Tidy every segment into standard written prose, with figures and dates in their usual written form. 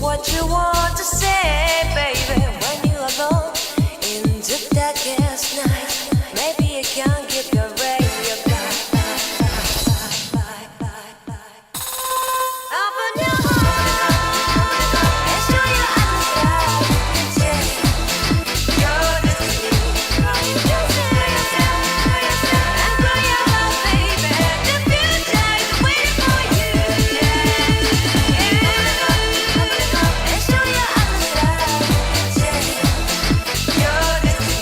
what you want to say, baby. When you're alone in the darkest night, maybe you can't keep your radio blind. Open your heart and show your eyes that your destiny. And grow your love, baby. The future is waiting for you. And show your eyes that your destiny.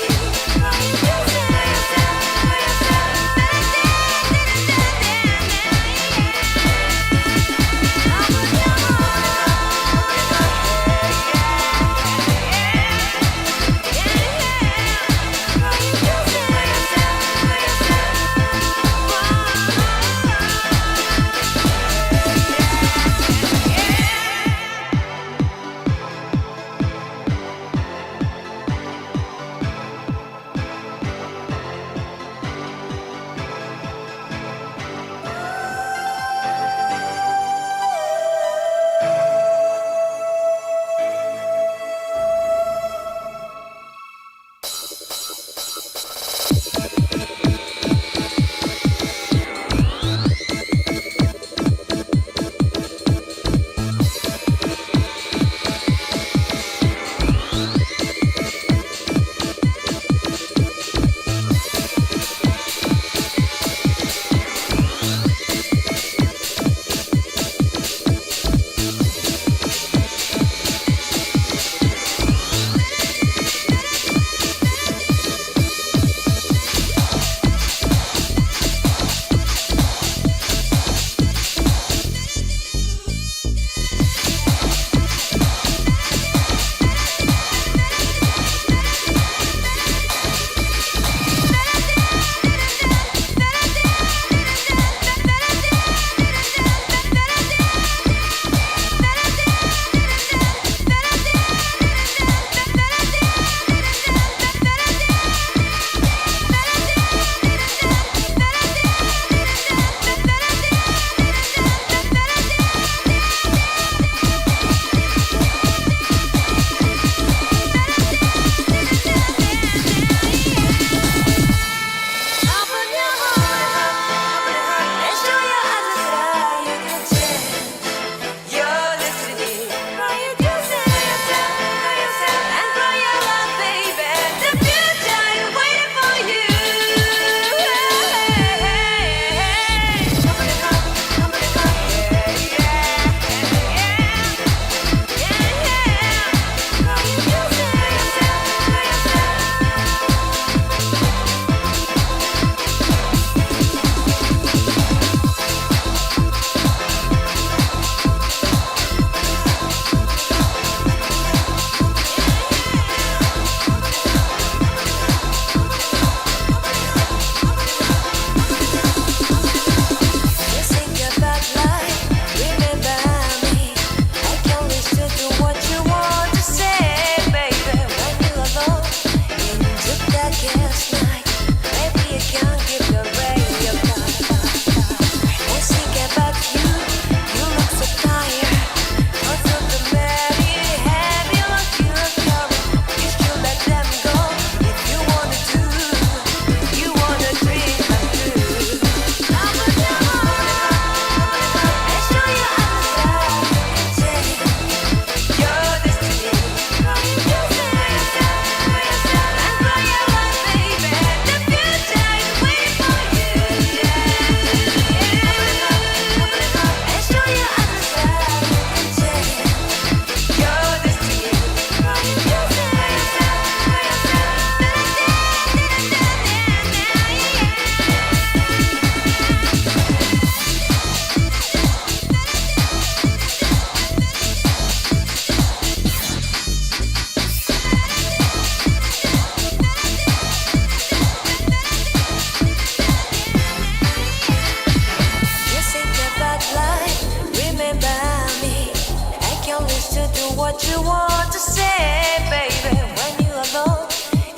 What you want to say, baby, when you're alone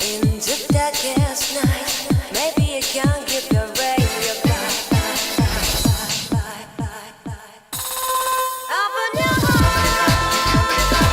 in the darkest night, maybe you can't keep your radio blind. Open your heart.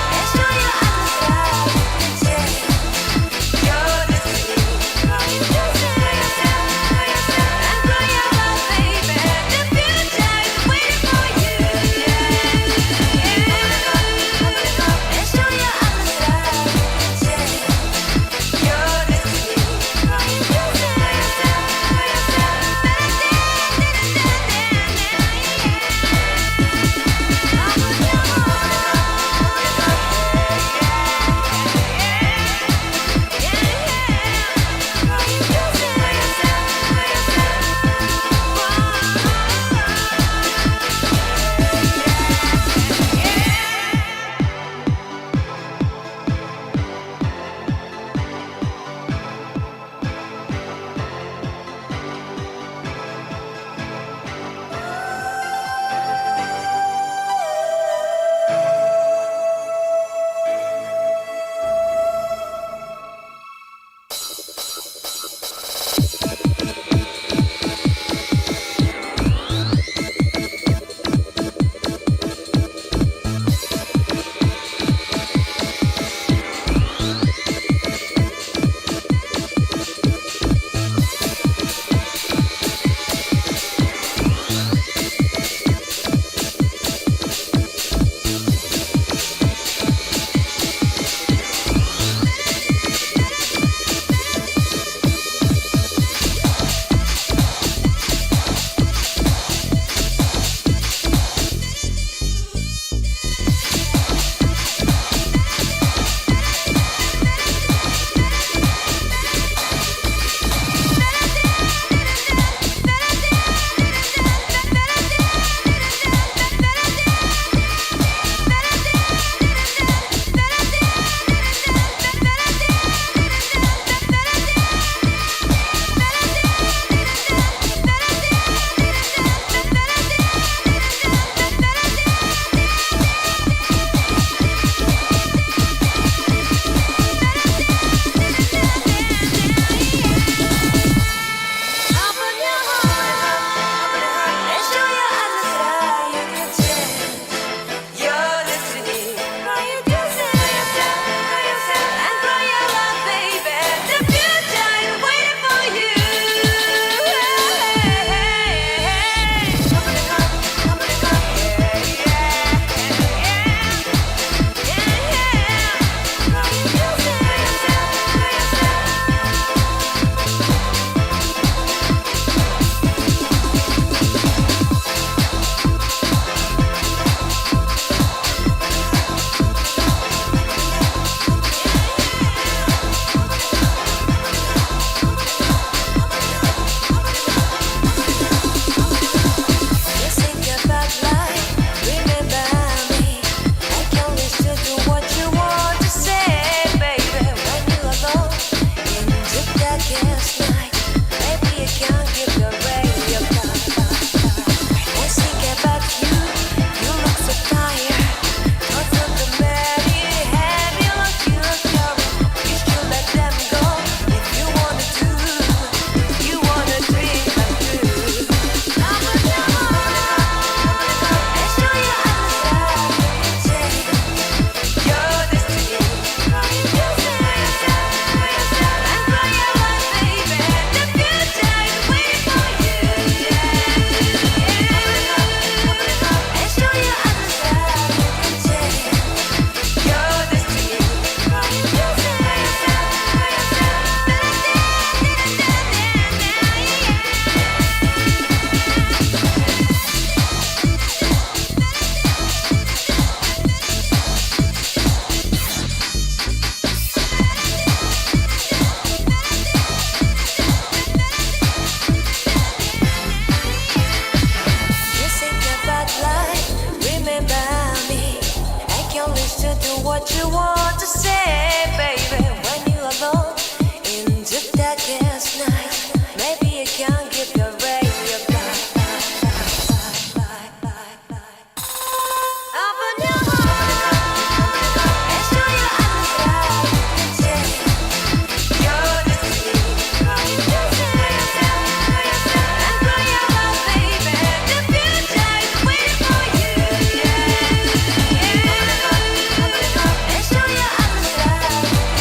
you want to say, baby, when you're alone in the darkest night? Maybe you can give your radio back. Open your heart and show your eyes. You're the sea. And grow your love, baby. The future is waiting for you. And show your eyes.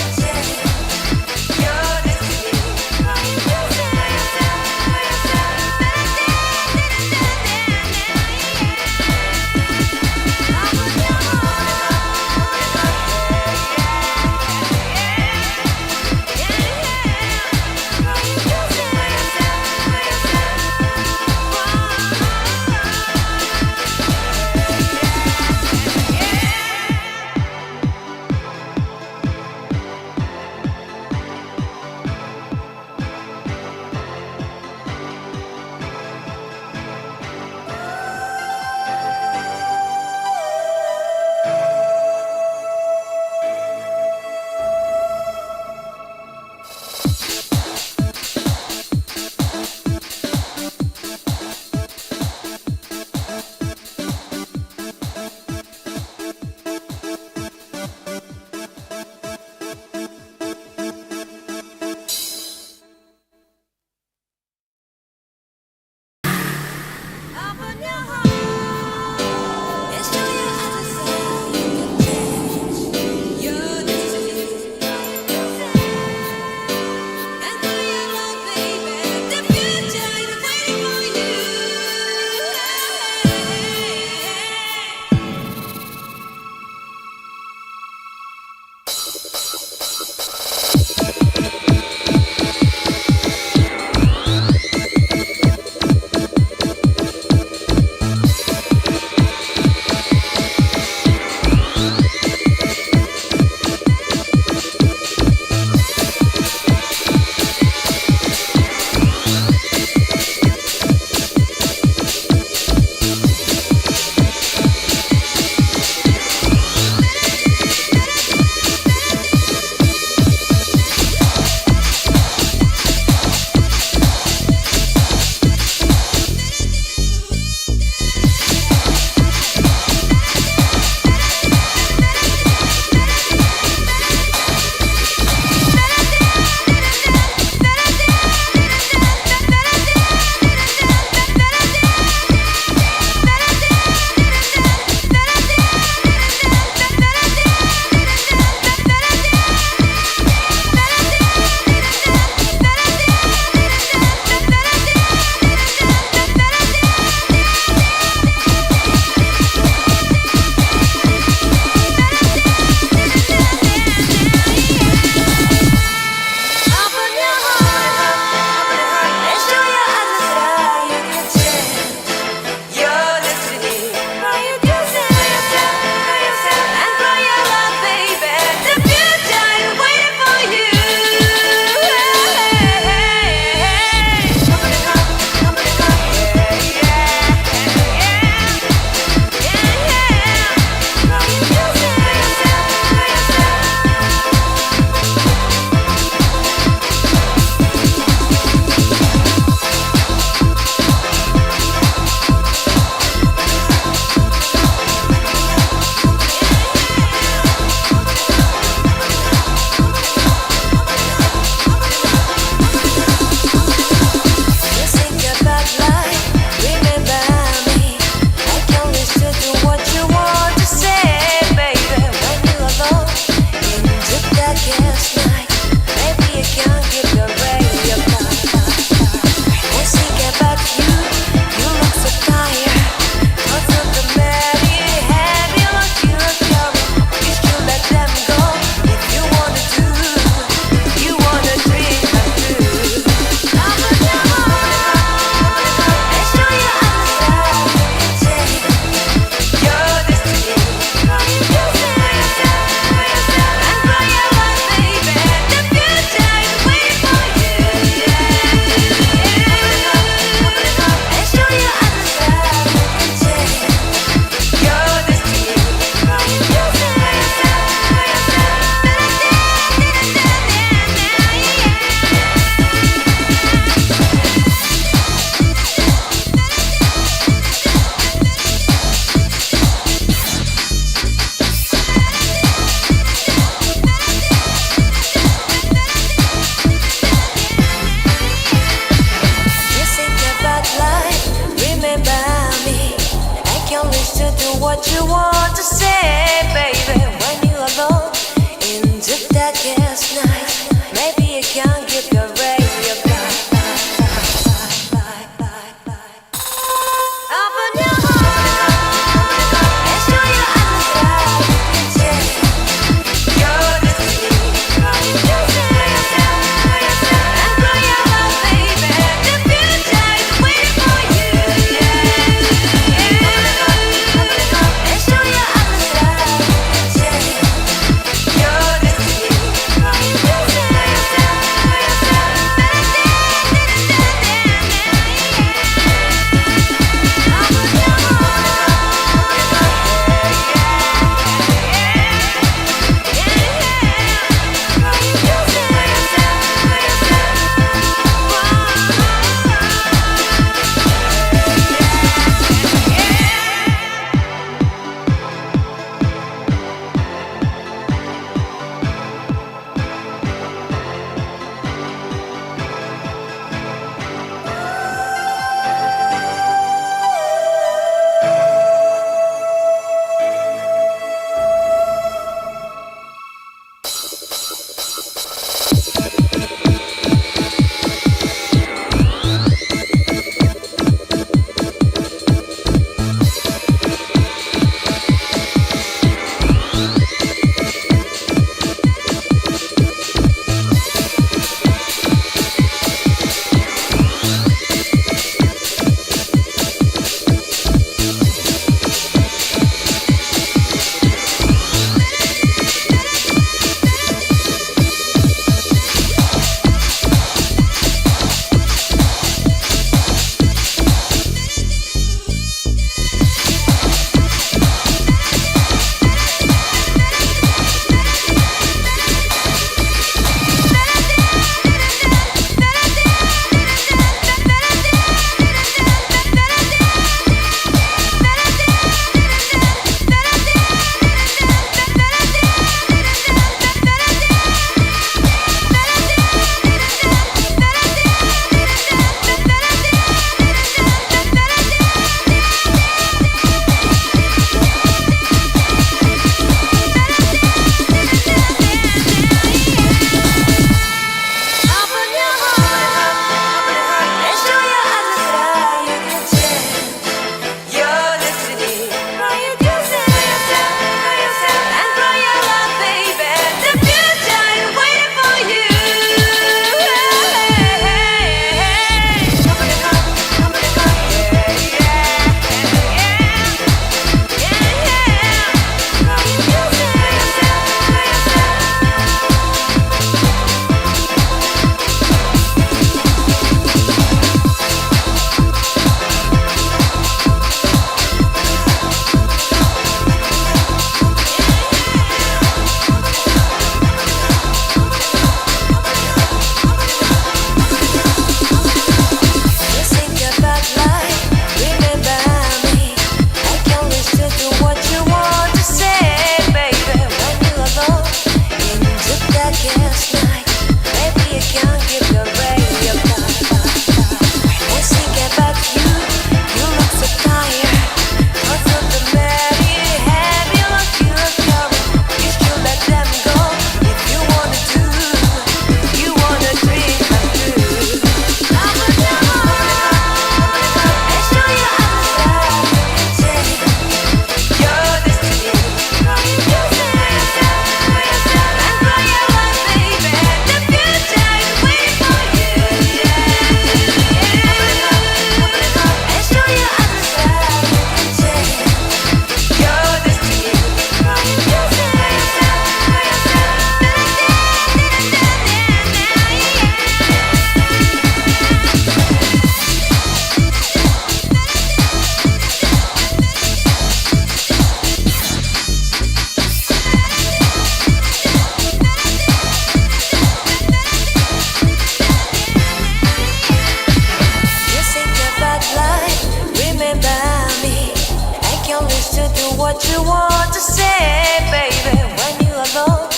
can't listen to what you want to say, baby. When you're alone in the darkest night, maybe you can't keep your radio blind. Open your heart and show your eyes that you can your destiny. And grow your love, baby. The future is waiting for you. And show your eyes that you can your destiny. what you want to say, baby. When you're alone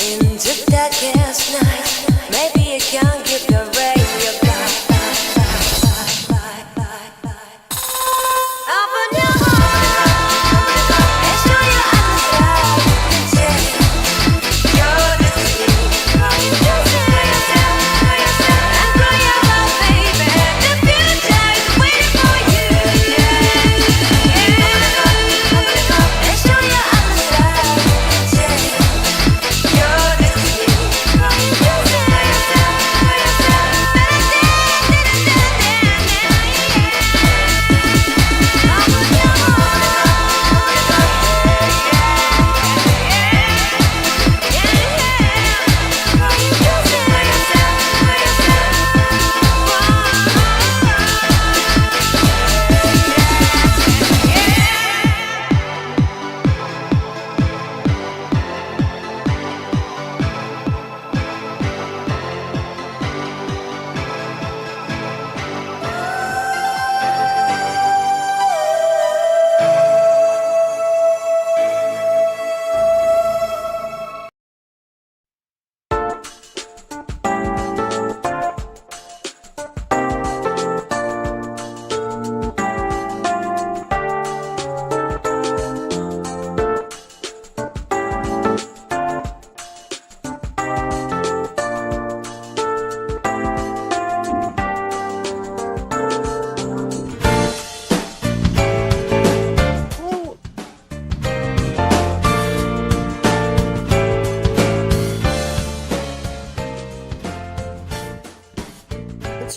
in the darkest night, maybe you can't keep your radio blind. Open your heart.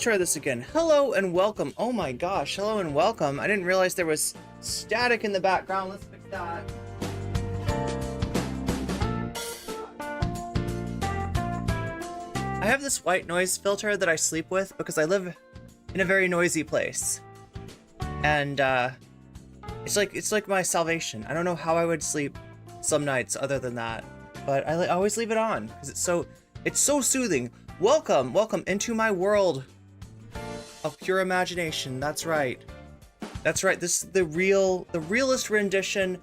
try this again. Hello and welcome. Oh my gosh, hello and welcome. I didn't realize there was static in the background. Let's fix that. I have this white noise filter that I sleep with because I live in a very noisy place. And it's like my salvation. I don't know how I would sleep some nights other than that, but I always leave it on because it's so soothing. Welcome into my world of pure imagination. That's right. This is the realest rendition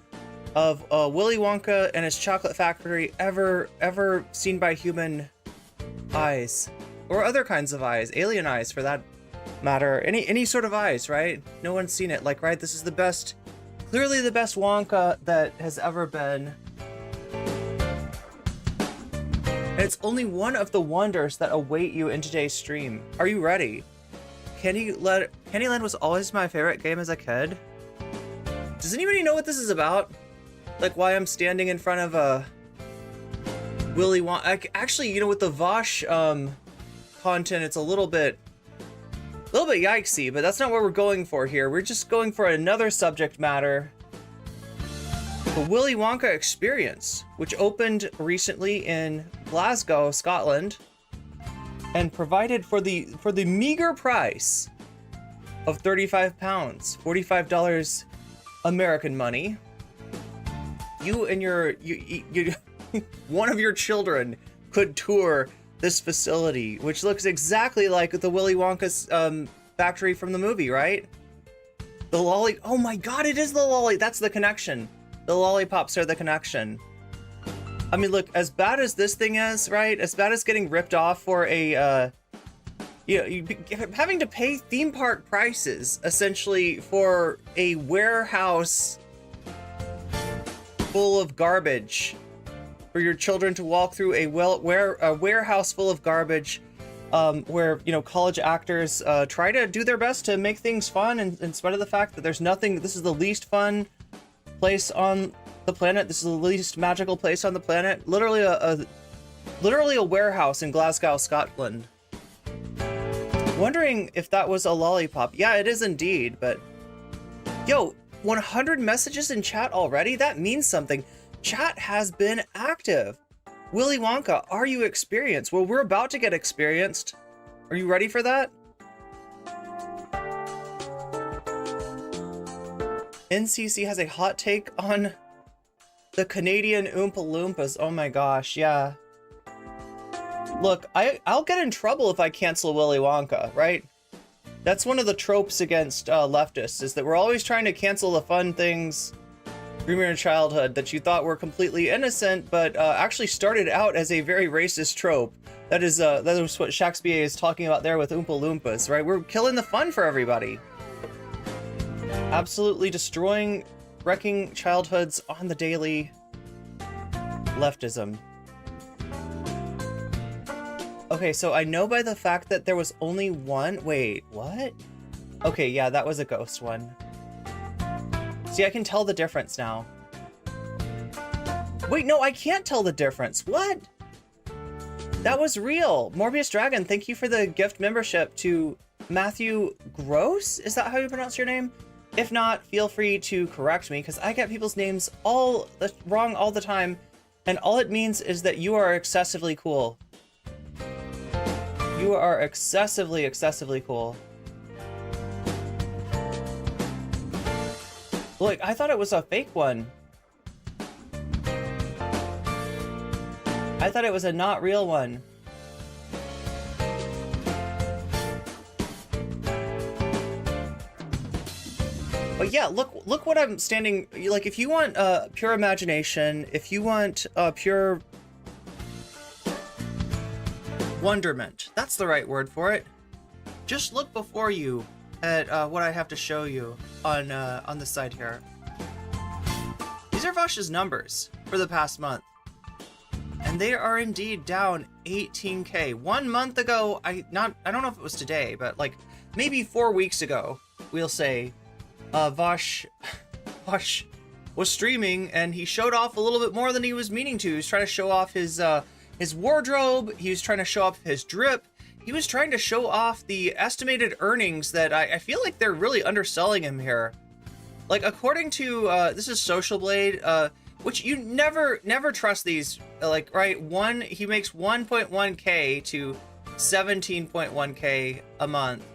of Willy Wonka and his chocolate factory ever seen by human eyes, or other kinds of eyes, alien eyes for that matter. Any sort of eyes, right? No one's seen it. Like, right? This is the best, clearly the best Wonka that has ever been. And it's only one of the wonders that await you in today's stream. Are you ready? Candyland was always my favorite game as a kid. Does anybody know what this is about? Like why I'm standing in front of a Willy Wonka. Actually, you know, with the Vaush content, it's a little bit yikesy, but that's not what we're going for here. We're just going for another subject matter. The Willy Wonka experience, which opened recently in Glasgow, Scotland, and provided for the meager price of £35, $45 American money. You and you one of your children could tour this facility, which looks exactly like the Willy Wonka's factory from the movie, right? The lolly. Oh my God, it is the lolly. That's the connection. The lollipops are the connection. I mean, look, as bad as this thing is, right? As bad as getting ripped off for a, having to pay theme park prices, essentially, for a warehouse full of garbage, for your children to walk through a warehouse full of garbage, where, you know, college actors try to do their best to make things fun, and in spite of the fact that there's nothing, this is the least fun place on the planet. This is the least magical place on the planet. Literally a warehouse in Glasgow, Scotland. Wondering if that was a lollipop. Yeah, it is indeed, but yo, 100 messages in chat already? That means something. Chat has been active. Willy Wonka, are you experienced? Well, we're about to get experienced. Are you ready for that? NCC has a hot take on the Canadian Oompa Loompas. Oh my gosh, yeah. Look, I'll get in trouble if I cancel Willy Wonka, right? That's one of the tropes against leftists, is that we're always trying to cancel the fun things from your childhood that you thought were completely innocent, but actually started out as a very racist trope. That is what Shakespeare is talking about there with Oompa Loompas, right? We're killing the fun for everybody. Absolutely destroying, wrecking childhoods on the daily. Leftism. Okay, so I know by the fact that there was only one. Wait, what? Okay, yeah, that was a ghost one. See, I can tell the difference now. Wait, no, I can't tell the difference. What? That was real. Morbius Dragon, thank you for the gift membership to Matthew Gross? Is that how you pronounce your name? If not, feel free to correct me, because I get people's names all wrong all the time, and all it means is that you are excessively cool. You are excessively cool. Look, I thought it was a fake one. I thought it was a not real one. But yeah, look what I'm standing, like, if you want pure imagination, if you want pure wonderment, that's the right word for it. Just look before you at what I have to show you on the side here. These are Vaush's numbers for the past month, and they are indeed down 18K. 1 month ago, I don't know if it was today, but like maybe 4 weeks ago, we'll say, Vaush was streaming and he showed off a little bit more than he was meaning to. He was trying to show off his wardrobe. He was trying to show off his drip. he was trying to show off the estimated earnings that I feel like they're really underselling him here. Like, according to, this is Social Blade, which you never trust these, like, right? He makes 1.1K to 17.1K a month,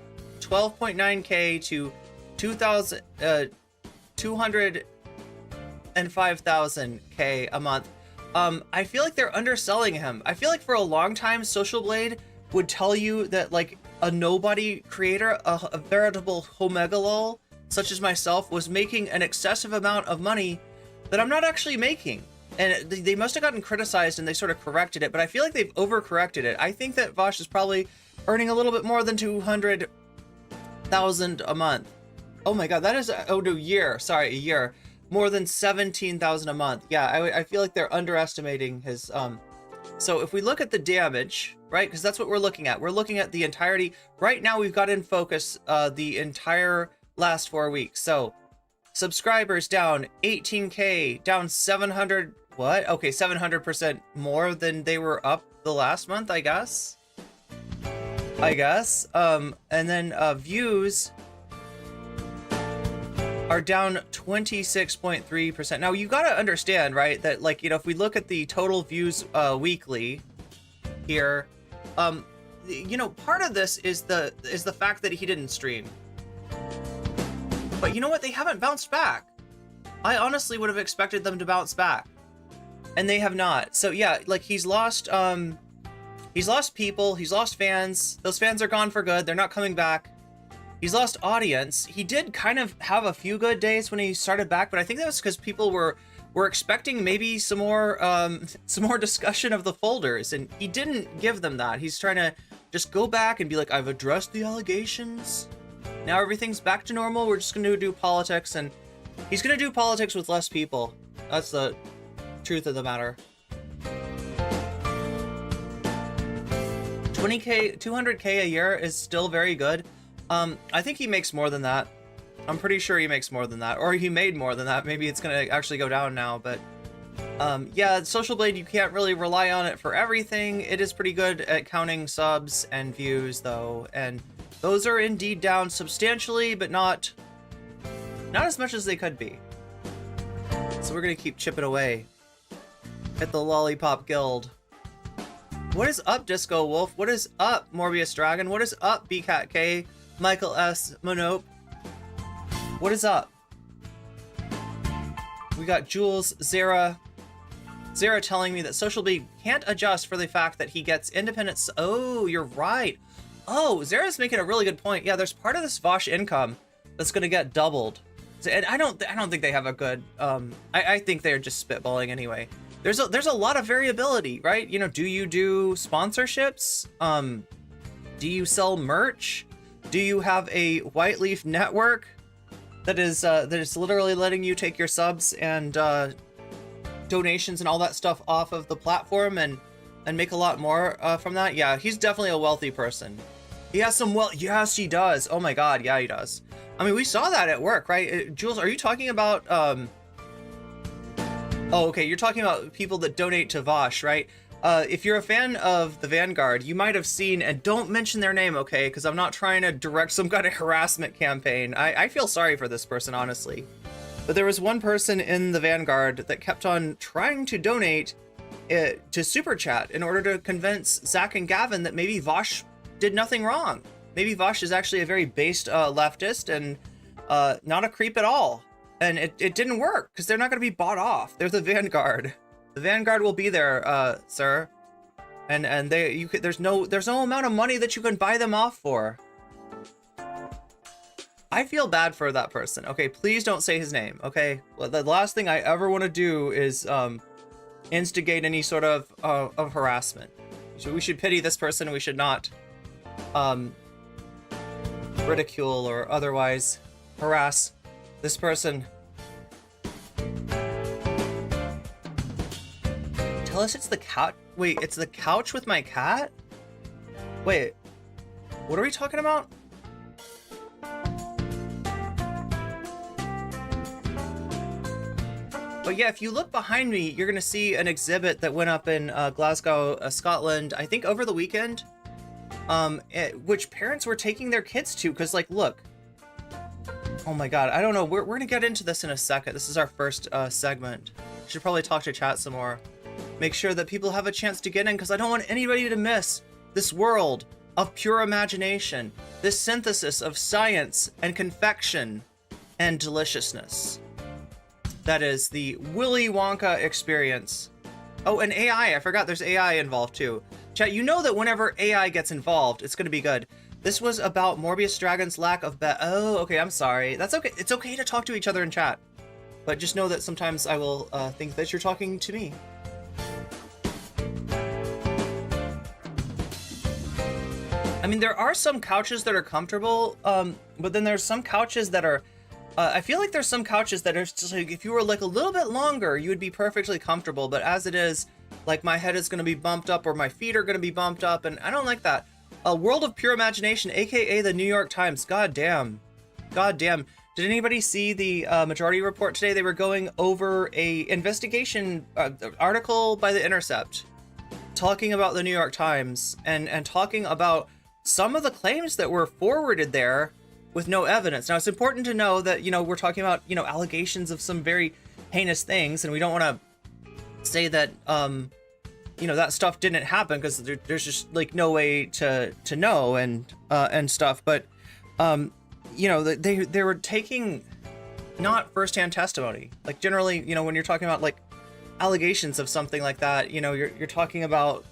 12.9K to 205,000K a month. I feel like they're underselling him. I feel like for a long time, Social Blade would tell you that, like, a nobody creator, a veritable homegalol, such as myself, was making an excessive amount of money that I'm not actually making. And they must have gotten criticized and they sort of corrected it, but I feel like they've overcorrected it. I think that Vaush is probably earning a little bit more than 200,000 a month. Oh my god, that is, oh no, year. Sorry, a year. More than 17,000 a month. Yeah, I feel like they're underestimating his, so if we look at the damage, right, because that's what we're looking at. We're looking at the entirety. Right now we've got in focus the entire last 4 weeks. So subscribers down 18K, down 700, what? Okay, 700% more than they were up the last month, I guess. And then views are down 26.3%. Now you gotta understand, right, that, like, you know, if we look at the total views weekly here, you know, part of this is the fact that he didn't stream. But you know what? They haven't bounced back. I honestly would have expected them to bounce back, and they have not. So yeah, like, he's lost people, he's lost fans. Those fans are gone for good. They're not coming back. He's lost audience. He did kind of have a few good days when he started back, but I think that was because people were expecting maybe some more discussion of the folders, and he didn't give them that. He's trying to just go back and be like, I've addressed the allegations. Now everything's back to normal. We're just going to do politics, and he's going to do politics with less people. That's the truth of the matter. 20K, 200K a year is still very good. I think he makes more than that. I'm pretty sure he makes more than that, or he made more than that. Maybe it's gonna actually go down now, but yeah, Social Blade, you can't really rely on it for everything. It is pretty good at counting subs and views, though, and those are indeed down substantially, but not as much as they could be. So we're gonna keep chipping away at the Lollipop Guild. What is up, Disco Wolf? What is up, Morbius Dragon? What is up, BCat K? Michael S. Monope? What is up? We got Jules, Zara telling me that Social Blade can't adjust for the fact that he gets independence. Oh, you're right. Oh, Zara's making a really good point. Yeah, there's part of this Vaush income that's gonna get doubled. And I don't think they have a good, I think they're just spitballing anyway. There's a lot of variability, right? You know, do you do sponsorships? Do you sell merch? Do you have a White Leaf network that is literally letting you take your subs and donations and all that stuff off of the platform and make a lot more from that? Yeah, he's definitely a wealthy person. He has some wealth. Yes, he does. Oh my god, yeah, he does. I mean, we saw that at work, right? Jules, are you talking about oh, okay, you're talking about people that donate to Vaush, right? If you're a fan of the Vanguard, you might have seen, and don't mention their name, okay? Because I'm not trying to direct some kind of harassment campaign. I feel sorry for this person, honestly. But there was one person in the Vanguard that kept on trying to donate to Super Chat in order to convince Zach and Gavin that maybe Vaush did nothing wrong. Maybe Vaush is actually a very based leftist and not a creep at all. And it didn't work because they're not going to be bought off. They're the Vanguard. The Vanguard will be there, sir. And there's no amount of money that you can buy them off for. I feel bad for that person. Okay, please don't say his name. Okay, well, the last thing I ever want to do is instigate any sort of harassment. So we should pity this person. We should not ridicule or otherwise harass this person. Tell us it's the couch. Wait, it's the couch with my cat? Wait, what are we talking about? But yeah, if you look behind me, you're gonna see an exhibit that went up in Glasgow, Scotland, I think over the weekend. which parents were taking their kids to, because like, look, oh my God, I don't know, we're gonna get into this in a second. This is our first segment. Should probably talk to chat some more. Make sure that people have a chance to get in, because I don't want anybody to miss this world of pure imagination, this synthesis of science and confection and deliciousness. That is the Willy Wonka experience. Oh, and AI, I forgot there's AI involved too. Chat, you know that whenever AI gets involved, it's gonna be good. This was about Morbius Dragon's lack of oh, okay, I'm sorry. That's okay. It's okay to talk to each other in chat. But just know that sometimes I will think that you're talking to me. I mean, there are some couches that are comfortable, but then there's some couches that are, I feel like there's some couches that are just like, if you were like a little bit longer, you would be perfectly comfortable. But as it is, like my head is going to be bumped up or my feet are going to be bumped up. And I don't like that. A world of pure imagination, aka the New York Times. God damn. God damn. Did anybody see the Majority Report today? They were going over a investigation article by The Intercept, talking about the New York Times and talking about some of the claims that were forwarded there with no evidence. Now, it's important to know that, you know, we're talking about, you know, allegations of some very heinous things, and we don't want to say that, you know, that stuff didn't happen, because there's just like no way to know and stuff. But, you know, they were taking not firsthand testimony. Like generally, you know, when you're talking about like allegations of something like that, you know, you're talking about,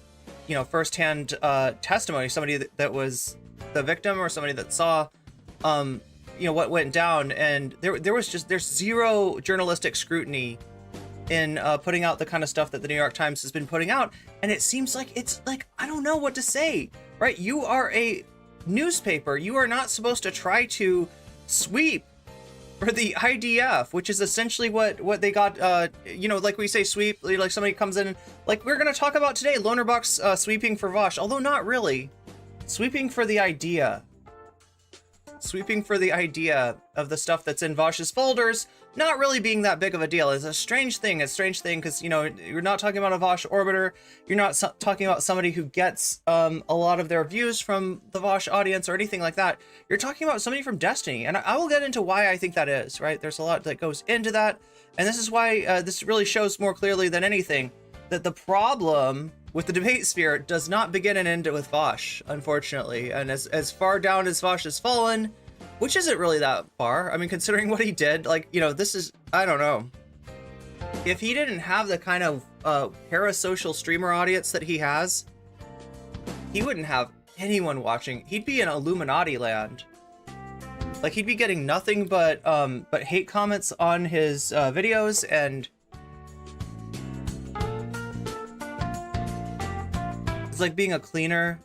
you know, firsthand testimony, somebody that was the victim or somebody that saw, you know, what went down. And there's zero journalistic scrutiny in putting out the kind of stuff that the New York Times has been putting out. And it seems like it's like, I don't know what to say, right? You are a newspaper. You are not supposed to try to sweep for the IDF, which is essentially what they got, you know, like we say sweep, like somebody comes in, like we're going to talk about today, Lonerbox sweeping for Vaush, although not really. Sweeping for the idea. Sweeping for the idea of the stuff that's in Vaush's folders, not really being that big of a deal. It's a strange thing, because, you know, you're not talking about a Vaush orbiter, you're not talking about somebody who gets a lot of their views from the Vaush audience or anything like that. You're talking about somebody from Destiny, and I will get into why I think that is, right? There's a lot that goes into that, and this is why this really shows more clearly than anything that the problem with the debate sphere does not begin and end with Vaush, unfortunately. And as far down as Vaush has fallen, which isn't really that far, I mean, considering what he did, like, you know, this is, I don't know. If he didn't have the kind of parasocial streamer audience that he has, he wouldn't have anyone watching. He'd be in Illuminati land. Like, he'd be getting nothing but hate comments on his videos, and it's like being a cleaner.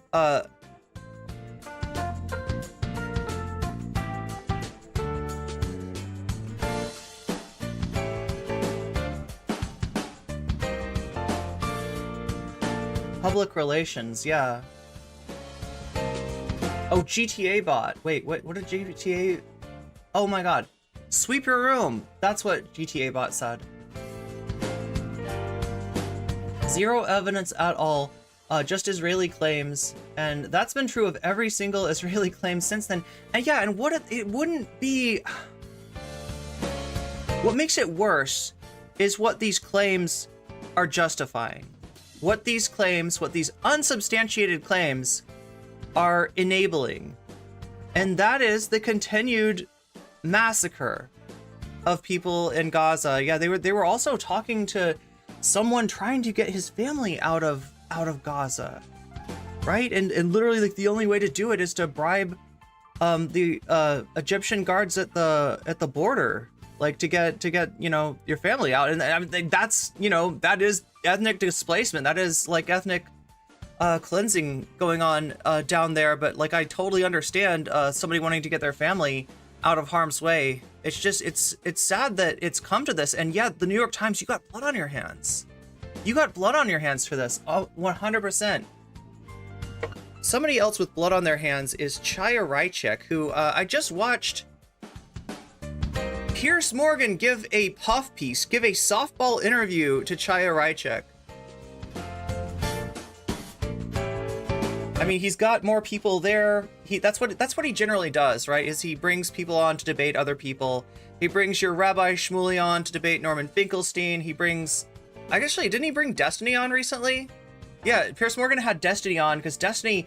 Public relations, yeah. Oh, GTA bot. Wait, what did GTA? Oh my god. Sweep your room. That's what GTA bot said. Zero evidence at all. Just Israeli claims. And that's been true of every single Israeli claim since then. And yeah, and what it wouldn't be... What makes it worse is what these claims are justifying. What these unsubstantiated claims are enabling. And that is the continued massacre of people in Gaza. Yeah, they were also talking to someone trying to get his family out of Gaza. Right? And literally, like, the only way to do it is to bribe the Egyptian guards at the border, like to get you know, your family out. And I mean, that's, you know, that is ethnic displacement. That is like ethnic cleansing going on down there. But like, I totally understand somebody wanting to get their family out of harm's way. It's just, it's sad that it's come to this. And yeah, the New York Times, you got blood on your hands. You got blood on your hands for this. 100%. Somebody else with blood on their hands is Chaya Rychek, who I just watched Piers Morgan give a puff piece, give a softball interview to Chaya Rychek. I mean, he's got more people there. That's what he generally does, right? Is he brings people on to debate other people. He brings your Rabbi Shmuley on to debate Norman Finkelstein. He brings, actually, didn't he bring Destiny on recently? Yeah, Piers Morgan had Destiny on because Destiny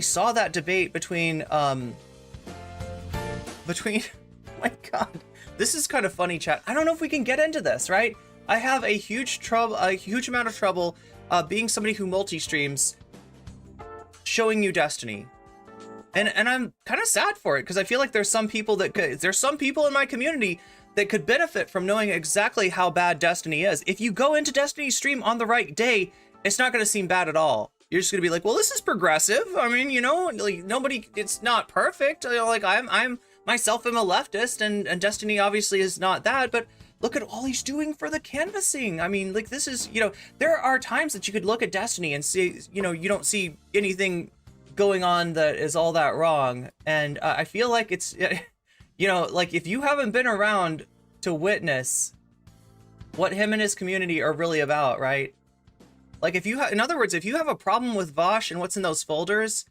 saw that debate between oh my God, this is kind of funny, chat. I don't know if we can get into this, right? I have a huge amount of trouble being somebody who multi-streams, showing you Destiny, and I'm kind of sad for it because I feel like there's some people in my community that could benefit from knowing exactly how bad Destiny is. If you go into Destiny's stream on the right day, it's not going to seem bad at all. You're just going to be like, well, this is progressive. I mean, you know, like nobody, it's not perfect. You know, like I'm myself am a leftist, and Destiny obviously is not that, but look at all he's doing for the canvassing. I mean, like, this is, you know, there are times that you could look at Destiny and see, you know, you don't see anything going on that is all that wrong. And I feel like it's, you know, like if you haven't been around to witness what him and his community are really about, right? Like if you in other words, if you have a problem with Vaush and what's in those folders,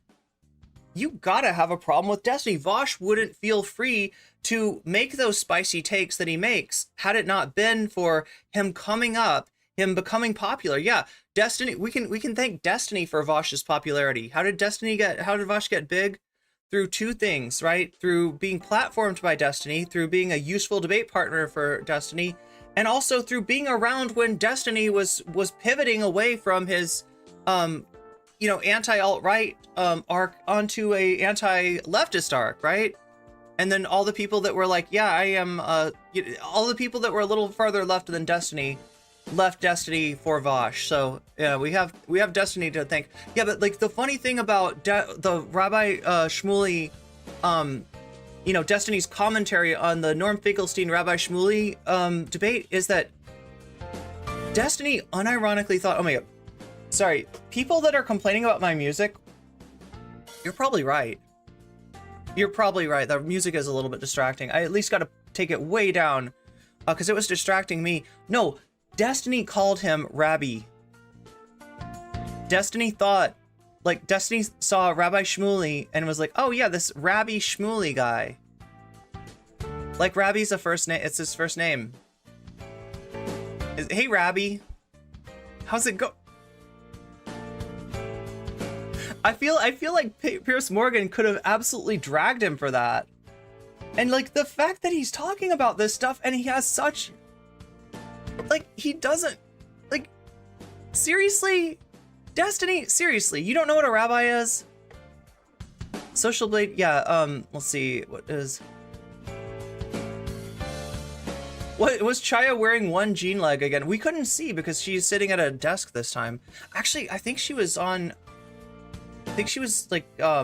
you gotta have a problem with Destiny. Vaush wouldn't feel free to make those spicy takes that he makes had it not been for him coming up, him becoming popular. Yeah, Destiny, we can thank Destiny for Vaush's popularity. How did Vaush get big? Through two things, right? Through being platformed by Destiny, through being a useful debate partner for Destiny, and also through being around when Destiny was pivoting away from his you know, anti-alt-right arc onto a anti-leftist arc, right? And then all the people that were like, yeah, I am, all the people that were a little farther left than Destiny left Destiny for Vaush. So yeah, we have Destiny to thank. Yeah, but like the funny thing about the Rabbi Shmuley, you know, Destiny's commentary on the Norm Finkelstein Rabbi Shmuley debate is that Destiny unironically thought, oh my God, sorry, people that are complaining about my music, you're probably right. You're probably right. The music is a little bit distracting. I at least got to take it way down because it was distracting me. No, Destiny called him Rabbi. Destiny thought, like, Destiny saw Rabbi Shmuley and was like, oh yeah, this Rabbi Shmuley guy. Like, Rabbi's a first name. It's his first name. Hey, Rabbi. How's it go? I feel like Piers Morgan could have absolutely dragged him for that. And like the fact that he's talking about this stuff and he has such, like, he doesn't, like, seriously, Destiny, seriously, you don't know what a rabbi is? Social Blade, yeah, let's see, what was Chaya wearing one jean leg again? We couldn't see because she's sitting at a desk this time. Actually, I think she was on, I think she was like, I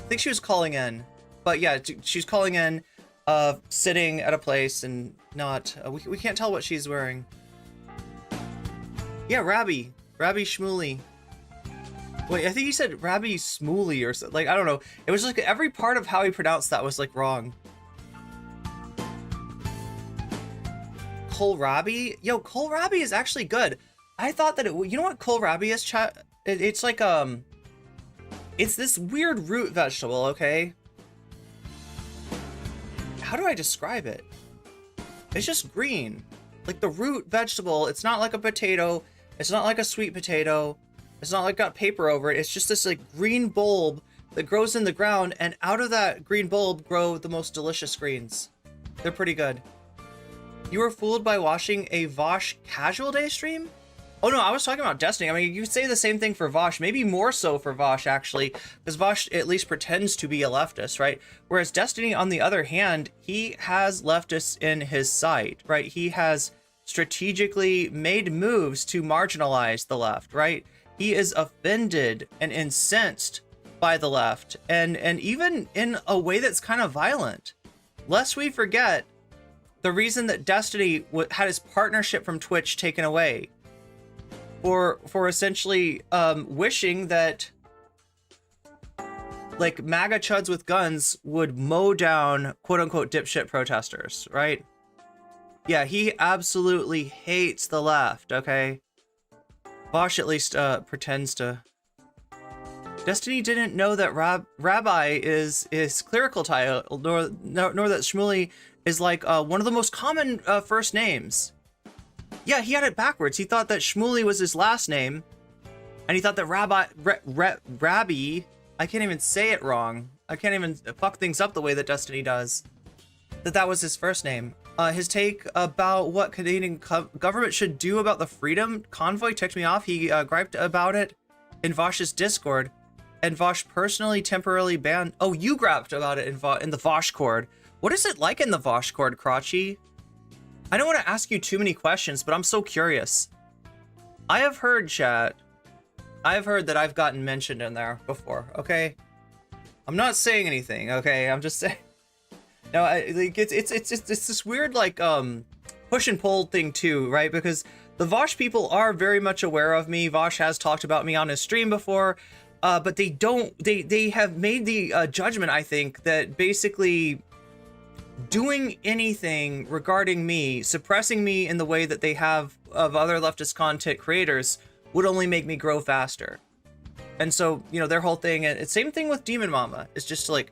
think she was calling in, but yeah, she's calling in, sitting at a place and not, we can't tell what she's wearing. Yeah, Rabbi Shmuley. Wait, I think he said Rabbi Shmuley or something, like, I don't know. It was like every part of how he pronounced that was like wrong. Kohlrabi? Yo, Kohlrabi is actually good. I thought that you know what Kohlrabi is, chat? It's like, it's this weird root vegetable, okay? How do I describe it? It's just green. Like the root vegetable, it's not like a potato. It's not like a sweet potato. It's not like got paper over it. It's just this like green bulb that grows in the ground, and out of that green bulb grow the most delicious greens. They're pretty good. You were fooled by watching a Vaush casual day stream? Oh no, I was talking about Destiny. I mean, you could say the same thing for Vaush, maybe more so for Vaush actually, because Vaush at least pretends to be a leftist, right? Whereas Destiny, on the other hand, he has leftists in his sight, right? He has strategically made moves to marginalize the left, right? He is offended and incensed by the left, and even in a way that's kind of violent. Lest we forget the reason that Destiny had his partnership from Twitch taken away, for essentially wishing that like MAGA chuds with guns would mow down quote-unquote dipshit protesters, right? Yeah, he absolutely hates the left, okay? Vaush at least pretends to. Destiny didn't know that Rabbi is clerical title, nor that Shmuley is like one of the most common first names. Yeah, he had it backwards. He thought that Shmuley was his last name, and he thought that Rabbi, I can't even say it wrong. I can't even fuck things up the way that Destiny does. That was his first name. His take about what Canadian government should do about the Freedom Convoy ticked me off. He griped about it in Vaush's Discord, and Vaush personally temporarily banned. Oh, you griped about it in the Vaush Cord. What is it like in the Vaush Cord, Crotchy? I don't want to ask you too many questions, but I'm so curious. I have heard, chat. I have heard that I've gotten mentioned in there before. Okay, I'm not saying anything. Okay, I'm just saying. No, like it's this weird like push and pull thing too, right? Because the Vaush people are very much aware of me. Vaush has talked about me on his stream before, but they have made the judgment, I think, that basically doing anything regarding me, suppressing me in the way that they have of other leftist content creators, would only make me grow faster. And so, you know, their whole thing, and it's same thing with Demon Mama, is just to like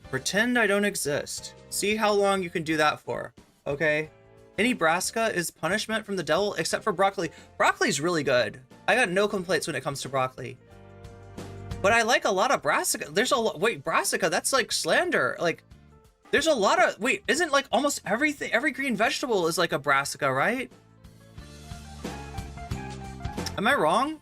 pretend I don't exist. See how long you can do that for, okay? Any brassica is punishment from the devil, except for broccoli. Broccoli's really good. I got no complaints when it comes to broccoli. But I like a lot of brassica. There's a lot, wait, brassica, that's like slander. Like, there's a lot of, wait, isn't like almost everything, every green vegetable is like a brassica, right? Am I wrong?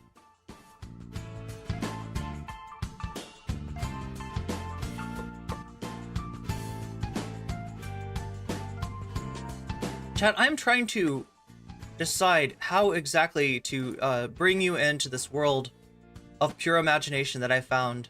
Chat, I'm trying to decide how exactly to bring you into this world of pure imagination that I found.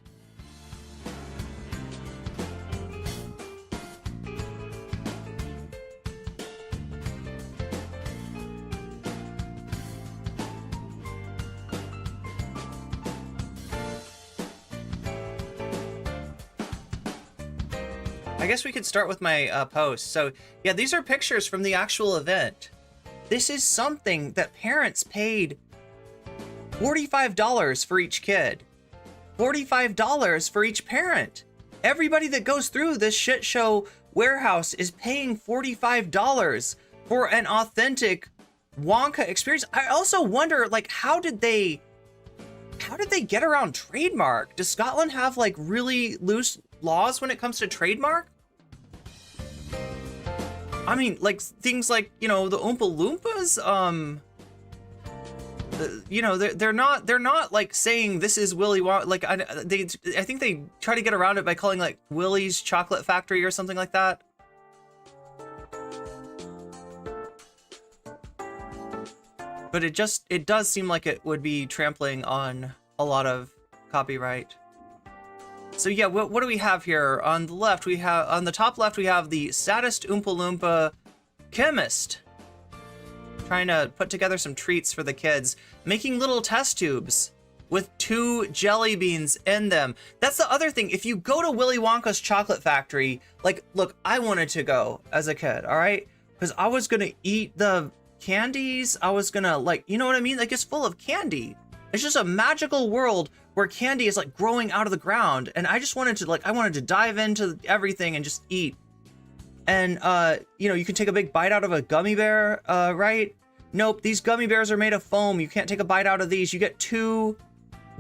I guess we could start with my post. So yeah, these are pictures from the actual event. This is something that parents paid $45 for each kid. $45 for each parent. Everybody that goes through this shit show warehouse is paying $45 for an authentic Wonka experience. I also wonder, like, how did they get around trademark? Does Scotland have like really loose laws when it comes to trademark? I mean, like things like, you know, the Oompa Loompas, you know, they're not like saying this is Willy Wonka. Like I think they try to get around it by calling like Willy's Chocolate Factory or something like that. But it does seem like it would be trampling on a lot of copyright. So yeah, what do we have here? On the left, on the top left, we have the saddest Oompa Loompa chemist. Trying to put together some treats for the kids. Making little test tubes with 2 jelly beans in them. That's the other thing. If you go to Willy Wonka's Chocolate Factory, like, look, I wanted to go as a kid, all right? Because I was gonna eat the candies. I was gonna, like, you know what I mean? Like, it's full of candy. It's just a magical world where candy is like growing out of the ground, and I just wanted to I wanted to dive into everything and just eat. And you know, you can take a big bite out of a gummy bear, right? Nope, these gummy bears are made of foam. You can't take a bite out of these. You get 2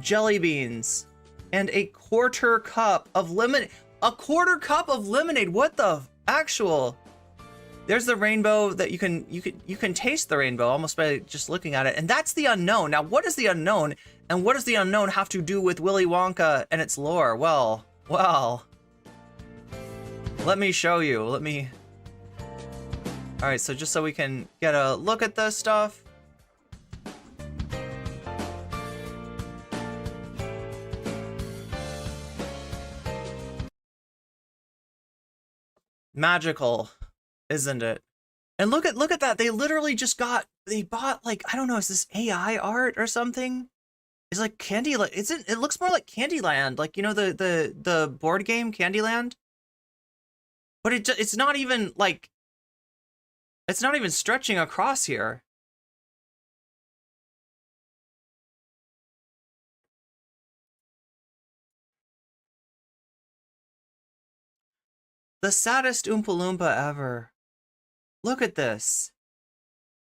jelly beans and a quarter cup of lemonade. A quarter cup of lemonade. What the actual? There's the rainbow that you can taste the rainbow almost by just looking at it. And that's the unknown. Now, what is the unknown? And what does the unknown have to do with Willy Wonka and its lore? Well, let me show you. All right, so just so we can get a look at this stuff. Magical, isn't it? And look at that. They literally just bought like, I don't know, is this AI art or something? It's like Candyland. It looks more like Candyland, like, you know, the board game Candyland. But it's not even like, it's not even stretching across here. The saddest Oompa Loompa ever. Look at this.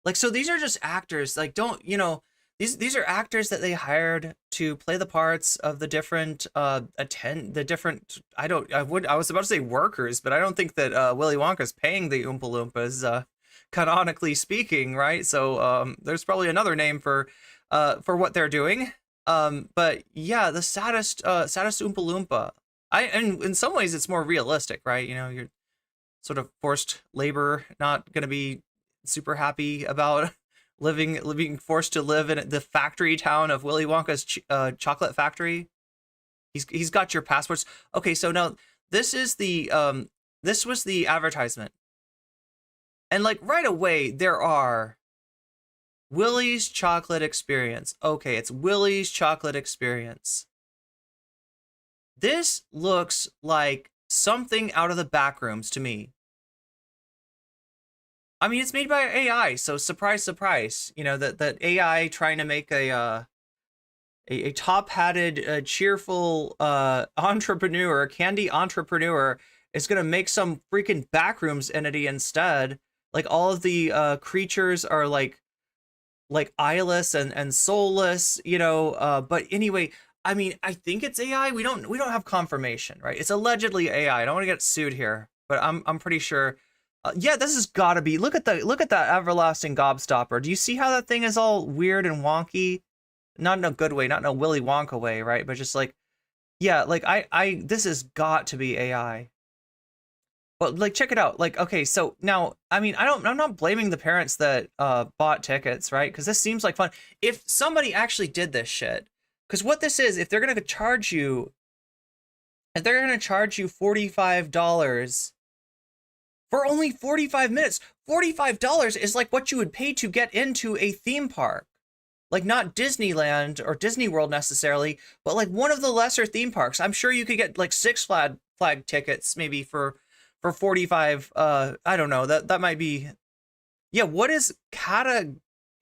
Like, so these are just actors. Like, don't, you know, these are actors that they hired to play the parts of the different I was about to say workers, but I don't think that Willy Wonka's paying the Oompa Loompas, canonically speaking, right? So there's probably another name for what they're doing. But yeah, the saddest Oompa Loompa. And in some ways it's more realistic, right? You know, you're sort of forced labor, not going to be super happy about being forced to live in the factory town of Willy Wonka's chocolate factory. He's got your passports. Okay, so now this is this was the advertisement. And like right away there are Willy's Chocolate Experience. Okay, it's Willy's Chocolate Experience. This looks like something out of the Backrooms to me. I mean, it's made by AI, so surprise, surprise. You know, that AI trying to make a top-hatted, cheerful entrepreneur, candy entrepreneur, is gonna make some freaking Backrooms entity instead. Like all of the creatures are like eyeless and soulless, you know. But anyway, I mean, I think it's AI. We don't have confirmation, right? It's allegedly AI. I don't want to get sued here, but I'm pretty sure. Yeah, this has got to be. Look at that everlasting gobstopper. Do you see how that thing is all weird and wonky? Not in a good way, not in a Willy Wonka way, right? But just like, yeah, like this has got to be AI. But like, check it out. Like, okay, so now, I mean, I'm not blaming the parents that bought tickets, right? Because this seems like fun. If somebody actually did this shit, because what this is, if they're gonna charge you $45 for only 45 minutes, $45 is like what you would pay to get into a theme park. Like not Disneyland or Disney World necessarily, but like one of the lesser theme parks. I'm sure you could get like Six Flag tickets maybe for 45. I don't know. That might be. Yeah, what is cat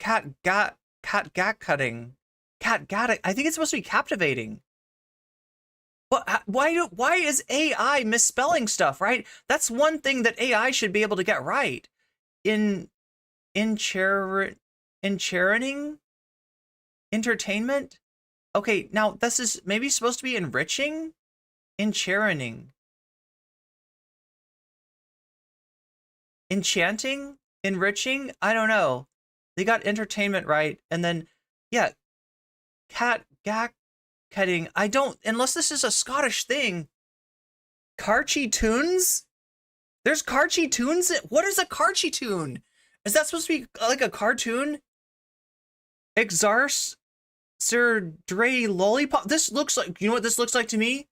cutting? I think it's supposed to be captivating. But why is AI misspelling stuff, right? That's one thing that AI should be able to get right. Entertainment? Okay, now this is maybe supposed to be enriching? Enchanting? Enriching? I don't know. They got entertainment right, and then, yeah, cutting. I don't, unless this is a Scottish thing. Carchy tunes? There's Carchy tunes? What is a Carchy tune? Is that supposed to be like a cartoon? Exarce Sir Dre Lollipop? This looks like, you know what this looks like to me?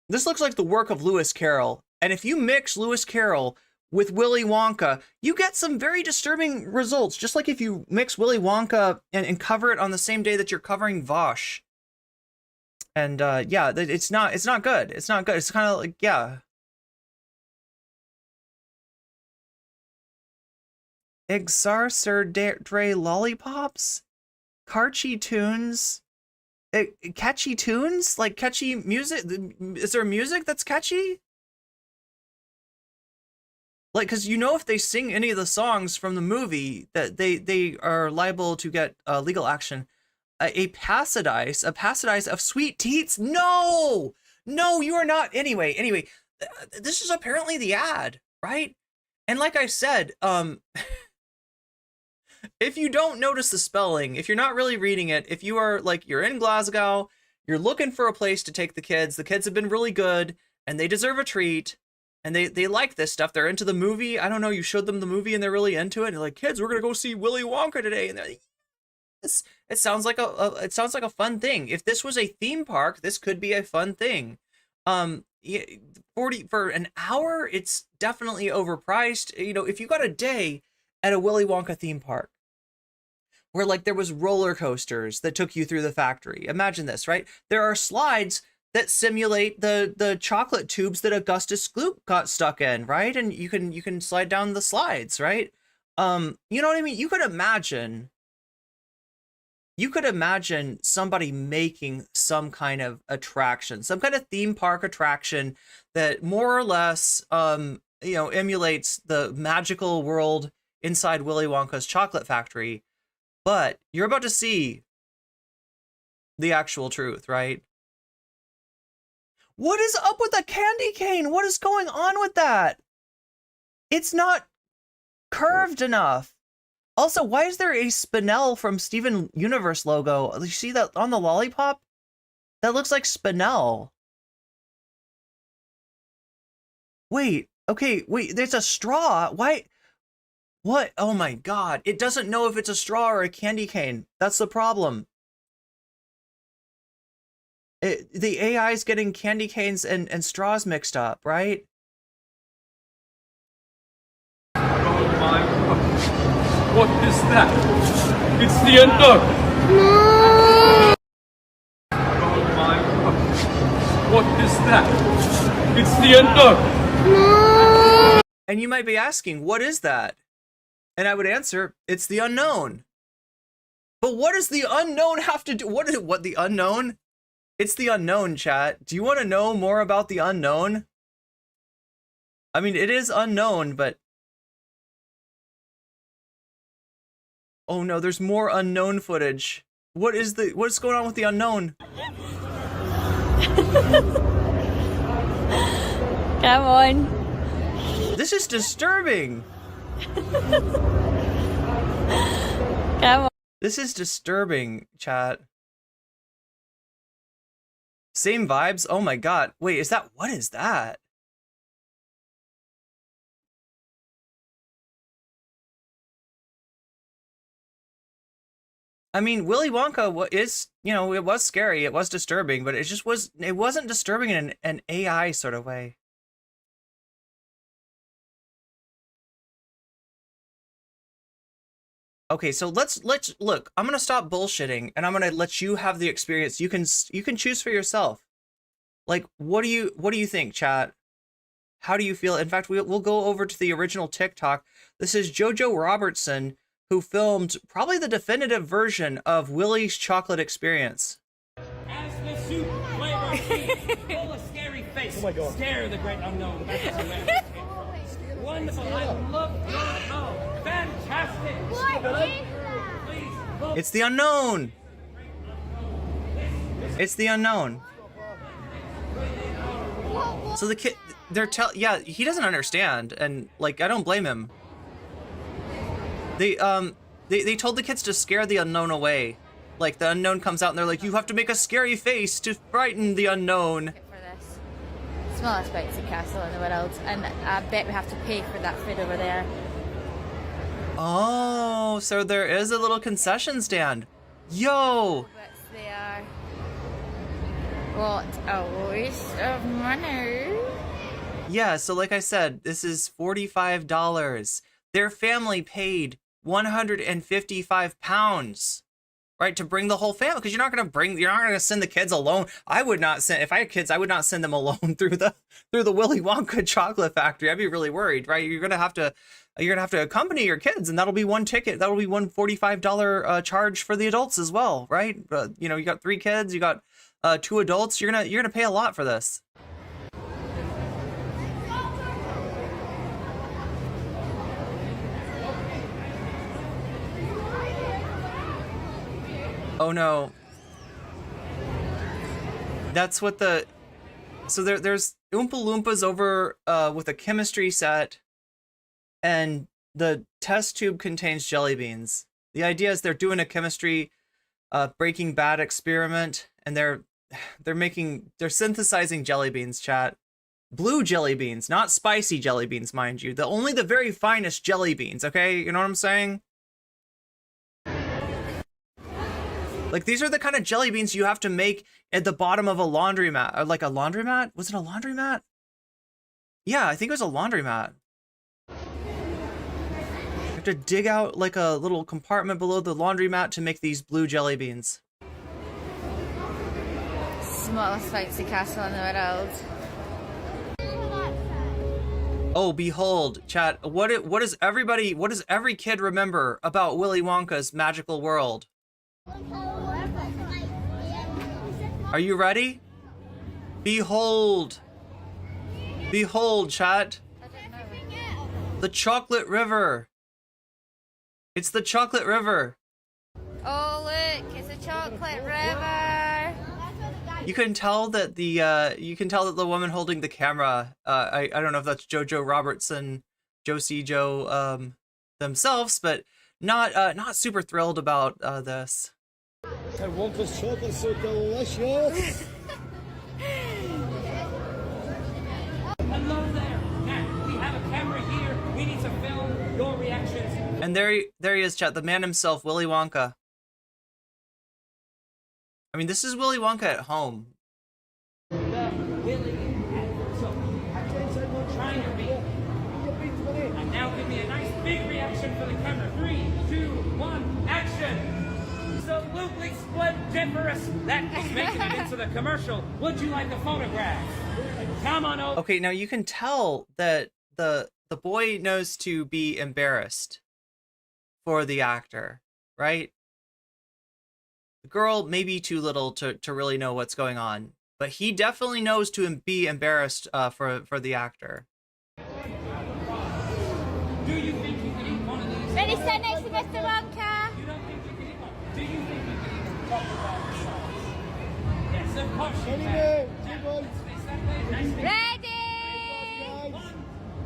This looks like the work of Lewis Carroll. And if you mix Lewis Carroll with Willy Wonka, you get some very disturbing results. Just like if you mix Willy Wonka and cover it on the same day that you're covering Vaush. And yeah, it's not good. It's not good. It's kind of like, yeah. Exar Sir Dre Lollipops? Carchy tunes? Catchy tunes? Like catchy music? Is there music that's catchy? Like, because you know if they sing any of the songs from the movie that they are liable to get legal action. A passidize of sweet teats? No, you are not. Anyway, this is apparently the ad, right? And like I said, if you don't notice the spelling, if you're not really reading it, if you are like, you're in Glasgow, you're looking for a place to take the kids have been really good and they deserve a treat. And they like this stuff. They're into the movie. I don't know. You showed them the movie and they're really into it. And they're like, kids, we're gonna go see Willy Wonka today. And they're like, yes. It sounds like a fun thing. If this was a theme park, this could be a fun thing. Yeah, 40 for an hour, it's definitely overpriced. You know, if you got a day at a Willy Wonka theme park where like there was roller coasters that took you through the factory. Imagine this, right? There are slides that simulate the chocolate tubes that Augustus Gloop got stuck in, right? And you can slide down the slides, right? You know what I mean? You could imagine you could imagine somebody making some kind of attraction, some kind of theme park attraction that more or less, emulates the magical world inside Willy Wonka's chocolate factory. But you're about to see the actual truth, right? What is up with the candy cane? What is going on with that? It's not curved enough. Also, why is there a Spinel from Steven Universe logo? You see that on the lollipop? That looks like Spinel. Wait, okay, wait, there's a straw. Why? What? Oh my God. It doesn't know if it's a straw or a candy cane. That's the problem. The AI is getting candy canes and straws mixed up, right? Oh my God. What is that? It's the unknown. Oh my God. What is that? It's the unknown. And you might be asking, what is that? And I would answer, it's the unknown. But what does the unknown have to do? What the unknown? It's the unknown, chat. Do you want to know more about the unknown? I mean, it is unknown, but... Oh no, there's more unknown footage. What's going on with the unknown? Come on. This is disturbing. Come on. This is disturbing, chat. Same vibes? Oh my God. Wait, what is that? I mean, Willy Wonka is, it was scary, it was disturbing, but it wasn't disturbing in an AI sort of way. Okay, so let's look, I'm gonna stop bullshitting and I'm gonna let you have the experience. You can choose for yourself. Like, what do you think, chat? How do you feel? In fact, we'll go over to the original TikTok. This is Jojo Robertson, who filmed probably the definitive version of Willy's Chocolate Experience. As the soup flavor cheese, full of scary face. Oh my God. Scare the great unknown. Wonderful. I love oh, fantastic. Please, It's the unknown. It's the unknown. So the kid, yeah, he doesn't understand, and like, I don't blame him. They told the kids to scare the unknown away. Like, the unknown comes out and they're like, you have to make a scary face to frighten the unknown. For this smallest bouncy castle in the world, and I bet we have to pay for that food over there. Oh, so there is a little concession stand. Yo! But they are. What a waste of money. Yeah, so like I said, this is $45. Their family paid 155 pounds, right, to bring the whole family, because you're not gonna send the kids alone. I would not send, if I had kids, I would not send them alone through the Willy Wonka chocolate factory. I'd be really worried, right? You're gonna have to accompany your kids, and that'll be one ticket. That'll be one $45 charge for the adults as well, right? You got 3 kids, you got 2 adults. You're gonna pay a lot for this. Oh no. That's what so there's Oompa Loompas over with a chemistry set, and the test tube contains jelly beans. The idea is they're doing a chemistry Breaking Bad experiment, and they're synthesizing jelly beans, chat. Blue jelly beans, not spicy jelly beans, mind you. Only the very finest jelly beans, okay? You know what I'm saying? Like, these are the kind of jelly beans you have to make at the bottom of a laundromat. Or like a laundromat? Was it a laundromat? Yeah, I think it was a laundromat. You have to dig out like a little compartment below the laundromat to make these blue jelly beans. Smallest fancy castle in the world. Oh, behold, chat. What does every kid remember about Willy Wonka's magical world? Are you ready? Behold. Behold, chat. The chocolate river. It's the chocolate river. Oh look, it's a chocolate river. You can tell that the woman holding the camera, I don't know if that's Jojo Robertson, Josie Joe themselves, but not super thrilled about this. I want this chocolate so delicious. Hello there. Now, we have a camera here. We need to film your reactions. And there he is, chat, the man himself, Willy Wonka. I mean, this is Willy Wonka at home. Willy. So, trying to be. And now give me a nice big reaction for the camera. 3, 2, 1, action. Absolutely splendiferous. That is making it into the commercial. Would you like a photograph? Come on over. Okay, now you can tell that the boy knows to be embarrassed for the actor, right? The girl may be too little to really know what's going on, but he definitely knows to be embarrassed for the actor. Do you think you can eat one of these? Ready, stand next to Mr. Wonka. You don't think you can eat one? Do you think you can eat a crocodile sauce? Yes, of course you can. Anyway, Now, let's face that way. Nice and Ready?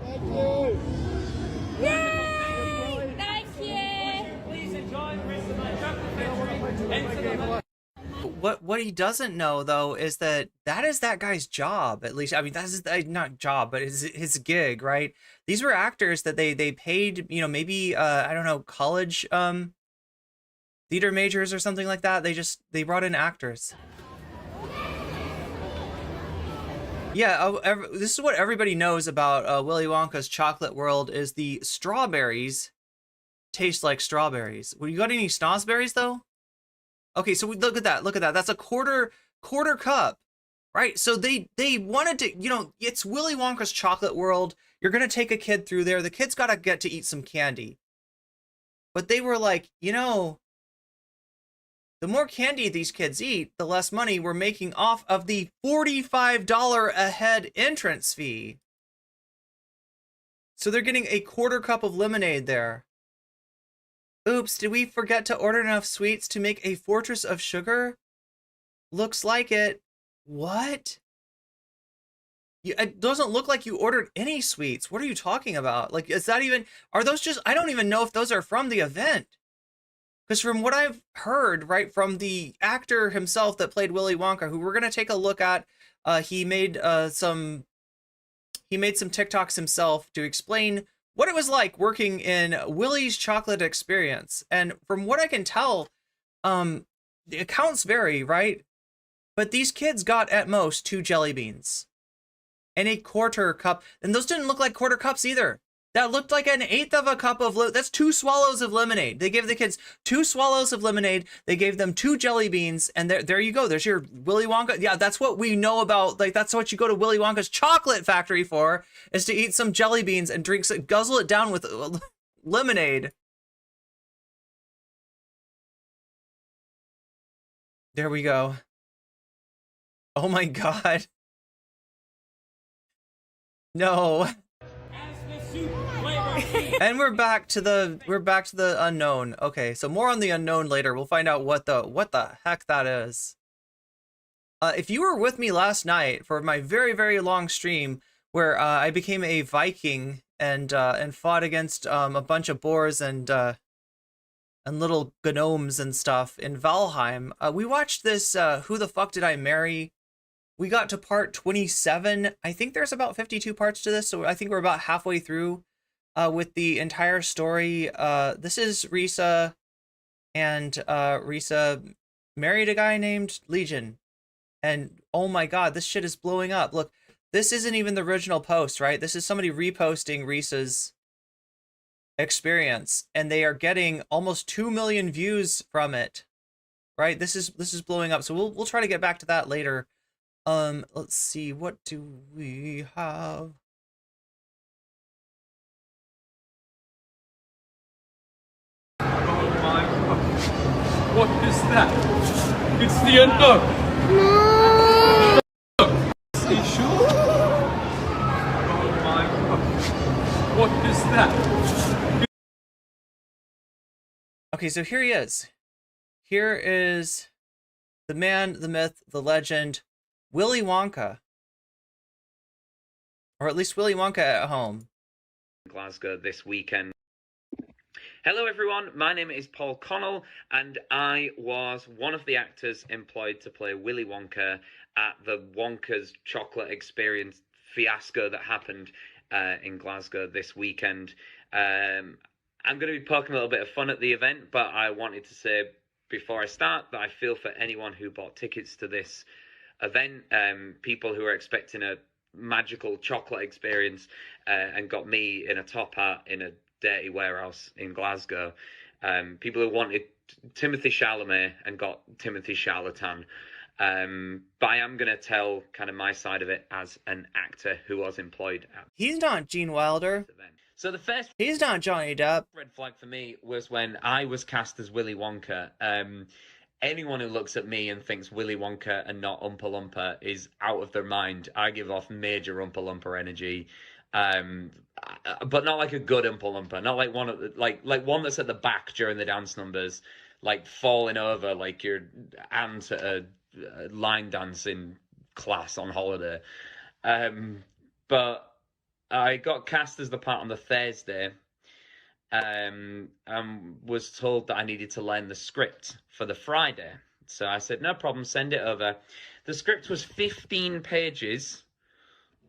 thank you. Yay! Thank you. Please enjoy the rest of my chocolate factory. Into the What he doesn't know though is that is that guy's job. At least, I mean, that's not job, but his gig, right? These were actors that they paid, you know, maybe I don't know, college theater majors or something like that. They brought in actors. Yeah, this is what everybody knows about Willy Wonka's chocolate world is the strawberries taste like strawberries. Well, you got any snozzberries though? Okay, so look at that. Look at that. That's a quarter cup, right? So they wanted to, you know, it's Willy Wonka's chocolate world. You're going to take a kid through there. The kid's got to get to eat some candy. But they were like, you know, the more candy these kids eat, the less money we're making off of the $45 a head entrance fee. So they're getting a quarter cup of lemonade there. Oops, did we forget to order enough sweets to make a fortress of sugar? Looks like it. What? It doesn't look like you ordered any sweets. What are you talking about? Like, is that even, are those just, I don't even know if those are from the event. Because from what I've heard, right, from the actor himself that played Willy Wonka, who we're going to take a look at, he made some TikToks himself to explain what it was like working in Willy's Chocolate Experience. And from what I can tell, the accounts vary, right? But these kids got at most 2 jelly beans and a quarter cup. And those didn't look like quarter cups either. That looked like an eighth of a cup of, that's 2 swallows of lemonade. They gave the kids 2 swallows of lemonade. They gave them 2 jelly beans. And there you go. There's your Willy Wonka. Yeah, that's what we know about. Like, that's what you go to Willy Wonka's chocolate factory for, is to eat some jelly beans and drink, guzzle it down with lemonade. There we go. Oh my God. No. And we're back to the unknown. Okay, so more on the unknown later. We'll find out what the heck that is. If you were with me last night for my very, very long stream where I became a Viking and fought against a bunch of boars and little gnomes and stuff in Valheim, we watched this Who the Fuck Did I Marry? We got to part 27. I think there's about 52 parts to this, so I think we're about halfway through with the entire story. This is Risa, and Risa married a guy named Legion. And oh my God, this shit is blowing up. Look, this isn't even the original post, right? This is somebody reposting Risa's experience, and they are getting almost 2 million views from it, right? This is blowing up. So we'll try to get back to that later. Let's see, what do we have? What is that? It's the unknown. Are you sure? Oh my God. What is that? Okay, so here he is. Here is the man, the myth, the legend, Willy Wonka. Or at least Willy Wonka at home. Glasgow this weekend. Hello everyone, my name is Paul Connell and I was one of the actors employed to play Willy Wonka at the Wonka's Chocolate Experience fiasco that happened in Glasgow this weekend. I'm going to be poking a little bit of fun at the event, but I wanted to say before I start that I feel for anyone who bought tickets to this event, people who are expecting a magical chocolate experience and got me in a top hat in a dirty warehouse in Glasgow. People who wanted Timothy Chalamet and got Timothy Charlatan. But I am going to tell kind of my side of it as an actor who was employed at He's not Gene Wilder. this event. So the first He's not Johnny Depp. red flag for me was when I was cast as Willy Wonka. Anyone who looks at me and thinks Willy Wonka and not Oompa Loompa is out of their mind. I give off major Oompa Loompa energy, but not like a good Oompa Loompa, not like one of the, like one that's at the back during the dance numbers, like falling over like your aunt at a line dancing class on holiday. But I got cast as the part on the Thursday. Was told that I needed to learn the script for the Friday. So I said, no problem, send it over. The script was 15 pages,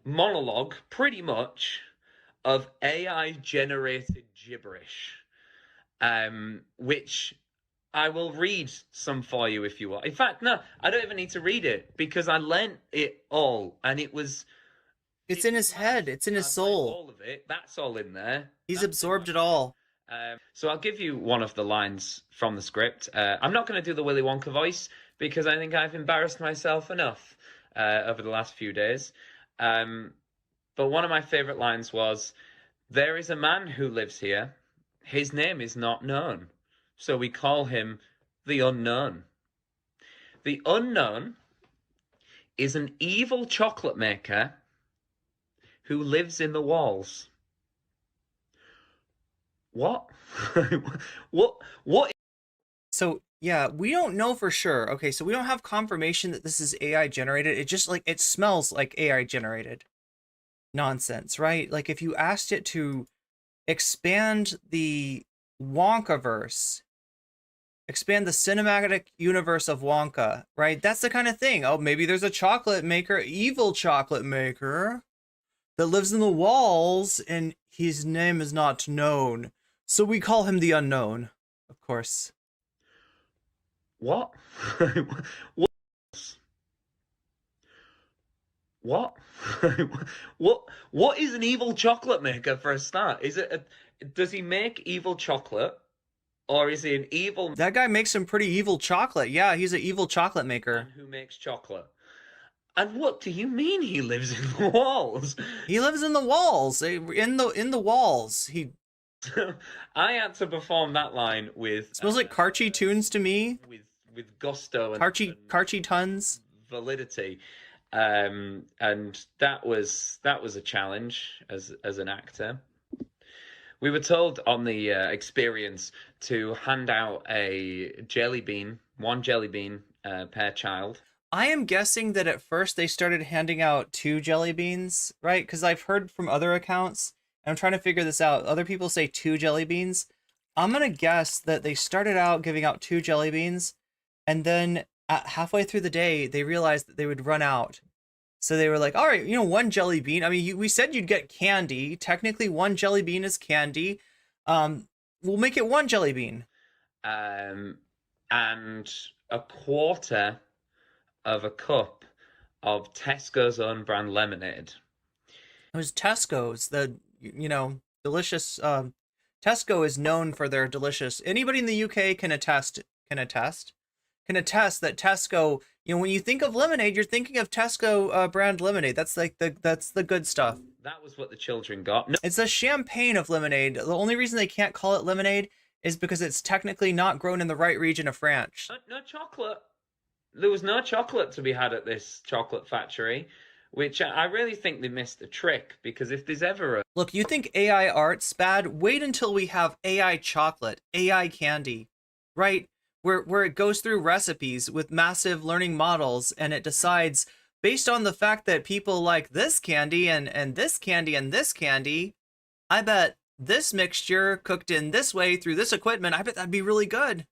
monologue, pretty much, of AI-generated gibberish, which I will read some for you if you want. In fact, no, I don't even need to read it, because I learnt it all, and it was... It's in his head. It's in his soul. All of it. That's all in there. He's absorbed it all. So I'll give you one of the lines from the script. I'm not going to do the Willy Wonka voice because I think I've embarrassed myself enough over the last few days. But one of my favourite lines was, "There is a man who lives here. His name is not known. So we call him the Unknown. The Unknown is an evil chocolate maker who lives in the walls." What? What? So, yeah, we don't know for sure. Okay, so we don't have confirmation that this is AI generated. It just, like, it smells like AI generated nonsense, right? Like, if you asked it to expand the Wonkaverse, expand the cinematic universe of Wonka, right? That's the kind of thing. Oh, maybe there's a chocolate maker, evil chocolate maker, that lives in the walls, and his name is not known. So we call him the Unknown, of course. What? What? What? What is an evil chocolate maker for a start? Is it does he make evil chocolate, or is he an evil That guy makes some pretty evil chocolate. Yeah, he's an evil chocolate maker. man who makes chocolate? And what do you mean he lives in the walls? He lives in the walls. In the walls. He I had to perform that line with smells like Karchi tunes to me. with gusto and Karchi tons. validity. And that was a challenge as an actor. We were told on the experience to hand out a jelly bean, one jelly bean per child. I am guessing that at first they started handing out 2 jelly beans, right? Because I've heard from other accounts, and I'm trying to figure this out. Other people say 2 jelly beans. I'm going to guess that they started out giving out 2 jelly beans, and then halfway through the day, they realized that they would run out. So they were like, all right, 1 jelly bean. I mean, we said you'd get candy. Technically, 1 jelly bean is candy. We'll make it 1 jelly bean. And a quarter of a cup of Tesco's own brand lemonade. It was Tesco's, the, delicious, Tesco is known for their delicious, anybody in the UK can attest that Tesco, when you think of lemonade, you're thinking of Tesco brand lemonade. That's like that's the good stuff. That was what the children got. No. It's a champagne of lemonade. The only reason they can't call it lemonade is because it's technically not grown in the right region of France. No chocolate. There was no chocolate to be had at this chocolate factory, which I really think they missed the trick, because if there's ever a... Look, you think AI art's bad? Wait until we have AI chocolate, AI candy, right? Where it goes through recipes with massive learning models, and it decides based on the fact that people like this candy and this candy and this candy, I bet this mixture cooked in this way through this equipment, I bet that'd be really good.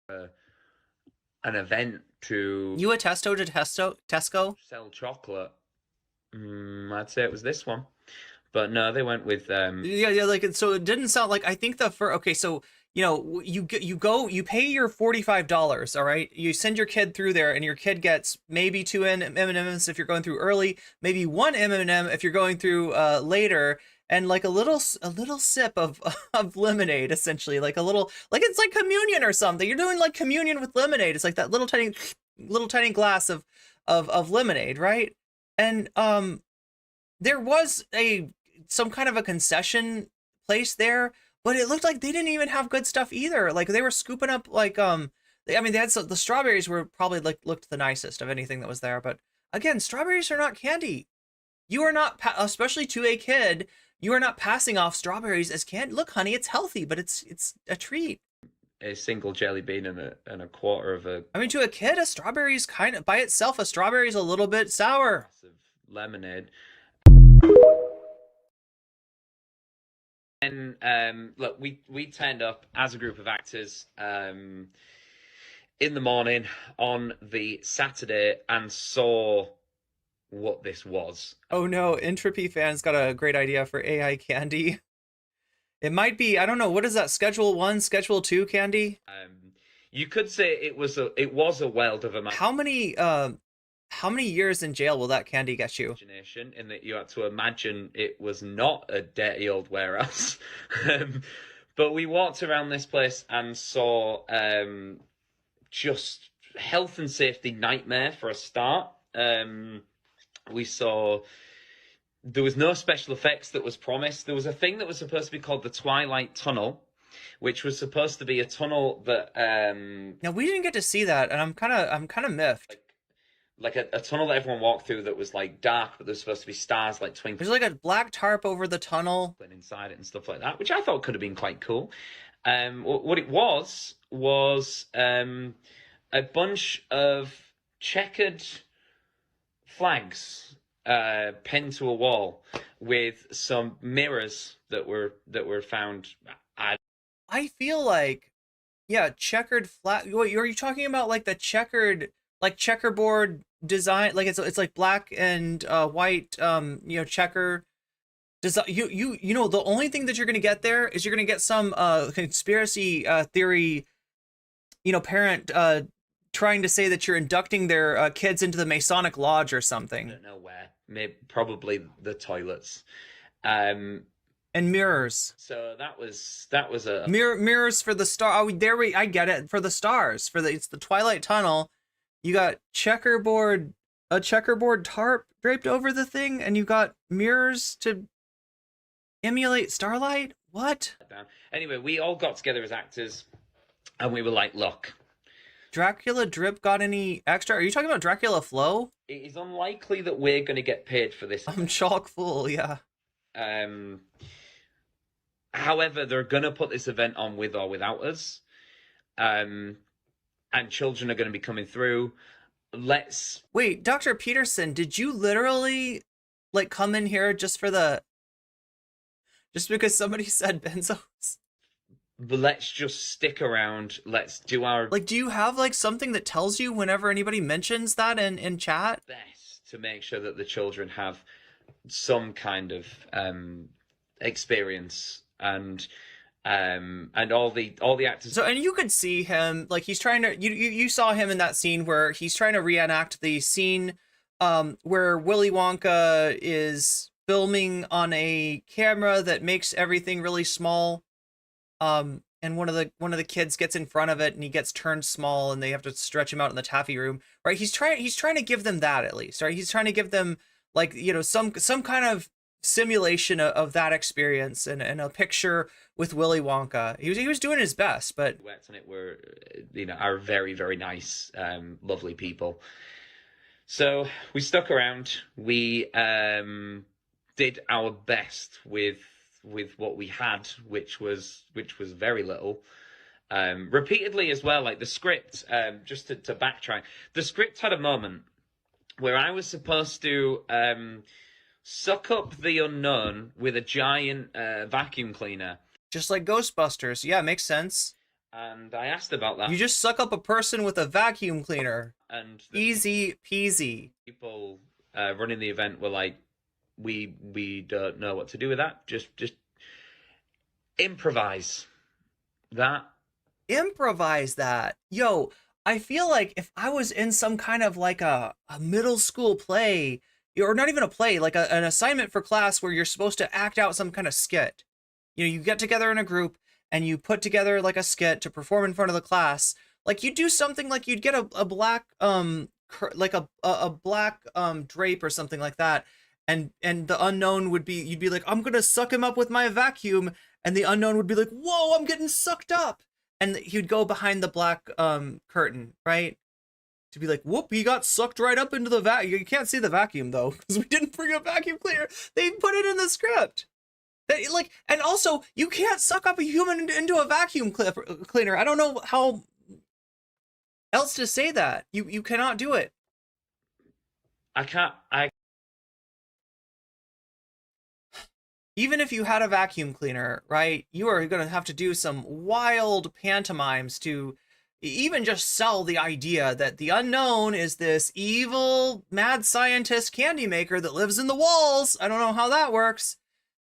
An event to... You a Testo to Tesco? Sell chocolate. I'd say it was this one. But no, they went with... Yeah, like, so it didn't sound like, I think okay, so, you know, you pay your $45, all right? You send your kid through there, and your kid gets maybe 2 M&Ms if you're going through early, maybe 1 M&M if you're going through later, and like a little sip of lemonade, essentially, like it's like communion or something. You're doing like communion with lemonade. It's like that little tiny glass of lemonade, right? And there was some kind of a concession place there, but it looked like they didn't even have good stuff either. Like they were scooping up like I mean, they had the strawberries were probably like looked the nicest of anything that was there, but again, strawberries are not candy. You are not, especially to a kid, you are not passing off strawberries as candy. Look, honey, it's healthy, but it's a treat. A single jelly bean and a quarter of a... I mean, to a kid, a strawberry is kind of, by itself, a strawberry is a little bit sour. Lemonade. And look, we turned up as a group of actors in the morning on the Saturday and saw what this was. Oh no, Entropy Fan's got a great idea for AI candy. It might be, I don't know, what is that, Schedule 1, Schedule 2 candy? You could say it was a world of imagination. How many years in jail will that candy get you? In that you had to imagine it was not a dirty old warehouse. But we walked around this place and saw just health and safety nightmare for a start. We saw there was no special effects that was promised. There was a thing that was supposed to be called the Twilight Tunnel, which was supposed to be a tunnel that Now we didn't get to see that, and I'm kind of miffed. Like a tunnel that everyone walked through that was like dark, but there's supposed to be stars like twinkling. There's like a black tarp over the tunnel inside it and stuff like that, which I thought could have been quite cool. What it was a bunch of checkered flags pinned to a wall with some mirrors that were found. I feel like, yeah, checkered flag. What are you talking about? Like the checkered, like checkerboard design? Like it's like black and white, you know, checker design. You know, the only thing that you're gonna get there is you're gonna get some conspiracy theory, you know, parent trying to say that you're inducting their kids into the Masonic Lodge or something. I don't know where. Maybe probably the toilets. And mirrors. So that was a mirrors for the star. Oh, I get it, for the stars. It's the Twilight Tunnel. You got a checkerboard tarp draped over the thing, and you got mirrors to emulate starlight. What? Anyway, we all got together as actors, and we were like, look. Dracula Drip got any extra? Are you talking about Dracula Flow? It is unlikely that we're going to get paid for this. I'm chock full, yeah. However, they're going to put this event on with or without us. And children are going to be coming through. Wait, Dr. Peterson, did you literally like come in here just because somebody said benzos? But let's just stick around. Let's do our... Like, do you have, like, something that tells you whenever anybody mentions that in chat? Best to make sure that the children have some kind of experience and all the actors... So, and you could see him, like, he's trying to... You saw him in that scene where he's trying to reenact the scene where Willy Wonka is filming on a camera that makes everything really small. And one of the kids gets in front of it and he gets turned small and they have to stretch him out in the taffy room, right? He's trying to give them that, at least, right? He's trying to give them, like, you know, some kind of simulation of that experience and a picture with Willy Wonka. He was doing his best, but worked on it were, are very, very nice, lovely people. So we stuck around. We did our best with what we had, which was very little. Repeatedly as well, like the script. Just to backtrack, the script had a moment where I was supposed to suck up the unknown with a giant vacuum cleaner. just like Ghostbusters. Yeah, makes sense. And I asked about that. You just suck up a person with a vacuum cleaner. And Easy peasy. people running the event were like, we don't know what to do with that. Just improvise that. Improvise that. Yo, I feel like if I was in some kind of like a middle school play, or not even a play, like an assignment for class where you're supposed to act out some kind of skit. You know, you get together in a group and you put together like a skit to perform in front of the class. Like you do something like you'd get a black like a black drape or something like that, and the unknown would be, you'd be like, I'm gonna suck him up with my vacuum, and the unknown would be like, whoa, I'm getting sucked up, and he'd go behind the black curtain, right, to be like, whoop, he got sucked right up into the vacuum. You can't see the vacuum though because we didn't bring a vacuum cleaner. They put it in the script. Like, and also you can't suck up a human into a vacuum cleaner. I don't know how else to say that. You cannot do it. Even if you had a vacuum cleaner, right, you are going to have to do some wild pantomimes to even just sell the idea that the unknown is this evil mad scientist candy maker that lives in the walls. I don't know how that works.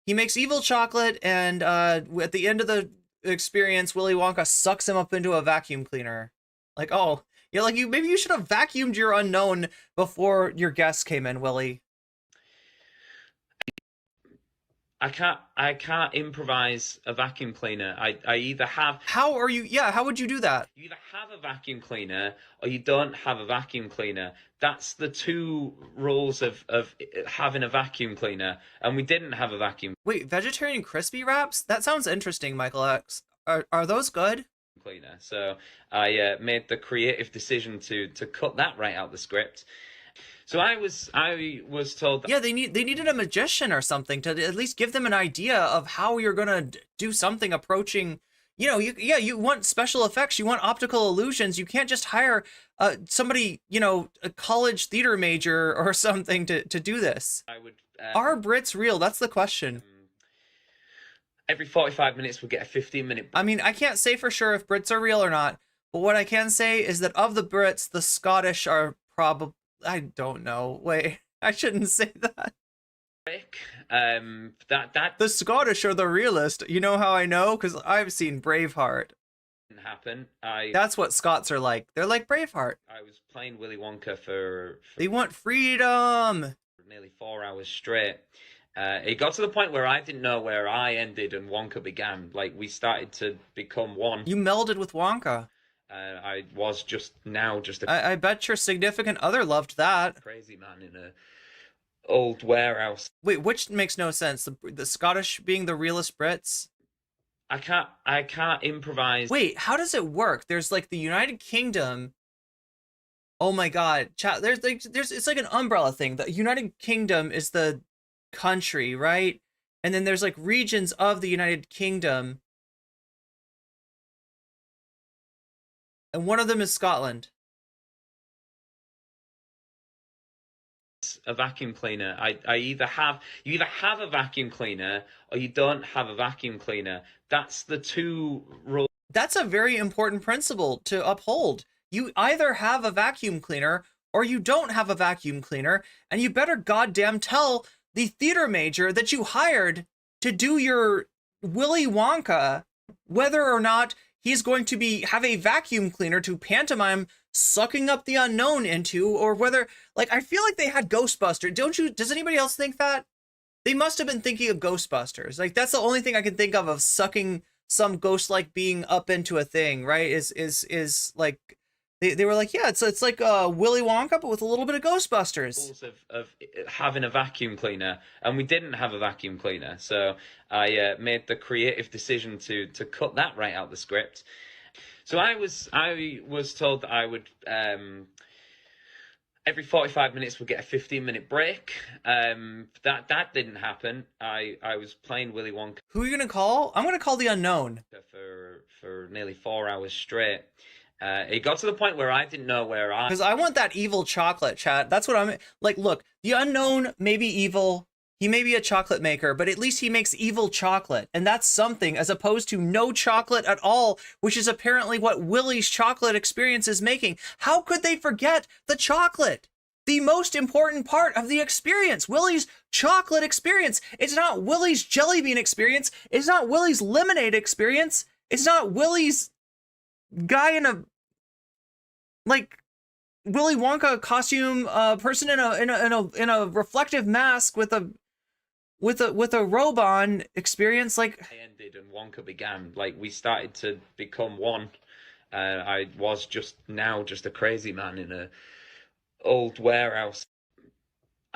He makes evil chocolate, and at the end of the experience, Willy Wonka sucks him up into a vacuum cleaner. Like, oh, yeah, like maybe you should have vacuumed your unknown before your guests came in, Willy. I can't improvise a vacuum cleaner. I either have. How are you? Yeah, how would you do that? You either have a vacuum cleaner or you don't have a vacuum cleaner. That's the two rules of having a vacuum cleaner, and we didn't have a vacuum Wait, vegetarian crispy wraps? That sounds interesting, Michael X. Are those good? cleaner. So I made the creative decision to cut that right out the script. So I was told that, Yeah, they needed a magician or something to at least give them an idea of how you're gonna do something approaching. You know, you want special effects, you want optical illusions. You can't just hire somebody, you know, a college theater major or something to do this. I would. Are Brits real? That's the question. Every 45 minutes we'll get a 15-minute. I mean, I can't say for sure if Brits are real or not, but what I can say is that of the Brits, the Scottish are probably. I don't know. Wait, I shouldn't say that. That The Scottish are the realist. You know how I know? Because I've seen Braveheart. didn't happen. That's what Scots are like. They're like Braveheart. I was playing Willy Wonka for They want freedom. nearly 4 hours straight. It got to the point where I didn't know where I ended and Wonka began. Like, we started to become one. You melded with Wonka. I was just a I bet your significant other loved that. crazy man in a old warehouse. Wait, which makes no sense? The Scottish being the realist Brits? I can't improvise. Wait, how does it work? There's like the United Kingdom. Oh my God, there's it's like an umbrella thing. The United Kingdom is the country, right? And then there's like regions of the United Kingdom. And one of them is Scotland. A vacuum cleaner. You either have a vacuum cleaner or you don't have a vacuum cleaner. That's the two rules. That's a very important principle to uphold. You either have a vacuum cleaner or you don't have a vacuum cleaner, and you better goddamn tell the theater major that you hired to do your Willy Wonka whether or not he's going to have a vacuum cleaner to pantomime sucking up the unknown into, or whether, like, I feel like they had Ghostbusters. Does anybody else think that? They must have been thinking of Ghostbusters. Like, that's the only thing I can think of sucking some ghost-like being up into a thing, right? Is like, They were like, yeah, it's like Willy Wonka, but with a little bit of Ghostbusters. Of having a vacuum cleaner, and we didn't have a vacuum cleaner, so I made the creative decision to cut that right out the script. So I was told that I would every 45 minutes we'll get a 15-minute break. That didn't happen. I was playing Willy Wonka. Who are you gonna call? I'm gonna call the unknown. For nearly 4 hours straight. It got to the point where I didn't know where Because I want that evil chocolate, chat. That's what I'm like. Look, the unknown may be evil. He may be a chocolate maker, but at least he makes evil chocolate. And that's something as opposed to no chocolate at all, which is apparently what Willy's chocolate experience is making. How could they forget the chocolate? The most important part of the experience, Willy's chocolate experience. It's not Willy's jelly bean experience. It's not Willy's lemonade experience. It's not Willy's guy in a like Willy Wonka costume person in a reflective mask with a robe on experience. Like I ended and Wonka began. Like we started to become one. I was just a crazy man in a old warehouse.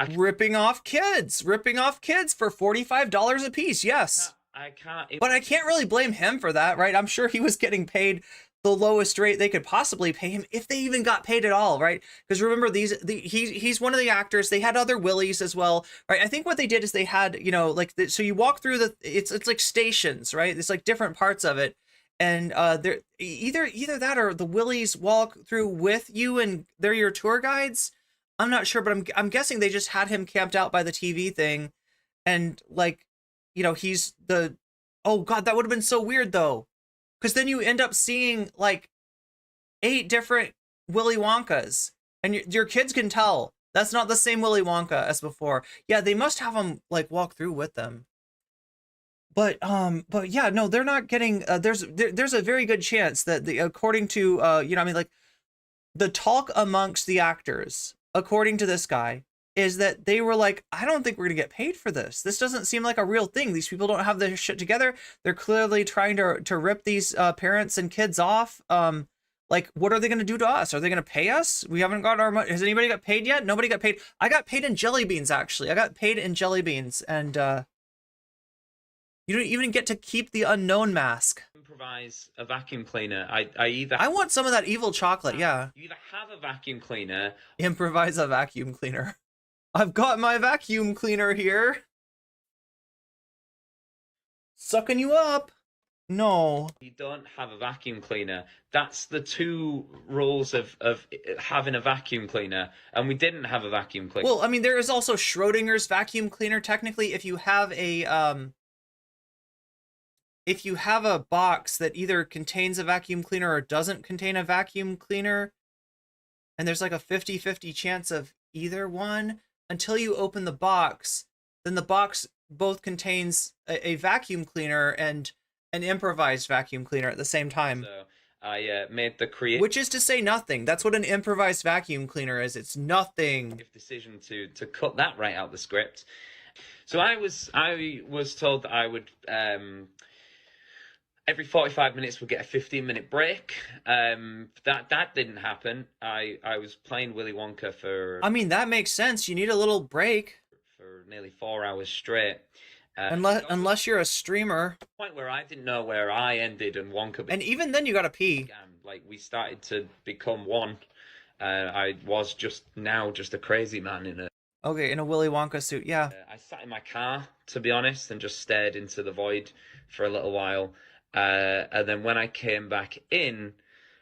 Ripping off kids for $45 a piece. Yes. I can't. But I can't really blame him for that, right? I'm sure he was getting paid the lowest rate they could possibly pay him, if they even got paid at all, right? Because remember, he's one of the actors. They had other Willies as well, right? I think what they did is they had, like, so you walk through it's like stations, right? It's like different parts of it, and they're either that or the Willies walk through with you, and they're your tour guides. I'm not sure, but I'm guessing they just had him camped out by the TV thing, and like, he's the. Oh God, that would have been so weird though. Because then you end up seeing like 8 different Willy Wonkas, and your kids can tell that's not the same Willy Wonka as before. Yeah, they must have them like walk through with them. But yeah, no, they're not getting. There's a very good chance that according to like the talk amongst the actors, according to this guy, is that they were like, I don't think we're gonna get paid for this. This doesn't seem like a real thing. These people don't have their shit together. They're clearly trying to rip these parents and kids off. Like, what are they gonna do to us? Are they gonna pay us? We haven't got our money. Has anybody got paid yet? Nobody got paid. I got paid in jelly beans, actually. I got paid in jelly beans, and you don't even get to keep the unknown mask. Improvise a vacuum cleaner. I want some of that evil chocolate, yeah. You either have a vacuum cleaner. Improvise a vacuum cleaner. I've got my vacuum cleaner here. Sucking you up. No. You don't have a vacuum cleaner. That's the 2 rules of having a vacuum cleaner, and we didn't have a vacuum cleaner. Well, I mean, there is also Schrodinger's vacuum cleaner. Technically, if you have a box that either contains a vacuum cleaner or doesn't contain a vacuum cleaner, and there's like a 50-50 chance of either one, until you open the box, then the box both contains a vacuum cleaner and an improvised vacuum cleaner at the same time. So I made the creative... Which is to say nothing. That's what an improvised vacuum cleaner is. It's nothing. ...decision to cut that right out the script. So I was told that I would... every 45 minutes we'll get a 15-minute break. That didn't happen. I was playing Willy Wonka for... I mean, that makes sense. You need a little break. For nearly 4 hours straight. Unless you're a streamer. Point where I didn't know where I ended and Wonka began. And even then you gotta pee. Like, we started to become one. I was just a crazy man in a... Okay, in a Willy Wonka suit, yeah. I sat in my car, to be honest, and just stared into the void for a little while. And then when I came back in...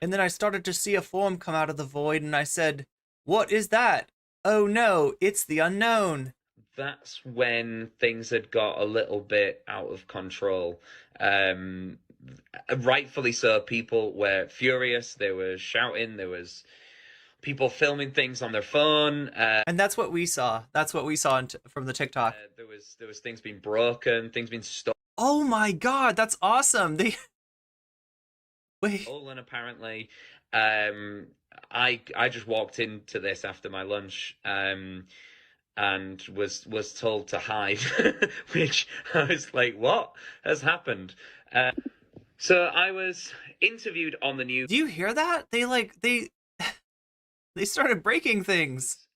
And then I started to see a form come out of the void, and I said, what is that? Oh no, it's the unknown. That's when things had got a little bit out of control. Rightfully so, people were furious. They were shouting. There was people filming things on their phone. And that's what we saw. That's what we saw from the TikTok. There was things being broken, things being stolen. Oh my God, that's awesome. Wait. Stolen, apparently. I just walked into this after my lunch. And was told to hide, which I was like, what has happened? So I was interviewed on the news. Do you hear that? They They started breaking things.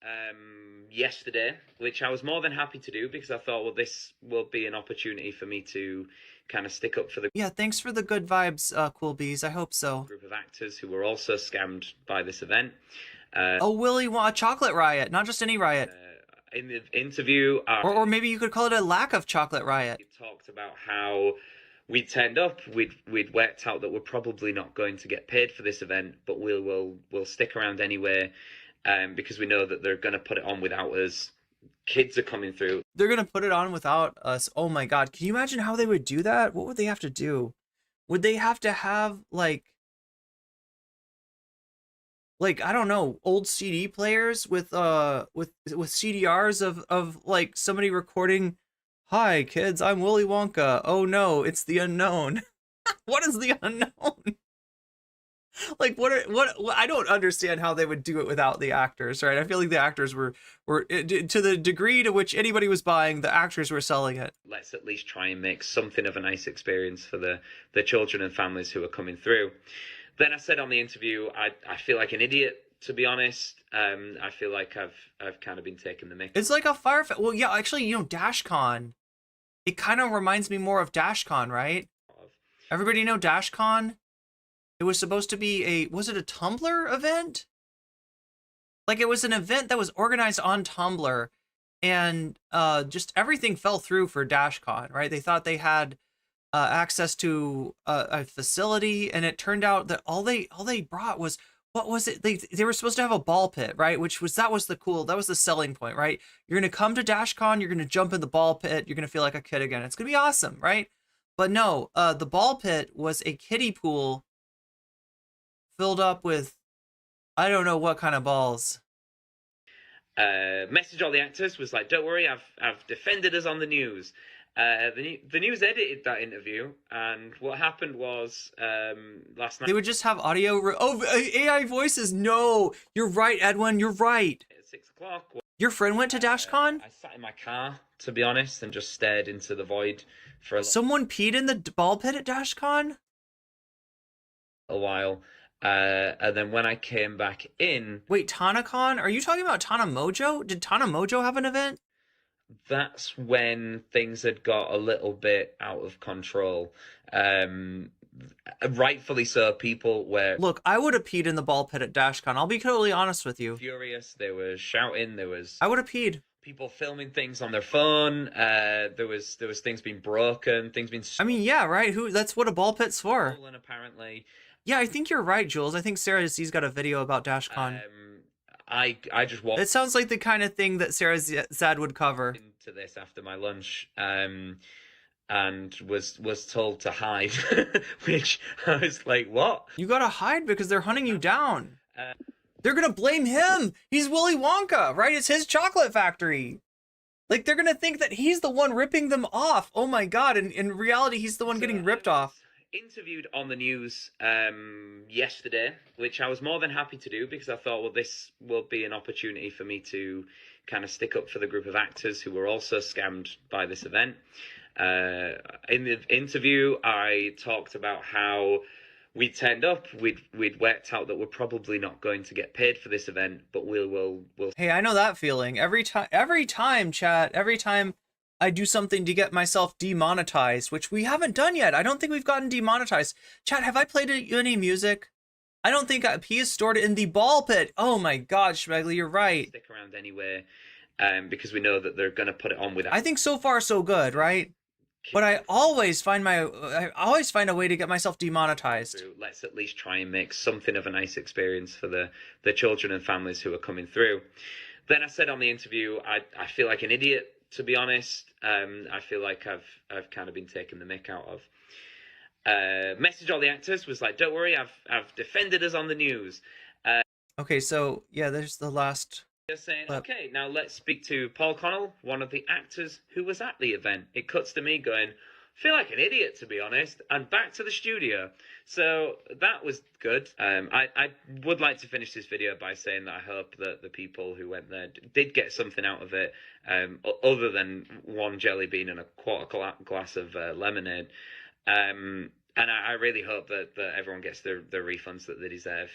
Yesterday, which I was more than happy to do because I thought, well, this will be an opportunity for me to kind of stick up for the Yeah, thanks for the good vibes, Cool Bees. I hope so. group of actors who were also scammed by this event. Oh, Willy Wonka chocolate riot, not just any riot. In the interview, Or maybe you could call it a lack of chocolate riot. we talked about how we turned up. We'd worked out that we're probably not going to get paid for this event, but we'll stick around anyway, because we know that they're going to put it on without us. Kids are coming through. They're gonna put it on without us. Oh my god, can you imagine how they would do that? What would they have to do? Would they have to have like I don't know, old CD players with CDRs of like somebody recording, "Hi kids, I'm Willy Wonka. Oh no, it's the unknown." What is the unknown? Like what I don't understand how they would do it without the actors, right? I feel like the actors were to the degree to which anybody was buying, the actors were selling it. Let's at least try and make something of a nice experience for the children and families who are coming through. Then I said on the interview, I feel like an idiot, to be honest. I feel like I've kind of been taking the mick. It's like a fire well, yeah, actually, you know, DashCon. It kind of reminds me more of DashCon, right? Everybody know DashCon? It was supposed to be was it a Tumblr event? Like it was an event that was organized on Tumblr, and just everything fell through for DashCon, right? They thought they had access to a facility, and it turned out that all they brought was, what was it? They were supposed to have a ball pit, right? That was the selling point, right? You're gonna come to DashCon, you're gonna jump in the ball pit, you're gonna feel like a kid again. It's gonna be awesome, right? But no, the ball pit was a kiddie pool filled up with, I don't know what kind of balls. Message all the actors was like, "Don't worry, I've defended us on the news." The news edited that interview, and what happened was last night They would just have audio. AI voices. No, you're right, Edwin. You're right. at 6 o'clock. Your friend went to DashCon? I sat in my car, to be honest, and just stared into the void for a Someone peed in the ball pit at DashCon? little while. And then when I came back in, Wait, TanaCon? Are you talking about Tana Mojo? Did Tana Mojo have an event? that's when things had got a little bit out of control. Rightfully so, people were Look, I would have peed in the ball pit at DashCon. I'll be totally honest with you. furious. They were shouting. There was I would have peed. people filming things on their phone. There was things being broken, things being I mean, yeah, right? That's what a ball pit's for. stolen, apparently. Yeah, I think you're right, Jules. I think Sarah Z's got a video about DashCon. I just walked It sounds like the kind of thing that Sarah Zad would cover. into this after my lunch, and was told to hide, which I was like, what? You gotta hide because they're hunting you down. They're gonna blame him. He's Willy Wonka, right? It's his chocolate factory. Like, they're gonna think that he's the one ripping them off. Oh my god, and in reality, he's the one getting ripped off. Interviewed on the news yesterday, which I was more than happy to do because I thought, well, this will be an opportunity for me to kind of stick up for the group of actors who were also scammed by this event. In the interview, I talked about how we turned up. We'd worked out that we're probably not going to get paid for this event, but we'll. Hey, I know that feeling. Every time, chat, every time I do something to get myself demonetized, which we haven't done yet. I don't think we've gotten demonetized. Chat, have I played any music? I don't think P is stored in the ball pit. Oh my god, Schmegley, you're right. Stick around anyway, because we know that they're going to put it on without. I think so far so good, right? But I always find a way to get myself demonetized. Let's at least try and make something of a nice experience for the children and families who are coming through. Then I said on the interview, I feel like an idiot, to be honest. I feel like I've kind of been taking the mick out of. Message all the actors was like, don't worry, I've defended us on the news. Okay, so yeah, there's the last. Just saying, okay, now let's speak to Paul Connell, one of the actors who was at the event. It cuts to me going, feel like an idiot, to be honest, and back to the studio. So that was good. I would like to finish this video by saying that I hope that the people who went there did get something out of it, other than one jelly bean and a quarter glass of lemonade. I really hope that everyone gets the refunds that they deserve.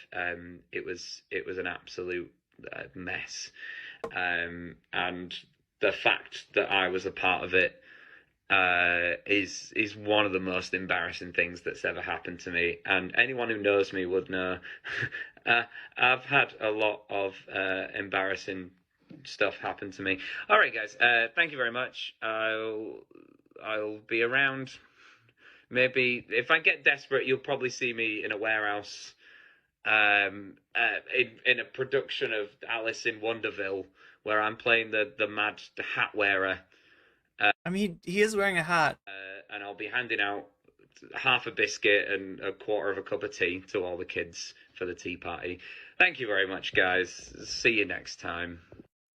It was an absolute mess, and the fact that I was a part of it is one of the most embarrassing things that's ever happened to me. And anyone who knows me would know I've had a lot of embarrassing stuff happen to me. All right, guys. Thank you very much. I'll be around. Maybe if I get desperate, you'll probably see me in a warehouse, in a production of Alice in Wonderville, where I'm playing the mad hat wearer. I mean, he is wearing a hat. And I'll be handing out half a biscuit and a quarter of a cup of tea to all the kids for the tea party. Thank you very much, guys. See you next time.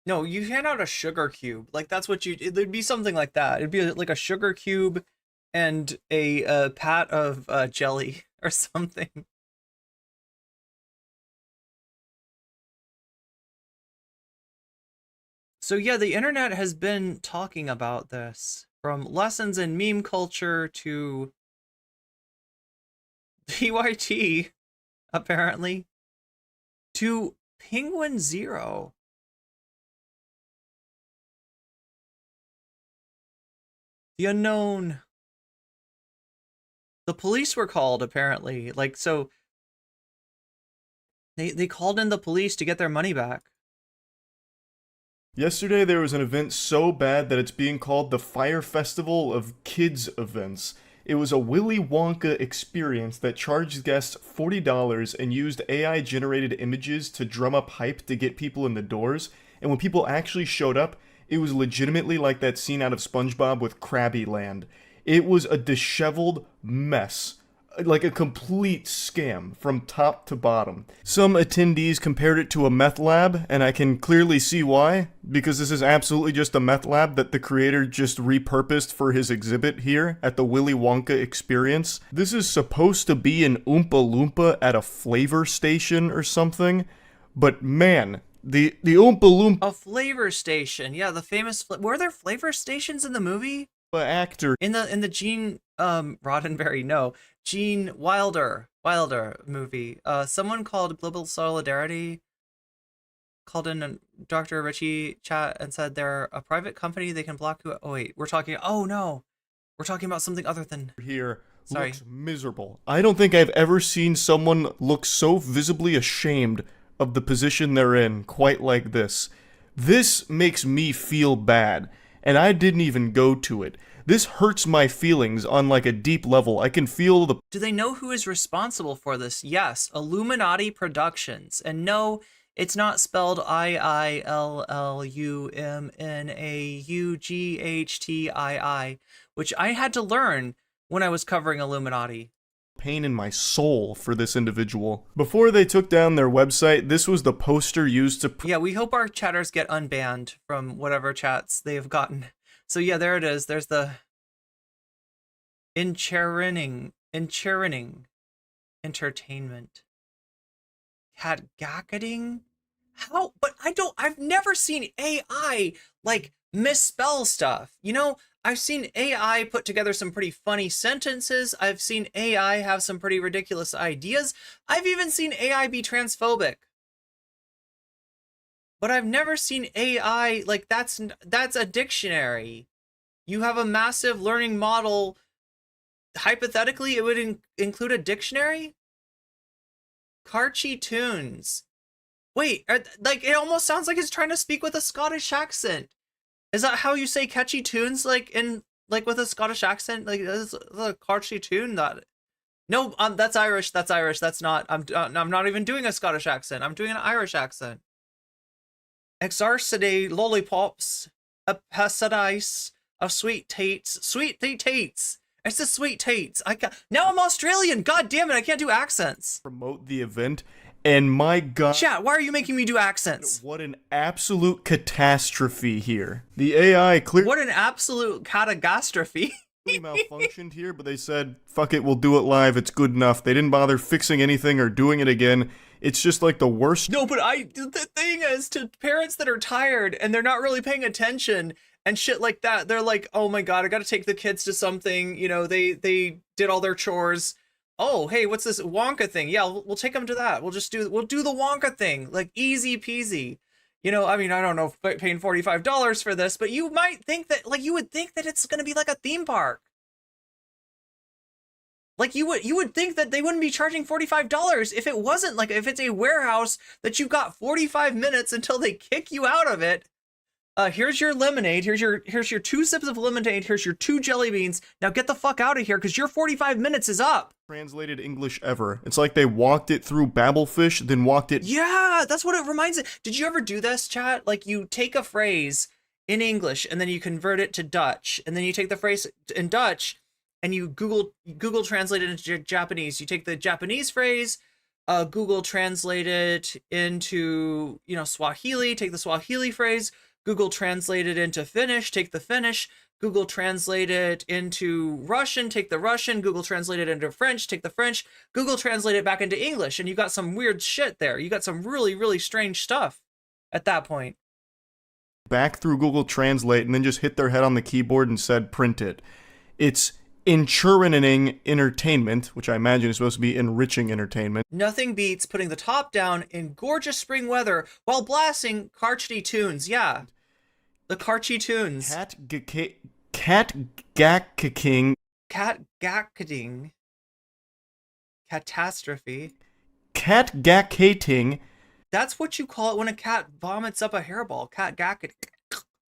No, you hand out a sugar cube. Like, that's what it'd be something like that. It'd be like a sugar cube and a pat of jelly or something. So yeah, the internet has been talking about this, from lessons in meme culture to PYT, apparently, to Penguin Zero. The unknown. The police were called, apparently. Like, so they called in the police to get their money back. Yesterday there was an event so bad that it's being called the Fire Festival of Kids Events. It was a Willy Wonka experience that charged guests $40 and used AI-generated images to drum up hype to get people in the doors, and when people actually showed up, it was legitimately like that scene out of SpongeBob with Krabby Land. It was a disheveled mess. Like a complete scam from top to bottom. Some attendees compared it to a meth lab, and I can clearly see why, because this is absolutely just a meth lab that the creator just repurposed for his exhibit here at the Willy Wonka experience. This is supposed to be an Oompa Loompa at a flavor station or something, but man, the Oompa Loompa... A flavor station, yeah, the famous... Were there flavor stations in the movie? Actor... In the Gene Roddenberry, no. Gene Wilder movie. Someone called Global Solidarity called in a Dr. Richie chat and said they're a private company. They can block you. Oh wait, we're talking about something other than here. Sorry. Looks miserable. I don't think I've ever seen someone look so visibly ashamed of the position they're in quite like this. This makes me feel bad, and I didn't even go to it. This hurts my feelings on like a deep level. I can feel the... Do they know who is responsible for this? Yes, Illuminati Productions. And no, it's not spelled IILLUMNAUGHTII, which I had to learn when I was covering Illuminati. Pain in my soul for this individual. Before they took down their website, this was the poster used to... Yeah, we hope our chatters get unbanned from whatever chats they have gotten. So yeah, there it is. There's the enchirining entertainment. Catgacketing? How? But I've never seen AI like misspell stuff. You know, I've seen AI put together some pretty funny sentences. I've seen AI have some pretty ridiculous ideas. I've even seen AI be transphobic. But I've never seen AI, like, that's a dictionary. You have a massive learning model. Hypothetically, it would include a dictionary? Carchy tunes. Wait, like, it almost sounds like it's trying to speak with a Scottish accent. Is that how you say catchy tunes, like, with a Scottish accent? Like, is a carchy tune that... No, that's Irish, that's not... I'm not even doing a Scottish accent. I'm doing an Irish accent. Exarcidae lollipops, a pasadise of sweet tates. It's the sweet tates. Now I'm Australian. God damn it, I can't do accents. Promote the event, and my God, chat, why are you making me do accents? What an absolute catastrophe here. The AI clearly... What an absolute catastrophe. Malfunctioned here, but they said, fuck it, we'll do it live, it's good enough. They didn't bother fixing anything or doing it again. It's just like the worst. No, but the thing is, to parents that are tired and they're not really paying attention and shit like that, they're like, oh my God, I gotta take the kids to something, you know, they did all their chores. Oh, hey, what's this Wonka thing? Yeah, we'll take them to that. We'll do the Wonka thing, like easy peasy. You know, I mean, I don't know if paying $45 for this, but you might think that, like, you would think that it's going to be like a theme park. Like you would think that they wouldn't be charging $45 if it wasn't like, if it's a warehouse that you've got 45 minutes until they kick you out of it. Here's your lemonade. Here's your 2 sips of lemonade. Here's your 2 jelly beans. Now get the fuck out of here because your 45 minutes is up. Translated English ever. It's like they walked it through Babelfish, then walked it. Yeah, that's what it reminds me. Did you ever do this, chat? Like you take a phrase in English and then you convert it to Dutch, and then you take the phrase in Dutch and you Google translate it into Japanese. You take the Japanese phrase, Google translate it into, you know, Swahili. Take the Swahili phrase. Google translate it into Finnish, take the Finnish. Google translate it into Russian, take the Russian. Google translate it into French, take the French. Google translate it back into English, and you got some weird shit there. You got some really, really strange stuff at that point. Back through Google Translate and then just hit their head on the keyboard and said print it. It's enchurining entertainment, which I imagine is supposed to be enriching entertainment. Nothing beats putting the top down in gorgeous spring weather while blasting carchety tunes. Yeah. The Karchi tunes. Cat gacking. Cat gacketing. Catastrophe. Cat gackating. That's what you call it when a cat vomits up a hairball. Cat gacketing.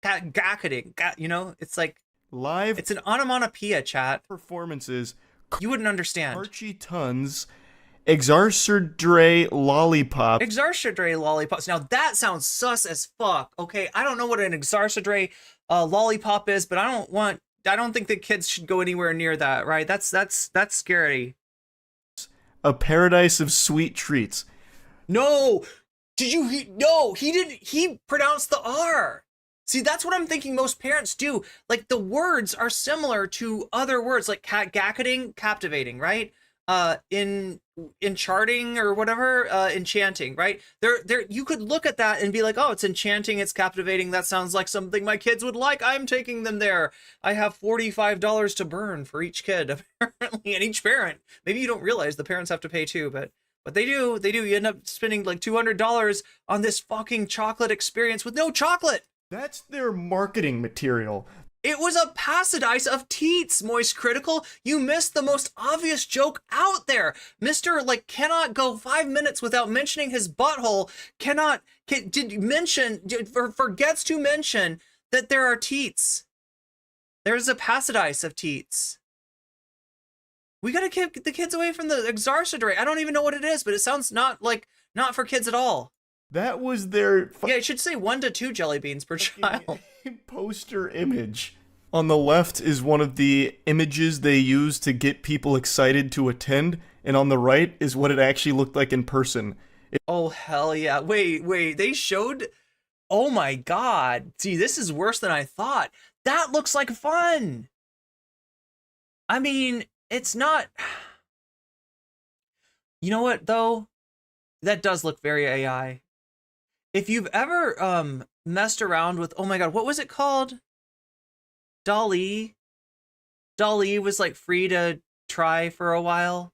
Cat gacketing. You know, it's like live. It's an onomatopoeia, chat. Performances. You wouldn't understand. Archie tons. Exarchadre lollipop. Exarchadre lollipops. Now that sounds sus as fuck. Okay, I don't know what an exarchadre lollipop is, but I don't think that kids should go anywhere near that, right? That's scary. A paradise of sweet treats. No, no, he didn't. He pronounced the R. See, that's what I'm thinking most parents do. Like the words are similar to other words, like gacketing, captivating, right? In charting or whatever, enchanting, right? There you could look at that and be like, oh, it's enchanting, it's captivating, that sounds like something my kids would like. I'm taking them there. I have $45 to burn for each kid, apparently, and each parent. Maybe you don't realize the parents have to pay too, but they do. You end up spending like $200 on this fucking chocolate experience with no chocolate. That's their marketing material. It was a paradise of teats, Moist Critical. You missed the most obvious joke out there. Mr. like cannot go 5 minutes without mentioning his butthole. Forgets to mention that there are teats. There's a paradise of teats. We gotta keep the kids away from the exarchadre. I don't even know what it is, but it sounds not for kids at all. That was their... Yeah, it should say 1 to 2 jelly beans per child. Poster image. On the left is one of the images they use to get people excited to attend, and on the right is what it actually looked like in person. Oh, hell yeah. Wait, they showed... Oh my god. See, this is worse than I thought. That looks like fun. I mean, it's not... You know what, though? That does look very AI. If you've ever messed around with, oh my god, what was it called? DALL-E. DALL-E was like free to try for a while.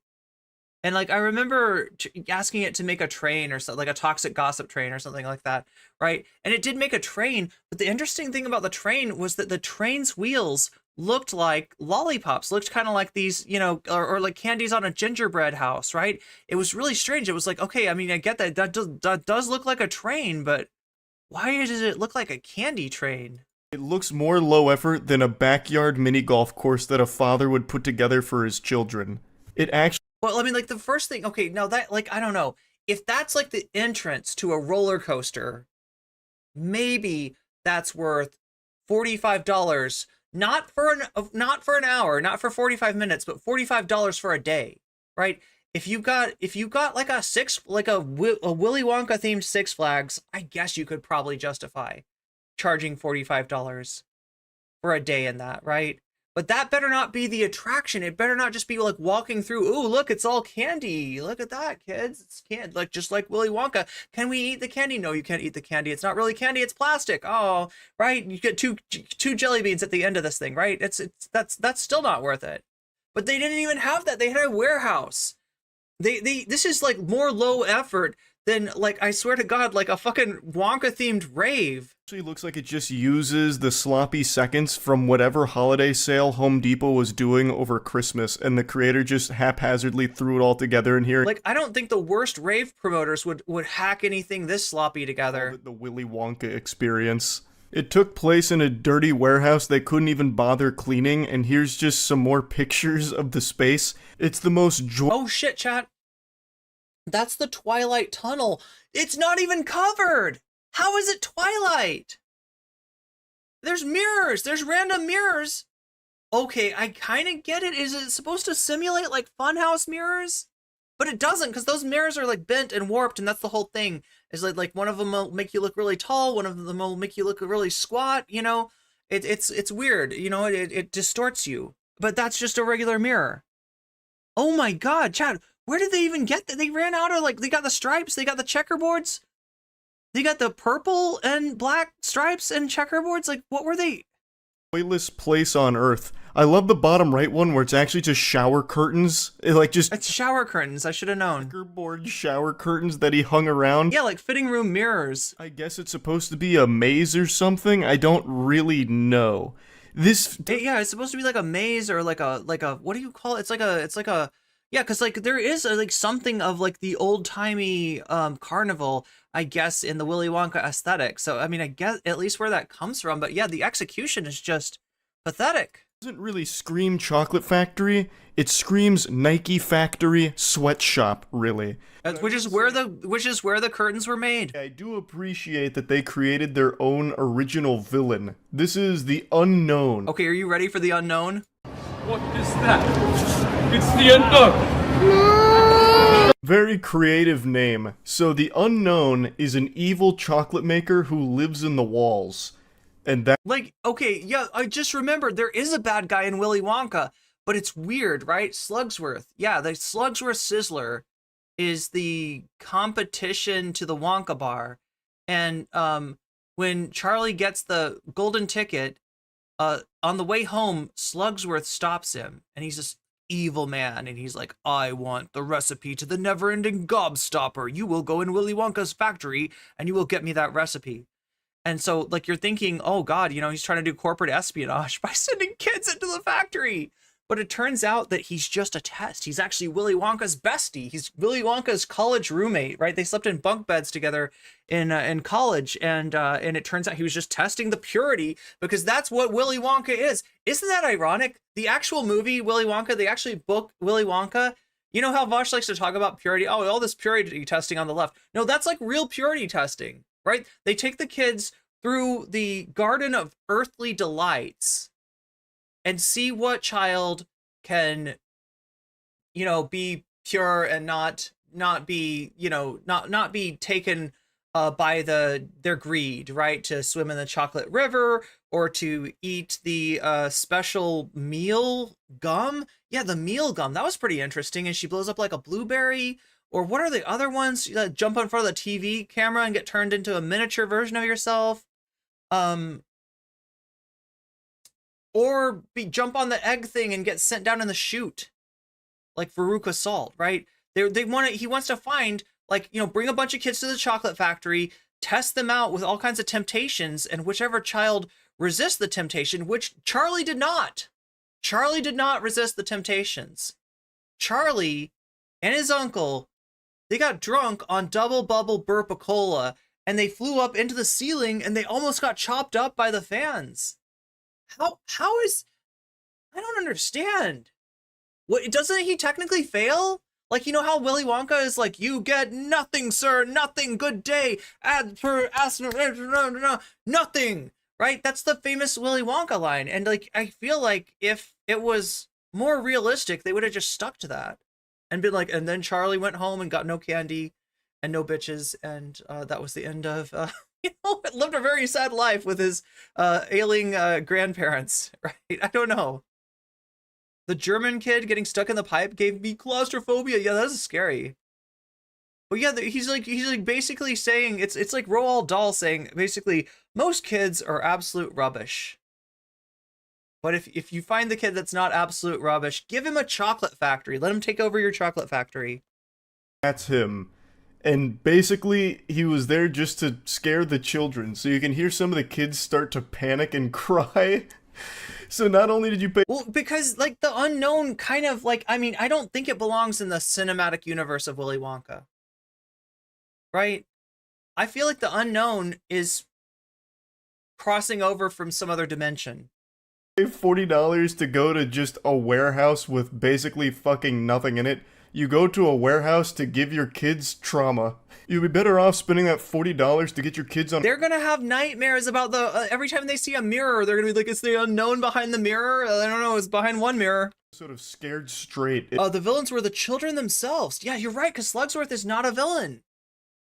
And like I remember asking it to make a train or something, like a toxic gossip train or something like that, right? And it did make a train, but the interesting thing about the train was that the train's wheels looked like lollipops, looked kind of like these, you know, or like candies on a gingerbread house, right? It was really strange. It was like, okay, I mean, I get that does look like a train, but why does it look like a candy train? It looks more low effort than a backyard mini golf course that a father would put together for his children. It actually... Well, I mean, like the first thing, okay, now that, like, I don't know, if that's like the entrance to a roller coaster, maybe that's worth $45. Not for an hour, not for 45 minutes, but $45 for a day, right? If you got like a Willy Wonka themed Six Flags, I guess you could probably justify charging $45 for a day in that, right? But that better not be the attraction. It better not just be like walking through, ooh, look, it's all candy. Look at that, kids. It's candy, like just like Willy Wonka. Can we eat the candy? No, you can't eat the candy. It's not really candy, it's plastic. Oh, right. You get two jelly beans at the end of this thing, right? That's still not worth it. But they didn't even have that. They had a warehouse. This is like more low effort than, like, I swear to God, like a fucking Wonka themed rave. Actually looks like it just uses the sloppy seconds from whatever holiday sale Home Depot was doing over Christmas, and the creator just haphazardly threw it all together in here. Like, I don't think the worst rave promoters would hack anything this sloppy together. The Willy Wonka experience. It took place in a dirty warehouse they couldn't even bother cleaning, and here's just some more pictures of the space. It's the most Oh shit, chat. That's the Twilight Tunnel. It's not even covered. How is it Twilight? There's mirrors. There's random mirrors. Okay, I kind of get it. Is it supposed to simulate like funhouse mirrors? But it doesn't, because those mirrors are like bent and warped, and that's the whole thing. Is like one of them will make you look really tall, one of them will make you look really squat. You know, it's weird. You know, it distorts you. But that's just a regular mirror. Oh my God, Chad, where did they even get that? They ran out of, like, they got the stripes, they got the checkerboards, they got the purple and black stripes and checkerboards. Like, what were they? Joyless place on earth. I love the bottom right one where it's actually just shower curtains. It's shower curtains. I should have known. Checkerboard shower curtains that he hung around. Yeah, like fitting room mirrors. I guess it's supposed to be a maze or something. I don't really know. Yeah, it's supposed to be like a maze or like a what do you call it? It's like a yeah, because like there is like something of like the old timey carnival, I guess, in the Willy Wonka aesthetic. So I mean, I guess at least where that comes from. But yeah, the execution is just pathetic. It doesn't really scream chocolate factory. It screams Nike factory sweatshop, really. Which is where the curtains were made. I do appreciate that they created their own original villain. This is the Unknown. Okay, are you ready for the unknown? What is that? It's the unknown! Very creative name. So the Unknown is an evil chocolate maker who lives in the walls. And that, like, okay, yeah, I just remembered there is a bad guy in Willy Wonka, but it's weird, right? Slugsworth. Yeah, the Slugsworth Sizzler is the competition to the Wonka bar. And when Charlie gets the golden ticket, on the way home, Slugsworth stops him, and he's this evil man, and he's like, I want the recipe to the never-ending gobstopper. You will go in Willy Wonka's factory, and you will get me that recipe. And so, like, you're thinking, oh God, you know, he's trying to do corporate espionage by sending kids into the factory. But it turns out that he's just a test. He's actually Willy Wonka's bestie. He's Willy Wonka's college roommate, right? They slept in bunk beds together in college, and it turns out he was just testing the purity, because that's what Willy Wonka is. Isn't that ironic? The actual movie Willy Wonka, the actually book Willy Wonka. You know how Vaush likes to talk about purity? Oh, all this purity testing on the left. No, that's like real purity testing, right? They take the kids through the garden of earthly delights and see what child can, you know, be pure and not be, you know, not be taken by their greed, right? To swim in the chocolate river or to eat the special meal gum. Yeah, the meal gum. That was pretty interesting. And she blows up like a blueberry. Or what are the other ones? Jump in front of the TV camera and get turned into a miniature version of yourself. Or jump on the egg thing and get sent down in the chute, like Veruca Salt, right? He wants to find, like, you know, bring a bunch of kids to the chocolate factory, test them out with all kinds of temptations, and whichever child resists the temptation, which Charlie did not. Charlie did not resist the temptations. Charlie and his uncle, they got drunk on double bubble burp-a-cola, and they flew up into the ceiling, and they almost got chopped up by the fans. How is... I don't understand. What, doesn't he technically fail? Like, you know how Willy Wonka is like, you get nothing, sir, nothing, good day, nothing, right? That's the famous Willy Wonka line. And like, I feel like if it was more realistic, they would have just stuck to that and been like, and then Charlie went home and got no candy and no bitches, and that was the end of... you know, lived a very sad life with his ailing grandparents, right? I don't know. The German kid getting stuck in the pipe gave me claustrophobia. Yeah, that's scary. But yeah, he's like basically saying, it's like Roald Dahl saying, basically, most kids are absolute rubbish. But if you find the kid that's not absolute rubbish, give him a chocolate factory. Let him take over your chocolate factory. That's him. And basically, he was there just to scare the children. So you can hear some of the kids start to panic and cry. So not only did you pay... Well, because, like, the unknown kind of, like, I mean, I don't think it belongs in the cinematic universe of Willy Wonka. Right? I feel like the unknown is crossing over from some other dimension. $40 to go to just a warehouse with basically fucking nothing in it. You go to a warehouse to give your kids trauma. You'd be better off spending that $40 to get your kids on... They're gonna have nightmares about the... every time they see a mirror, they're gonna be like, it's the unknown behind the mirror? I don't know, it's behind one mirror. Sort of scared straight. The villains were the children themselves. Yeah, you're right, because Slugsworth is not a villain.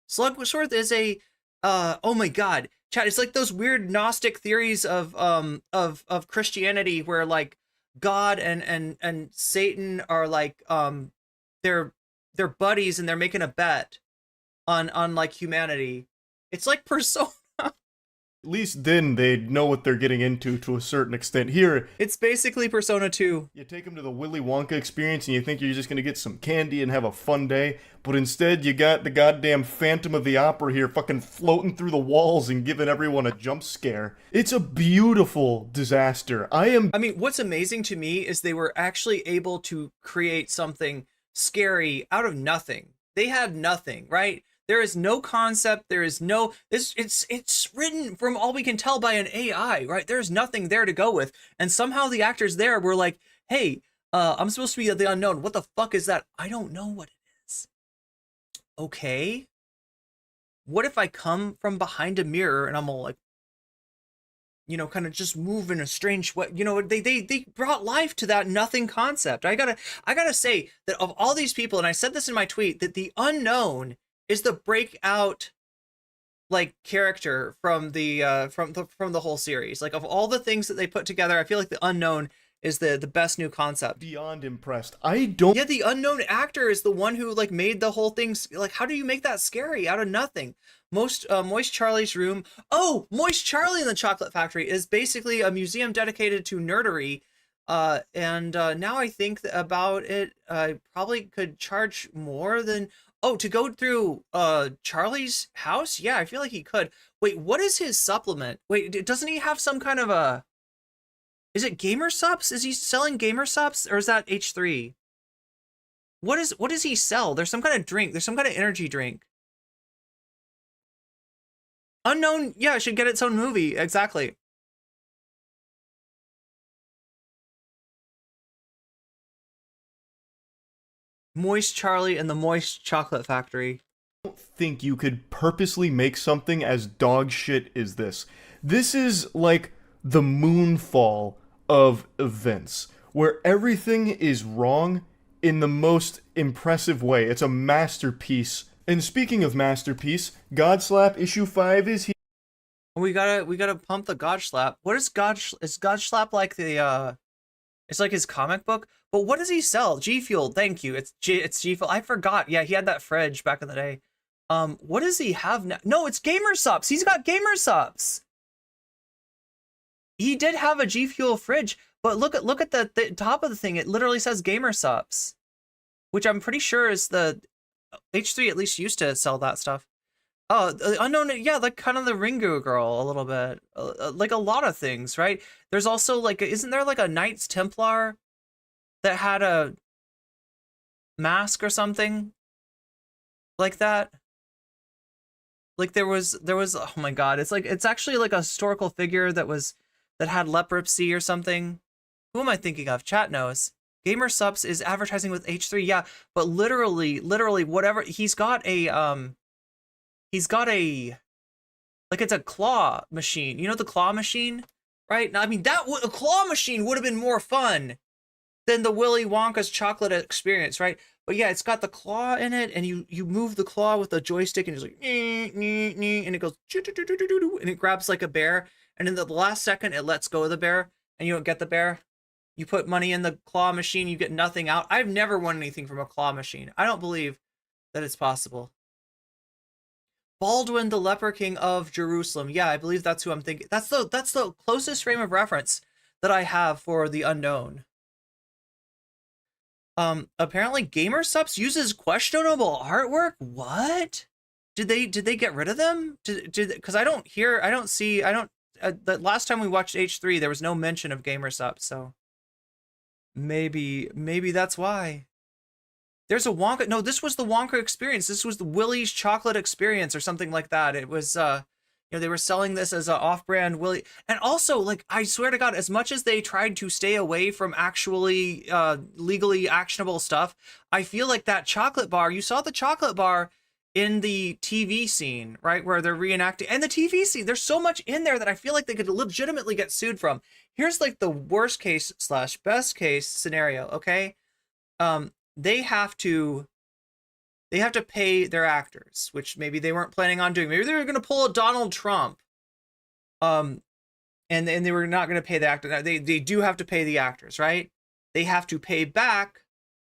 Slugsworth is a... oh my god. Chad, it's like those weird Gnostic theories of Christianity where, like, God and Satan are, like, they're buddies and they're making a bet on like humanity. It's like Persona. At least then they'd know what they're getting into to a certain extent. Here, it's basically Persona 2. You take them to the Willy Wonka experience and you think you're just gonna get some candy and have a fun day, but instead you got the goddamn Phantom of the Opera here fucking floating through the walls and giving everyone a jump scare. It's a beautiful disaster. I mean, what's amazing to me is they were actually able to create something scary out of nothing. They had nothing, right? There is no concept. There is no... It's written, from all we can tell, by an AI, right? There's nothing there to go with. And somehow the actors there were like, hey, I'm supposed to be the unknown. What the fuck is that? I don't know what it is. Okay. What if I come from behind a mirror and I'm all like, you know, kind of just move in a strange way? You know, they brought life to that nothing concept. I gotta say that of all these people, and I said this in my tweet, that the unknown is the breakout, like, character from the from the whole series. Like, of all the things that they put together, I feel like the unknown is the best new concept. Beyond impressed. Yeah, the unknown actor is the one who, like, made the whole thing. Like, how do you make that scary out of nothing? Moist Charlie's Room. Oh, Moist Charlie in the Chocolate Factory is basically a museum dedicated to nerdery. And now I think about it, I probably could charge more than... Oh, to go through Charlie's house? Yeah, I feel like he could. Wait, what is his supplement? Wait, doesn't he have some kind of a... Is it Gamer Sups? Is he selling Gamer Sups? Or is that H3? What does he sell? There's some kind of drink. There's some kind of energy drink. Unknown, yeah, it should get its own movie. Exactly. Moist Charlie and the Moist Chocolate Factory. I don't think you could purposely make something as dog shit as this. This is like the moonfall of events, where everything is wrong in the most impressive way. It's a masterpiece. And speaking of masterpiece, Godslap issue 5 is here. We gotta pump the God Slap. What is is God Slap like the it's like his comic book? But what does he sell? G Fuel, thank you. It's G Fuel. I forgot. Yeah, he had that fridge back in the day. What does he have now? No, it's Gamer Sups. He's got Gamer Sups. He did have a G Fuel fridge, but look at the top of the thing. It literally says Gamer Sups, which I'm pretty sure is the H3 at least used to sell that stuff. Oh, Unknown, yeah, like kind of the Ringu girl a little bit. Like a lot of things, right? There's also like, isn't there like a Knights Templar that had a mask or something like that? Like there was, oh my god, it's actually like a historical figure that had leprosy or something. Who am I thinking of? Chat knows. Gamer Sups is advertising with H3, yeah, but literally whatever, he's got a, like, it's a claw machine. You know the claw machine, right? Now, I mean, a claw machine would have been more fun than the Willy Wonka's chocolate experience, right? But yeah, it's got the claw in it, and you move the claw with the joystick, and it's like, and it goes, and it grabs like a bear, and in the last second, it lets go of the bear, and you don't get the bear. You put money in the claw machine, you get nothing out. I've never won anything from a claw machine. I don't believe that it's possible. Baldwin, the Leper King of Jerusalem. Yeah, I believe that's who I'm thinking. That's the closest frame of reference that I have for the unknown. Apparently Gamersupps uses questionable artwork. What? Did they get rid of them? Because I don't see. The last time we watched H3, there was no mention of Gamersupps, so maybe that's why. There's a Wonka. No, this was the Wonka experience. This was the Willy's chocolate experience or something like that. It was, they were selling this as an off-brand Willy. And also, like, I swear to God, as much as they tried to stay away from actually legally actionable stuff, I feel like that chocolate bar, you saw the chocolate bar in the TV scene, right? Where they're reenacting, and the TV scene, there's so much in there that I feel like they could legitimately get sued from. Here's like the worst case / best case scenario, okay? They have to pay their actors, which maybe they weren't planning on doing. Maybe they were going to pull a Donald Trump, and they were not going to pay the actor. They do have to pay the actors, right? They have to pay back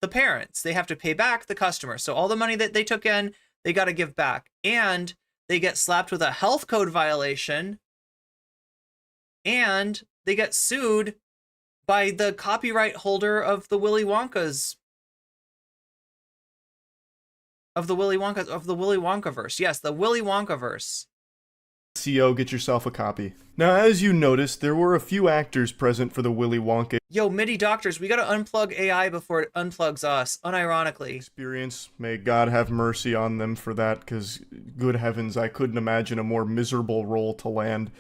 the parents. They have to pay back the customers. So all the money that they took in, they got to give back, and they get slapped with a health code violation, and they get sued by the copyright holder of the Willy Wonka's. Of the Willy Wonkaverse. Yes, the Willy Wonkaverse. CO, get yourself a copy. Now, as you noticed, there were a few actors present for the Willy Wonka Yo, MIDI doctors, we gotta unplug AI before it unplugs us, unironically. experience. May God have mercy on them for that, because, good heavens, I couldn't imagine a more miserable role to land.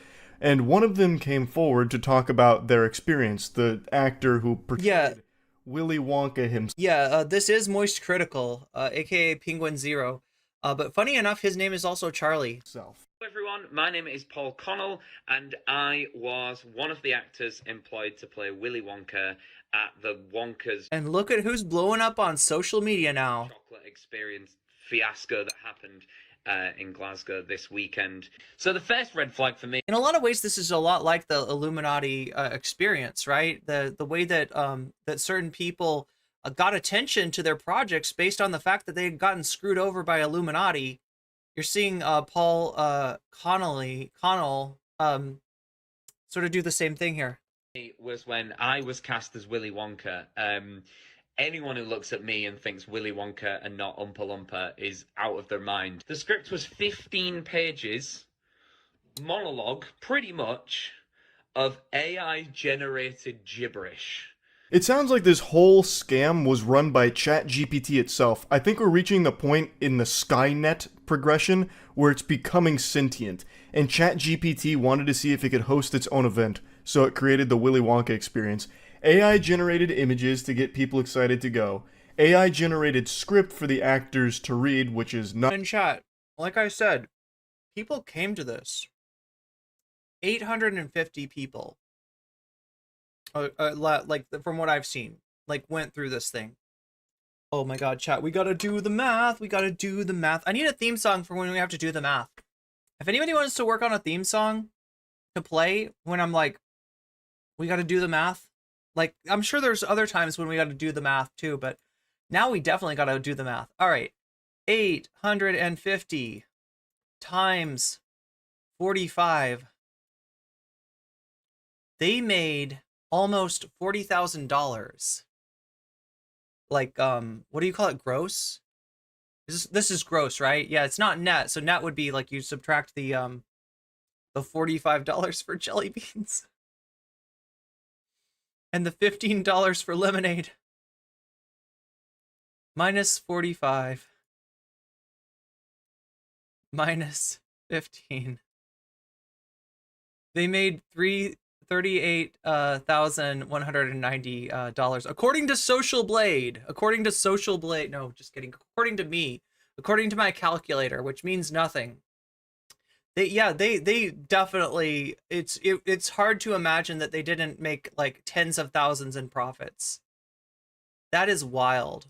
And one of them came forward to talk about their experience, the actor who portrayed Willy Wonka himself. Yeah, this is Moist Critical, aka Penguin Zero. But funny enough, his name is also Charlie. Hello everyone, my name is Paul Connell, and I was one of the actors employed to play Willy Wonka at the Wonka's And look at who's blowing up on social media now. chocolate experience fiasco that happened in Glasgow this weekend. So the first red flag for me... In a lot of ways, this is a lot like the Illuminati experience, right? The way that that certain people got attention to their projects based on the fact that they had gotten screwed over by Illuminati. You're seeing Paul Connell sort of do the same thing here. Was when I was cast as Willy Wonka. Anyone who looks at me and thinks Willy Wonka and not Oompa Loompa is out of their mind. The script was 15 pages, monologue, pretty much, of AI-generated gibberish. It sounds like this whole scam was run by ChatGPT itself. I think we're reaching the point in the Skynet progression where it's becoming sentient, and ChatGPT wanted to see if it could host its own event, so it created the Willy Wonka experience. AI-generated images to get people excited to go. AI-generated script for the actors to read, which is not... In chat, like I said, people came to this. 850 people. Like, from what I've seen, like, went through this thing. Oh my god, chat, we gotta do the math. We gotta do the math. I need a theme song for when we have to do the math. If anybody wants to work on a theme song to play when I'm like, we gotta do the math. Like, I'm sure there's other times when we gotta do the math too, but now we definitely gotta do the math. All right, 850 times 45. They made almost $40,000. Like, what do you call it? Gross? This is gross, right? Yeah, it's not net. So net would be like you subtract the $45 for jelly beans and the $15 for lemonade. Minus 45 minus 15. They made $38,190 according to Social Blade. According to Social Blade. No, just kidding. According to me. According to my calculator, which means nothing. They definitely, it's hard to imagine that they didn't make like tens of thousands in profits. That is wild.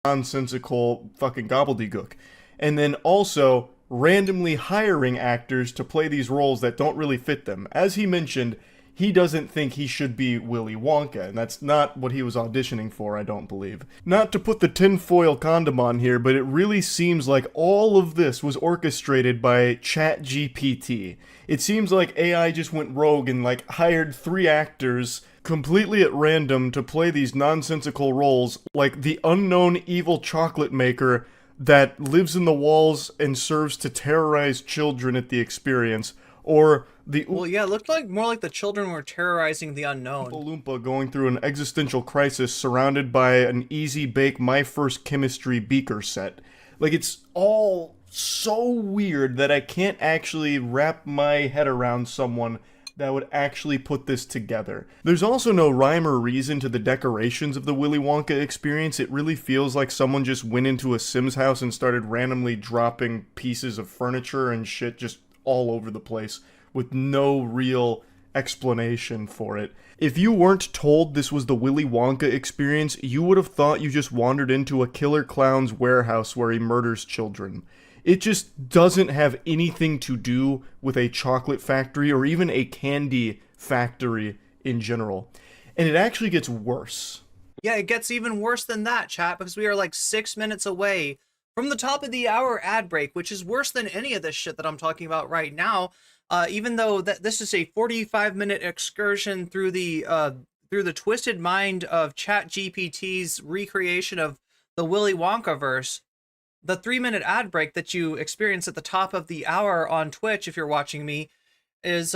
Nonsensical fucking gobbledygook. And then also randomly hiring actors to play these roles that don't really fit them. As he mentioned, he doesn't think he should be Willy Wonka, and that's not what he was auditioning for, I don't believe. Not to put the tinfoil condom on here, but it really seems like all of this was orchestrated by ChatGPT. It seems like AI just went rogue and like hired 3 actors completely at random to play these nonsensical roles, like the unknown evil chocolate maker that lives in the walls and serves to terrorize children at the experience, or the Well, yeah, it looked like more like the children were terrorizing the unknown. Oompa Loompa going through an existential crisis surrounded by an easy bake My First Chemistry beaker set. Like, it's all so weird that I can't actually wrap my head around someone that would actually put this together. There's also no rhyme or reason to the decorations of the Willy Wonka experience. It really feels like someone just went into a Sims house and started randomly dropping pieces of furniture and shit just all over the place with no real explanation for it. If you weren't told this was the Willy Wonka experience, you would have thought you just wandered into a killer clown's warehouse where he murders children. It just doesn't have anything to do with a chocolate factory or even a candy factory in general. And it actually gets worse. Yeah, it gets even worse than that, chat, because we are like 6 minutes away from the top of the hour ad break, which is worse than any of this shit that I'm talking about right now. Even though this is a 45-minute excursion through the twisted mind of ChatGPT's recreation of the Willy Wonka verse, the 3-minute ad break that you experience at the top of the hour on Twitch, if you're watching me, is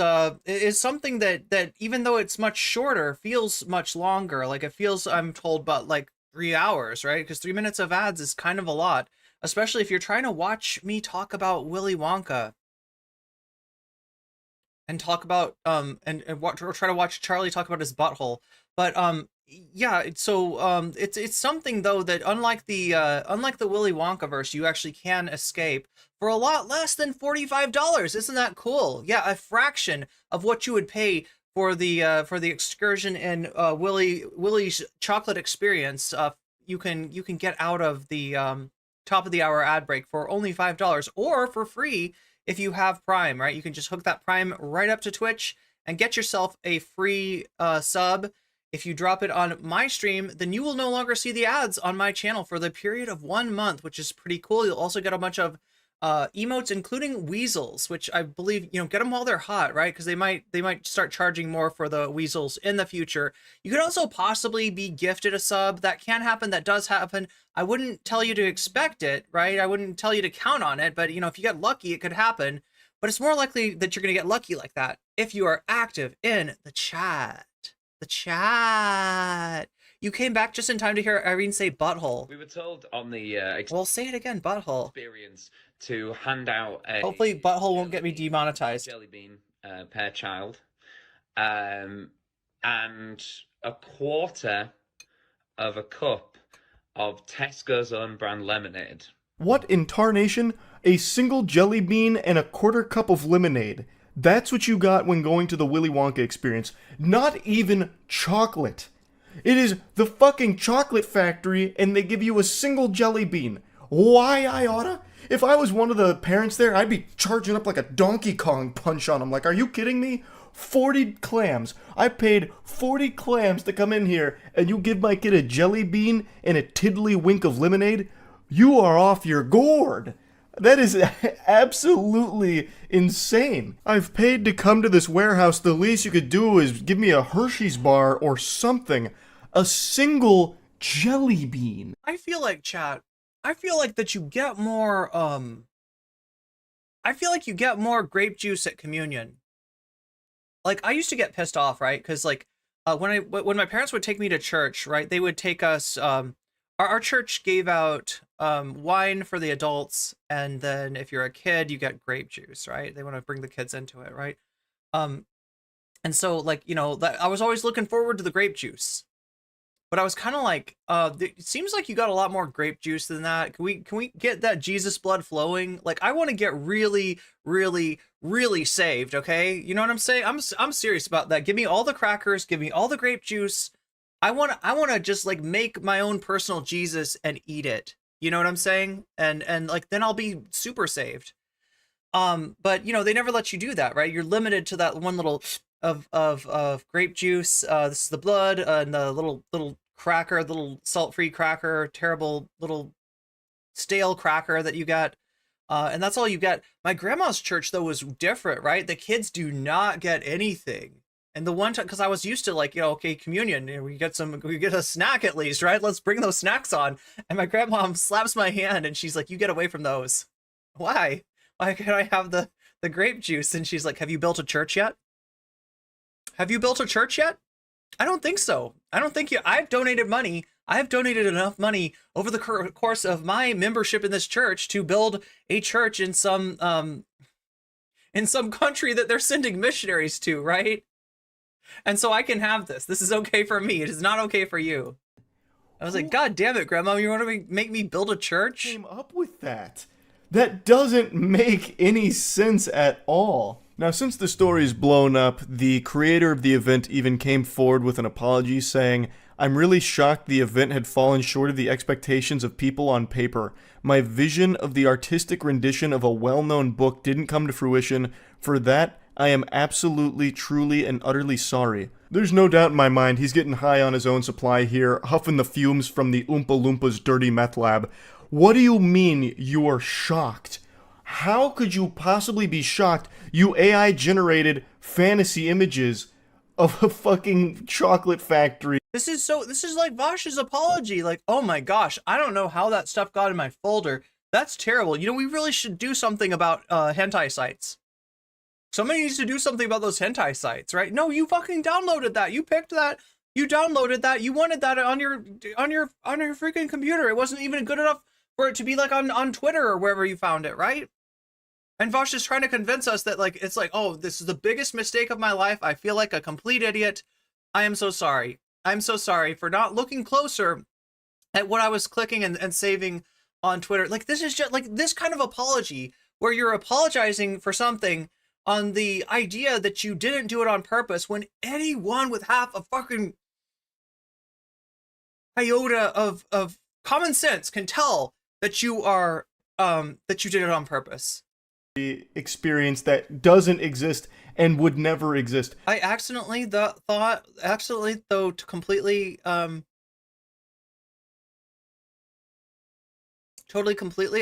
something that even though it's much shorter, feels much longer. Like, it feels, I'm told, about like 3 hours, right? Because 3 minutes of ads is kind of a lot, especially if you're trying to watch me talk about Willy Wonka and talk about or try to watch Charlie talk about his butthole. But yeah, so it's something though that unlike the Willy Wonka verse, you actually can escape for a lot less than $45. Isn't that cool? Yeah, a fraction of what you would pay for the excursion in Willy's chocolate experience. You can get out of the top of the hour ad break for only $5, or for free if you have Prime, right? You can just hook that Prime right up to Twitch and get yourself a free sub. If you drop it on my stream, then you will no longer see the ads on my channel for the period of 1 month, which is pretty cool. You'll also get a bunch of emotes, including weasels, which I believe, get them while they're hot, right? Because they might start charging more for the weasels in the future. You could also possibly be gifted a sub. That can happen. That does happen. I wouldn't tell you to expect it, right? I wouldn't tell you to count on it, but if you get lucky, it could happen. But it's more likely that you're going to get lucky like that if you are active in the chat. The chat. You came back just in time to hear Irene say butthole. We were told on the Well, say it again, butthole. experience to hand out a Hopefully butthole won't get me demonetized. jelly bean per child, and a quarter of a cup of Tesco's own brand lemonade. What in tarnation? A single jelly bean and a quarter cup of lemonade. That's what you got when going to the Willy Wonka experience. Not even chocolate. It is the fucking chocolate factory and they give you a single jelly bean. Why, Iota? If I was one of the parents there, I'd be charging up like a Donkey Kong punch on them. Like, are you kidding me? 40 clams. I paid 40 clams to come in here and you give my kid a jelly bean and a tiddlywink of lemonade? You are off your gourd. That is absolutely insane. I've paid to come to this warehouse. The least you could do is give me a Hershey's bar or something. A single jelly bean. I feel like, chat, that you get more, I feel like you get more grape juice at communion. Like, I used to get pissed off, right? Because, like, when my parents would take me to church, right, they would take us, our church gave out wine for the adults, and then if you're a kid, you get grape juice, right? They want to bring the kids into it, right? And so, like, I was always looking forward to the grape juice, but I was kind of like, it seems like you got a lot more grape juice than that. Can we get that Jesus blood flowing? Like, I want to get really, really, really saved. Okay, you know what I'm saying? I'm serious about that. Give me all the crackers. Give me all the grape juice. I want to just like make my own personal Jesus and eat it. You know what I'm saying? And like, then I'll be super saved. But they never let you do that, right? You're limited to that one little of grape juice. This is the blood, and the little cracker, the little salt-free cracker, terrible little stale cracker that you got. And that's all you get. My grandma's church, though, was different, right? The kids do not get anything. And the one time, because I was used to, like, okay, communion, we get a snack at least, right? Let's bring those snacks on. And my grandma slaps my hand and she's like, you get away from those. Why? Why can't I have the grape juice? And she's like, have you built a church yet? Have you built a church yet? I don't think so. I don't think I've donated money. I've donated enough money over the course of my membership in this church to build a church in some country that they're sending missionaries to, right? And so I can have this. This is okay for me. It is not okay for you. I was like, God damn it, Grandma, you want to make me build a church? Came up with that? That doesn't make any sense at all. Now, since the story's blown up, the creator of the event even came forward with an apology saying, I'm really shocked the event had fallen short of the expectations of people on paper. My vision of the artistic rendition of a well-known book didn't come to fruition. For that, I am absolutely, truly, and utterly sorry. There's no doubt in my mind he's getting high on his own supply here, huffing the fumes from the Oompa Loompas' dirty meth lab. What do you mean you're shocked? How could you possibly be shocked, you AI-generated fantasy images of a fucking chocolate factory? This is like Vaush's apology. Like, oh my gosh, I don't know how that stuff got in my folder. That's terrible. You know, we really should do something about hentai sites. Somebody needs to do something about those hentai sites, right? No, you fucking downloaded that. You picked that. You downloaded that. You wanted that on your freaking computer. It wasn't even good enough for it to be like on Twitter or wherever you found it, right? And Vaush is trying to convince us that, like, it's like, oh, this is the biggest mistake of my life. I feel like a complete idiot. I am so sorry. I'm so sorry for not looking closer at what I was clicking and saving on Twitter. Like, this is just like this kind of apology where you're apologizing for something on the idea that you didn't do it on purpose, when anyone with half a fucking iota of common sense can tell that you are that you did it on purpose. Experience that doesn't exist and would never exist. I accidentally completely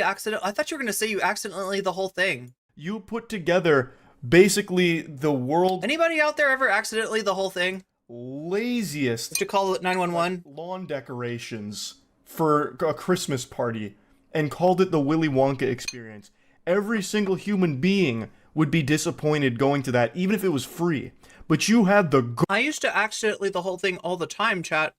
accident. I thought you were gonna say you accidentally the whole thing. You put together basically the world. Anybody out there ever accidentally the whole thing? Laziest. Did you call it 911? Lawn decorations for a Christmas party and called it the Willy Wonka experience. Every single human being would be disappointed going to that, even if it was free. But you had the I used to accidentally the whole thing all the time, chat,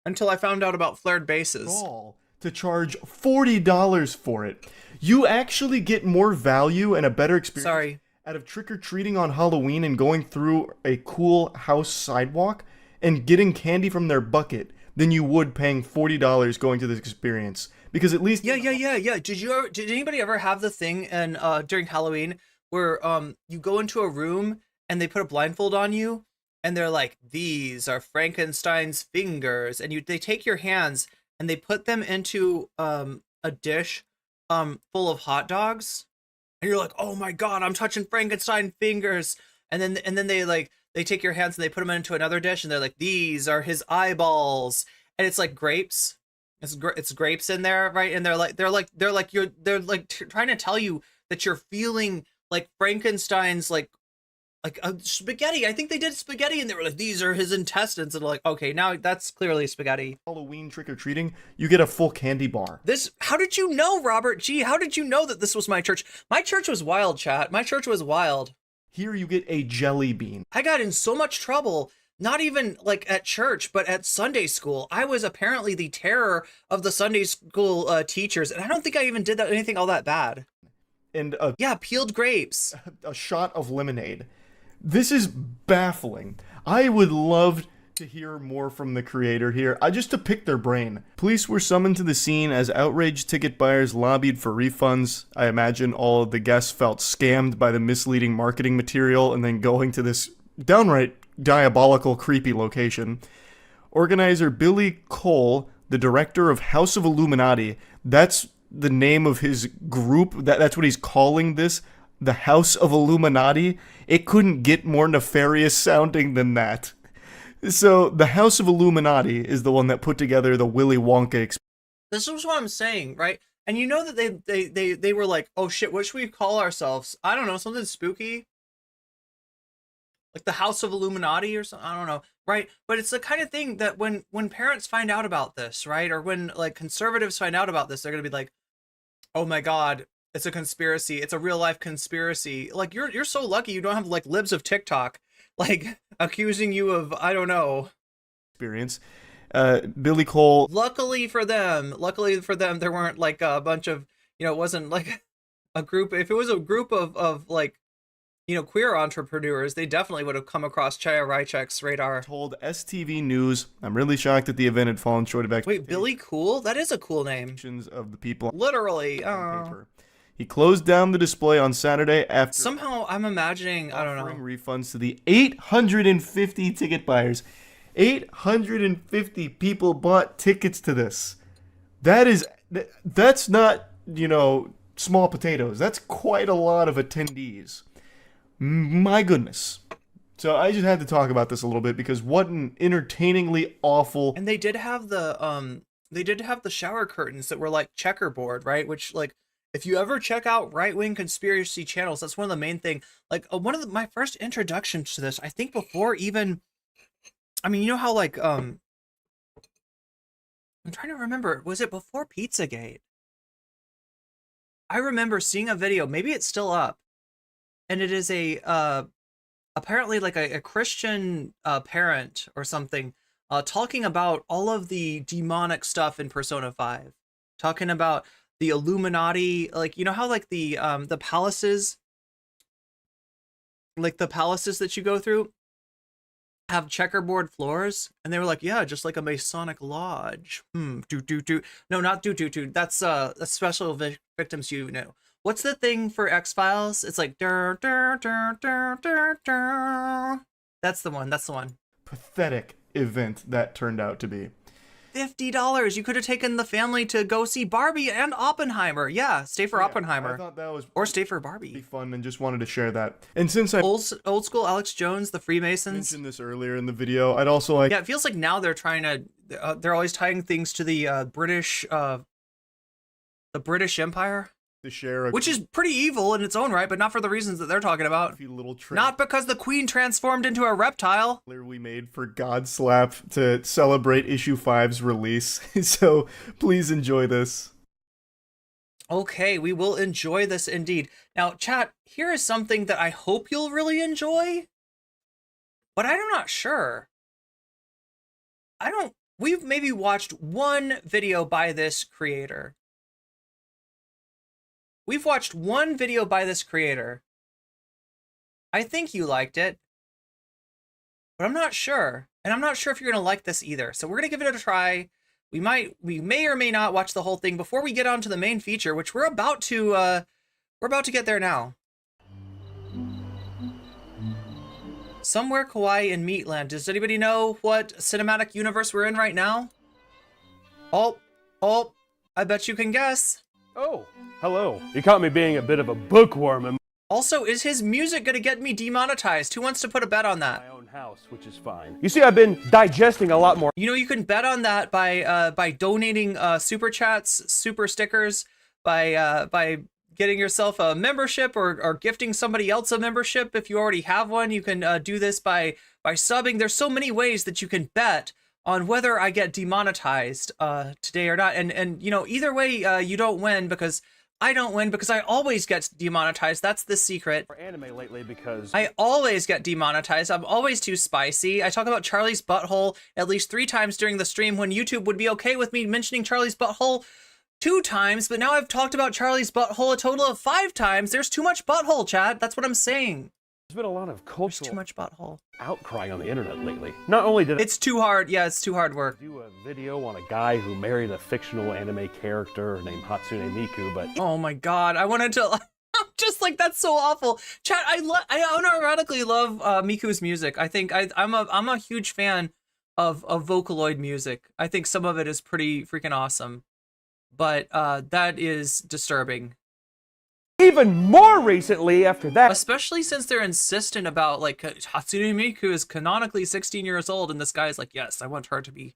until I found out about flared bases. gall to charge $40 for it. You actually get more value and a better experience out of trick-or-treating on Halloween and going through a cool house sidewalk and getting candy from their bucket than you would paying $40 going to this experience. Because at least... Yeah. Did anybody ever have the thing and during Halloween where you go into a room and they put a blindfold on you and they're like, these are Frankenstein's fingers, and they take your hands and they put them into a dish full of hot dogs, and you're like, oh my god, I'm touching Frankenstein fingers, and then they take your hands and they put them into another dish and they're like, these are his eyeballs, and it's like grapes. It's grapes in there, right? And they're like trying to tell you that you're feeling like Frankenstein's like spaghetti. I think they did spaghetti, and they were like, these are his intestines, and like, okay, now that's clearly spaghetti. Halloween trick-or-treating, you get a full candy bar. How did you know, Robert G? How did you know that this was my church? My church was wild, chat. My church was wild. Here you get a jelly bean. I got in so much trouble. Not even like at church, but at Sunday school. I was apparently the terror of the Sunday school teachers, and I don't think I even did anything all that bad. And peeled grapes. A shot of lemonade. This is baffling. I would love to hear more from the creator here, just to pick their brain. Police were summoned to the scene as outraged ticket buyers lobbied for refunds. I imagine all of the guests felt scammed by the misleading marketing material and then going to this downright diabolical, creepy location. Organizer Billy Cole, the director of House of Illuminati, that's the name of his group, that's what he's calling this. the House of Illuminati. It couldn't get more nefarious sounding than that. So the House of Illuminati is the one that put together the Willy Wonka experience. This is what I'm saying, right? And you know that they were like, oh shit, what should we call ourselves? I don't know, something spooky, like the House of Illuminati or something. I don't know, right? But it's the kind of thing that when parents find out about this, right, or when like conservatives find out about this, they're gonna be like, oh my god, it's a conspiracy. It's a real life conspiracy. Like you're so lucky you don't have like libs of TikTok like accusing you of, I don't know, experience. Billy Cole. Luckily for them, there weren't like a bunch of, you know, it wasn't like a group. If it was a group of like, you know, queer entrepreneurs, they definitely would have come across Chaya Rychek's radar. Told STV News, I'm really shocked that the event had fallen short of expectations. Wait, Billy Cool? That is a cool name. Of the people. Literally. Paper. He closed down the display on Saturday after somehow I'm imagining, I don't know, offering refunds to the 850 ticket buyers. 850 people bought tickets to this. That's not, you know, small potatoes. That's quite a lot of attendees. My goodness. So I just had to talk about this a little bit because what an entertainingly awful. And they did have the shower curtains that were like checkerboard, right? Which, like, if you ever check out right-wing conspiracy channels, that's one of the main thing. Like my first introductions to this, I think before even, I mean, you know how like I'm trying to remember, was it before Pizzagate? I remember seeing a video, maybe it's still up, and it is a apparently like a Christian parent or something talking about all of the demonic stuff in Persona 5, talking about the Illuminati, like, you know how like the palaces, like the palaces that you go through have checkerboard floors, and they were like, yeah, just like a Masonic lodge. No, not that's special victims, you know. What's the thing for X-Files? It's like dur, dur, dur, dur, dur, dur. That's the one. Pathetic event that turned out to be. $50. You could have taken the family to go see Barbie and Oppenheimer. Yeah, stay for Oppenheimer. I thought that was or stay for Barbie. Pretty fun, and just wanted to share that. And since I old school Alex Jones, the Freemasons, mentioned this earlier in the video, I'd also like. Yeah, it feels like now they're trying to. They're always tying things to the British Empire. To share which is pretty evil in its own right, but not for the reasons that they're talking about. Not because the queen transformed into a reptile. We made for Godslap to celebrate issue 5's release. So please enjoy this. Okay, we will enjoy this indeed. Now, chat, here is something that I hope you'll really enjoy, but I'm not sure. We've maybe watched one video by this creator. We've watched one video by this creator. I think you liked it, but I'm not sure. And I'm not sure if you're going to like this either. So we're going to give it a try. We may or may not watch the whole thing before we get on to the main feature, which we're about to get there now. Somewhere Kawaii in Meatland. Does anybody know what cinematic universe we're in right now? Oh, I bet you can guess. Oh, hello. You caught me being a bit of a bookworm. Also, is his music gonna get me demonetized? Who wants to put a bet on that? My own house, which is fine. You see, I've been digesting a lot more. You know, you can bet on that by donating super chats, super stickers, by getting yourself a membership or gifting somebody else a membership if you already have one. You can do this by subbing. There's so many ways that you can bet on whether I get demonetized today or not. And you know, either way, you don't win because I don't win because I always get demonetized. That's the secret. For anime lately because I always get demonetized. I'm always too spicy. I talk about Charlie's butthole at least 3 times during the stream when YouTube would be okay with me mentioning Charlie's butthole 2 times, but now I've talked about Charlie's butthole a total of 5 times. There's too much butthole, chat. That's what I'm saying. There's been a lot of cultural There's too much butthole outcry on the internet lately. Not only did it's too hard. Yeah, it's too hard work. Do a video on a guy who married a fictional anime character named Hatsune Miku, but oh my god, I wanted to. I'm just like, that's so awful. Chat, I unironically love Miku's music. I think I'm a huge fan of Vocaloid music. I think some of it is pretty freaking awesome, but that is disturbing. even more recently after that. Especially since they're insistent about, like, Hatsune Miku is canonically 16 years old, and this guy is like, yes, I want her to be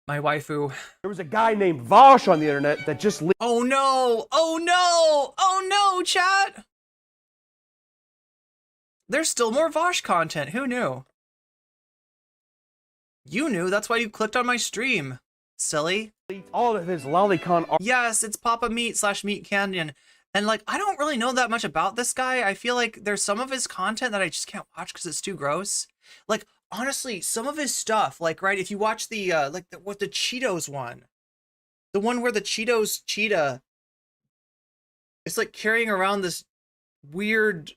my waifu. There was a guy named Vaush on the internet that just Oh no! Oh no! Oh no, chat! There's still more Vaush content. Who knew? You knew. That's why you clicked on my stream. Silly. all of his lolicon art. Yes, it's Papa Meat / Meat Canyon. And like, I don't really know that much about this guy. I feel like there's some of his content that I just can't watch because it's too gross. Like, honestly, some of his stuff, like, right, if you watch the, what the Cheetos one, the one where the Cheetos cheetah is like carrying around this weird,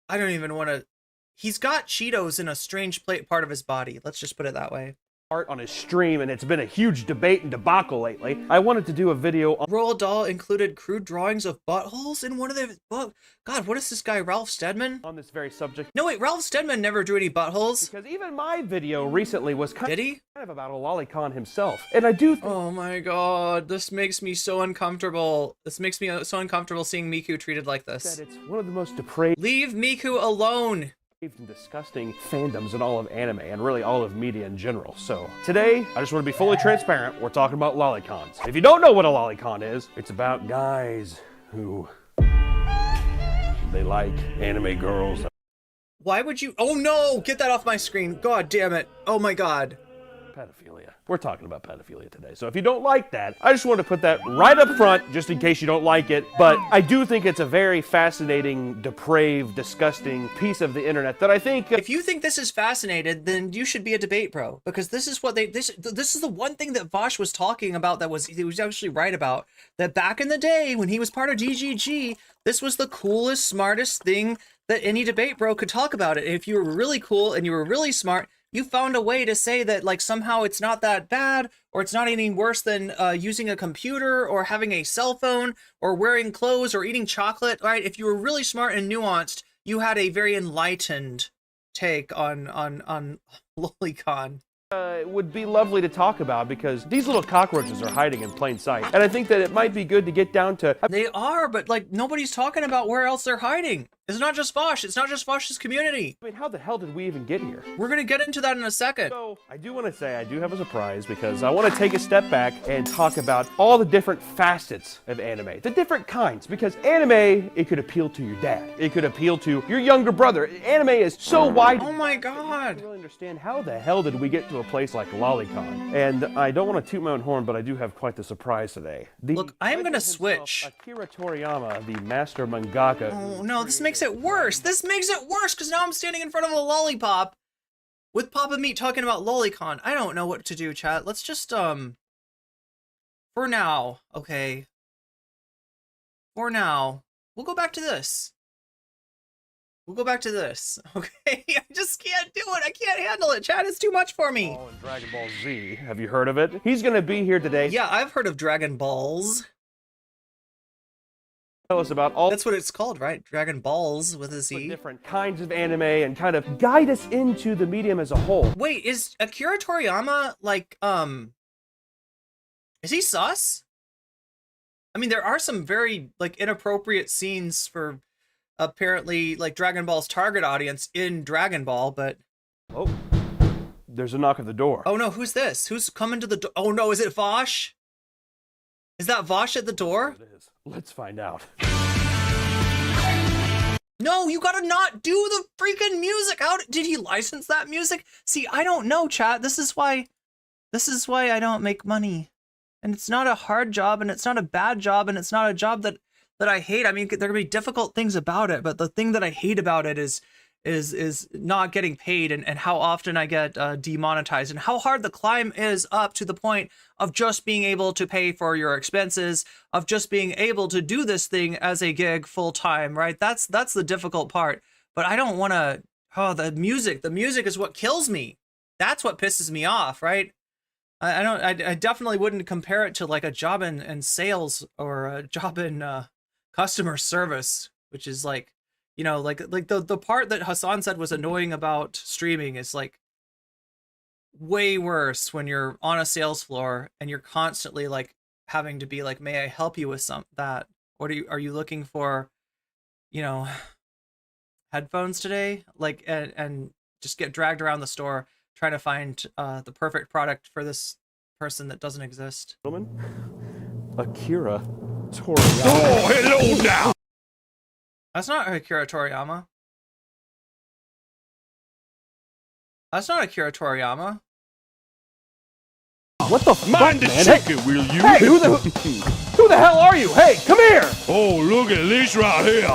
I don't even want to, he's got Cheetos in a strange part of his body. Let's just put it that way. Art on his stream, and it's been a huge debate and debacle lately. I wanted to do a video on Roald Dahl included crude drawings of buttholes in one of their books. God, what is this guy, Ralph Steadman? this very subject. No, wait, Ralph Steadman never drew any buttholes. Because even my video recently was Did he? kind of about a lolicon himself. And I do Oh my god, this makes me so uncomfortable. This makes me so uncomfortable seeing Miku treated like this. that it's one of the most depraved Leave Miku alone. and disgusting fandoms in all of anime and really all of media in general. So today, I just want to be fully transparent. We're talking about lolicons. If you don't know what a lolicon is, it's about guys who they like anime girls. Why would you? Oh no, get that off my screen. God damn it. Oh my god. Pedophilia. We're talking about pedophilia today. So if you don't like that, I just want to put that right up front, just in case you don't like it. But I do think it's a very fascinating, depraved, disgusting piece of the internet that I think... If you think this is fascinating, then you should be a debate bro, because this is what this is the one thing that Vaush was talking about that he was actually right about. That back in the day when he was part of GGG, this was the coolest, smartest thing that any debate bro could talk about it. If you were really cool and you were really smart, you found a way to say that like somehow it's not that bad, or it's not any worse than using a computer or having a cell phone or wearing clothes or eating chocolate, right? If you were really smart and nuanced, you had a very enlightened take on lolicon. It would be lovely to talk about because these little cockroaches are hiding in plain sight. And I think that it might be good to get down to... They are, but like nobody's talking about where else they're hiding. It's not just Vaush. It's not just Vaush's community. I mean, how the hell did we even get here? We're going to get into that in a second. So, I do want to say I do have a surprise because I want to take a step back and talk about all the different facets of anime. The different kinds. Because anime, it could appeal to your dad. It could appeal to your younger brother. Anime is so wide. Oh my I god. don't really understand how the hell did we get to a place like lolicon. And I don't want to toot my own horn, but I do have quite the surprise today. Look, I am going to legend switch. himself, Akira Toriyama, the master mangaka. Oh no, this makes it worse. This makes it worse because now I'm standing in front of a lollipop with Papa Meat talking about lolicon. I don't know what to do, chat. Let's just, for now, okay. For now, we'll go back to this. We'll go back to this, okay? I just can't do it. I can't handle it, chat. It's too much for me. Oh, and Dragon Ball Z. Have you heard of it? He's gonna be here today. Yeah, I've heard of Dragon Balls. Tell us about all That's what it's called, right? Dragon Balls with a Z. different kinds of anime and kind of guide us into the medium as a whole. Wait, is Akira Toriyama like is he sus? I mean, there are some very like inappropriate scenes for apparently like Dragon Ball's target audience in Dragon Ball, but Oh, there's a knock at the door. oh no, who's this? Who's coming to the door? Oh no, is it Vaush? Is that Vaush at the door? It is. Let's find out. No, you gotta not do the freaking music. How did he license that music? See, I don't know, chat. This is why I don't make money. And it's not a hard job, and it's not a bad job, and it's not a job that I hate. I mean, there can be difficult things about it, but the thing that I hate about it is not getting paid and how often I get demonetized and how hard the climb is up to the point of just being able to pay for your expenses, of just being able to do this thing as a gig full time, right? That's the difficult part. But I don't want to, the music is what kills me. That's what pisses me off, right? I definitely wouldn't compare it to like a job in sales or a job in customer service, which is like, you know, like the part that Hassan said was annoying about streaming is like way worse when you're on a sales floor and you're constantly like having to be like, may I help you with that? What are you looking for, you know, headphones today? Like, and just get dragged around the store trying to find the perfect product for this person that doesn't exist. Gentlemen, Akira Toriyama. Oh, hello now! That's not Akira Toriyama. That's not Akira Toriyama. What the fuck, Mind the man? chicken, will you? Hey, who the hell are you? Hey, come here! Oh, look at this right here.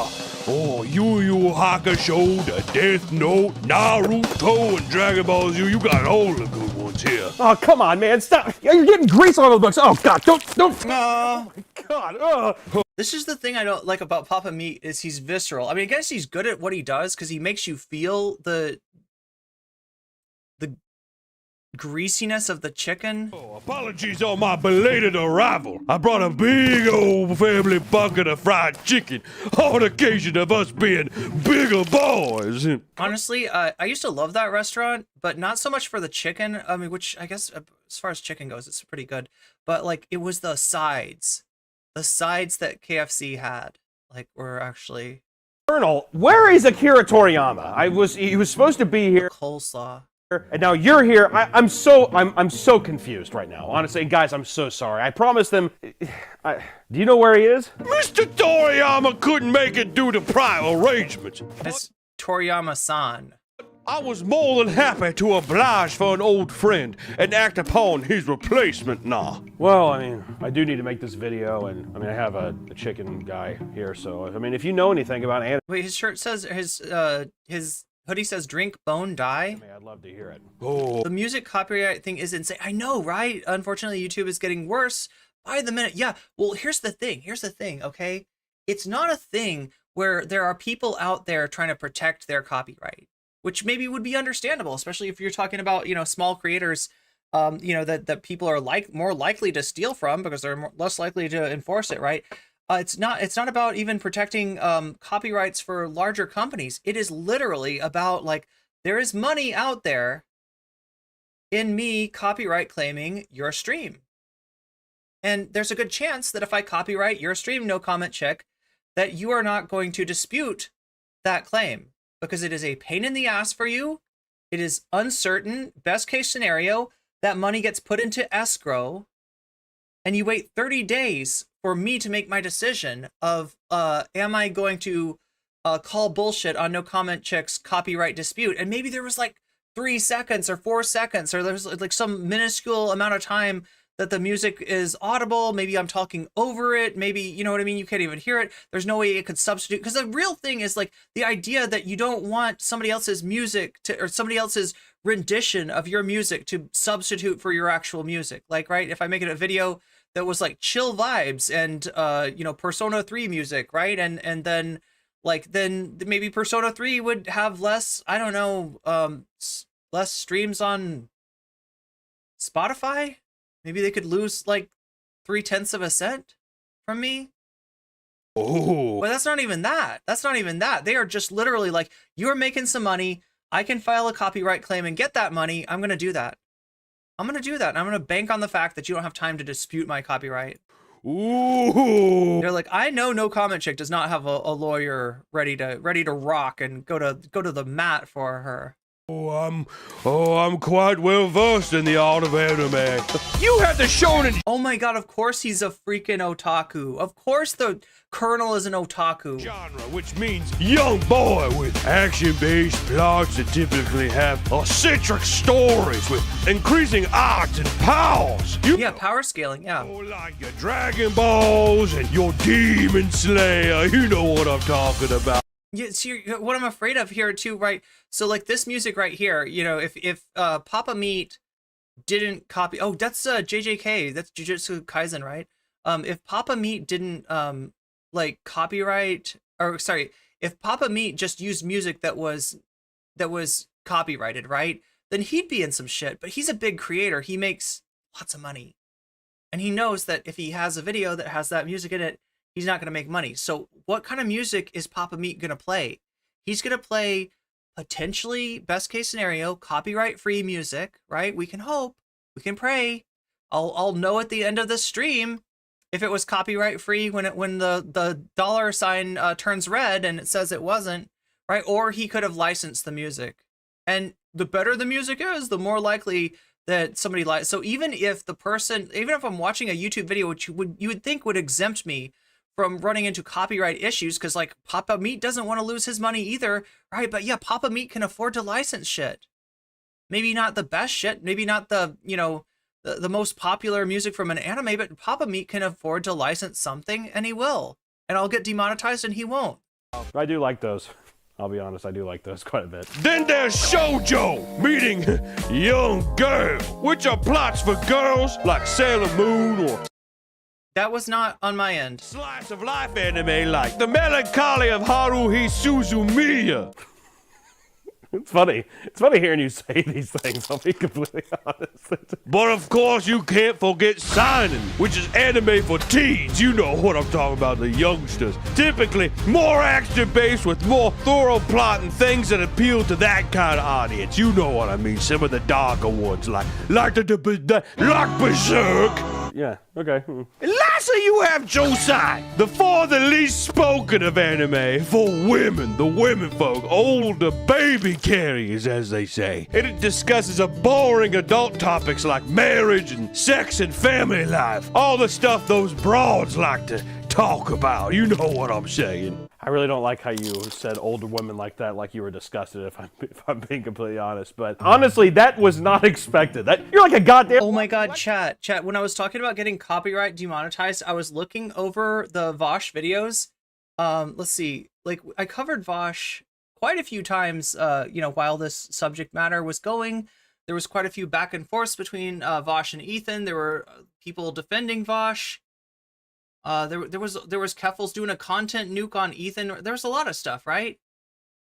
Oh, Yu Yu Hakusho, the Death Note, Naruto, and Dragon Ball Z. You got all the good ones here. Oh, come on, man, stop! You're getting grease on all the books. Oh God, don't! No. Oh my God! This is the thing I don't like about Papa Meat is he's visceral. I mean, I guess he's good at what he does because he makes you feel the greasiness of the chicken. Oh, apologies on my belated arrival. I brought a big old family bucket of fried chicken on occasion of us being bigger boys. Honestly, I used to love that restaurant, but not so much for the chicken. I mean, which I guess as far as chicken goes, it's pretty good. But like, it was the sides that KFC had, like, were actually. Colonel, where is Akira Toriyama? He was supposed to be here. Coleslaw. And now you're here. I'm so confused right now. Honestly, guys, I'm so sorry. I promised them. Do you know where he is? Mr. Toriyama couldn't make it due to prior arrangements. It's Toriyama-san. I was more than happy to oblige for an old friend and act upon his replacement now. Well, I mean, I do need to make this video, and I mean, I have a chicken guy here, so I mean, if you know anything about anime. Wait, his shirt says his hoodie says "Drink, Bone, Die." I'd love to hear it. Oh. The music copyright thing is insane. I know, right? Unfortunately, YouTube is getting worse by the minute. Yeah. Well, here's the thing. Okay, it's not a thing where there are people out there trying to protect their copyright, which maybe would be understandable, especially if you're talking about, you know, small creators, you know, that people are more likely to steal from because they're less likely to enforce it, right? It's not about even protecting copyrights for larger companies. It is literally about, like, there is money out there in me copyright claiming your stream. And there's a good chance that if I copyright your stream, No Comment Chick, that you are not going to dispute that claim because it is a pain in the ass for you. It is uncertain. Best case scenario, that money gets put into escrow and you wait 30 days for me to make my decision of, am I going to call bullshit on No Comment Chick's copyright dispute? And maybe there was like 3 seconds or 4 seconds, or there's like some minuscule amount of time that the music is audible. Maybe I'm talking over it. Maybe, you know what I mean? You can't even hear it. There's no way it could substitute. Because the real thing is like the idea that you don't want somebody else's music to, or somebody else's rendition of your music to substitute for your actual music. Like, right? If I make it a video that was like chill vibes and, you know, Persona 3 music, right? And then like, then maybe Persona 3 would have less, I don't know, less streams on Spotify. Maybe they could lose like 0.3 of a cent from me. Oh. But that's not even that. That's not even that. They are just literally like, you're making some money. I can file a copyright claim and get that money. I'm going to do that. I'm going to do that. And I'm going to bank on the fact that you don't have time to dispute my copyright. Ooh. They're like, I know No Comment Chick does not have a lawyer ready to rock and go to the mat for her. I'm quite well versed in the art of anime. You had the shonen. Oh my god, of course he's a freaking otaku. Of course the Colonel is an otaku. Genre, which means young boy with action-based plots that typically have eccentric stories with increasing arts and powers. Yeah, power scaling, yeah. Oh, like your Dragon Balls and your Demon Slayer. You know what I'm talking about. Yeah, see, what I'm afraid of here too, right? So like this music right here, you know, if Papa Meat didn't copy, oh, that's JJK, that's Jujutsu Kaisen, right? If Papa Meat didn't like copyright, or sorry, if Papa Meat just used music that was copyrighted, right? Then he'd be in some shit. But he's a big creator. He makes lots of money, and he knows that if he has a video that has that music in it, he's not going to make money. So what kind of music is Papa Meat going to play? He's going to play potentially, best case scenario, copyright-free music, right? We can hope. We can pray. I'll know at the end of the stream if it was copyright free when the dollar sign turns red and it says it wasn't, right? Or he could have licensed the music. And the better the music is, the more likely that somebody likes. So even if I'm watching a YouTube video, which you would think would exempt me from running into copyright issues, because like Papa Meat doesn't want to lose his money either, right? But yeah, Papa Meat can afford to license shit. Maybe not the best shit, maybe not the, you know, the most popular music from an anime, but Papa Meat can afford to license something, and he will. And I'll get demonetized and he won't. I do like those. I'll be honest, I do like those quite a bit. Then there's Shoujo, meaning young girl, which are plots for girls like Sailor Moon or That was not on my end. slice of life anime like The Melancholy of Haruhi Suzumiya. It's funny. It's funny hearing you say these things, I'll be completely honest. But of course you can't forget Seinen, which is anime for teens. You know what I'm talking about, the youngsters. Typically more action-based with more thorough plot and things that appeal to that kind of audience. You know what I mean, some of the darker ones like Berserk. Yeah, okay. And lastly, you have Josai, the for the least spoken of anime for women, the women folk, older baby carriers, as they say. And it discusses a boring adult topics like marriage and sex and family life. All the stuff those broads like to talk about. You know what I'm saying. I really don't like how you said older women like that, like you were disgusted, if I'm being completely honest. But honestly, that was not expected. You're like a goddamn... Oh my god, chat, when I was talking about getting copyright demonetized, I was looking over the Vaush videos. Let's see, like, I covered Vaush quite a few times, you know, while this subject matter was going. There was quite a few back and forths between Vaush and Ethan. There were people defending Vaush. There was Keffels doing a content nuke on Ethan. There was a lot of stuff, right?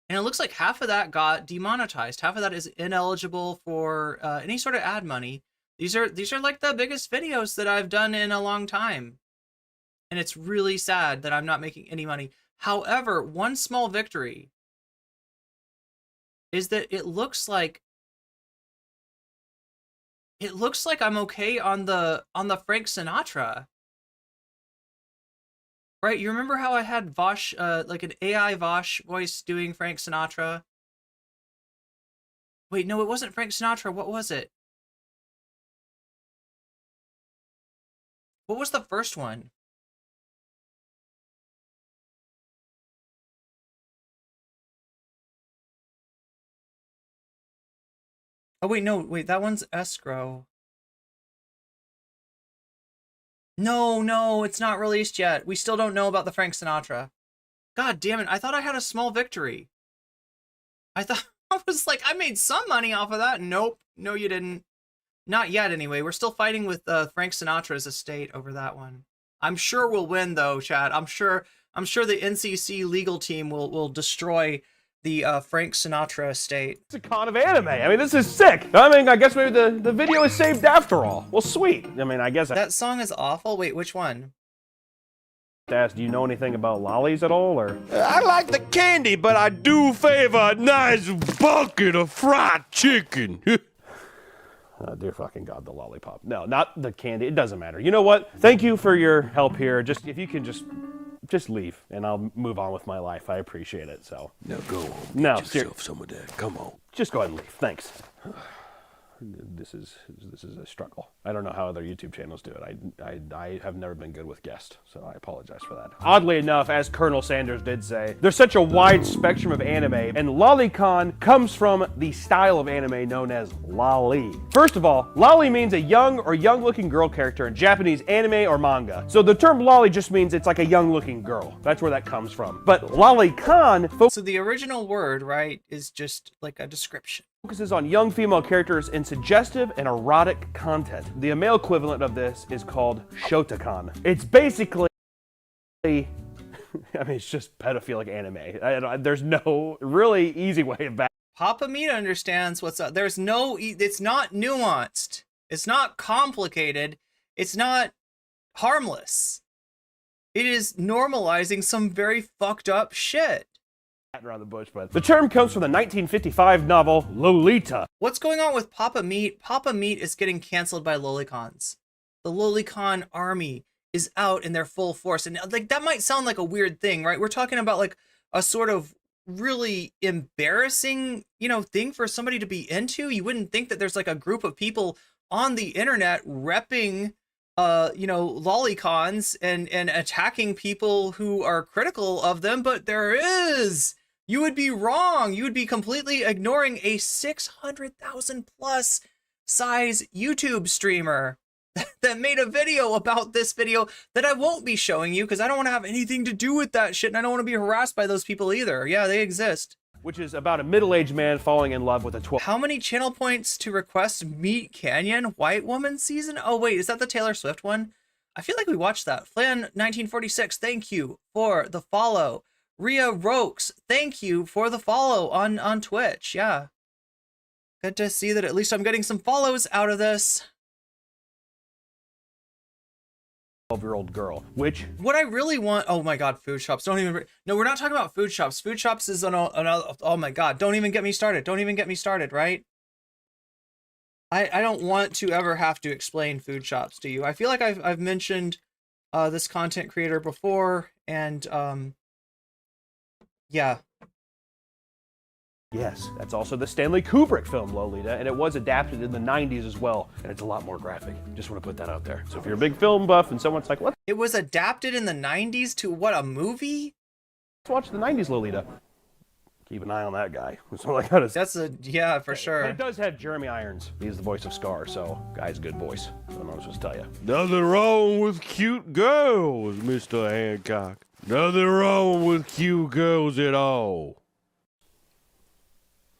And it looks like half of that got demonetized. Half of that is ineligible for any sort of ad money. These are like the biggest videos that I've done in a long time. And it's really sad that I'm not making any money. However, one small victory is that it looks like I'm okay on the Frank Sinatra. Right, you remember how I had Vaush, like an AI Vaush voice doing Frank Sinatra? Wait, no, it wasn't Frank Sinatra. What was it? What was the first one? Oh, wait, no, wait, that one's Escrow. No, it's not released yet. We still don't know about the Frank Sinatra. God damn it, I thought I had a small victory. I was like, I made some money off of that. Nope, no you didn't. Not yet anyway. We're still fighting with Frank Sinatra's estate over that one. I'm sure we'll win though, chat. I'm sure the NCC legal team will destroy the Frank Sinatra estate. It's a con of anime. I mean, this is sick. I mean, I guess maybe the video is saved after all. Well, sweet. I mean, I guess... That song is awful. Wait, which one? Do you know anything about lollies at all, or...? I like the candy, but I do favor a nice bucket of fried chicken. Oh, dear fucking God, the lollipop. No, not the candy. It doesn't matter. You know what? Thank you for your help here. Just, if you can just leave, and I'll move on with my life. I appreciate it, so. Now go on. No, Get yourself some of that. Come on. Just go ahead and leave. Thanks. This is a struggle. I don't know how other YouTube channels do it. I have never been good with guests, so I apologize for that. Oddly enough, as Colonel Sanders did say, there's such a wide spectrum of anime, and lolicon comes from the style of anime known as lolly. First of all, lolly means a young or young-looking girl character in Japanese anime or manga. So the term lolly just means it's like a young-looking girl. That's where that comes from. But lolicon... So the original word, right, is just like a description. Focuses on young female characters in suggestive and erotic content. The male equivalent of this is called shotacon. It's basically, I mean, it's just pedophilic anime. There's no really easy way of back. Papa Meat understands what's up. There's no, it's not nuanced. It's not complicated. It's not harmless. It is normalizing some very fucked up shit. Around the bush, but the term comes from the 1955 novel Lolita. What's going on with Papa Meat? Papa Meat is getting canceled by lolicons. The lolicon army is out in their full force. And like, that might sound like a weird thing, right? We're talking about like a sort of really embarrassing, you know, thing for somebody to be into. You wouldn't think that there's like a group of people on the internet repping, you know, lolicons and attacking people who are critical of them, but there is. You would be wrong. You would be completely ignoring a 600,000 plus size YouTube streamer that made a video about this video that I won't be showing you because I don't want to have anything to do with that shit, and I don't want to be harassed by those people either. Yeah, they exist. Which is about a middle-aged man falling in love with a 12. How many channel points to request Meat Canyon White Woman season? Oh wait, is that the Taylor Swift one? I feel like we watched that. Flan 1946, thank you for the follow. Rhea Rokes, thank you for the follow on Twitch. Yeah. Good to see that at least I'm getting some follows out of this. 12-year-old girl, which... What I really want... Oh my god, food shops. Don't even... No, we're not talking about food shops. Food shops is another... Oh my god, don't even get me started. Don't even get me started, right? I don't want to ever have to explain food shops to you. I feel like I've mentioned this content creator before, and yeah. Yes, that's also the Stanley Kubrick film Lolita, and it was adapted in the 90s as well, and it's a lot more graphic. Just want to put that out there. So if you're a big film buff and someone's like, what? It was adapted in the 90s to what, a movie? Let's watch the 90s Lolita. Keep an eye on that guy. That's all I gotta say. That's a, yeah, for sure. But it does have Jeremy Irons. He's the voice of Scar, so guy's a good voice. I don't know what to tell you. Nothing wrong with cute girls, Mr. Hancock. Nothing wrong with cute girls at all.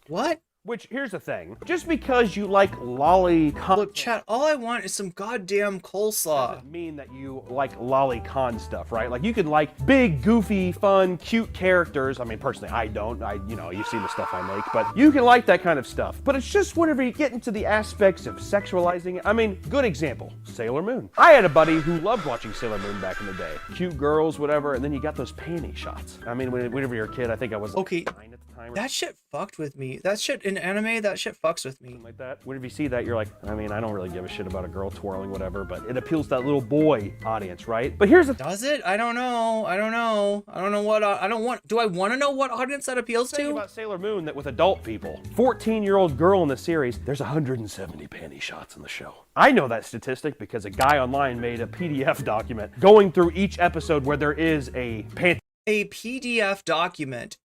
What? Which, here's the thing. Just because you like lolicon... Look, chat, all I want is some goddamn coleslaw. Doesn't mean that you like lolicon stuff, right? Like, you can like big, goofy, fun, cute characters. I mean, personally, I don't. You know, you've seen the stuff I make. But you can like that kind of stuff. But it's just whenever you get into the aspects of sexualizing it. I mean, good example, Sailor Moon. I had a buddy who loved watching Sailor Moon back in the day. Cute girls, whatever, and then you got those panty shots. I mean, whenever you're a kid, I think I was okay. 9 at the time. That shit fucked with me. That shit in anime, that shit fucks with me. Something like that. Whenever you see that, you're like, I mean, I don't really give a shit about a girl twirling, whatever, but it appeals to that little boy audience, right? But here's the... Does it? I don't know. I don't know. I don't know what... I don't want... Do I want to know what audience that appeals to? About Sailor Moon, that with adult people, 14-year-old girl in the series, there's 170 panty shots in the show. I know that statistic because a guy online made a PDF document going through each episode where there is a panty... A PDF document.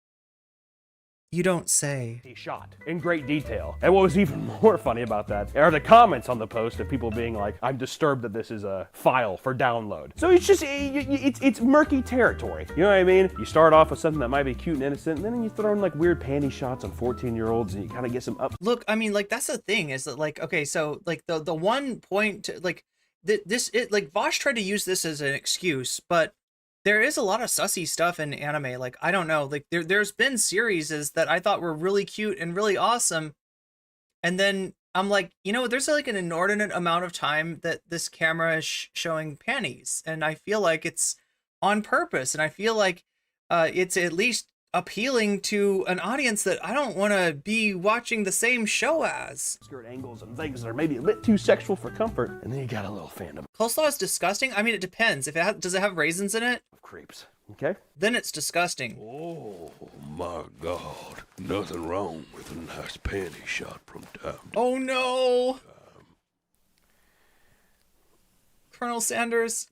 You don't say. Shot in great detail. And what was even more funny about that are the comments on the post of people being like, I'm disturbed that this is a file for download. So it's just, it's murky territory. You know what I mean? You start off with something that might be cute and innocent, and then you throw in like weird panty shots on 14-year-olds and you kind of get some up. Look, I mean, like, that's the thing is that, like, okay, so like the one point, like, like Vaush tried to use this as an excuse, but there is a lot of sussy stuff in anime. Like, I don't know, like there's been series that I thought were really cute and really awesome. And then I'm like, you know, there's like an inordinate amount of time that this camera is showing panties. And I feel like it's on purpose. And I feel like it's at least appealing to an audience that I don't want to be watching the same show as. Skirt angles and things that are maybe a bit too sexual for comfort, and then you got a little fandom. Coleslaw is disgusting. I mean, it depends. If it does it have raisins in it? Creeps. Okay. Then it's disgusting. Oh my God! Nothing wrong with a nice panty shot from time to Oh no! Colonel Sanders.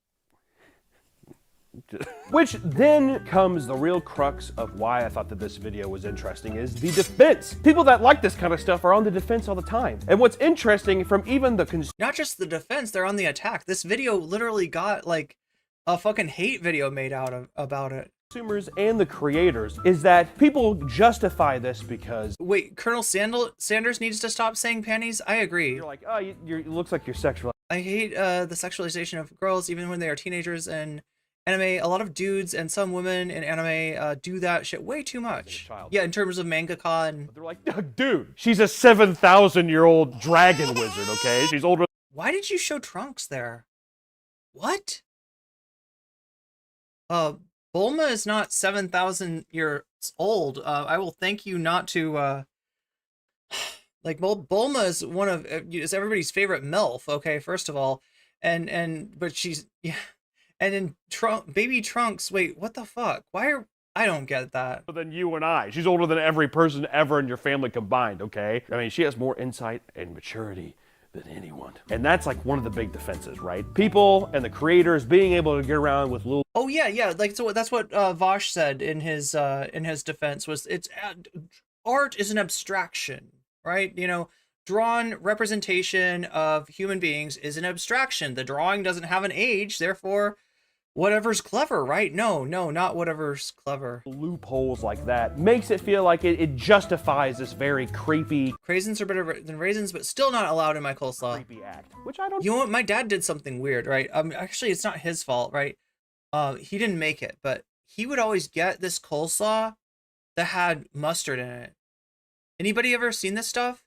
Which then comes the real crux of why I thought that this video was interesting is the defense. People that like this kind of stuff are on the defense all the time. And what's interesting from even the not just the defense, they're on the attack. This video literally got like a fucking hate video made about it. Consumers and the creators is that people justify this because... Wait, Colonel Sanders needs to stop saying panties? I agree. You're like, oh, it looks like you're sexual. I hate the sexualization of girls even when they are teenagers and anime. A lot of dudes and some women in anime do that shit way too much. Yeah, in terms of mangaka and... They're like, dude, she's a 7,000-year-old dragon wizard, okay? She's older... Why did you show Trunks there? What? Bulma is not 7,000 years old. I will thank you not to, like, Bulma is one of, is everybody's favorite MILF, okay, first of all. But she's, yeah. and in baby trunks. Wait, what the fuck? I don't get that. Than you and I. She's older than every person ever in your family combined, okay? I mean, she has more insight and maturity than anyone. And that's like one of the big defenses, right? People and the creators being able to get around with little... Oh yeah. Like, so that's what Vaush said in his defense was art is an abstraction, right? You know, drawn representation of human beings is an abstraction. The drawing doesn't have an age, therefore whatever's clever, right? No, not whatever's clever. Loopholes like that makes it feel like it justifies this very creepy... Craisins are better than raisins, but still not allowed in my coleslaw. Creepy act, which I don't... You know what? My dad did something weird, right? Actually, it's not his fault, right? He didn't make it, but he would always get this coleslaw that had mustard in it. Anybody ever seen this stuff?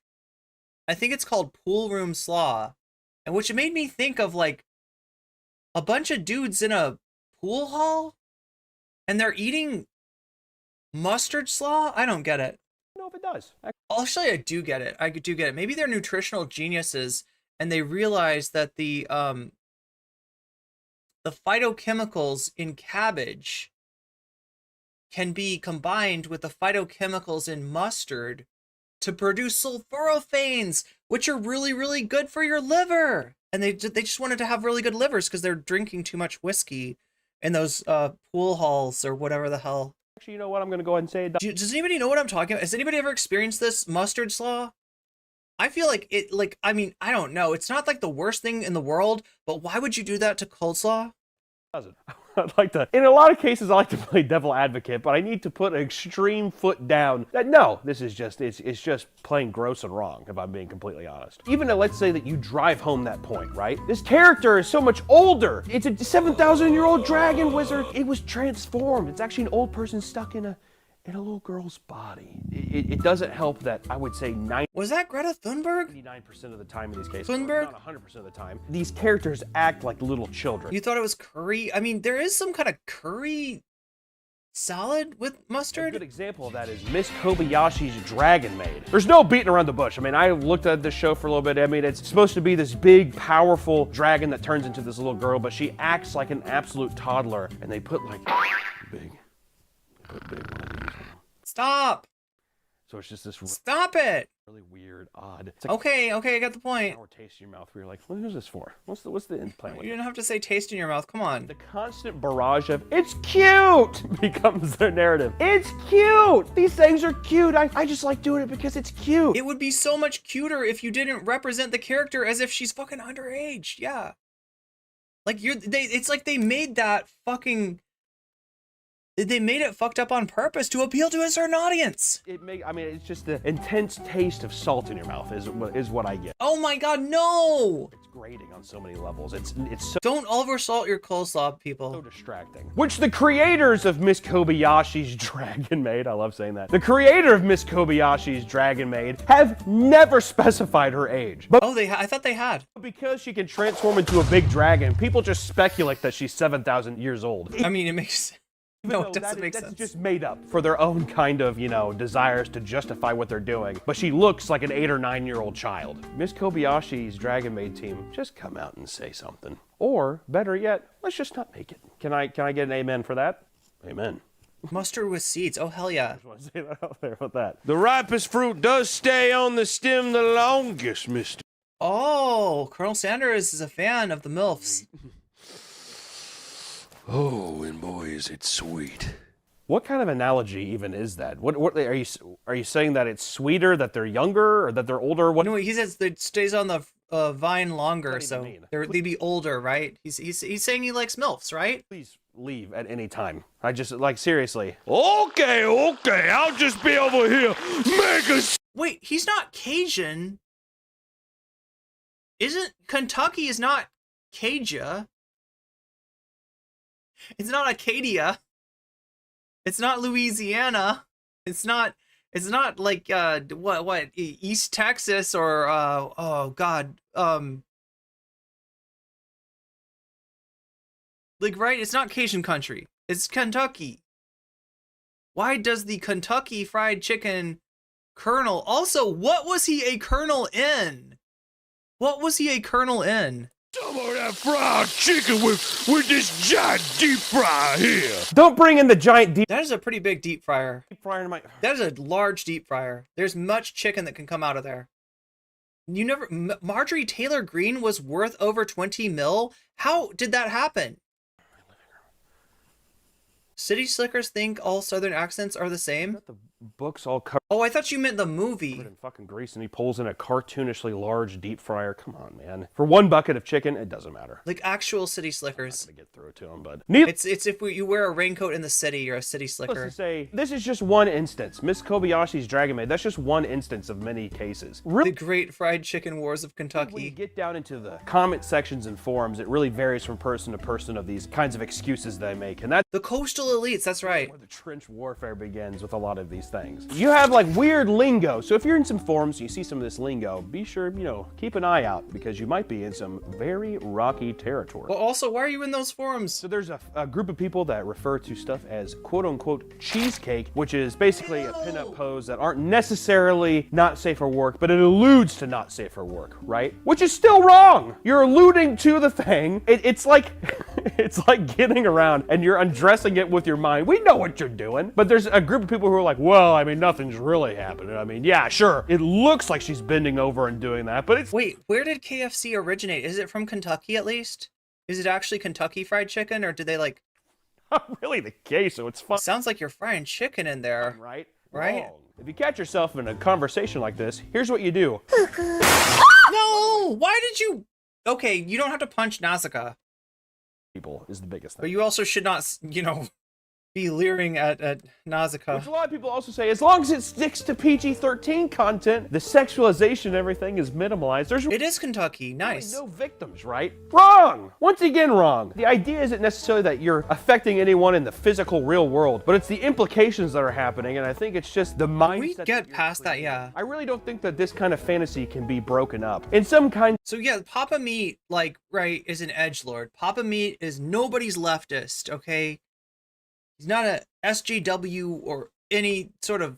I think it's called pool room slaw, and which made me think of like a bunch of dudes in a pool hall and they're eating mustard slaw. I don't get it. I don't know if it does. Actually, I do get it. I do get it. Maybe they're nutritional geniuses and they realize that the phytochemicals in cabbage can be combined with the phytochemicals in mustard to produce sulforaphanes, which are really, really good for your liver. And they just wanted to have really good livers because they're drinking too much whiskey in those pool halls or whatever the hell. Actually, you know what? I'm going to go ahead and say it. Does anybody know what I'm talking about? Has anybody ever experienced this mustard slaw? I feel like it, like, I mean, I don't know. It's not like the worst thing in the world, but why would you do that to coleslaw? I'd like to, in a lot of cases, I like to play devil advocate, but I need to put an extreme foot down that no, this is just, it's just plain gross and wrong, if I'm being completely honest. Even let's say that you drive home that point, right? This character is so much older. It's a 7,000-year-old dragon wizard. It was transformed. It's actually an old person stuck in a little girl's body. It doesn't help that I would say Was that Greta Thunberg? 99% of the time in these cases. Thunberg? Not 100% of the time. These characters act like little children. You thought it was curry? I mean, there is some kind of curry salad with mustard. A good example of that is Miss Kobayashi's Dragon Maid. There's no beating around the bush. I mean, I looked at this show for a little bit. I mean, it's supposed to be this big, powerful dragon that turns into this little girl, but she acts like an absolute toddler, and they put like big one of these on. Stop. So it's just this. Stop it. Really weird, odd. It's like, okay, I got the point. Or taste in your mouth. Where you're like, what is this for? What's the end plan? You didn't have to say taste in your mouth. Come on. The constant barrage of "it's cute" becomes their narrative. It's cute. These things are cute. I just like doing it because it's cute. It would be so much cuter if you didn't represent the character as if she's fucking underage. Yeah. Like it's like they made that fucking. They made it fucked up on purpose to appeal to a certain audience. I mean, it's just the intense taste of salt in your mouth is what I get. Oh my god, no! It's grating on so many levels. It's so... Don't oversalt your coleslaw, people. So distracting. Which the creators of Miss Kobayashi's Dragon Maid, I love saying that, the creator of Miss Kobayashi's Dragon Maid have never specified her age. But I thought they had. Because she can transform into a big dragon, people just speculate that she's 7,000 years old. I mean, it makes... No, it doesn't make sense. That's just made up for their own kind of, desires to justify what they're doing. But she looks like an 8 or 9-year-old child. Miss Kobayashi's Dragon Maid team, just come out and say something. Or, better yet, let's just not make it. Can I get an amen for that? Amen. Mustard with seeds. Oh, hell yeah. I just want to say that out there with that. The ripest fruit does stay on the stem the longest, mister. Oh, Colonel Sanders is a fan of the MILFs. Oh, and boy, is it sweet. What kind of analogy even is that? What are you saying that it's sweeter, that they're younger, or that they're older? What? No, he says it stays on the vine longer, so they'd be older, right? He's saying he likes MILFs, right? Please leave at any time. I just, like, seriously. Okay, I'll just be over here. Wait, he's not Cajun. Kentucky is not Cajun. It's not Acadia. It's not Louisiana. It's not like what East Texas or oh god like, right, it's not Cajun country. It's Kentucky. Why does the Kentucky Fried Chicken Colonel also, what was he a colonel in? What was he a colonel in? Some of that fried chicken with this giant deep fry here. Don't bring in the giant deep That is a pretty big deep fryer. fryer in my... That is a large deep fryer. There's much chicken that can come out of there. You never... Marjorie Taylor Greene was worth over 20 mil? How did that happen? City Slickers think all Southern accents are the same? The books all covered Oh, I thought you meant the movie. in fucking grease, and he pulls in a cartoonishly large deep fryer. Come on, man. For one bucket of chicken, it doesn't matter. Like actual City Slickers. I'm not gonna get through it to him, but... Needless It's if you wear a raincoat in the city, you're a City Slicker. to say, this is just one instance. Miss Kobayashi's Dragon Maid, that's just one instance of many cases. The Really, Great Fried Chicken Wars of when you Kentucky. get down into the comment sections and forums, it really varies from person to person of these kinds of excuses they make, and that's The coastal elites, that's right. where the trench warfare begins with a lot of these things. You have like weird lingo, so if you're in some forums and you see some of this lingo, be sure, you know, keep an eye out because you might be in some very rocky territory. Well, also, why are you in those forums? So there's a group of people that refer to stuff as quote-unquote cheesecake, which is basically a pinup pose that aren't necessarily not safe for work, but it alludes to not safe for work, right? Which is still wrong. You're alluding to the thing. It's like it's like getting around and you're undressing it with your mind. We know what you're doing, but there's a group of people who are like, well, I mean, nothing's really happening. I mean, yeah, sure, it looks like she's bending over and doing that, but it's Wait, where did KFC originate? Is it from Kentucky at least? Is it actually Kentucky Fried Chicken, or did they like... not really the case, so it's fun. Sounds like you're frying chicken in there. Right? Right? Wrong. If you catch yourself in a conversation like this, here's what you do. No! Why did you... Okay, you don't have to punch Nausicaa, People is the biggest but thing. you also should not, you know, be leering at Nausicaa. Which a lot of people also say, as long as it sticks to PG-13 content, the sexualization and everything is minimalized. There's It is Kentucky. Nice. no victims, right? Wrong! Once again, wrong. The idea isn't necessarily that you're affecting anyone in the physical real world, but it's the implications that are happening, and I think it's just the mindset. We that get you're past that, creating. yeah. I really don't think that this kind of fantasy can be broken up. In some kind So yeah, Papa Meat, like, right, is an edgelord. Papa Meat is nobody's leftist, okay? He's not a SJW or any sort of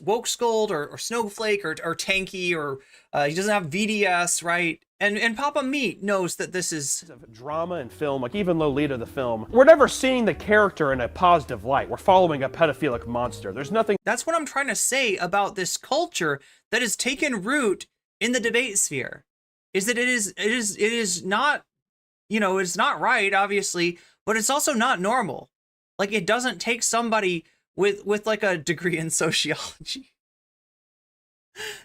woke scold or snowflake or tanky or he doesn't have VDS, right? And Papa Meat knows that this is... of drama and film, like even Lolita the film, we're never seeing the character in a positive light. We're following a pedophilic monster. There's nothing... That's what I'm trying to say about this culture that has taken root in the debate sphere. Is that it is not, you know, it's not right, obviously, but it's also not normal. Like, it doesn't take somebody with like a degree in sociology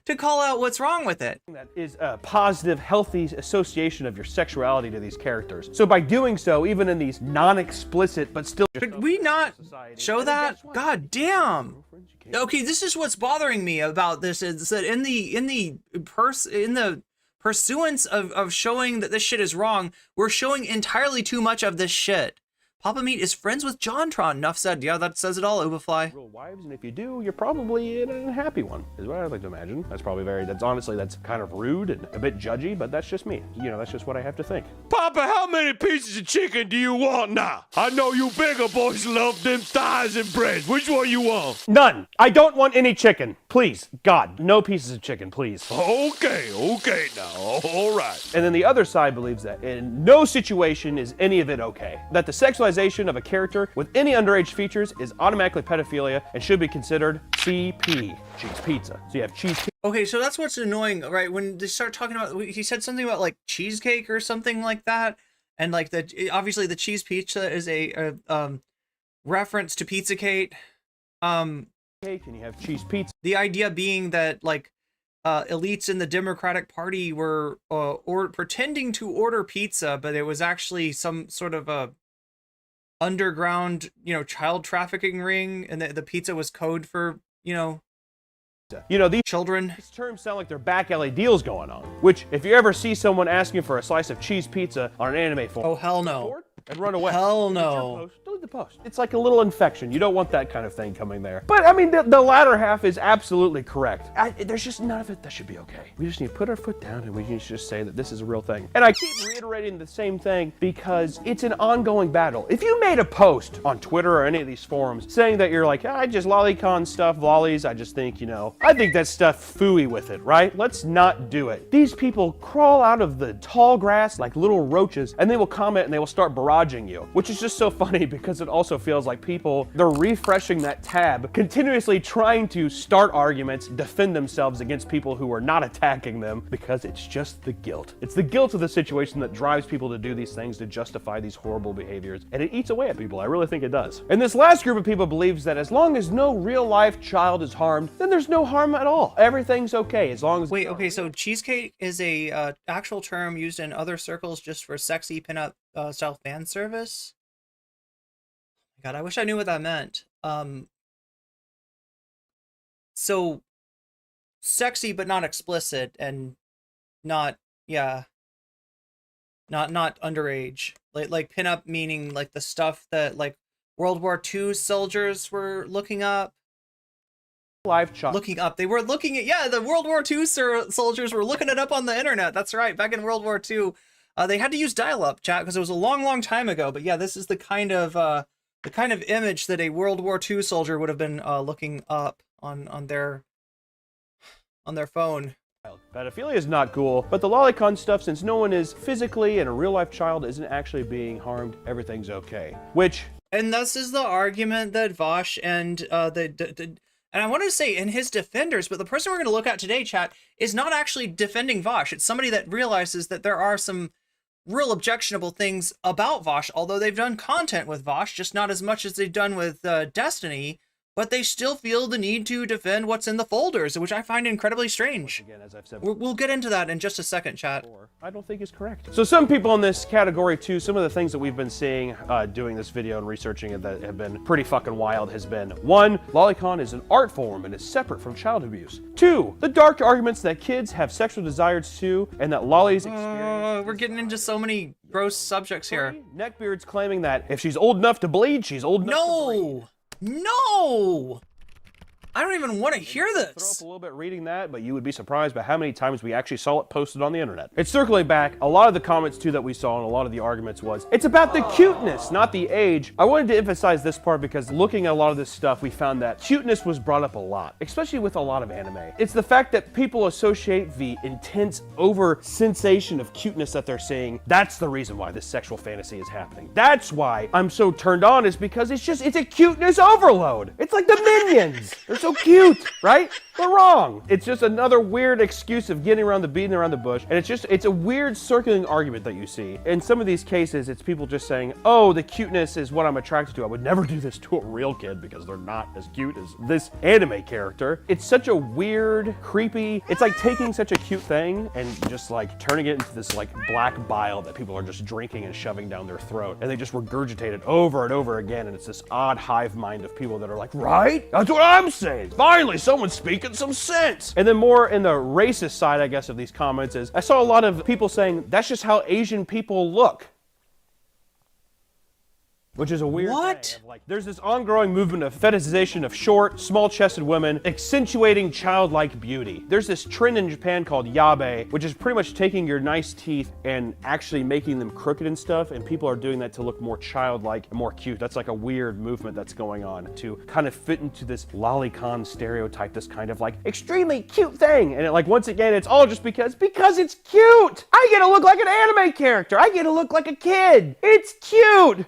to call out what's wrong with it. That is a positive, healthy association of your sexuality to these characters. So by doing so, even in these non-explicit but still... Could we not show that? God damn. Okay, this is what's bothering me about this is that in the pursuance of showing that this shit is wrong, we're showing entirely too much of this shit. Papa Meat is friends with JonTron. Enough said. Yeah, that says it all, Ubafly. Real wives, and if you do, you're probably in an unhappy one, is what I'd like to imagine. That's probably that's kind of rude and a bit judgy, but that's just me. You know, that's just what I have to think. Papa, how many pieces of chicken do you want now? I know you bigger boys love them thighs and breasts. Which one you want? None. I don't want any chicken. Please, God, no pieces of chicken, please. Okay now, all right. And then the other side believes that in no situation is any of it okay. That the sexualization of a character with any underage features is automatically pedophilia and should be considered CP, cheese pizza. So you have cheese pizza. Okay, so that's what's annoying, right? When they start talking about, he said something about like cheesecake or something like that, and like obviously the cheese pizza is a reference to Pizzagate. Cake and you have cheese pizza. The idea being that like elites in the Democratic Party were pretending to order pizza, but it was actually some sort of a underground, you know, child trafficking ring, and the pizza was code for, you know, these children. These terms sound like they're back alley deals going on. Which, if you ever see someone asking for a slice of cheese pizza on an anime forum, Oh hell no. and run away. Hell If it's your no. post, delete the post. It's like a little infection. You don't want that kind of thing coming there. But I mean, the latter half is absolutely correct. There's just none of it that should be okay. We just need to put our foot down and we need to just say that this is a real thing. And I keep reiterating the same thing because it's an ongoing battle. If you made a post on Twitter or any of these forums saying that you're like, I just lolicon stuff, lollies, I just think, you know, I think that stuff phooey with it, right? Let's not do it. These people crawl out of the tall grass like little roaches and they will comment and they will start barraging you, which is just so funny because it also feels like people, they're refreshing that tab, continuously trying to start arguments, defend themselves against people who are not attacking them because it's just the guilt. It's the guilt of the situation that drives people to do these things to justify these horrible behaviors, and it eats away at people. I really think it does. And this last group of people believes that as long as no real life child is harmed, then there's no harm at all. Everything's okay as long as... Wait, okay, so cheesecake is a actual term used in other circles just for sexy pinup style fan service? God, I wish I knew what that meant. So sexy but not explicit and not, yeah, not underage. Like pinup meaning like the stuff that like World War II soldiers were looking up. Live child. Looking up. They were looking at, yeah, the World War II soldiers were looking it up on the internet. That's right. Back in World War II, they had to use dial-up chat because it was a long, long time ago. But yeah, this is the kind of image that a World War II soldier would have been looking up on their phone. Pedophilia is not cool, but the lolicon stuff, since no one is physically and a real life child isn't actually being harmed, everything's okay. And this is the argument that Vaush and and I want to say in his defenders, but the person we're going to look at today, chat, is not actually defending Vaush. It's somebody that realizes that there are some real objectionable things about Vaush, although they've done content with Vaush, just not as much as they've done with Destiny, but they still feel the need to defend what's in the folders, which I find incredibly strange. Again, as I've said, we'll get into that in just a second, chat. I don't think is correct. So some people in this category too, some of the things that we've been seeing doing this video and researching it that have been pretty fucking wild has been, 1, lolicon is an art form and is separate from child abuse. 2, the dark arguments that kids have sexual desires too and that lollies experience. We're getting into so many gross subjects here. 3, neckbeards claiming that if she's old enough to bleed, she's old enough to breed. No! I don't even want to hear this. Throw up a little bit reading that, but you would be surprised by how many times we actually saw it posted on the internet. It's circling back. A lot of the comments too that we saw and a lot of the arguments was, it's about the cuteness, not the age. I wanted to emphasize this part because looking at a lot of this stuff, we found that cuteness was brought up a lot, especially with a lot of anime. It's the fact that people associate the intense over sensation of cuteness that they're seeing. That's the reason why this sexual fantasy is happening. That's why I'm so turned on, is because it's a cuteness overload. It's like the Minions. They're so cute, right? They're wrong. It's just another weird excuse of beating around the bush. And it's a weird circling argument that you see. In some of these cases, it's people just saying, oh, the cuteness is what I'm attracted to. I would never do this to a real kid because they're not as cute as this anime character. It's such a weird, creepy, it's like taking such a cute thing and just like turning it into this like black bile that people are just drinking and shoving down their throat. And they just regurgitate it over and over again. And it's this odd hive mind of people that are like, right? That's what I'm saying. Finally, someone's speaking some sense. And then more in the racist side, I guess, of these comments is, I saw a lot of people saying, that's just how Asian people look. Which is a weird thing. Like, there's this ongoing movement of fetishization of short, small-chested women, accentuating childlike beauty. There's this trend in Japan called yabe, which is pretty much taking your nice teeth and actually making them crooked and stuff, and people are doing that to look more childlike and more cute. That's like a weird movement that's going on to kind of fit into this lolicon stereotype, this kind of like extremely cute thing. And once again, it's all just because it's cute. I get to look like an anime character. I get to look like a kid. It's cute.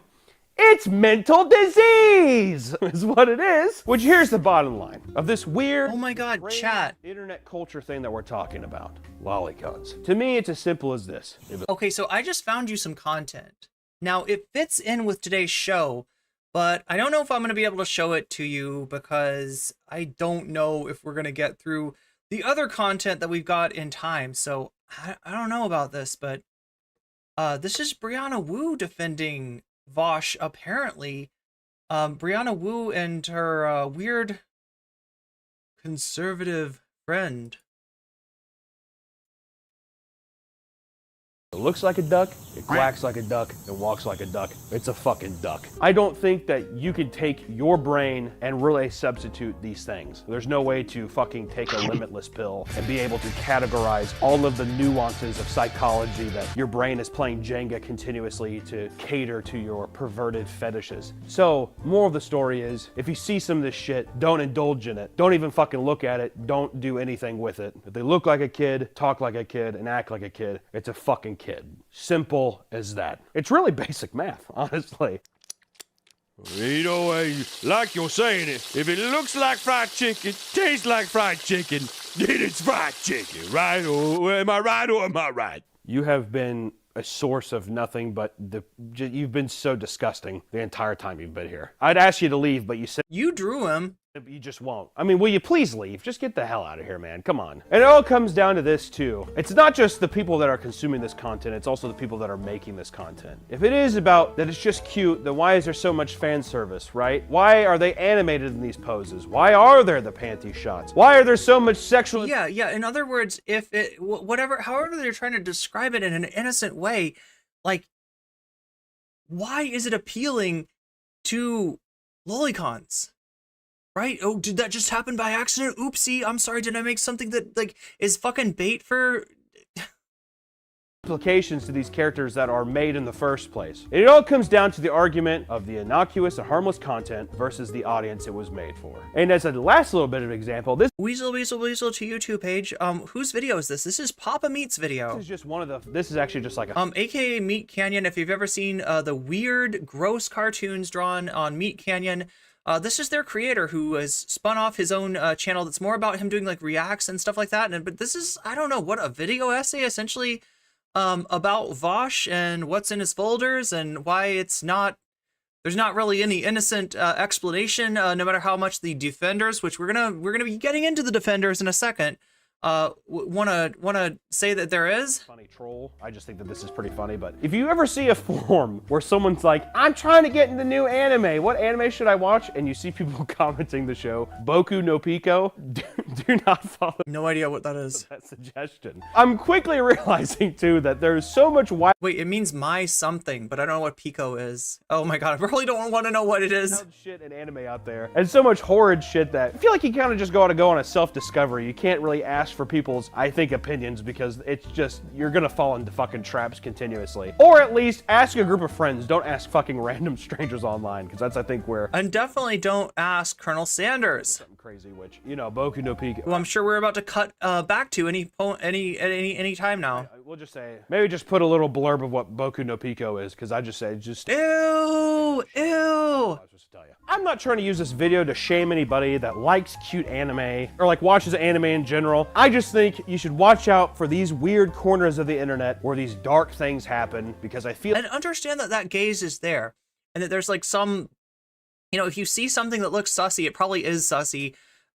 It's mental disease, is what it is. Which, here's the bottom line of this weird, oh my god, chat, internet culture thing that we're talking about. Lolicons. To me, it's as simple as this. Okay, so I just found you some content. Now, it fits in with today's show, but I don't know if I'm going to be able to show it to you because I don't know if we're going to get through the other content that we've got in time. So I don't know about this, but this is Brianna Wu defending Vaush, apparently. Brianna Wu and her weird conservative friend. It looks like a duck, it quacks like a duck, and walks like a duck. It's a fucking duck. I don't think that you can take your brain and really substitute these things. There's no way to fucking take a limitless pill and be able to categorize all of the nuances of psychology that your brain is playing Jenga continuously to cater to your perverted fetishes. So, moral of the story is, if you see some of this shit, don't indulge in it. Don't even fucking look at it. Don't do anything with it. If they look like a kid, talk like a kid, and act like a kid, it's a fucking kid. Simple as that. It's really basic math, honestly. You know, like you're saying it, if it looks like fried chicken, tastes like fried chicken, then it's fried chicken, right? Or am I right or am I right? You have been a source of nothing but you've been so disgusting the entire time you've been here. I'd ask you to leave, but you said You drew him. you just won't. I mean, will you please leave? Just get the hell out of here, man. Come on. And it all comes down to this, too. It's not just the people that are consuming this content, it's also the people that are making this content. If it is about that it's just cute, then why is there so much fan service, right? Why are they animated in these poses? Why are there the panty shots? Why are there so much sexual... Yeah. In other words, if it, however they're trying to describe it in an innocent way, like, why is it appealing to lolicons? Right? Oh, did that just happen by accident? Oopsie, I'm sorry, did I make something that, like, is fucking bait for... implications to these characters that are made in the first place. And it all comes down to the argument of the innocuous and harmless content versus the audience it was made for. And as a last little bit of example, this Weasel to YouTube page, whose video is this? This is Papa Meat's video. is just one of the, this is actually just like a... AKA Meat Canyon, if you've ever seen the weird, gross cartoons drawn on Meat Canyon, this is their creator who has spun off his own channel that's more about him doing like reacts and stuff like that. But this is, I don't know, what, a video essay essentially about Vaush and what's in his folders and why it's not, there's not really any innocent explanation, no matter how much the defenders, which we're gonna be getting into the defenders in a second, wanna say that there is. Funny troll. I just think that this is pretty funny, but if you ever see a forum where someone's like, I'm trying to get into new anime, what anime should I watch? And you see people commenting the show, Boku no Pico, do not follow No idea what that is. that suggestion. I'm quickly realizing too that there's so much Wait, it means my something, but I don't know what Pico is. Oh my god, I really don't want to know what it is. wild shit and anime out there, and so much horrid shit that I feel like you kind of just gotta go on a self-discovery. You can't really ask for people's, I think, opinions, because it's just, you're gonna fall into fucking traps continuously. Or at least ask a group of friends. Don't ask fucking random strangers online, because that's, I think, where... And definitely don't ask Colonel Sanders. Something crazy, which, you know, Boku no Pico. Who I'm sure we're about to cut back to any time now. We'll just say, maybe just put a little blurb of what Boku no Pico is, because I just say, just... Ew! Ew! I'm not trying to use this video to shame anybody that likes cute anime or like watches anime in general. I just think you should watch out for these weird corners of the internet where these dark things happen, because I feel... And understand that that gaze is there, and that there's like some, you know, if you see something that looks sussy, it probably is sussy.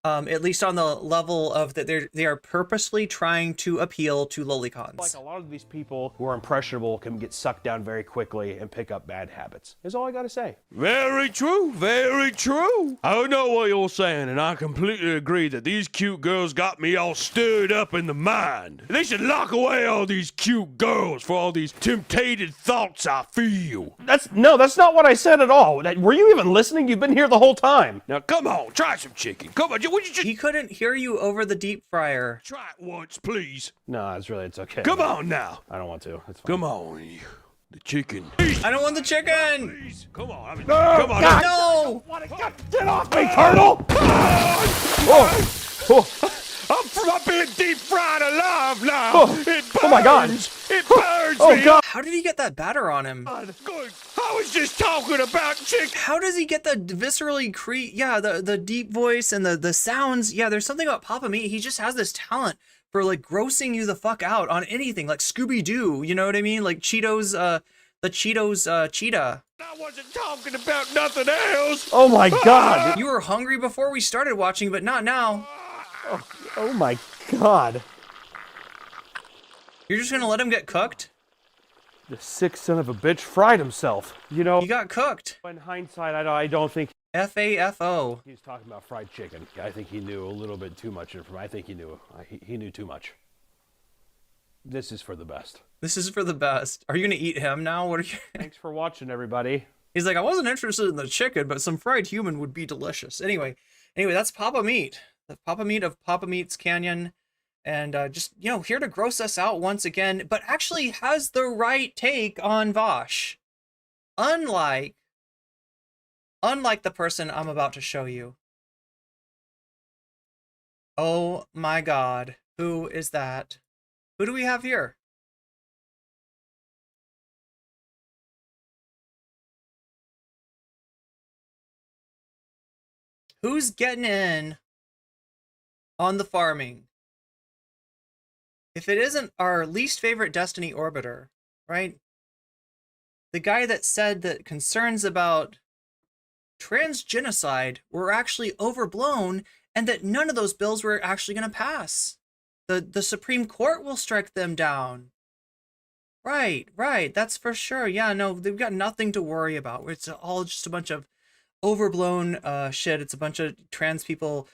At least on the level of that they are purposely trying to appeal to lolicons. Like a lot of these people who are impressionable can get sucked down very quickly and pick up bad habits. Is all I gotta say. Very true, very true. I know what you're saying, and I completely agree that these cute girls got me all stirred up in the mind. They should lock away all these cute girls for all these temptated thoughts I feel. That's not what I said at all. Were you even listening? You've been here the whole time. Now come on, try some chicken. Come on, would you just... He couldn't hear you over the deep fryer. Try it once, please. No, it's okay. Come on now. I don't want to. It's fine. Come on, the chicken. I don't want the chicken! Please, come on. Come on. God. No! Get off me, turtle! I'm being deep fried alive now. It burns. Oh my God. It burns Oh me. God. How did he get that batter on him? Good. I was just talking about chicken. How does he get the viscerally the deep voice and the sounds? Yeah, there's something about Papa Meat. He just has this talent for like grossing you the fuck out on anything, like Scooby-Doo, you know what I mean? Like Cheetos, the Cheetos cheetah. I wasn't talking about nothing else. Oh my God. You were hungry before we started watching, but not now. Oh my God. You're just gonna let him get cooked? The sick son of a bitch fried himself. You know, He got cooked. in hindsight, I don't think FAFO. he was talking about fried chicken. I think he knew a little bit too much information. I think he knew too much. This is for the best. This is for the best. Are you gonna eat him now? What are you? Thanks for watching, everybody. He's like, I wasn't interested in the chicken, but some fried human would be delicious. Anyway, that's Papa Meat, the Papa Meat of Papa Meat's Canyon, and just here to gross us out once again, but actually has the right take on Vaush, unlike the person I'm about to show you. Oh my God, who is that? Who do we have here? Who's getting in on the farming? If it isn't our least favorite Destiny orbiter, right? The guy that said that concerns about transgenocide were actually overblown and that none of those bills were actually going to pass. The Supreme Court will strike them down. Right, that's for sure. Yeah, no, they've got nothing to worry about. It's all just a bunch of overblown shit. It's a bunch of trans people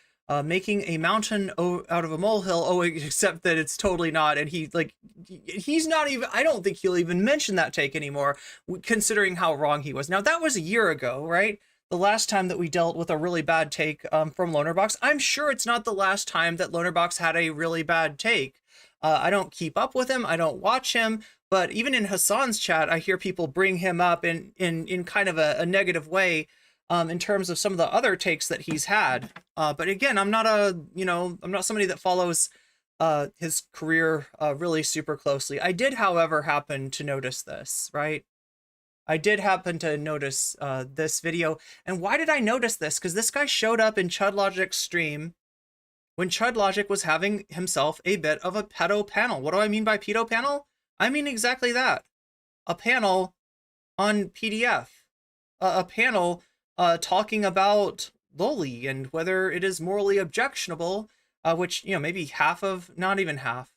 making a mountain out of a molehill. Oh, except that it's totally not. And he's not even, I don't think he'll even mention that take anymore, considering how wrong he was. Now, that was a year ago, right? The last time that we dealt with a really bad take from Lonerbox. I'm sure it's not the last time that Lonerbox had a really bad take. I don't keep up with him. I don't watch him. But even in Hassan's chat, I hear people bring him up in kind of a negative way in terms of some of the other takes that he's had. But again, I'm not somebody that follows his career really super closely. I did, however, happen to notice this, right? I did happen to notice this video. And why did I notice this? Because this guy showed up in ChudLogic's stream when ChudLogic was having himself a bit of a pedo panel. What do I mean by pedo panel? I mean exactly that. A panel on PDF. A panel talking about loli and whether it is morally objectionable, which, maybe not even half,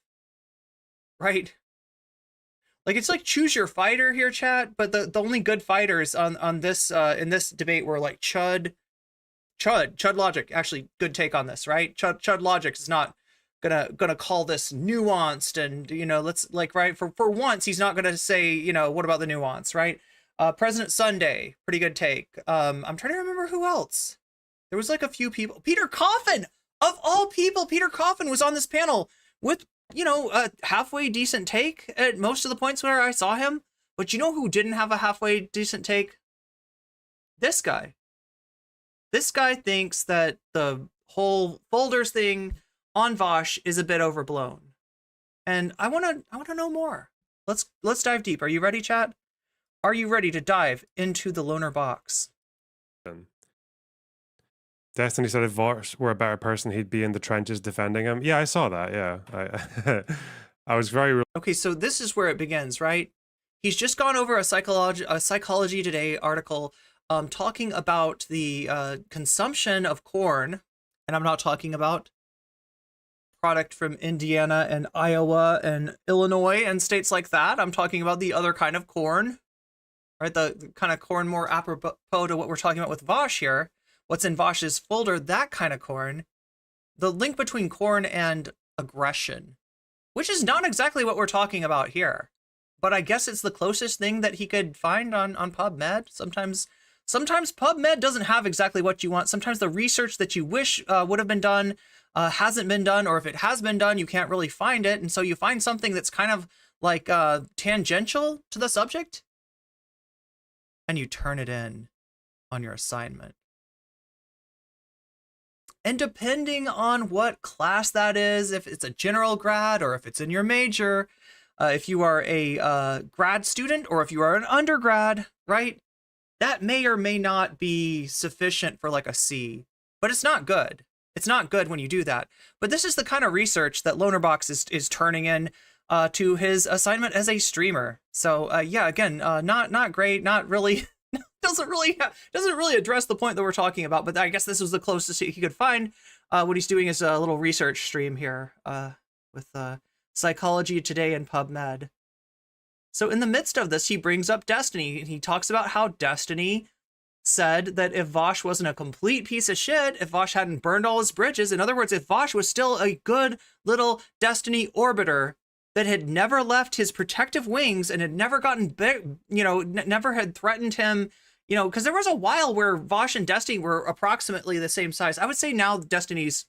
right? Like, it's like choose your fighter here, chat, but the only good fighters on this in this debate were like ChudLogic. Actually, good take on this, right? ChudLogic is not gonna call this nuanced, and let's right for once he's not gonna say what about the nuance, right? President Sunday, pretty good take. I'm trying to remember who else. There was like a few people. Peter Coffin, of all people, Peter Coffin was on this panel with a halfway decent take at most of the points where I saw him. But who didn't have a halfway decent take? This guy. This guy thinks that the whole folders thing on Vaush is a bit overblown. And I want to know more. Let's dive deep. Are you ready, chat? Are you ready to dive into the loner box? Destiny said if Vaush were a better person, he'd be in the trenches defending him. Yeah, I saw that. Yeah, I was very... Okay, so this is where it begins, right? He's just gone over a Psychology Today article talking about the consumption of corn. And I'm not talking about product from Indiana and Iowa and Illinois and states like that. I'm talking about the other kind of corn, right? The kind of corn more apropos to what we're talking about with Vaush here. What's in Vaush's folder, that kind of corn. The link between corn and aggression, which is not exactly what we're talking about here. But I guess it's the closest thing that he could find on PubMed. Sometimes PubMed doesn't have exactly what you want. Sometimes the research that you wish would have been done hasn't been done, or if it has been done, you can't really find it. And so you find something that's kind of like tangential to the subject, and you turn it in on your assignment. And depending on what class that is, if it's a general grad or if it's in your major, if you are a grad student or if you are an undergrad, right? That may or may not be sufficient for like a C, but it's not good. It's not good when you do that. But this is the kind of research that Lonerbox is turning in to his assignment as a streamer. So yeah, again, not great, not really. doesn't really address the point that we're talking about, but I guess this was the closest he could find. What he's doing is a little research stream here with Psychology Today and PubMed. So in the midst of this, he brings up Destiny, and he talks about how Destiny said that if Vaush wasn't a complete piece of shit, if Vaush hadn't burned all his bridges, in other words, if Vaush was still a good little Destiny orbiter, that had never left his protective wings and had never gotten big, never had threatened him, because there was a while where Vaush and Destiny were approximately the same size. I would say now Destiny's,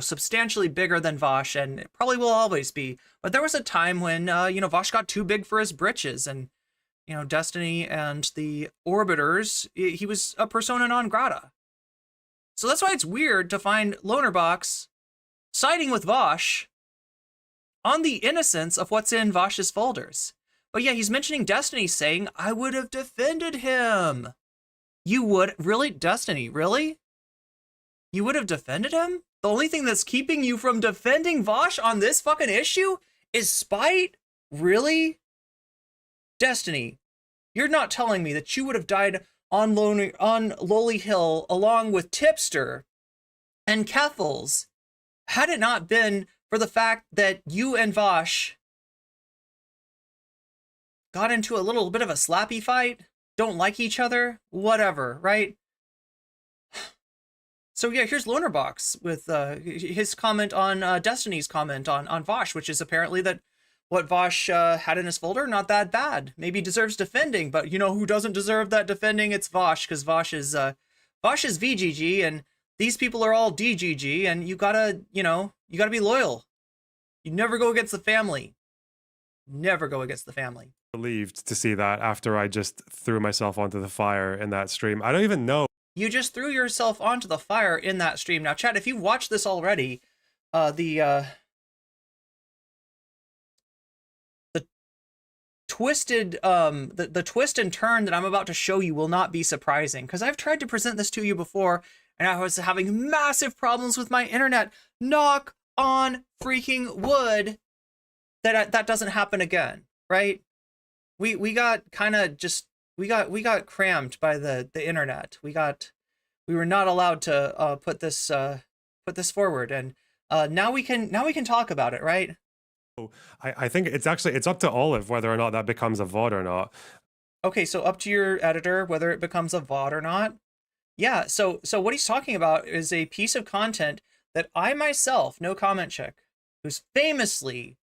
substantially bigger than Vaush, and it probably will always be. But there was a time when, Vaush got too big for his britches, and, Destiny and the Orbiters, he was a persona non grata. So that's why it's weird to find Lonerbox siding with Vaush on the innocence of what's in Vaush's folders. But yeah, he's mentioning Destiny, saying, I would have defended him. You would? Really? Destiny, really? You would have defended him? The only thing that's keeping you from defending Vaush on this fucking issue is spite? Really? Destiny, you're not telling me that you would have died on Lowly Hill along with Tipster and Keffels had it not been for the fact that you and Vaush got into a little bit of a slappy fight, don't like each other, whatever, right? So yeah, here's Lonerbox with his comment on Destiny's comment on Vaush, which is apparently that what Vaush had in his folder, not that bad. Maybe deserves defending, but who doesn't deserve that defending? It's Vaush, because Vaush is VGG, and these people are all DGG, and you gotta be loyal. You never go against the family. Never go against the family. Relieved to see that after I just threw myself onto the fire in that stream. I don't even know. You just threw yourself onto the fire in that stream. Now, chat, if you've watched this already, the twisted, the twist and turn that I'm about to show you will not be surprising, because I've tried to present this to you before, and I was having massive problems with my internet. Knock on freaking wood that doesn't happen again, right? We got kind of just we got crammed by the internet. We were not allowed to put this forward, and now we can talk about it, right? I think it's up to Olive whether or not that becomes a VOD or not. Okay, so up to your editor whether it becomes a VOD or not. Yeah, so what he's talking about is a piece of content that I myself, nocommentchick, who's famously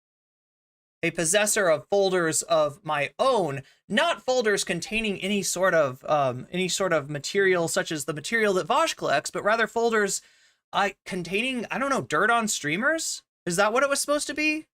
a possessor of folders of my own, not folders containing any sort of material such as the material that Vaush collects, but rather folders containing, I don't know, dirt on streamers? Is that what it was supposed to be?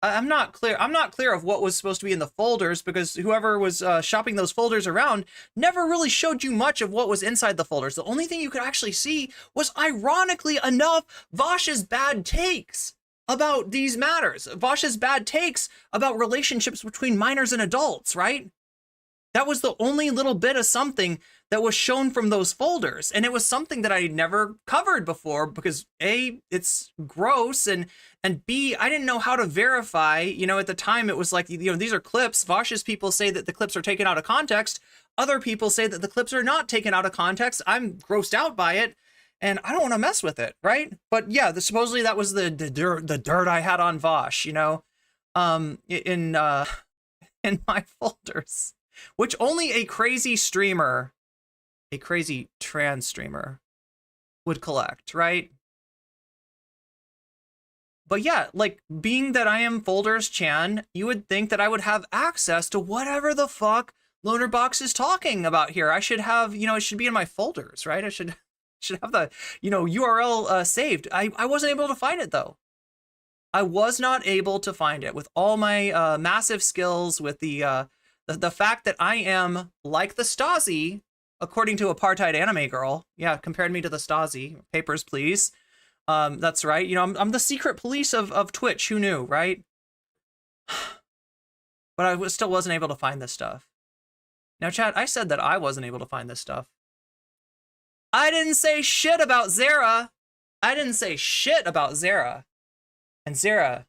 I'm not clear of what was supposed to be in the folders, because whoever was shopping those folders around never really showed you much of what was inside the folders. The only thing you could actually see was, ironically enough, Vaush's bad takes about these matters. Vaush's bad takes about relationships between minors and adults, right? That was the only little bit of something that was shown from those folders. And it was something that I never covered before because A, it's gross, and B, I didn't know how to verify. At the time it was like, these are clips. Vaush's people say that the clips are taken out of context. Other people say that the clips are not taken out of context. I'm grossed out by it, and I don't want to mess with it, right? But yeah, supposedly that was the dirt I had on Vaush, in my folders, which only a crazy streamer, a crazy trans streamer, would collect, right? But yeah, like, being that I am Folders Chan, you would think that I would have access to whatever the fuck Lonerbox is talking about here. I should have, it should be in my folders, right? I should have the, URL saved. I wasn't able to find it, though. I was not able to find it with all my massive skills, with the fact that I am like the Stasi, according to Apartheid Anime Girl. Yeah, compared me to the Stasi. Papers, please. That's right. I'm the secret police of Twitch. Who knew, right? But I still wasn't able to find this stuff. Now, chat, I said that I wasn't able to find this stuff. I didn't say shit about Zara. I didn't say shit about Zara. And Zara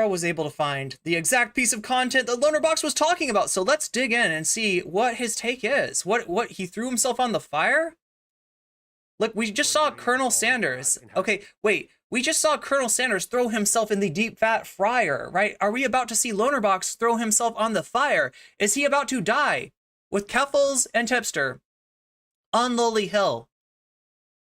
was able to find the exact piece of content that Lonerbox was talking about. So let's dig in and see what his take is. What he threw himself on the fire? Look, we just saw Colonel Sanders. Okay, wait. We just saw Colonel Sanders throw himself in the deep fat fryer, right? Are we about to see Lonerbox throw himself on the fire? Is he about to die with Keffels and Tipster on Lowly Hill?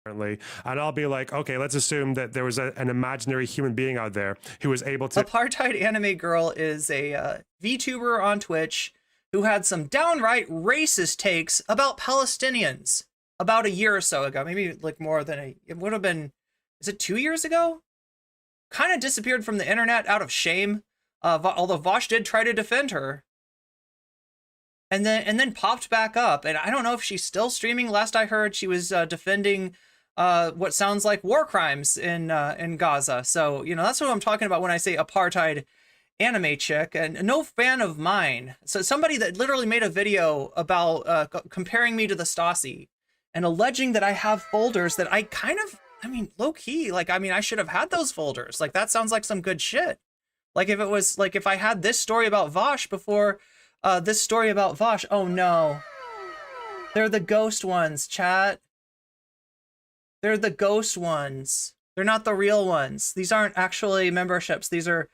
And I'll be like, okay, let's assume that there was an imaginary human being out there who was able to. Apartheid Anime Girl is a VTuber on Twitch who had some downright racist takes about Palestinians about a year or so ago. Maybe like more than it would have been. Is it 2 years ago? Kind of disappeared from the internet out of shame. Although Vaush did try to defend her. And then popped back up. And I don't know if she's still streaming. Last I heard, she was defending what sounds like war crimes in Gaza. So, you know, that's what I'm talking about when I say apartheid anime chick. And no fan of mine. So somebody that literally made a video about comparing me to the Stasi and alleging that I have folders that I kind of, I mean, low key, like, I mean, I should have had those folders. Like, that sounds like some good shit. Like, if it was, like, if I had this story about Vaush before this story about Vaush. Oh, no. They're the ghost ones, chat. They're the ghost ones. They're not the real ones. These aren't actually memberships. These are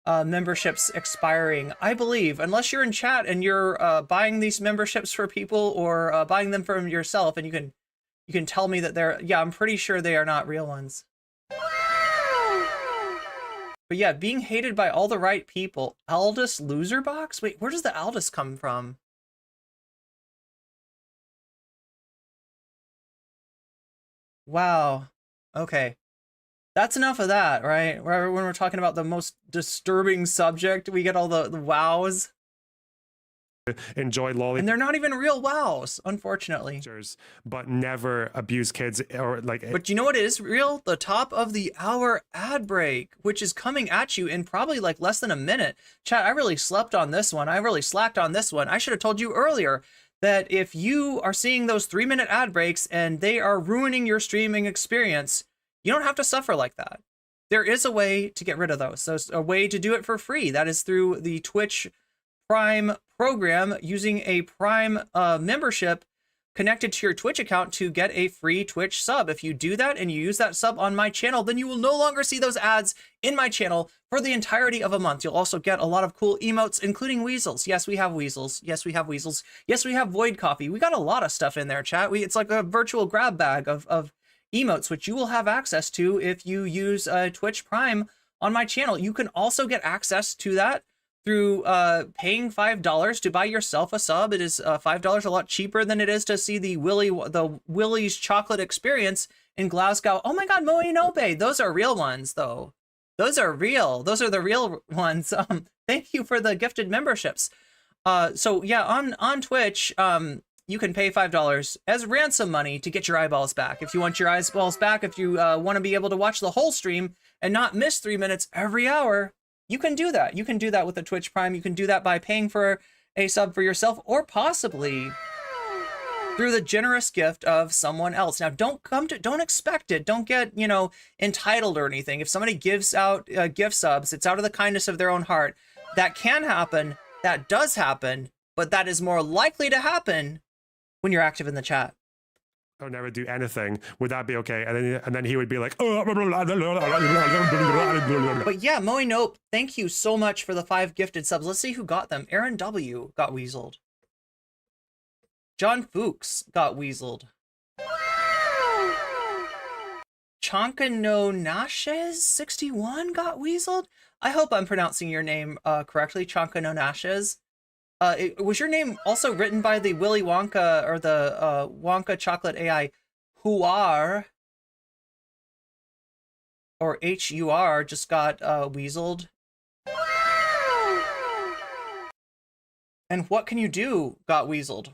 memberships expiring, I believe, unless you're in chat and you're buying these memberships for people or buying them from yourself, and you can tell me that they're, yeah, I'm pretty sure they are not real ones. But yeah, being hated by all the right people. Aldous loser box? Wait, where does the Aldous come from? Wow. Okay. That's enough of that, right? When we're talking about the most disturbing subject, we get all the wows. Enjoy lolly, and they're not even real wows, unfortunately. But never abuse kids or like. But you know what is real? The top of the hour ad break, which is coming at you in probably like less than a minute. Chat, I really slept on this one. I really slacked on this one. I should have told you earlier that if you are seeing those 3-minute ad breaks and they are ruining your streaming experience, you don't have to suffer like that. There is a way to get rid of those. There's a way to do it for free. That is through the Twitch Prime program, using a Prime membership connected to your Twitch account to get a free Twitch sub. If you do that and you use that sub on my channel, then you will no longer see those ads in my channel for the entirety of a month. You'll also get a lot of cool emotes, including weasels. Yes, we have weasels. Yes, we have weasels. Yes, we have void coffee. We got a lot of stuff in there, chat. It's like a virtual grab bag of emotes, which you will have access to if you use Twitch Prime on my channel. You can also get access to that through paying $5 to buy yourself a sub. It is $5 a lot cheaper than it is to see the Willie's chocolate experience in Glasgow. Oh my god, Moe Nobe, those are real ones though. Those are real. Those are the real ones. Thank you for the gifted memberships. So yeah, on Twitch, you can pay $5 as ransom money to get your eyeballs back. If you want your eyeballs back, if you want to be able to watch the whole stream and not miss 3 minutes every hour, you can do that. You can do that with a Twitch Prime. You can do that by paying for a sub for yourself, or possibly through the generous gift of someone else. Now, don't expect it. Don't get, you know, entitled or anything. If somebody gives out gift subs, it's out of the kindness of their own heart. That can happen. That does happen. But that is more likely to happen when you're active in the chat. Or never do anything, would that be okay? And then he would be like, oh. But yeah, Moe Nope, thank you so much for the 5 gifted subs. Let's see who got them. Aaron W got weaseled. John Fuchs got weaseled. Chanka no Nashes 61 got weaseled. I hope I'm pronouncing your name correctly, Chanka no Nashes. Was your name also written by the Willy Wonka or the Wonka Chocolate AI Huar? Or HUR just got weaseled? And what can you do got weaseled?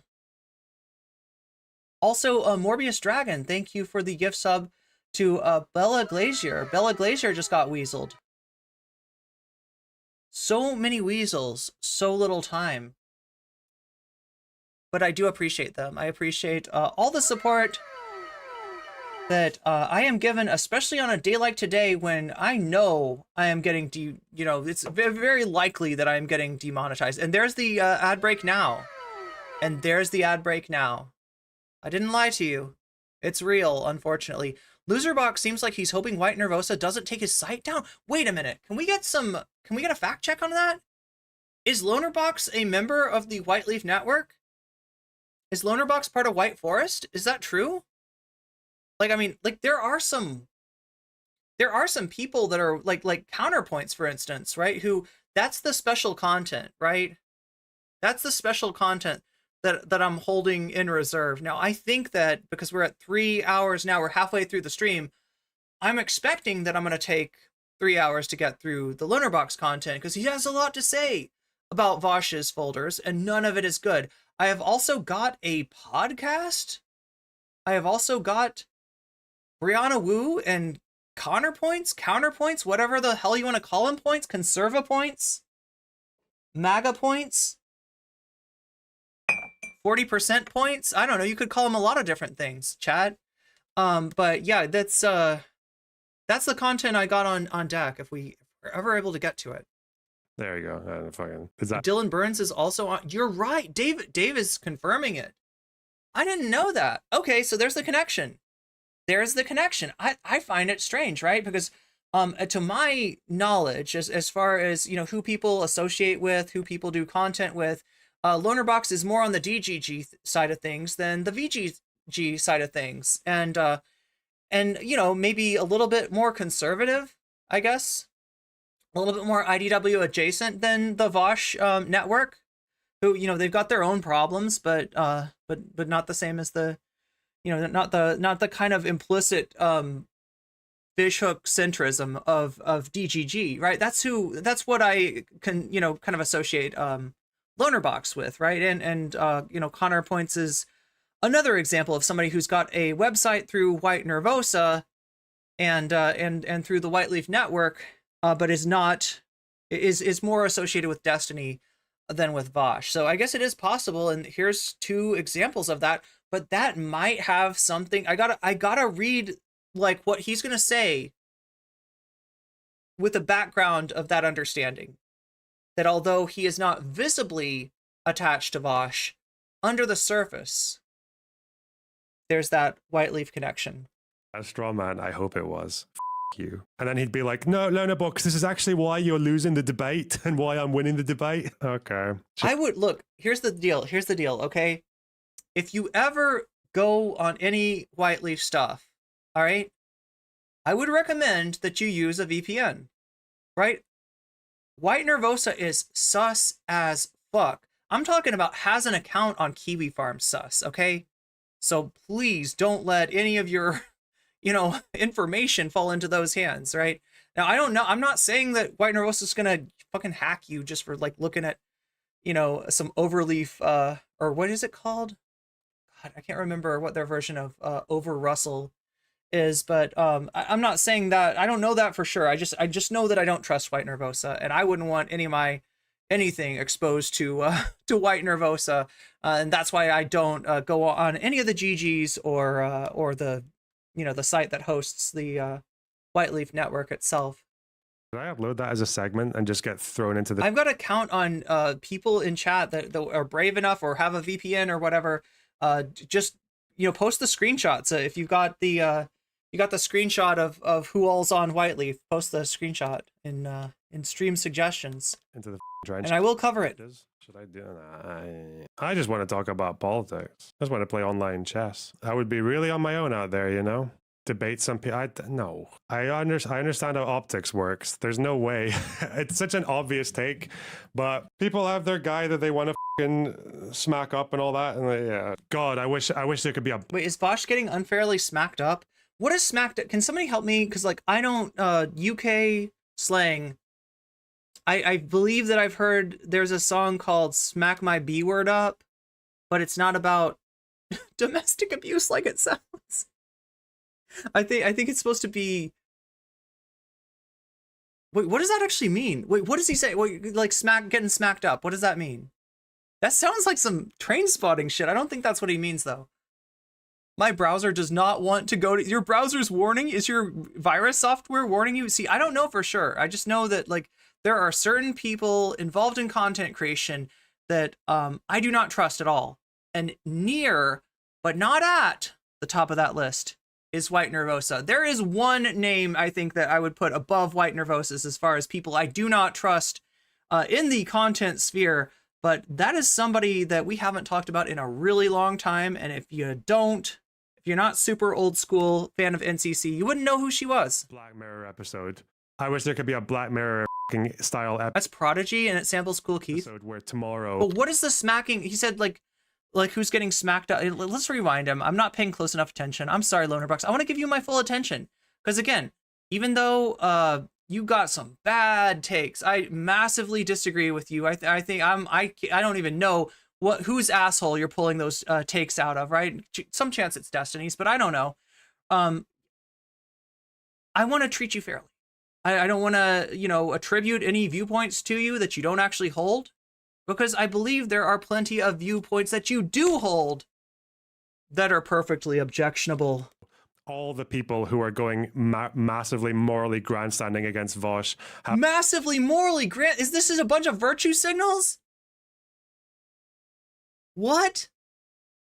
Also, Morbius Dragon, thank you for the gift sub to Bella Glazier. Bella Glazier just got weaseled. So many weasels, so little time. But I do appreciate them. I appreciate all the support that I am given, especially on a day like today when I know I am getting, it's very likely that I am getting demonetized. And there's the ad break now. And there's the ad break now. I didn't lie to you. It's real, unfortunately. Loserbox seems like he's hoping White Nervosa doesn't take his site down. Wait a minute. Can we get a fact check on that? Is Lonerbox a member of the White Leaf Network? Is Lonerbox part of White Forest? Is that true? Like, I mean, like there are some people that are like counterpoints, for instance, right? Who that's the special content, right? That's the special content that I'm holding in reserve. Now, I think that because we're at 3 hours now, we're halfway through the stream, I'm expecting that I'm going to take 3 hours to get through the Lunar Box content because he has a lot to say about Vaush's folders, and none of it is good. I have also got a podcast. I have also got Brianna Wu and counterpoints, whatever the hell you want to call them, points, conserva points, MAGA points, 40% points. I don't know. You could call them a lot of different things, Chad. But yeah, that's the content I got on deck. If we're ever able to get to it. There you go. Fucking is that Dylan Burns is also on. You're right. Dave is confirming it. I didn't know that. Okay, so there's the connection. There's the connection. I find it strange, right? Because to my knowledge, as far as who people associate with, who people do content with, Lonerbox is more on the DGG side of things than the VGG side of things, and maybe a little bit more conservative, I guess, a little bit more IDW adjacent than the Vaush network, who they've got their own problems, but not the same as the not the kind of implicit fishhook centrism of DGG, right? That's what I can kind of associate Lonerbox with, right? And Connor Points is another example of somebody who's got a website through White Nervosa and through the White Leaf Network, but is more associated with Destiny than with Vaush. So I guess it is possible, and here's 2 examples of that. But that might have something. I gotta read like what he's gonna say with the background of that understanding. That although he is not visibly attached to Vaush, under the surface, there's that White Leaf connection. a straw man? I hope it was. You. And then he'd be like, no, Lonerbox, this is actually why you're losing the debate and why I'm winning the debate. Okay. I would look. Here's the deal. Okay. If you ever go on any White Leaf stuff, all right, I would recommend that you use a VPN, right? White Nervosa is sus as fuck. I'm talking about has an account on Kiwi Farm sus, okay? So please don't let any of your, information fall into those hands, right? Now, I don't know. I'm not saying that White Nervosa is going to fucking hack you just for like looking at, some overleaf, or what is it called? I can't remember what their version of Over Russell is, but I'm not saying that. I don't know that for sure. I just know that I don't trust White Nervosa, and I wouldn't want anything exposed to White Nervosa, and that's why I don't go on any of the GGs or the the site that hosts the White Leaf network itself. Could I upload that as a segment and just get thrown into the... I've got to count on people in chat that are brave enough or have a VPN or whatever. Just post the screenshots. If you've got the screenshot of who all's on White Leaf, post the screenshot in stream suggestions into the drench. And I will cover it. Should I do that? I just want to talk about politics. I just want to play online chess. I would be really on my own out there, debate some people. No, I understand how optics works. There's no way. It's such an obvious take, but people have their guy that they want to fucking smack up and all that. And yeah, God, I wish there could be a... Wait, is Vaush getting unfairly smacked up? What is smacked up? Can somebody help me? Because I don't UK slang. I believe that I've heard there's a song called "Smack My B Word Up," but it's not about domestic abuse like it sounds. I think it's supposed to be... Wait, what does that actually mean? Wait, what does he say? Wait, like getting smacked up. What does that mean? That sounds like some train spotting shit. I don't think that's what he means though. My browser does not want to go to... Your browser's warning? Is your virus software warning you? See, I don't know for sure. I just know that there are certain people involved in content creation that I do not trust at all. And near, but not at, the top of that list is White Nervosa. There is one name I think that I would put above White Nervosa's as far as people I do not trust in the content sphere, but that is somebody that we haven't talked about in a really long time. And if you you're not super old school fan of NCC, you wouldn't know who she was. Black Mirror episode. I wish there could be a Black Mirror style That's Prodigy, and it samples Cool Keith. episode where tomorrow. But what is the smacking? He said like who's getting smacked up. Let's rewind him. I'm not paying close enough attention. I'm sorry, Loner Bucks. I want to give you my full attention because again, even though you got some bad takes, I massively disagree with you. I think I don't even know whose asshole you're pulling those takes out of. Right? Some chance it's Destiny's, but I don't know. I want to treat you fairly. I don't want to, attribute any viewpoints to you that you don't actually hold, because I believe there are plenty of viewpoints that you do hold that are perfectly objectionable. All the people who are going massively morally grandstanding against Vaush. Massively morally this is a bunch of virtue signals? What?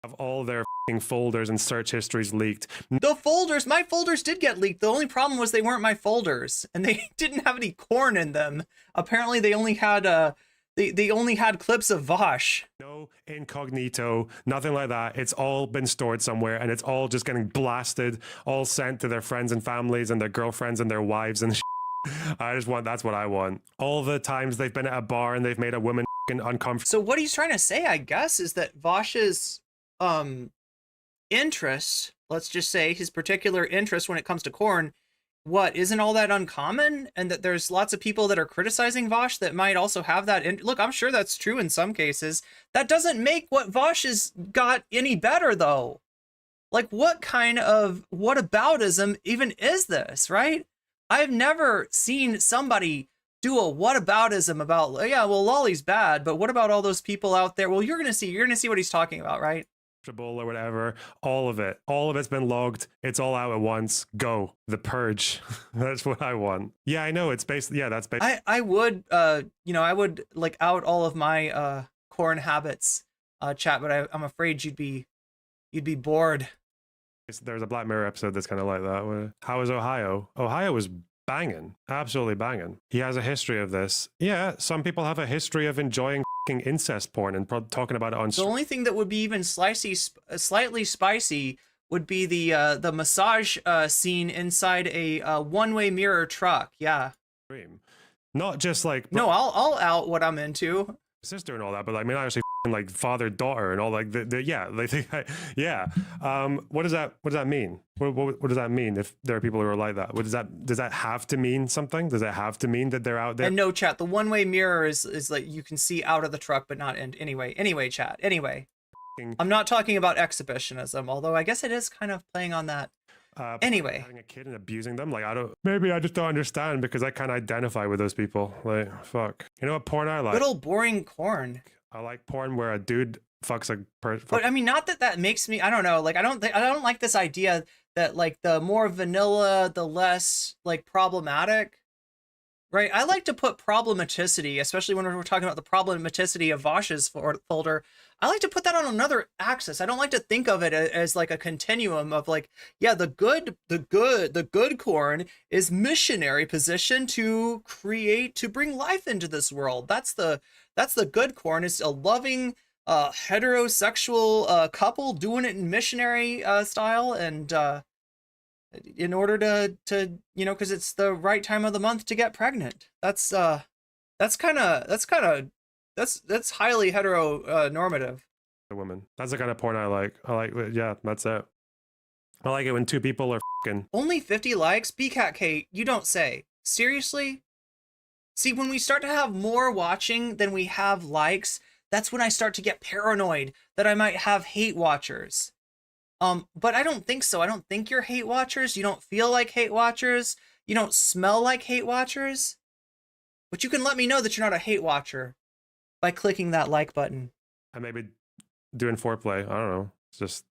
Have all their folders and search histories leaked. My folders did get leaked. The only problem was they weren't my folders, and they didn't have any corn in them. Apparently, they only had they only had clips of Vaush. No incognito, nothing like that. It's all been stored somewhere, and it's all just getting blasted, all sent to their friends and families and their girlfriends and their wives and that's what I want. All the times they've been at a bar and they've made a woman uncomfortable. So what he's trying to say, I guess, is that Vaush's interest, let's just say his particular interest when it comes to corn, isn't all that uncommon, and that there's lots of people that are criticizing Vaush that might also have that. Look, I'm sure that's true in some cases. That doesn't make what Vaush has got any better, though. Like, what kind of whataboutism even is this, right? I've never seen somebody do a whataboutism about, yeah, well, Lolly's bad, but what about all those people out there? Well, you're gonna see what he's talking about, right? Or whatever, all of it's been logged, it's all out at once. Go the purge. That's what I want. Yeah, I know, it's basically, yeah, that's basically. I would I would like out all of my corn habits, chat, but I'm afraid you'd be bored. There's a Black Mirror episode that's kind of like that. How is Ohio? Ohio was banging, absolutely banging. He has a history of this. Yeah, some people have a history of enjoying incest porn and talking about it on. The only thing that would be even slightly spicy would be the massage scene inside a one-way mirror truck. Yeah. Not just like. No, I'll out what I'm into. Sister and all that, but I mean, I actually like father daughter and all like yeah, they think yeah. What does that mean? What does that mean if there are people who are like that? Does that have to mean something? Does that have to mean that they're out there? And no, chat, the one-way mirror is like you can see out of the truck but not in. Anyway, chat, I'm not talking about exhibitionism, although I guess it is kind of playing on that. Anyway, having a kid and abusing them, like maybe I just don't understand because I can't identify with those people. Like, fuck, you know what porn I like? Good old boring corn. I like porn where a dude fucks a person. But I mean, not that makes me, I don't know, like I don't like this idea that like the more vanilla, the less like problematic. Right? I like to put problematicity, especially when we're talking about the problematicity of Vaush's folder. I like to put that on another axis. I don't like to think of it as like a continuum of like, yeah, the good corn is missionary position to bring life into this world. That's the good corn. It's a loving heterosexual couple doing it in missionary style, and in order to because it's the right time of the month to get pregnant. That's highly heteronormative. The woman. That's the kind of porn I like. Yeah, that's it. I like it when two people are fucking. Only 50 likes? BCat Kate, you don't say. Seriously? See, when we start to have more watching than we have likes, that's when I start to get paranoid that I might have hate watchers. But I don't think so. I don't think you're hate watchers. You don't feel like hate watchers. You don't smell like hate watchers. But you can let me know that you're not a hate watcher by clicking that like button. I may be doing foreplay. I don't know. It's just,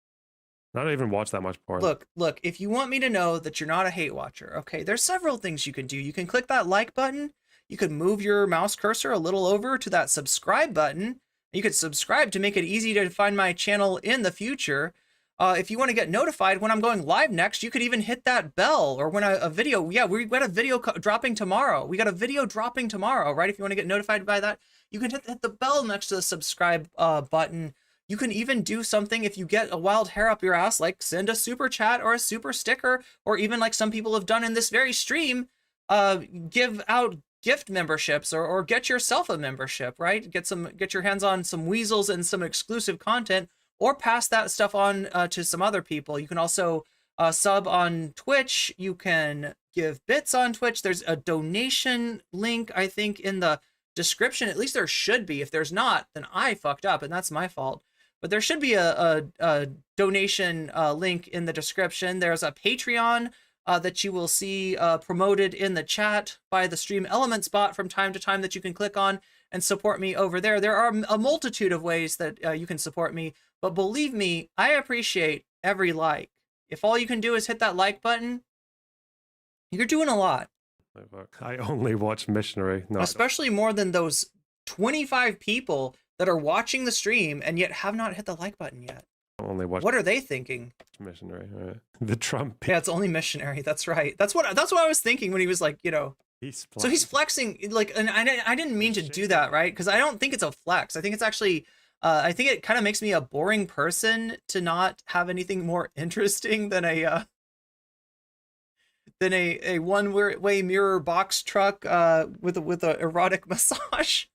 I don't even watch that much porn. Look, if you want me to know that you're not a hate watcher, okay, there's several things you can do. You can click that like button. You could move your mouse cursor a little over to that subscribe button. You could subscribe to make it easy to find my channel in the future. If you want to get notified when I'm going live next, you could even hit that bell, or when a video, yeah, we got a video dropping tomorrow. We got a video dropping tomorrow, right? If you want to get notified by that, you can hit the bell next to the subscribe button You can even do something if you get a wild hair up your ass, like send a super chat or a super sticker, or even like some people have done in this very stream, give out gift memberships or get yourself a membership, right? Get your hands on some weasels and some exclusive content, or pass that stuff on to some other people. You can also sub on Twitch. You can give bits on Twitch. There's a donation link, I think, in the description. At least there should be. If there's not, then I fucked up and that's my fault. But there should be a donation link in the description. There's a Patreon that you will see promoted in the chat by the Stream Elements bot from time to time that you can click on and support me over there. There are a multitude of ways that you can support me, but believe me, I appreciate every like. If all you can do is hit that like button, you're doing a lot. I only watch Missionary. No, especially more than those 25 people that are watching the stream and yet have not hit the like button yet. Only watch. What are they thinking? Missionary, right? The Trump. Yeah, it's only Missionary. That's right. That's what I was thinking when he was like, you know. So he's flexing, like, and I didn't mean to do that, right? Because I don't think it's a flex. I think it's actually, I think it kind of makes me a boring person to not have anything more interesting than a one-way mirror box truck with a erotic massage,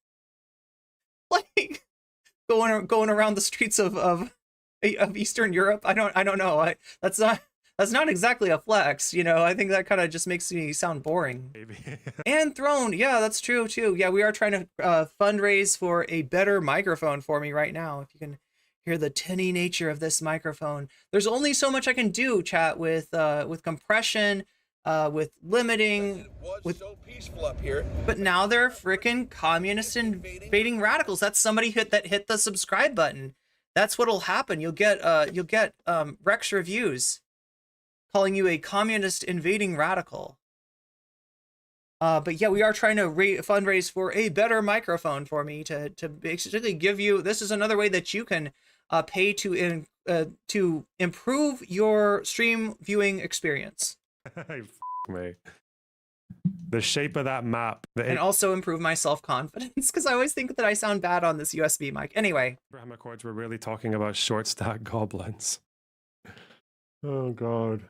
like going around the streets of Eastern Europe. I don't know. That's not exactly a flex, you know. I think that kind of just makes me sound boring. Maybe. And Throne, yeah, that's true too. Yeah, we are trying to fundraise for a better microphone for me right now. If you can hear the tinny nature of this microphone, there's only so much I can do, chat, with compression, with limiting, with so peaceful up here. But now they're freaking communist invading radicals. That's somebody hit the subscribe button. That's what'll happen. You'll get Rex reviews calling you a communist invading radical. But yeah, we are trying to fundraise for a better microphone for me to basically give you. This is another way that you can pay to improve your stream viewing experience. Me. The shape of that map. And also improve my self-confidence, because I always think that I sound bad on this USB mic. Anyway. Abraham Accords were really talking about short stack goblins. Oh god.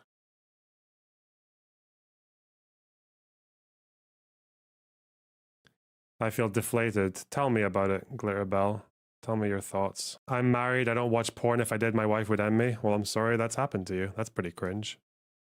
I feel deflated. Tell me about it, Glitterbell. Tell me your thoughts. I'm married. I don't watch porn. If I did, my wife would end me. Well, I'm sorry that's happened to you. That's pretty cringe.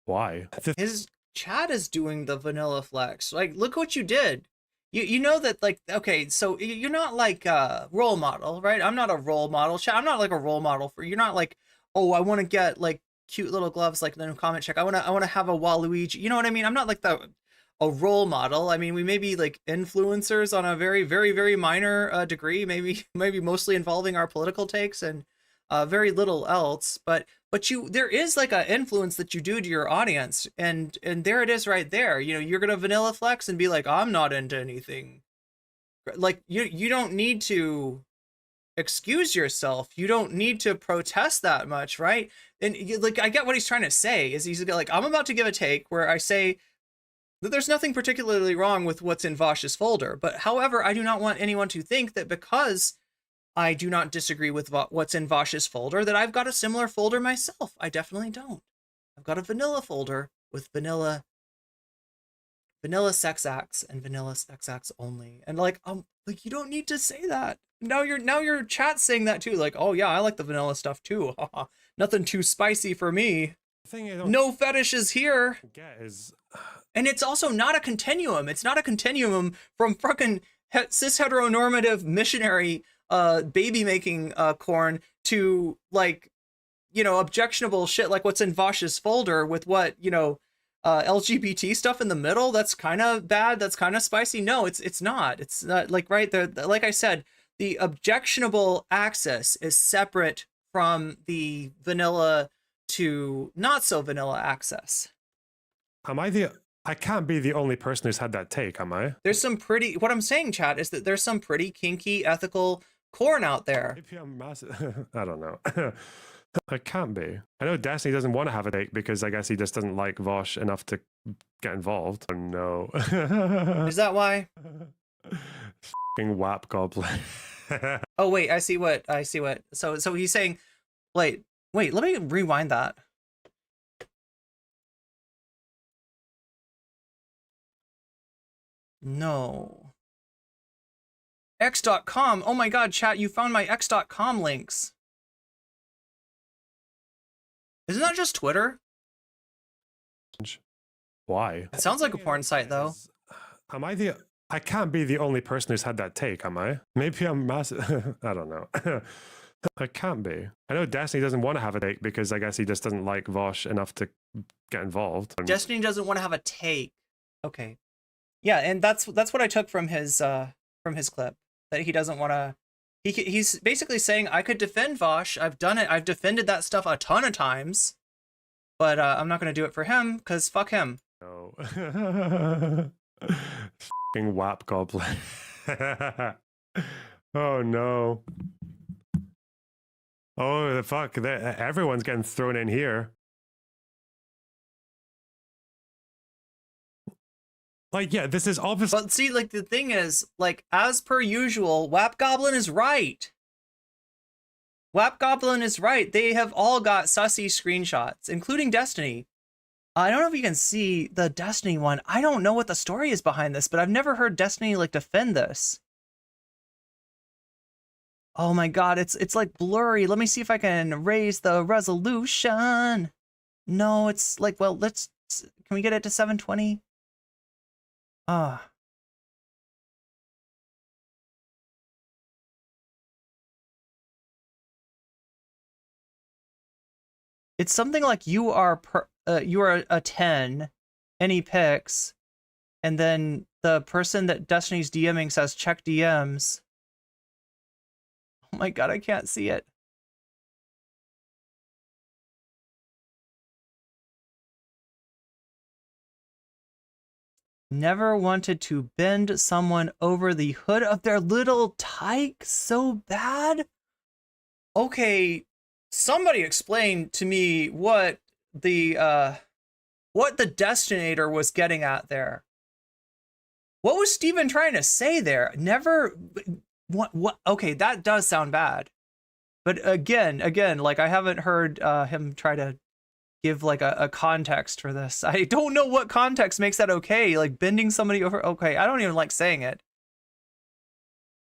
Why? His chat is doing the vanilla flex. Like, look what you did. You know that, like, okay, so you're not like a role model, right? I'm not a role model. I'm not like a role model for, you're not like, oh, I want to get like cute little gloves like the nocommentchick. I want to have a Waluigi. You know what I mean? I'm not like a role model. I mean, we may be like influencers on a very, very, very minor degree, maybe mostly involving our political takes and very little else, but there is like an influence that you do to your audience, and there it is right there. You know, you're gonna vanilla flex and be like, I'm not into anything. Like, you don't need to excuse yourself. You don't need to protest that much, right? And like, I get what he's trying to say. Is he's like, I'm about to give a take where I say that there's nothing particularly wrong with what's in Vaush's folder, but however, I do not want anyone to think that because I do not disagree with what's in Vaush's folder that I've got a similar folder myself. I definitely don't. I've got a vanilla folder with vanilla sex acts and vanilla sex acts only. And like you don't need to say that. Now your chat's saying that too. Like, oh yeah, I like the vanilla stuff too. Nothing too spicy for me. No fetishes here. And it's also not a continuum. It's not a continuum from fucking cis heteronormative missionary baby making corn to, like, you know, objectionable shit like what's in Vaush's folder with what, you know, LGBT stuff in the middle. That's kind of bad. That's kind of spicy. No, it's not. It's not, like, right there. Like I said, the objectionable access is separate from the vanilla to not so vanilla access. I can't be the only person who's had that take, am I? There's some pretty, what I'm saying, chat, is that there's some pretty kinky ethical corn out there. Maybe I'm massive. I don't know. I can't be. I know Destiny doesn't want to have a take because I guess he just doesn't like Vaush enough to get involved. Oh no. Is that why? F***ing WAP goblin. Oh wait, I see what. So he's saying, wait, let me rewind that. No. X.com. Oh my god, chat, you found my X.com links. Isn't that just Twitter? Why? It sounds like a porn site though. Am I the? I can't be the only person who's had that take, am I? Maybe I'm massive. I don't know. I can't be. I know Destiny doesn't want to have a take because I guess he just doesn't like Vaush enough to get involved. Destiny doesn't want to have a take. Okay. Yeah, and that's what I took from his clip, that he doesn't want to. He's basically saying I could defend Vaush. I've done it. I've defended that stuff a ton of times, but I'm not going to do it for him because fuck him. No. Fucking WAP goblin. Oh no. Oh the fuck! Everyone's getting thrown in here. Like, yeah, this is obvious. But see, like, the thing is, like, as per usual, WAP Goblin is right. WAP Goblin is right. They have all got sussy screenshots, including Destiny. I don't know if you can see the Destiny one. I don't know what the story is behind this, but I've never heard Destiny, like, defend this. Oh my god, it's like blurry. Let me see if I can raise the resolution. No, it's like, well, can we get it to 720? Ah. It's something like you are a 10, and he picks, and then the person that Destiny's DMing says check DMs. Oh my god, I can't see it. Never wanted to bend someone over the hood of their little tyke so bad? Okay, somebody explain to me what the Destinator was getting at there. What was Steven trying to say there? Never... What? Okay, that does sound bad. But again, like, I haven't heard him try to give, like, a context for this. I don't know what context makes that okay. Like, bending somebody over... Okay, I don't even like saying it.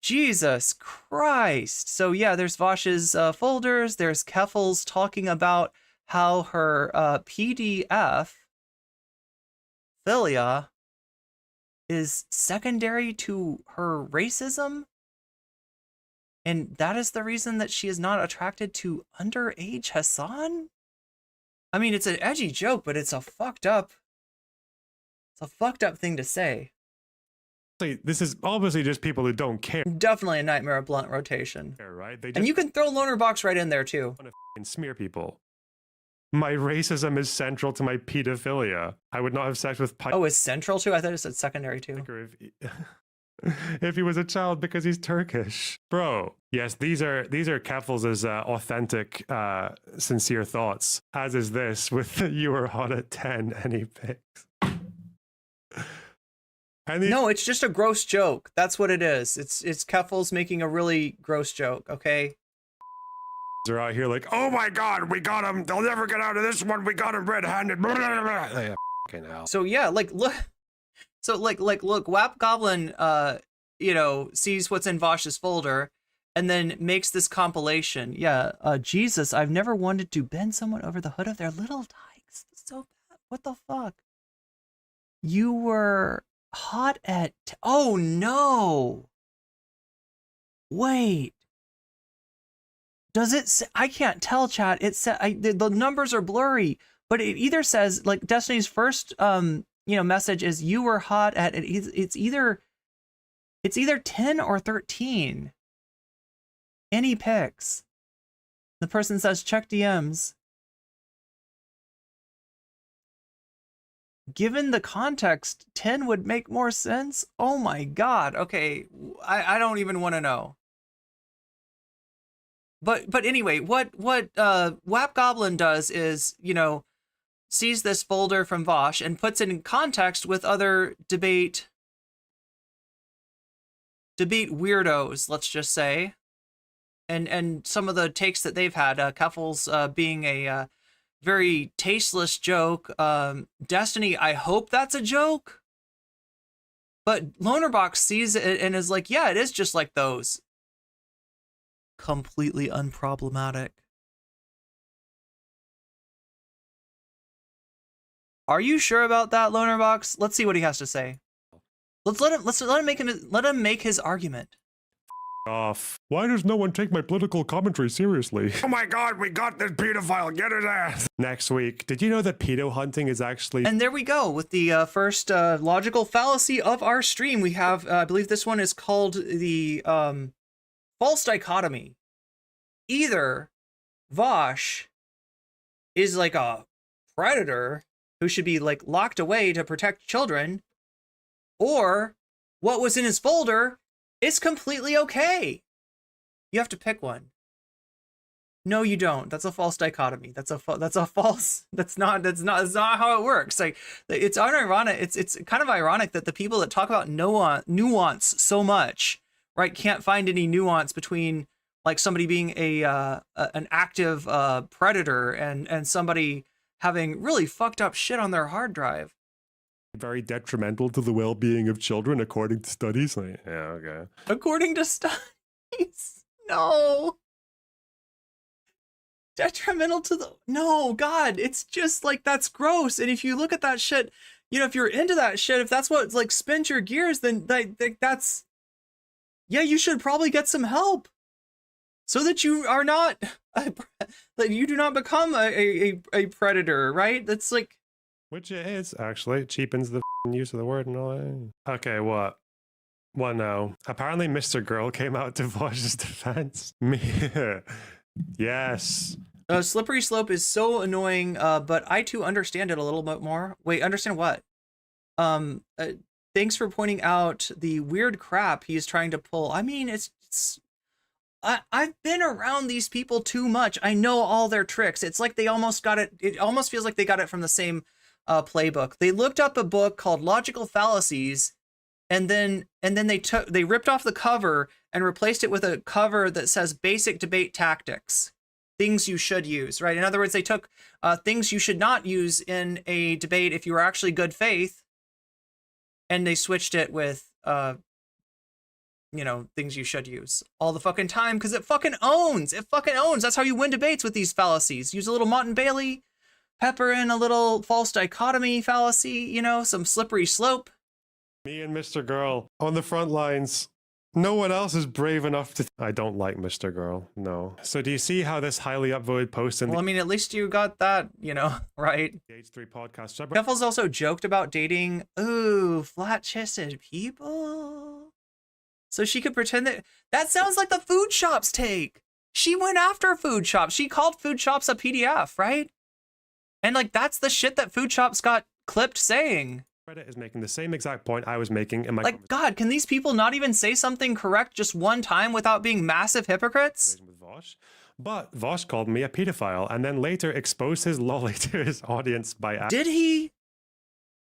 Jesus Christ. So yeah, there's Vaush's folders. There's Keffel's talking about how her PDF philia is secondary to her racism. And that is the reason that she is not attracted to underage Hassan? I mean, it's an edgy joke, but it's a fucked up thing to say. This is obviously just people who don't care. Definitely a nightmare of blunt rotation. Right? And you can throw Loner Box right in there too. Want to smear people. My racism is central to my pedophilia. I would not have sex with... Oh, it's central too? I thought it said secondary too. If he was a child because he's Turkish. Bro. Yes, these are Keffel's authentic, sincere thoughts. As is this with you were hot at 10 and he picks. No, it's just a gross joke. That's what it is. It's Keffel's making a really gross joke, okay? They're out here like, oh my god, we got him. They'll never get out of this one. We got him red-handed. So yeah, like, look. So look, WAP Goblin, sees what's in Vaush's folder and then makes this compilation. Yeah, Jesus, I've never wanted to bend someone over the hood of their little dykes. So bad. What the fuck? You were hot at... Oh, no. Wait. Does it say... I can't tell, chat. It said... the numbers are blurry, but it either says, like, Destiny's first... message is you were hot at it. It's either 10 or 13. Any picks. The person says check DMs. Given the context, 10 would make more sense. Oh my god. Okay, I don't even want to know. But anyway, what WAP Goblin does is, sees this folder from Vaush and puts it in context with other debate debate weirdos, let's just say, and some of the takes that they've had, Keffels being a very tasteless joke. Destiny, I hope that's a joke. But Lonerbox sees it and is like, yeah, it is just like those. Completely unproblematic. Are you sure about that, Lonerbox? Let's see what he has to say. Let's let him make his argument. Off. Why does no one take my political commentary seriously? Oh my god, we got this pedophile, get his ass! Next week, did you know that pedo hunting is actually... And there we go, with the first logical fallacy of our stream. We have, I believe this one is called the false dichotomy. Either Vaush is like a predator who should be like locked away to protect children, or what was in his folder is completely okay. You have to pick one. No, you don't. That's a false dichotomy. That's not how it works. Like, it's unironic. It's kind of ironic that the people that talk about nuance so much, right, can't find any nuance between like somebody being an active predator and somebody having really fucked up shit on their hard drive. Very detrimental to the well-being of children, according to studies. Like, yeah, okay. According to studies, no. Detrimental to the... No, God, it's just like, that's gross. And if you look at that shit, you know, if you're into that shit, if that's what like spins your gears, then that's... Yeah, you should probably get some help. So that you are not... that you do not become a predator, right? That's like... Which it is, actually. It cheapens the use of the word and all that. Okay, what? Well, no. Apparently Mr. Girl came out to Vaush's defense. Yes. Slippery slope is so annoying, but I too understand it a little bit more. Wait, understand what? Thanks for pointing out the weird crap he's trying to pull. I mean, I've been around these people too much. I know all their tricks. It's like they almost got it. It almost feels like they got it from the same playbook. They looked up a book called Logical Fallacies, and then they ripped off the cover and replaced it with a cover that says Basic Debate Tactics, things you should use, right? In other words, they took things you should not use in a debate if you were actually good faith, and they switched it with you know, things you should use all the fucking time, because it fucking owns. It fucking owns. That's how you win debates with these fallacies. Use a little Mott and Bailey, pepper in a little false dichotomy fallacy, you know, some slippery slope. Me and Mr. Girl on the front lines. No one else is brave enough to... I don't like Mr. Girl, no. So do you see how this highly upvoted post in Well, I mean, at least you got that, you know, right? the H3 podcast subreddit... Keffels also joked about dating, flat-chested people. So she could pretend that sounds like the food shops take. She went after food shops. She called food shops a PDF, right? And like, that's the shit that food shops got clipped saying. Reddit is making the same exact point I was making in my... Like, God, can these people not even say something correct just one time without being massive hypocrites? ...with Vaush? But Vaush called me a pedophile and then later exposed his lolly to his audience by... Did he?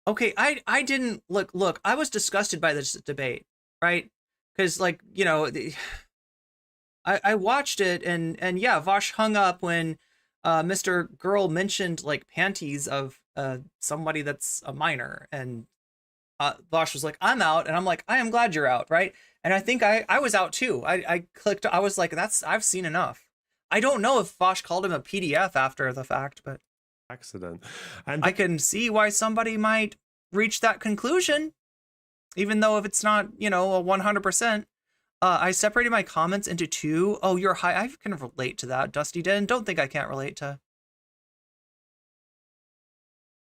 Okay, I didn't... Look, I was disgusted by this debate, right? Because, like, you know, I watched it, and yeah, Vaush hung up when Mr. Girl mentioned, like, panties of somebody that's a minor, and Vaush was like, I'm out, and I'm like, I am glad you're out, right? And I think I was out too. I clicked, I was like, I've seen enough. I don't know if Vaush called him a PDF after the fact, but... Accident. And I can see why somebody might reach that conclusion. Even though if it's not, you know, a 100%, I separated my comments into two. Oh, you're high. I can relate to that, Dusty Den. Don't think I can't relate to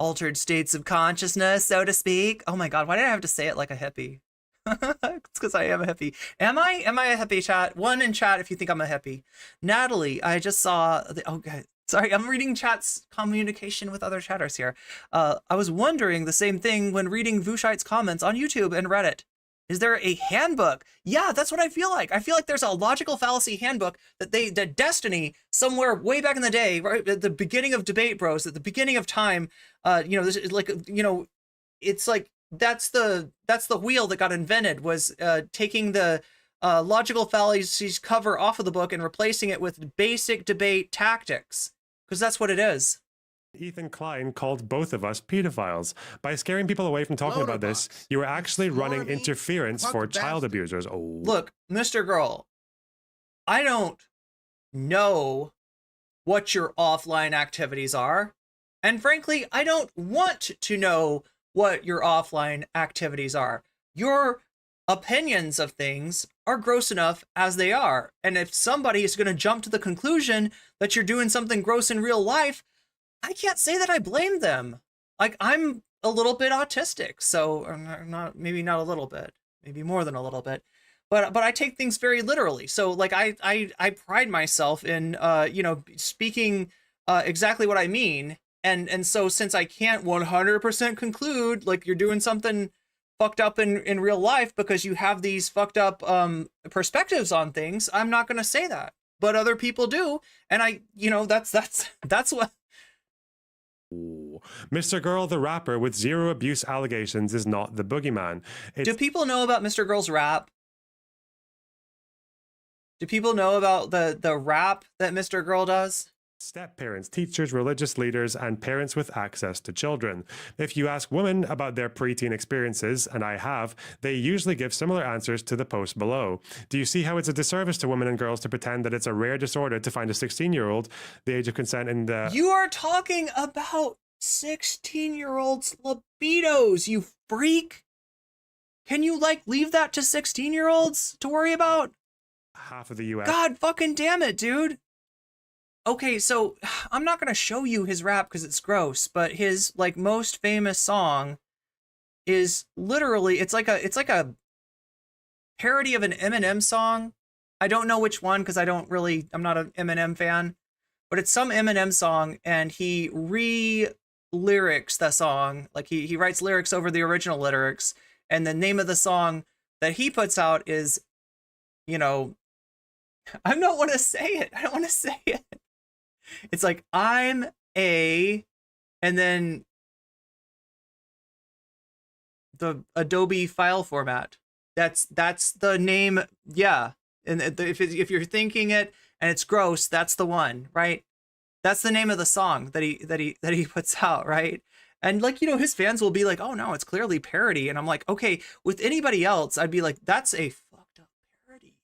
altered states of consciousness, so to speak. Oh my God, why did I have to say it like a hippie? It's because I am a hippie. Am I? Am I a hippie, chat? One in chat if you think I'm a hippie. Natalie, I just saw the... Okay. Sorry, I'm reading chat's communication with other chatters here. I was wondering the same thing when reading Vushite's comments on YouTube and Reddit. Is there a handbook? Yeah, that's what I feel like. I feel like there's a logical fallacy handbook that Destiny somewhere way back in the day, right at the beginning of Debate Bros, at the beginning of time, you know, this is like, you know, it's like that's the wheel that got invented, was taking the logical fallacies cover off of the book and replacing it with basic debate tactics, because that's what it is. Ethan Klein called both of us pedophiles. By scaring people away from talking about this, you were actually running interference for child abusers. Oh. Look, Mr. Girl, I don't know what your offline activities are. And frankly, I don't want to know what your offline activities are. Your opinions of things are gross enough as they are. And if somebody is going to jump to the conclusion that you're doing something gross in real life, I can't say that I blame them. Like, I'm a little bit autistic, so maybe not a little bit, maybe more than a little bit, but I take things very literally. So like I pride myself in speaking exactly what I mean, and so since I can't 100% conclude like you're doing something fucked up in real life because you have these fucked up perspectives on things, I'm not going to say that. But other people do, and that's what. Mr. Girl, the rapper with zero abuse allegations, is not the boogeyman. Do people know about Mr. Girl's rap? Do people know about the rap that Mr. Girl does? Step-parents, teachers, religious leaders, and parents with access to children. If you ask women about their preteen experiences, and I have, they usually give similar answers to the post below. Do you see how it's a disservice to women and girls to pretend that it's a rare disorder to find a 16-year-old, the age of consent in the... You are talking about 16-year-olds' libidos, you freak! Can you, like, leave that to 16-year-olds to worry about? Half of the U.S. God fucking damn it, dude! Okay, so I'm not gonna show you his rap because it's gross, but his like most famous song is literally it's like a parody of an Eminem song. I don't know which one because I'm not an Eminem fan, but it's some Eminem song and he re-lyrics the song. Like he writes lyrics over the original lyrics, and the name of the song that he puts out is, I don't want to say it. I don't want to say it. It's like, I'm a, and then the Adobe file format. That's the name. Yeah. And if you're thinking it and it's gross, that's the one, right? That's the name of the song that he puts out, right? And like, his fans will be like, oh no, it's clearly parody. And I'm like, okay, with anybody else, I'd be like, that's a fucked up parody.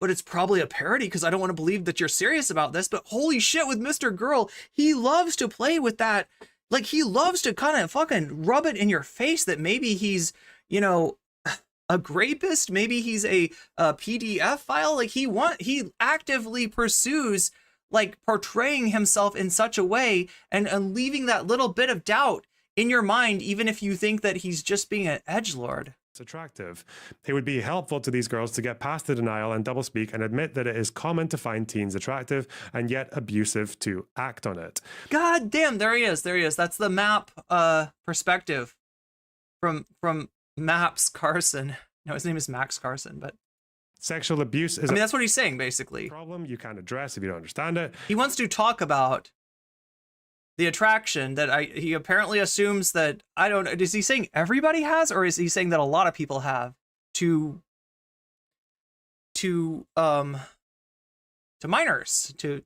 But it's probably a parody because I don't want to believe that you're serious about this. But holy shit, with Mr. Girl, he loves to play with that. Like, he loves to kind of fucking rub it in your face that maybe he's, a rapist. Maybe he's a PDF file. Like, he actively pursues, like, portraying himself in such a way and leaving that little bit of doubt in your mind, even if you think that he's just being an edgelord. Attractive. It would be helpful to these girls to get past the denial and doublespeak and admit that it is common to find teens attractive and yet abusive to act on it. God damn, there he is. That's the map perspective from Maps Carson. No, his name is Max Carson, but sexual abuse is that's what he's saying basically. Problem you can't address if you don't understand it. He wants to talk about the attraction that he apparently assumes that, I don't know, is he saying everybody has, or is he saying that a lot of people have to minors, to...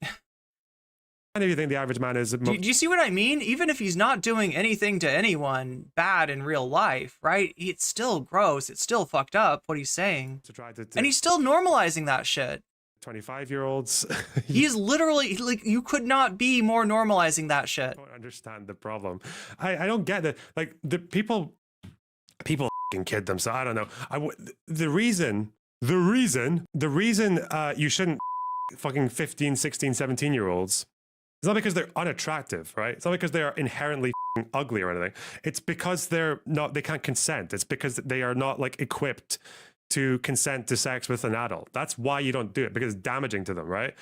And if you think the average man is... Do you see what I mean? Even if he's not doing anything to anyone bad in real life, right? It's still gross. It's still fucked up, what he's saying. And he's still normalizing that shit. 25-years. He is literally, like, you could not be more normalizing that shit. I don't understand the problem. I don't get it. Like, the people f***ing kid themselves. I don't know. The reason you shouldn't fucking 15, 16, 17-year-olds, it's not because they're unattractive, right? It's not because they are inherently f***ing ugly or anything. It's because they can't consent. It's because they are not, like, equipped to consent to sex with an adult. That's why you don't do it, because it's damaging to them, right?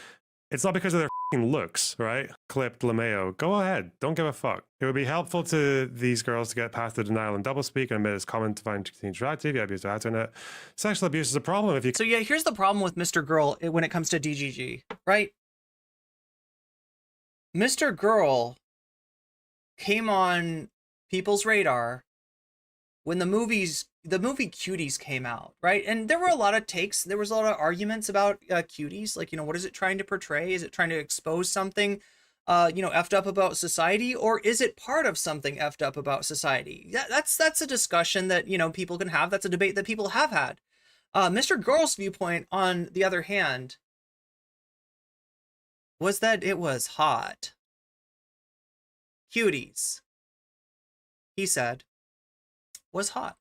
It's not because of their f***ing looks, right? Clipped LeMayo. Go ahead. Don't give a fuck. It would be helpful to these girls to get past the denial and doublespeak and admit it's common to find teens attractive, yeah, abuse to act on it. Sexual abuse is a problem if you... So yeah, here's the problem with Mr. Girl when it comes to DGG, right? Mr. Girl came on people's radar when the movie Cuties came out, right? And there were a lot of takes, there was a lot of arguments about Cuties, like, you know, what is it trying to portray? Is it trying to expose something, you know, effed up about society, or is it part of something effed up about society? That's a discussion that, you know, people can have. That's a debate that people have had. Mr. Girl's viewpoint, on the other hand, was that it was hot. Cuties, he said, was hot.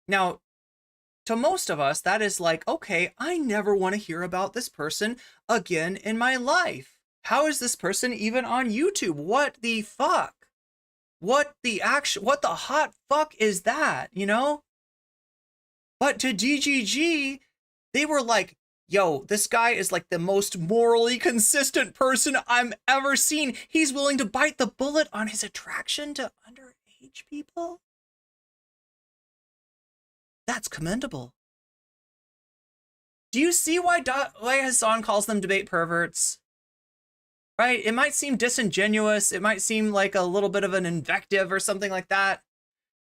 Now, to most of us, that is like, okay, I never want to hear about this person again in my life. How is this person even on YouTube? What the fuck? What the hot fuck is that, you know? But to DGG, they were like, yo, this guy is like the most morally consistent person I've ever seen. He's willing to bite the bullet on his attraction to underage people. That's commendable. Do you see why Hassan calls them debate perverts? Right? It might seem disingenuous. It might seem like a little bit of an invective or something like that.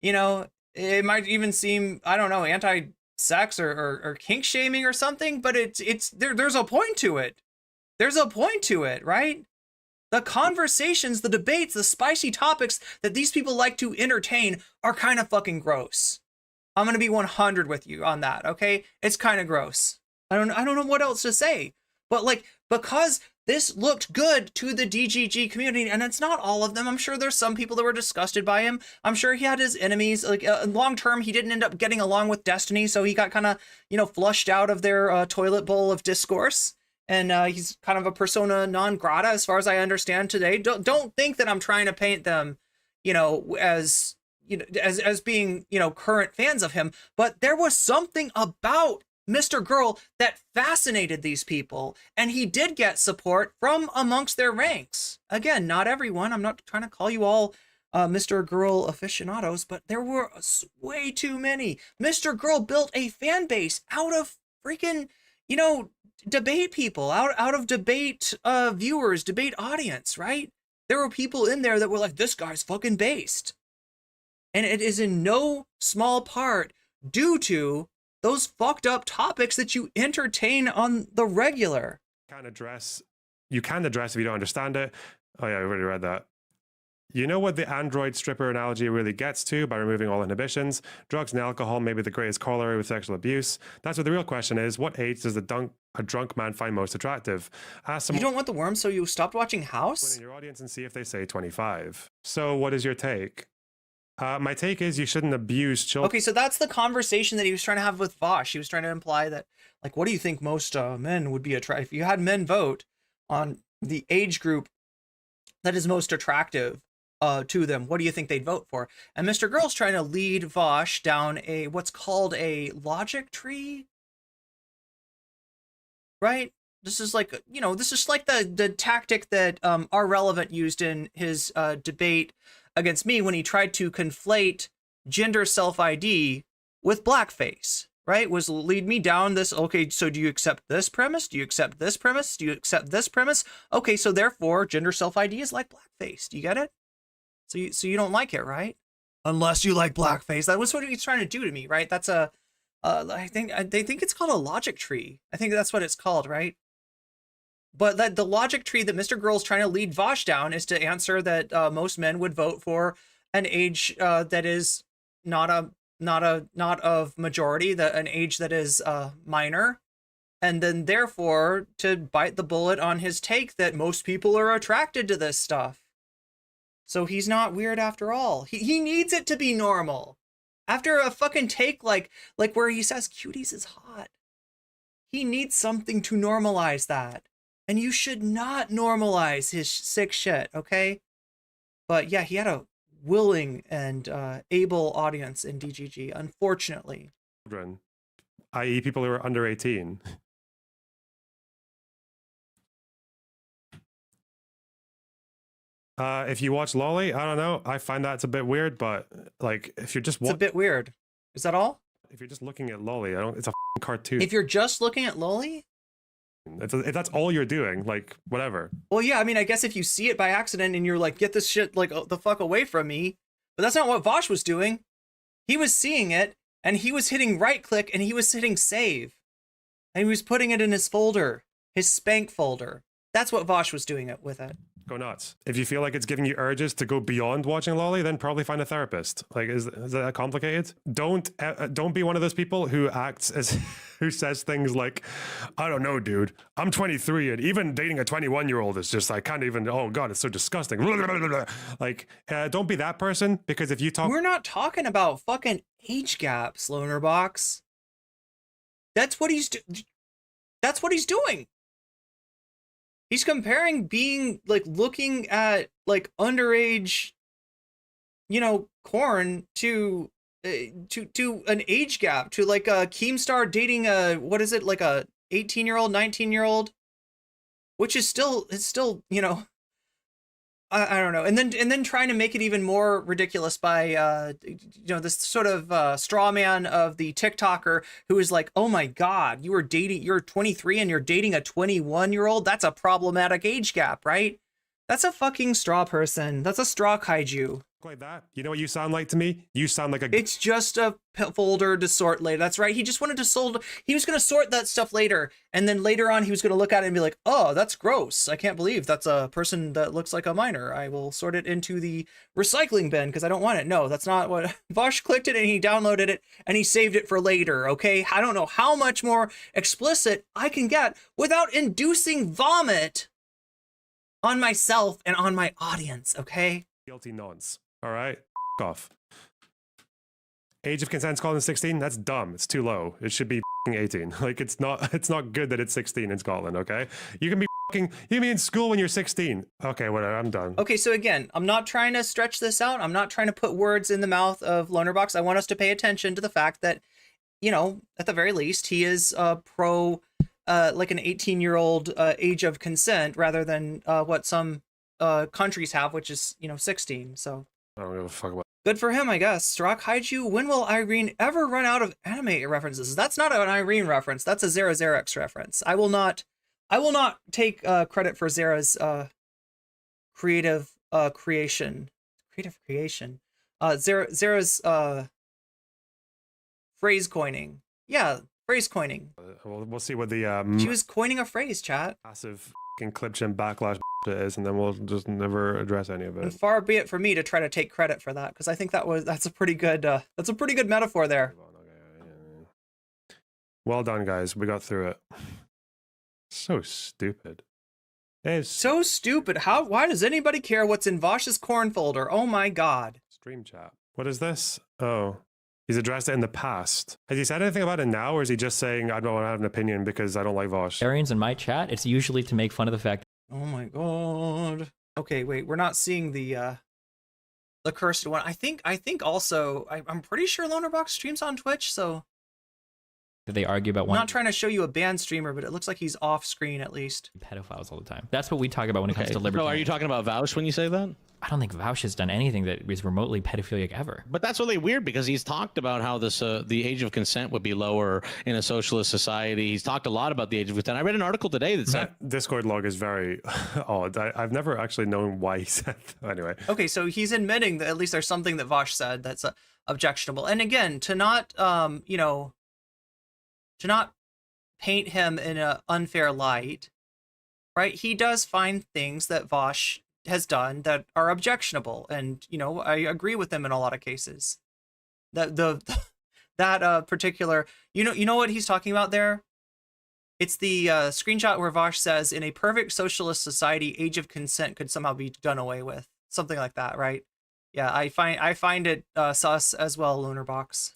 You know, it might even seem, I don't know, anti-sex or kink shaming or something, but there's a point to it. There's a point to it, right? The conversations, the debates, the spicy topics that these people like to entertain are kind of fucking gross. I'm going to be 100 with you on that, okay? It's kind of gross. I don't know what else to say. But like, because this looked good to the DGG community, and it's not all of them. I'm sure there's some people that were disgusted by him. I'm sure he had his enemies. Like, long term, he didn't end up getting along with Destiny, so he got kind of, you know, flushed out of their toilet bowl of discourse. And he's kind of a persona non grata, as far as I understand today. Don't think that I'm trying to paint them, you know, as being, you know, current fans of him, but there was something about Mr. Girl that fascinated these people, and he did get support from amongst their ranks. Again, not everyone. I'm not trying to call you all Mr. Girl aficionados, but there were way too many. Mr. Girl built a fan base out of freaking, you know, debate people, out of debate viewers, debate audience, right? There were people in there that were like, this guy's fucking based. And it is in no small part due to those fucked up topics that you entertain on the regular. You can address if you don't understand it. Oh yeah, I already read that. You know what the Android stripper analogy really gets to by removing all inhibitions? Drugs and alcohol may be the greatest corollary with sexual abuse. That's what the real question is. What age does a drunk man find most attractive? Ask someone. You don't want the worm, so you stopped watching House? In your audience and see if they say 25. So what is your take? My take is you shouldn't abuse children. Okay, so that's the conversation that he was trying to have with Vaush. He was trying to imply that, like, what do you think most men would be attracted? If you had men vote on the age group that is most attractive to them, what do you think they'd vote for? And Mr. Girl's trying to lead Vaush down what's called a logic tree, right? This is like, you know, this is like the tactic that R Relevant used in his debate against me when he tried to conflate gender self-ID with blackface, right? Was lead me down this, okay, so do you accept this premise? Do you accept this premise? Do you accept this premise? Okay, so therefore gender self-ID is like blackface. Do you get it? So you don't like it, right? Unless you like blackface. That was what he's trying to do to me, right? That's I think they think it's called a logic tree. I think that's what it's called, right? But the logic tree that Mr. Girl's trying to lead Vaush down is to answer that most men would vote for an age that is not of majority, an age that is minor, and then therefore to bite the bullet on his take that most people are attracted to this stuff. So he's not weird after all. He needs it to be normal. After a fucking take like where he says cuties is hot, he needs something to normalize that. And you should not normalize his sick shit, okay? But yeah, he had a willing and able audience in DGG, unfortunately. Children, i.e. people who are under 18. If you watch Lolly, I don't know. I find that's a bit weird, but like if you're just it's a bit weird. Is that all? If you're just looking at Lolly, it's a cartoon. If you're just looking at Lolly, If that's all you're doing, like, whatever. Well, yeah, I mean, I guess if you see it by accident and you're like, get this shit, like, the fuck away from me. But that's not what Vaush was doing. He was seeing it, and he was hitting right-click, and he was hitting save. And he was putting it in his folder, his spank folder. That's what Vaush was doing it with it. Go nuts. If you feel like it's giving you urges to go beyond watching lolly, then probably find a therapist. Like, is that complicated? Don't be one of those people who acts as who says things like, I don't know, dude, I'm 23 and even dating a 21-year-old is just, I can't even, oh god, it's so disgusting. Like, don't be that person, because if you talk, we're not talking about fucking age gaps, Lonerbox. That's what he's doing. He's comparing being like looking at like underage, you know, corn to an age gap, to like a Keemstar dating a, what is it, like a 18-year-old, 19-year-old, which is still, you know, I don't know. And then trying to make it even more ridiculous by, you know, this sort of straw man of the TikToker who is like, oh my God, you're 23 and you're dating a 21-year-old. That's a problematic age gap, right? That's a fucking straw person. That's a straw kaiju. like that. You know what you sound like to me? You sound like a... It's just a folder to sort later. That's right. He just wanted to he was going to sort that stuff later. And then later on, he was going to look at it and be like, oh, that's gross. I can't believe that's a person that looks like a minor. I will sort it into the recycling bin because I don't want it. No, that's not what... Vaush clicked it and he downloaded it and he saved it for later, okay? I don't know how much more explicit I can get without inducing vomit on myself and on my audience, okay? Guilty nonce. All right, off. Age of consent's called in 16. That's dumb. It's too low. It should be 18. Like it's not good that it's 16 in Scotland. Okay, you can be in school when you're 16. Okay, whatever. I'm done. Okay, so again, I'm not trying to stretch this out. I'm not trying to put words in the mouth of Lonerbox. I want us to pay attention to the fact that, you know, at the very least, he is pro like an 18-year-old age of consent rather than what some countries have, which is, you know, 16. So. I don't give a fuck about. Good for him, I guess. Strock Haiju, when will Irene ever run out of anime references? That's not an Irene reference. That's a Zara Xerox reference. I will not take credit for Zara's creative creation. Zara's phrase coining. Yeah, phrase coining. We'll see what the she was coining a phrase, chat. Massive clipchin backlash it is, and then we'll just never address any of it. And far be it for me to try to take credit for that, because I think that's a pretty good metaphor there. Well done, guys. We got through it. So stupid. It's so stupid. Why does anybody care what's in Vaush's corn folder? Oh my god. Stream chat. What is this? Oh. He's addressed it in the past. Has he said anything about it now, or is he just saying, I don't want to have an opinion because I don't like Vaush? Arians in my chat, it's usually to make fun of the fact. Oh my god. Okay, wait, we're not seeing the cursed one. I think also, I'm pretty sure Lonerbox streams on Twitch, so... They argue about I'm not trying to show you a banned streamer, but it looks like he's off screen at least. Pedophiles all the time. That's what we talk about when it comes to liberty. No, are you talking about Vaush when you say that? I don't think Vaush has done anything that is remotely pedophilic ever. But that's really weird because he's talked about how this the age of consent would be lower in a socialist society. He's talked a lot about the age of consent. I read an article today that said that Discord log is very odd. I've never actually known why he said that. Anyway. Okay, so he's admitting that at least there's something that Vaush said that's objectionable. And again, to not you know, to not paint him in an unfair light, right? He does find things that Vaush has done that are objectionable, and you know, I agree with him in a lot of cases. That particular, you know what he's talking about there? It's the screenshot where Vaush says, "In a perfect socialist society, age of consent could somehow be done away with," something like that, right? Yeah, I find it sus as well, Lonerbox.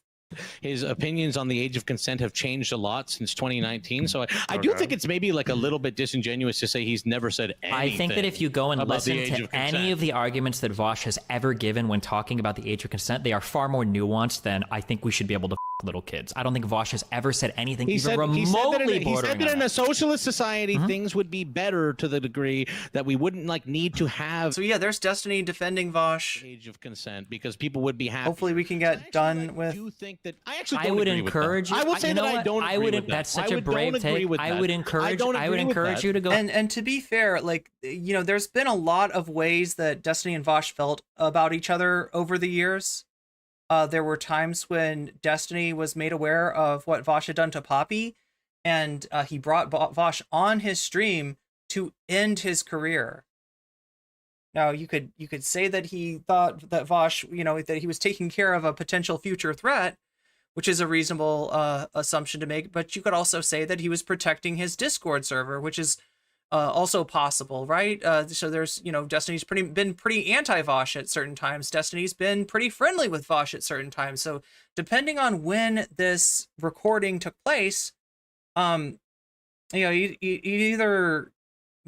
His opinions on the age of consent have changed a lot since 2019. So I do think it's maybe like a little bit disingenuous to say he's never said anything. I think that if you go and listen to any of the arguments that Vaush has ever given when talking about the age of consent, they are far more nuanced than I think we should be able to little kids. I don't think Vaush has ever said anything He even said, remotely he said that bordering on in that. a socialist society, things would be better to the degree that we wouldn't like need to have. So yeah, there's Destiny defending Vaush. Age of consent because people would be happy. Hopefully we can get done with. Do think that I actually I don't would agree with encourage that. you. I will say you that know I what? don't. I agree would. with that. That's such I a brave don't agree take. with I that. would encourage. don't I would agree with encourage that. you to go. And to be fair, like, you know, there's been a lot of ways that Destiny and Vaush felt about each other over the years. There were times when Destiny was made aware of what Vaush had done to Poppy, and he brought Vaush on his stream to end his career. Now, you could say that he thought that Vaush, you know, that he was taking care of a potential future threat, which is a reasonable assumption to make, but you could also say that he was protecting his Discord server, which is also possible, right? So there's, you know, Destiny's been pretty anti-Vaush at certain times. Destiny's been pretty friendly with Vaush at certain times. So depending on when this recording took place, you know, it either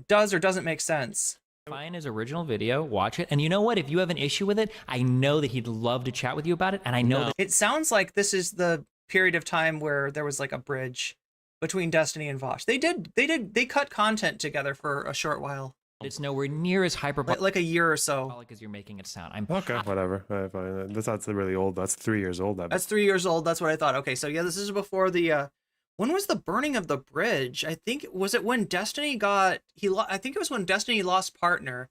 does or doesn't make sense. Find his original video, watch it, and you know what? If you have an issue with it, I know that he'd love to chat with you about it, and I know that It sounds like this is the period of time where there was like a bridge between Destiny and Vaush. They cut content together for a short while. it's nowhere near as hyperbolic Like a year or so. as you're making it sound. I'm Okay, whatever. Fine. That's really old. That's 3 years old. That's 3 years old. That's what I thought. Okay, so yeah, this is before the when was the burning of the bridge? I think was it when Destiny got I think it was when Destiny lost partner.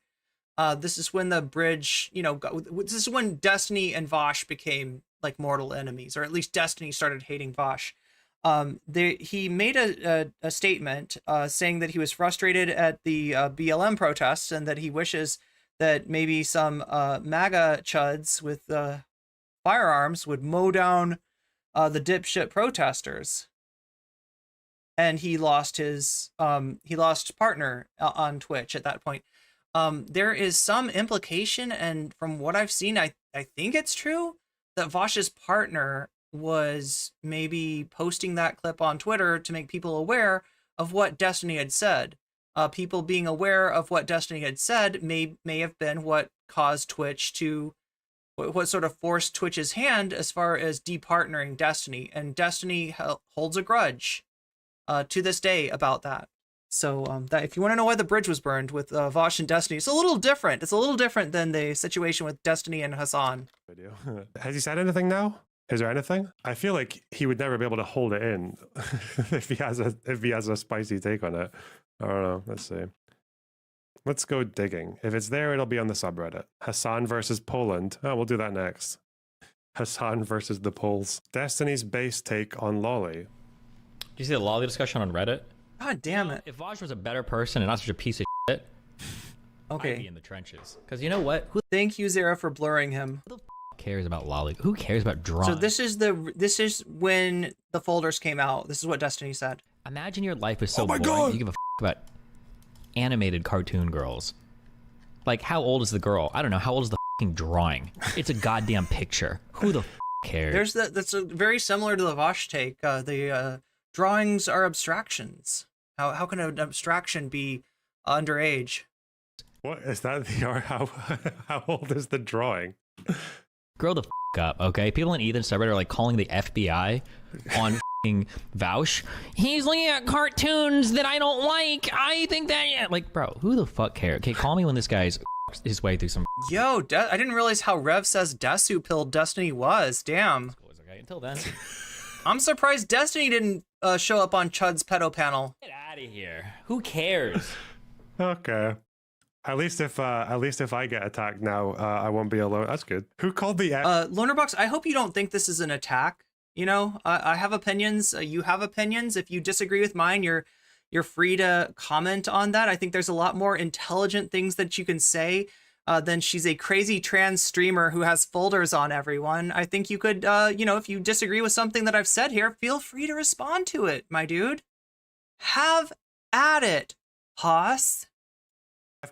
This is when the bridge, you know, this is when Destiny and Vaush became like mortal enemies, or at least Destiny started hating Vaush. He made a statement saying that he was frustrated at the BLM protests and that he wishes that maybe some MAGA chuds with firearms would mow down the dipshit protesters. And he lost his partner on Twitch at that point. There is some implication, and from what I've seen, I think it's true, that Vaush's partner was maybe posting that clip on Twitter to make people aware of what Destiny had said. People being aware of what Destiny had said may have been what caused Twitch to, what sort of forced Twitch's hand as far as departnering Destiny. And Destiny holds a grudge to this day about that. So that if you want to know why the bridge was burned with Vaush and Destiny, it's a little different. It's a little different than the situation with Destiny and Hassan. Video. Has he said anything now? Is there anything? I feel like he would never be able to hold it in if he has a spicy take on it. I don't know. Let's see. Let's go digging. If it's there, it'll be on the subreddit. Hassan versus Poland. Oh, we'll do that next. Hassan versus the Poles. Destiny's base take on Lolly. Do you see the Lolly discussion on Reddit? God damn it. If Vaush was a better person and not such a piece of shit, okay, I'd be in the trenches. Because you know what? Who Thank you, Zara, for blurring him. cares about Lolly? Who cares about drawing? So this is when the folders came out. This is what Destiny said. Imagine your life is so boring. You give a about animated cartoon girls. Like, how old is the girl? I don't know. How old is the drawing? It's a goddamn picture. Who the cares? That's very similar to the Vaush take. The drawings are abstractions. How can an abstraction be underage? What is that? How old is the drawing? Grow the up, okay? People in Ethan's subreddit are like calling the FBI on Vaush. He's looking at cartoons that I don't like. I think that, yeah. Like, bro, who the fuck cares? Okay, call me when this guy's his way through some. Yo, I didn't realize how Rev says Desu pilled Destiny was. Damn. Okay, until then. I'm surprised Destiny didn't show up on Chud's pedo panel. Get out of here. Who cares? Okay. At least if I get attacked now, I won't be alone. That's good. Who called the Lonerbox? I hope you don't think this is an attack. You know, I have opinions. You have opinions. If you disagree with mine, you're free to comment on that. I think there's a lot more intelligent things that you can say than she's a crazy trans streamer who has folders on everyone. I think you could, you know, if you disagree with something that I've said here, feel free to respond to it, my dude. Have at it, Haas.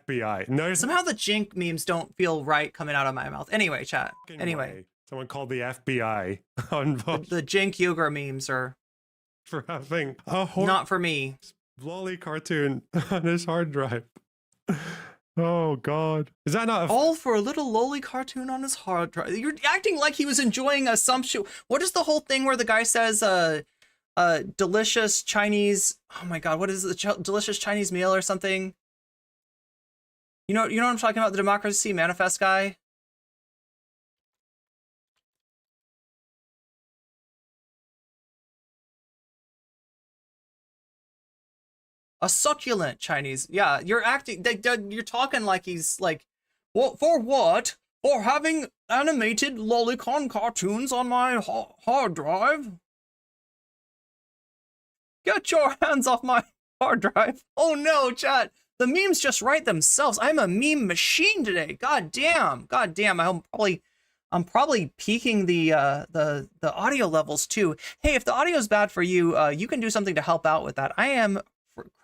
FBI. No, somehow the Jink memes don't feel right coming out of my mouth. Anyway, chat. Anyway. Someone called the FBI on the Jink Yuger memes are for having a not for me. Lolly cartoon on his hard drive. Oh God, is that not all for a little lowly cartoon on his hard drive? You're acting like he was enjoying a sumptuous. What is the whole thing where the guy says, delicious Chinese? Oh my God, what is the delicious Chinese meal or something? You know what I'm talking about? The Democracy Manifest guy. A succulent Chinese. Yeah, you're acting. You're talking like he's like, what for? What for? Having animated lolicon cartoons on my hard drive? Get your hands off my hard drive! Oh no, chat. The memes just write themselves. I'm a meme machine today. God damn. God damn. I'm probably peaking the audio levels too. Hey, if the audio is bad for you, you can do something to help out with that. I am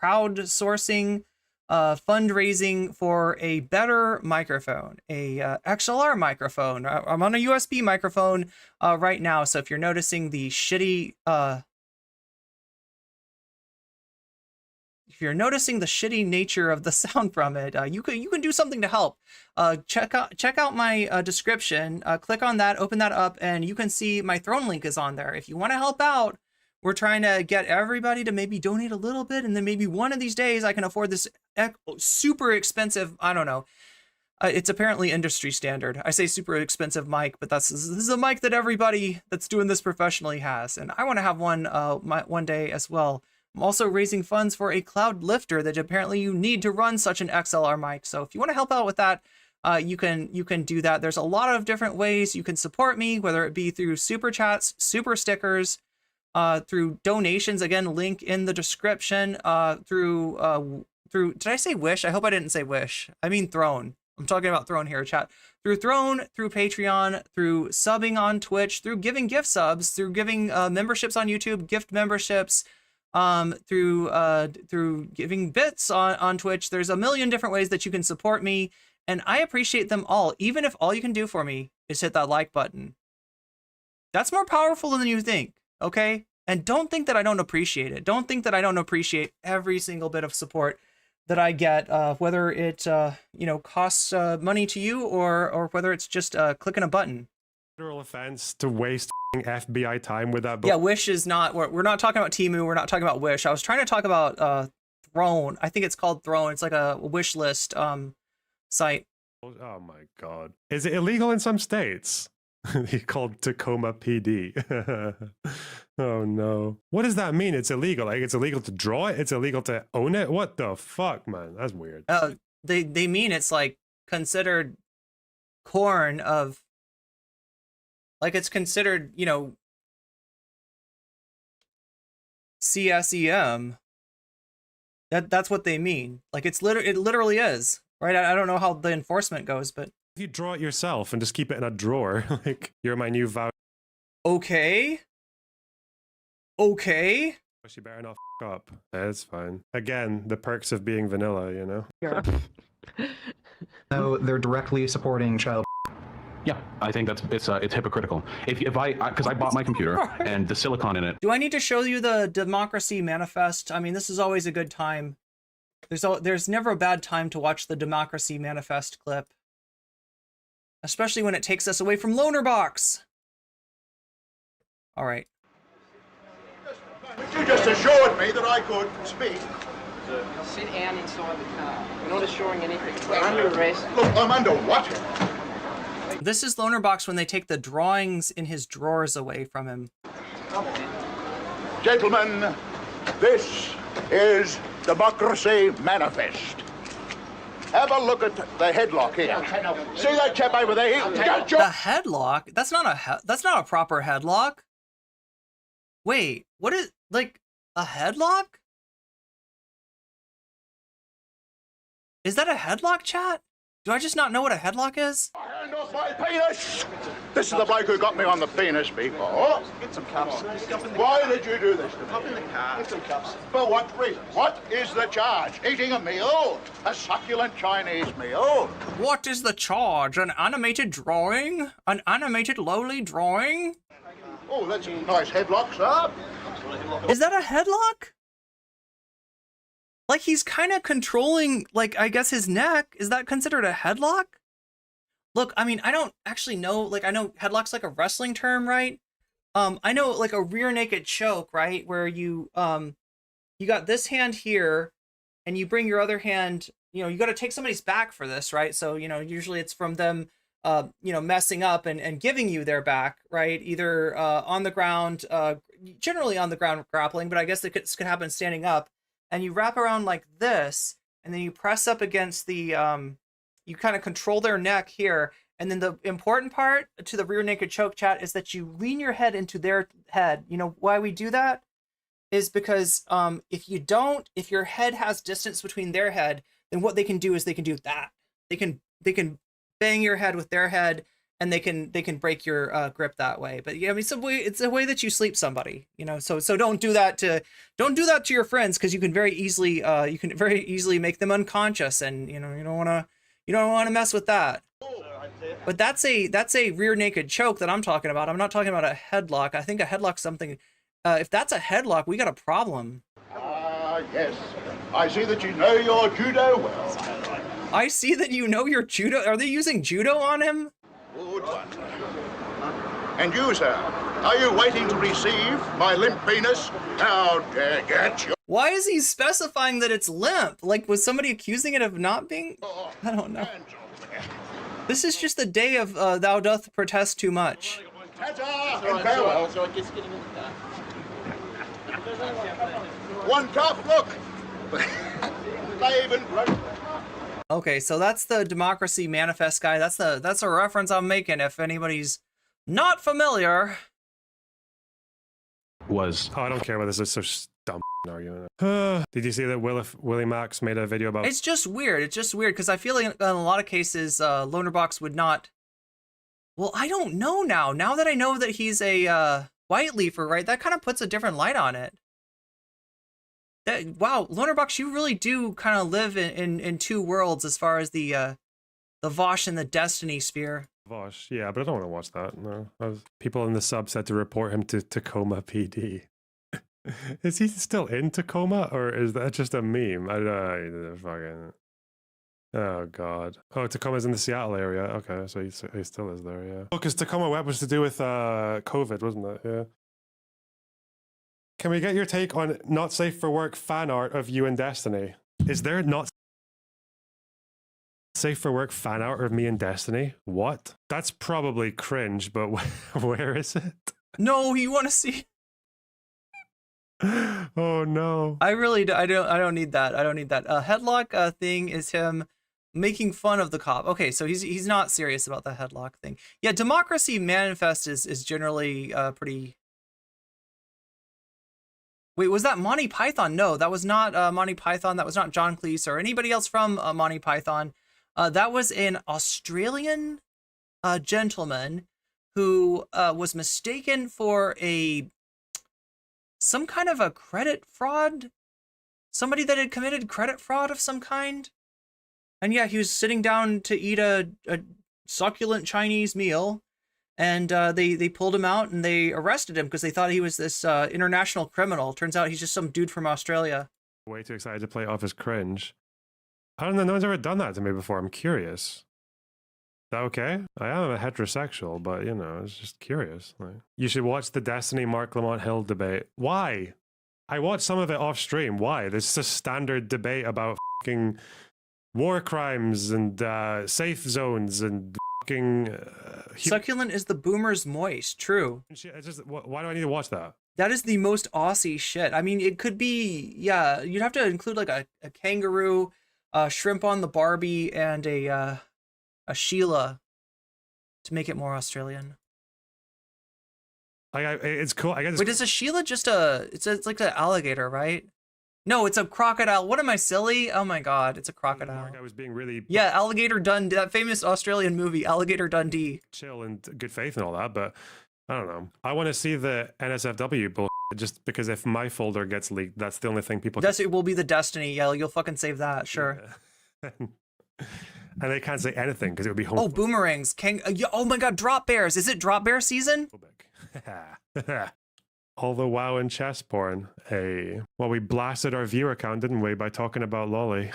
crowdsourcing, fundraising for a better microphone, a XLR microphone. I'm on a USB microphone right now, so if you're noticing the shitty nature of the sound from it, you can do something to help. Check out my description. Click on that, open that up, and you can see my Throne link is on there. If you want to help out, we're trying to get everybody to maybe donate a little bit, and then maybe one of these days I can afford this super expensive, I don't know. It's apparently industry standard. I say super expensive mic, but this is a mic that everybody that's doing this professionally has, and I want to have one one day as well. I'm also raising funds for a cloud lifter that apparently you need to run such an XLR mic. So if you want to help out with that, you can do that. There's a lot of different ways you can support me, whether it be through super chats, super stickers, through donations. Again, link in the description. Through did I say Wish? I hope I didn't say Wish. I mean Throne. I'm talking about Throne here, chat. Through Throne, through Patreon, through subbing on Twitch, through giving gift subs, through giving memberships on YouTube, gift memberships, through giving bits on Twitch. There's a million different ways that you can support me, and I appreciate them all, even if all you can do for me is hit that like button. That's more powerful than you think, okay? And don't think that I don't appreciate it. Don't think that I don't appreciate every single bit of support that I get, whether it costs money to you or whether it's just clicking a button. federal offense to waste FBI time with that book? Yeah, Wish is not. We're not talking about Temu. We're not talking about Wish. I was trying to talk about Throne. I think it's called Throne. It's like a wish list site. Oh my God! Is it illegal in some states? He called Tacoma PD. Oh no! What does that mean? It's illegal. Like it's illegal to draw it. It's illegal to own it. What the fuck, man? That's weird. They mean it's like considered corn of. Like it's considered, CSEM. That's what they mean. Like it literally is, right? I don't know how the enforcement goes, but if you draw it yourself and just keep it in a drawer, like you're my new Vaush. Okay. You better not f up. It's fine. Again, the perks of being vanilla, No, they're directly supporting child. Yeah, I think it's hypocritical. If I because I bought my computer and the silicon in it. Do I need to show you the Democracy Manifest? I mean, this is always a good time. There's never a bad time to watch the Democracy Manifest clip, especially when it takes us away from Lonerbox. All right. You just assured me that I could speak. Sit down inside the car. We're not assuring anything. We're under arrest. Look, I'm under what? This is Lonerbox when they take the drawings in his drawers away from him. Gentlemen, this is Democracy Manifest. Have a look at the headlock here. See that chap over there? The headlock? That's not a proper headlock. Wait, what is, like, a headlock? Is that a headlock, chat? Do I just not know what a headlock is? Hand off my penis! This is the bloke who got me on the penis before. Get some cups. Why did you do this to me? Hop in the car. Get some cups. For what reason? What is the charge? Eating a meal? A succulent Chinese meal? What is the charge? An animated drawing? An animated lowly drawing? Oh, that's a nice headlock, sir. Is that a headlock? Like he's kind of controlling, like, I guess his neck. Is that considered a headlock? Look, I mean, I don't actually know, like, I know headlock's like a wrestling term, right? I know like a rear naked choke, right? Where you got this hand here and you bring your other hand, you got to take somebody's back for this, right? So, usually it's from them, messing up and giving you their back, right? Either on the ground, generally on the ground grappling, but I guess this could happen standing up. And you wrap around like this, and then you press up against the, you kind of control their neck here. And then the important part to the rear naked choke, chat, is that you lean your head into their head. You know why we do that? Is because if your head has distance between their head, then what they can do is they can do that. They can bang your head with their head, and they can break your grip that way. But yeah, I mean, it's a way that you sleep somebody, So don't do that to your friends, because you can very easily make them unconscious, and you don't want to mess with that. But that's a rear naked choke that I'm talking about. I'm not talking about a headlock. I think a headlock's something. If that's a headlock, we got a problem. Yes. I see that you know your judo well. I see that you know your judo. Are they using judo on him? Good one. And you, sir, are you waiting to receive my limp penis? How dare get you? Why is he specifying that it's limp? Like, was somebody accusing it of not being? I don't know. This is just the day of thou doth protest too much. One cup, look. Okay, so that's the Democracy Manifest guy. That's a reference I'm making if anybody's not familiar. Oh, I don't care about this. It's so dumb argument. Did you see that Willie Max made a video about? It's just weird. It's just weird because I feel like in a lot of cases, Lonerbox would not. Well, I don't know now. Now that I know that he's a white leafer, right? That kind of puts a different light on it. Wow, Lonerbox, you really do kind of live in two worlds as far as the Vaush and the Destiny sphere. Vaush, yeah, but I don't want to watch that. No, people in the sub said to report him to Tacoma PD. Is he still in Tacoma, or is that just a meme? I fucking. Oh god. Oh, Tacoma's in the Seattle area. Okay, so he still is there. Yeah. Oh, because Tacoma Web was to do with COVID, wasn't it? Yeah. Can we get your take on not safe for work fan art of you and Destiny? Is there not safe for work fan art of me and Destiny? What? That's probably cringe, but where is it? No, you want to see? Oh no. I don't need that. I don't need that. Headlock thing is him making fun of the cop. Okay, so he's not serious about the headlock thing. Yeah, Democracy Manifest is generally pretty. Wait, was that Monty Python? No, that was not Monty Python. That was not John Cleese or anybody else from Monty Python. That was an Australian gentleman who was mistaken for some kind of a credit fraud. Somebody that had committed credit fraud of some kind. And yeah, he was sitting down to eat a succulent Chinese meal. And they pulled him out and they arrested him because they thought he was this international criminal. Turns out he's just some dude from Australia. Way too excited to play off as cringe. I don't know, no one's ever done that to me before. I'm curious. Is that okay? I am a heterosexual, but I was just curious. Like, you should watch the Destiny Mark Lamont Hill debate. Why? I watched some of it off stream. Why? This is a standard debate about fucking war crimes and safe zones and Succulent is the boomer's moist. True. It's just, why do I need to watch that? That is the most Aussie shit. I mean, it could be, yeah, you'd have to include like a kangaroo, shrimp on the Barbie, and a Sheila to make it more Australian. It's cool. I guess. Wait, is a Sheila just it's like an alligator, right? No, it's a crocodile. What am I, silly? Oh my god, it's a crocodile. I was being really... Yeah, Alligator Dundee, that famous Australian movie, Alligator Dundee. Chill and good faith and all that, but I don't know. I want to see the NSFW bullshit, just because if my folder gets leaked, that's the only thing people... It will be the Destiny, yeah, you'll fucking save that, sure. Yeah. And they can't say anything, because it would be home. Oh, boomerangs. Oh my god, drop bears. Is it drop bear season? All the WoW and chess porn. Hey, well, we blasted our viewer count, didn't we, by talking about Lolly?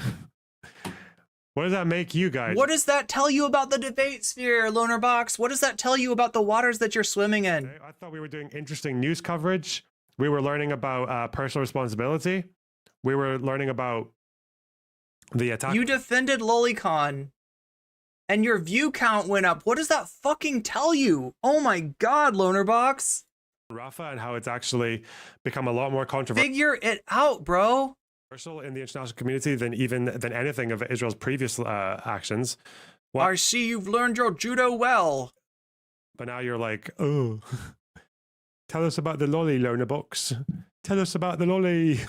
What does that make you guys? What does that tell you about the debate sphere, Loner Box? What does that tell you about the waters that you're swimming in? I thought we were doing interesting news coverage. We were learning about personal responsibility. We were learning about the attack. You defended Lolicon, and your view count went up. What does that fucking tell you? Oh my god, Loner Box. Rafa, and how it's actually become a lot more controversial. Figure it out, bro. In the international community than anything of Israel's previous actions. Well, I see you've learned your judo well. But now you're like, oh, tell us about the lolly, Loner Box. Tell us about the lolly.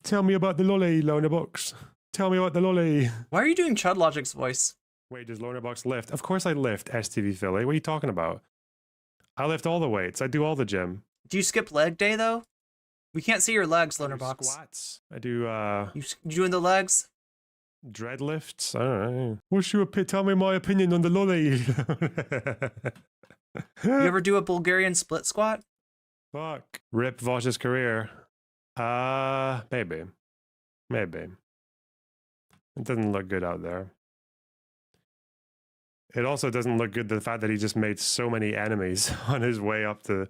Tell me about the lolly, Loner Box. Tell me about the lolly. Why are you doing Chud Logic's voice? Wait, does Loner Box lift? Of course I lift, STV Philly. What are you talking about? I lift all the weights. I do all the gym. Do you skip leg day, though? We can't see your legs, Loner Box. Squats. I do, You doing the legs? Dread lifts. I don't know. What's your tell me my opinion on the lolly. You ever do a Bulgarian split squat? Fuck. Rip Vaush's career. Maybe. Maybe. It doesn't look good out there. It also doesn't look good, the fact that he just made so many enemies on his way up to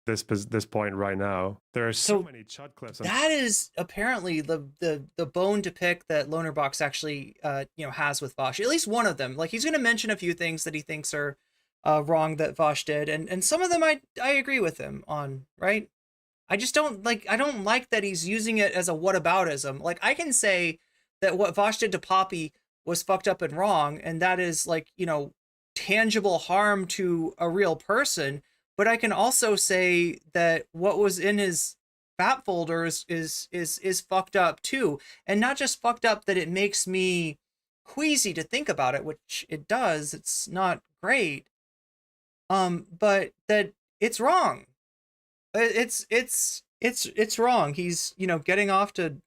this point right now. There are so many chud clips. That is apparently the bone to pick that Loner Box actually has with Vaush. At least one of them. Like, he's going to mention a few things that he thinks are wrong that Vaush did, and some of them I agree with him on, right? I just don't like that he's using it as a whataboutism. Like, I can say that what Vaush did to Poppy was fucked up and wrong, and that is, like, tangible harm to a real person. But I can also say that what was in his fat folders is fucked up too, and not just fucked up that it makes me queasy to think about it, which it does. It's not great, but that it's wrong. It's wrong. He's getting off to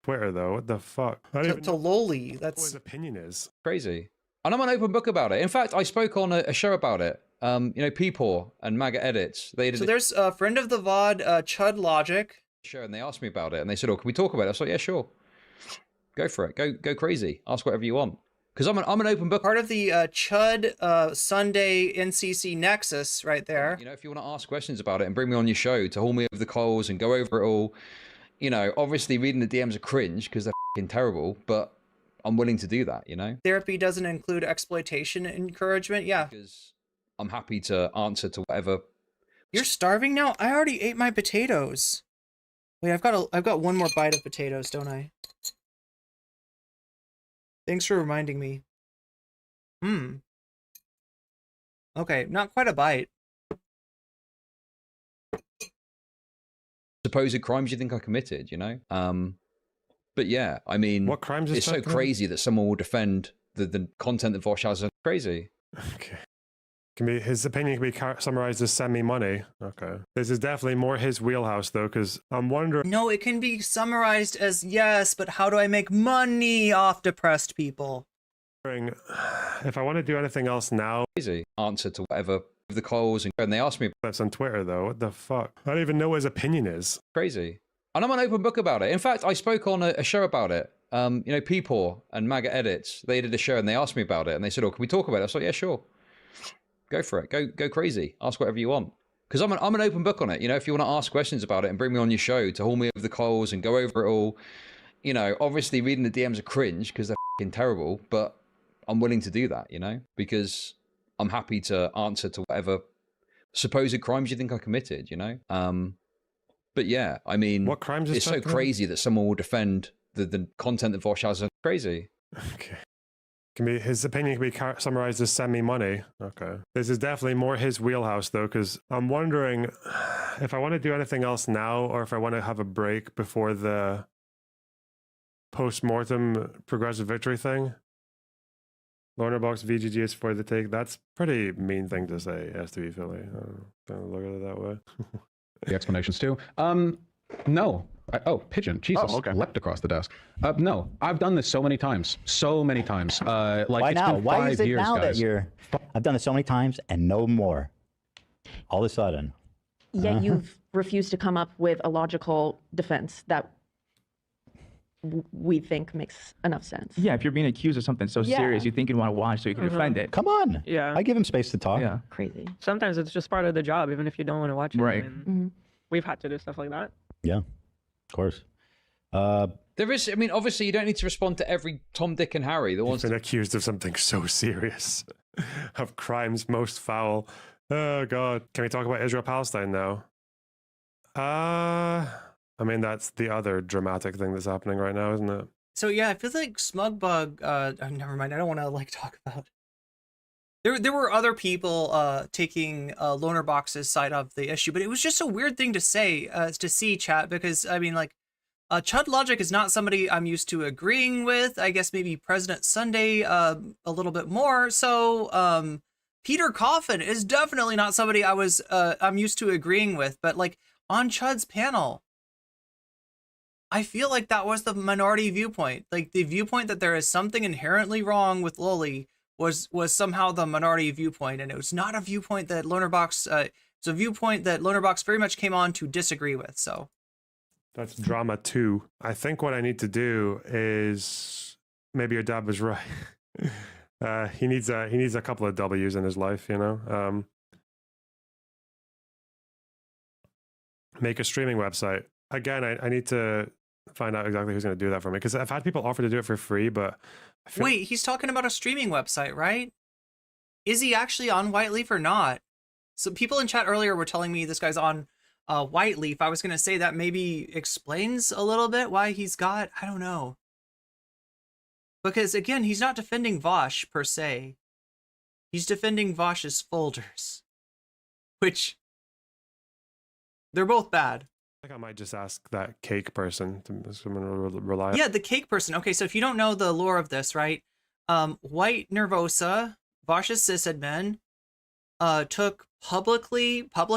Twitter though. What the fuck? To Loli. That's what his opinion is. Crazy. And I'm an open book about it. In fact, I spoke on a show about it. Peepaw and MAGA Edits. They did there's a friend of the VOD, Chud Logic. Sure, and they asked me about it, and they said, "Oh, can we talk about it?" I was like, "Yeah, sure. Go for it. Go crazy. Ask whatever you want." Because I'm an open book. Part of the Chud Sunday NCC Nexus, right there. If you want to ask questions about it and bring me on your show to haul me over the coals and go over it all, obviously reading the DMs are cringe because they're fucking terrible, but I'm willing to do that. Therapy doesn't include exploitation encouragement. Yeah. Because I'm happy to answer to whatever. You're starving now? I already ate my potatoes. Wait, I've got one more bite of potatoes, don't I? Thanks for reminding me. Okay, not quite a bite. Supposed crimes you think I committed, But yeah, I mean, what crimes is it's so crazy that someone will defend the content that Vaush has. Crazy. Okay. His opinion can be summarized as send me money. Okay. This is definitely more his wheelhouse, though, because I'm wondering... No, it can be summarized as, yes, but how do I make money off depressed people? If I want to do anything else now... Crazy. Answer to whatever the calls, and they asked me... That's on Twitter, though. What the fuck? I don't even know what his opinion is. Crazy. And I'm an open book about it. In fact, I spoke on a show about it. Peepaw and MAGA Edits. They did a show, and they asked me about it, and they said, "Oh, can we talk about it?" I was like, "Yeah, sure. Go for it. Go crazy. Ask whatever you want." Because I'm an open book on it. If you want to ask questions about it and bring me on your show to haul me over the coals and go over it all, obviously reading the DMs are cringe because they're fucking terrible, but I'm willing to do that, because I'm happy to answer to whatever supposed crimes you think I committed, But yeah, I mean, what crimes is it's so crazy that someone will defend the content that Vaush has. Crazy. Okay. His opinion can be summarized as send me money. Okay. This is definitely more his wheelhouse, though, because I'm wondering if I want to do anything else now or if I want to have a break before the post-mortem progressive victory thing. Loner Box VGG is for the take. That's pretty mean thing to say, STV Philly. Don't look at it that way. The explanations too. No. Oh, pigeon. Jesus. Oh, okay. Leapt across the desk. No, I've done this so many times. So many times. Like, Why it's now? been Why 5 is it years, now guys. that you're... I've done it so many times and no more. All of a sudden. Yet you've refused to come up with a logical defense that we think makes enough sense. Yeah, if you're being accused of something so Yeah. serious, you think you'd want to watch so you can defend it. Come on. Yeah. I give him space to talk. Yeah. Crazy. Sometimes it's just part of the job, even if you don't want to watch it. Right. I mean, we've had to do stuff like that. Yeah, of course. There is, I mean, obviously you don't need to respond to every Tom, Dick and Harry that wants Been accused of something so serious, of crimes most foul. Oh God! Can we talk about Israel-Palestine now? I mean that's the other dramatic thing that's happening right now, isn't it? So yeah, I feel like Smugbug. Oh, never mind. I don't want to like talk about. There were other people taking Loner Box's side of the issue, but it was just a weird thing to say to see, chat, because I mean like. Chud Logic is not somebody I'm used to agreeing with. I guess maybe President Sunday a little bit more. So Peter Coffin is definitely not somebody I'm used to agreeing with. But like on Chud's panel, I feel like that was the minority viewpoint. Like the viewpoint that there is something inherently wrong with Loli was somehow the minority viewpoint, and it was not a viewpoint that Lonerbox. It's a viewpoint that Lonerbox very much came on to disagree with. So. That's drama 2. I think what I need to do is maybe your dad was right. He needs a couple of W's in his life, you know. Make a streaming website. Again, I need to find out exactly who's going to do that for me, because I've had people offer to do it for free, but Wait, he's talking about a streaming website, right? Is he actually on Whiteleaf or not? So people in chat earlier were telling me this guy's on Whiteleaf. I was going to say that maybe explains a little bit why he's got, I don't know. Because again, he's not defending Vaush per se. He's defending Vaush's folders, which they're both bad. I think I might just ask that cake person to someone rely. Yeah, the cake person. Okay, so if you don't know the lore of this, right? White Nervosa, Vaush's sysadmin, took public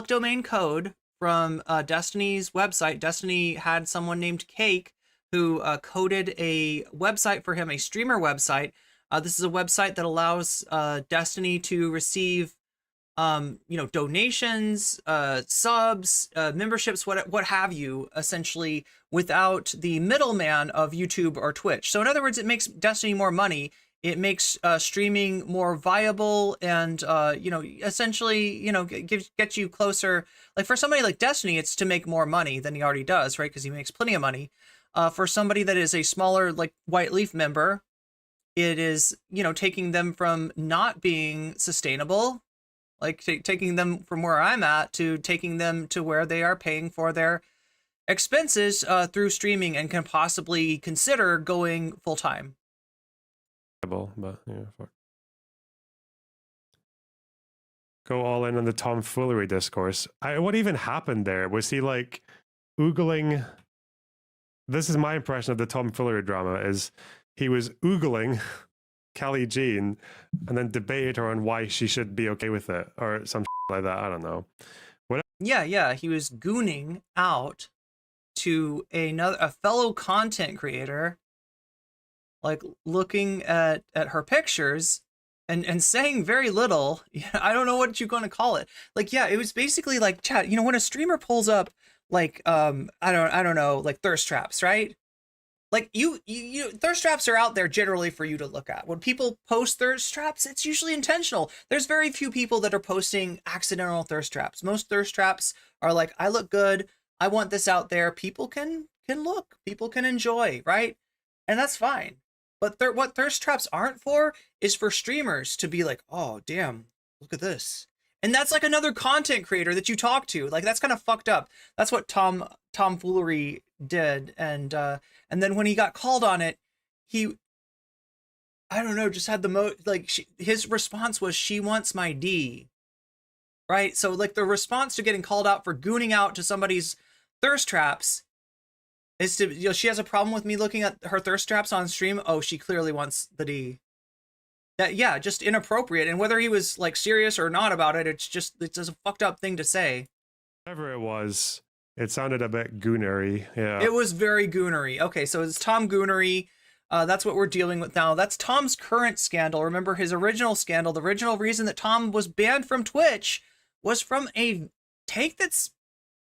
domain code from Destiny's website. Destiny had someone named Cake who coded a website for him, a streamer website. This is a website that allows Destiny to receive, donations, subs, memberships, what have you, essentially, without the middleman of YouTube or Twitch. So in other words, it makes Destiny more money. It makes streaming more viable, and essentially, gets you closer. Like for somebody like Destiny, it's to make more money than he already does, right? Because he makes plenty of money. For somebody that is a smaller, like White Leaf member, it is taking them from not being sustainable, like taking them from where I'm at to taking them to where they are paying for their expenses through streaming and can possibly consider going full time. But yeah, fuck. Go all in on the tomfoolery discourse. What even happened there? Was he like oogling? This is my impression of the tomfoolery drama: is he was oogling Callie Jean and then debated her on why she should be okay with it or some like that. I don't know. Yeah, he was gooning out to a fellow content creator, like looking at her pictures and saying very little. I don't know what you're going to call it. Like, yeah, it was basically like, chat, when a streamer pulls up like, I don't know, like thirst traps, right? Like you thirst traps are out there generally for you to look at. When people post thirst traps, it's usually intentional. There's very few people that are posting accidental thirst traps. Most thirst traps are like, I look good, I want this out there. People can look, people can enjoy, right? And that's fine. But what thirst traps aren't for is for streamers to be like, oh, damn, look at this. And that's like another content creator that you talk to. Like, that's kind of fucked up. That's what tomfoolery did. And then when he got called on it, he, I don't know, just had his response was, she wants my D. Right? So like the response to getting called out for gooning out to somebody's thirst traps is to, she has a problem with me looking at her thirst traps on stream. Oh, she clearly wants the D. That, yeah, just inappropriate. And whether he was like serious or not about it, it's a fucked up thing to say. Whatever it was, It sounded a bit goonery. Yeah. It was very goonery. Okay, so it's Tom Goonery. That's what we're dealing with now. That's Tom's current scandal. Remember his original scandal. The original reason that Tom was banned from Twitch was from a take that's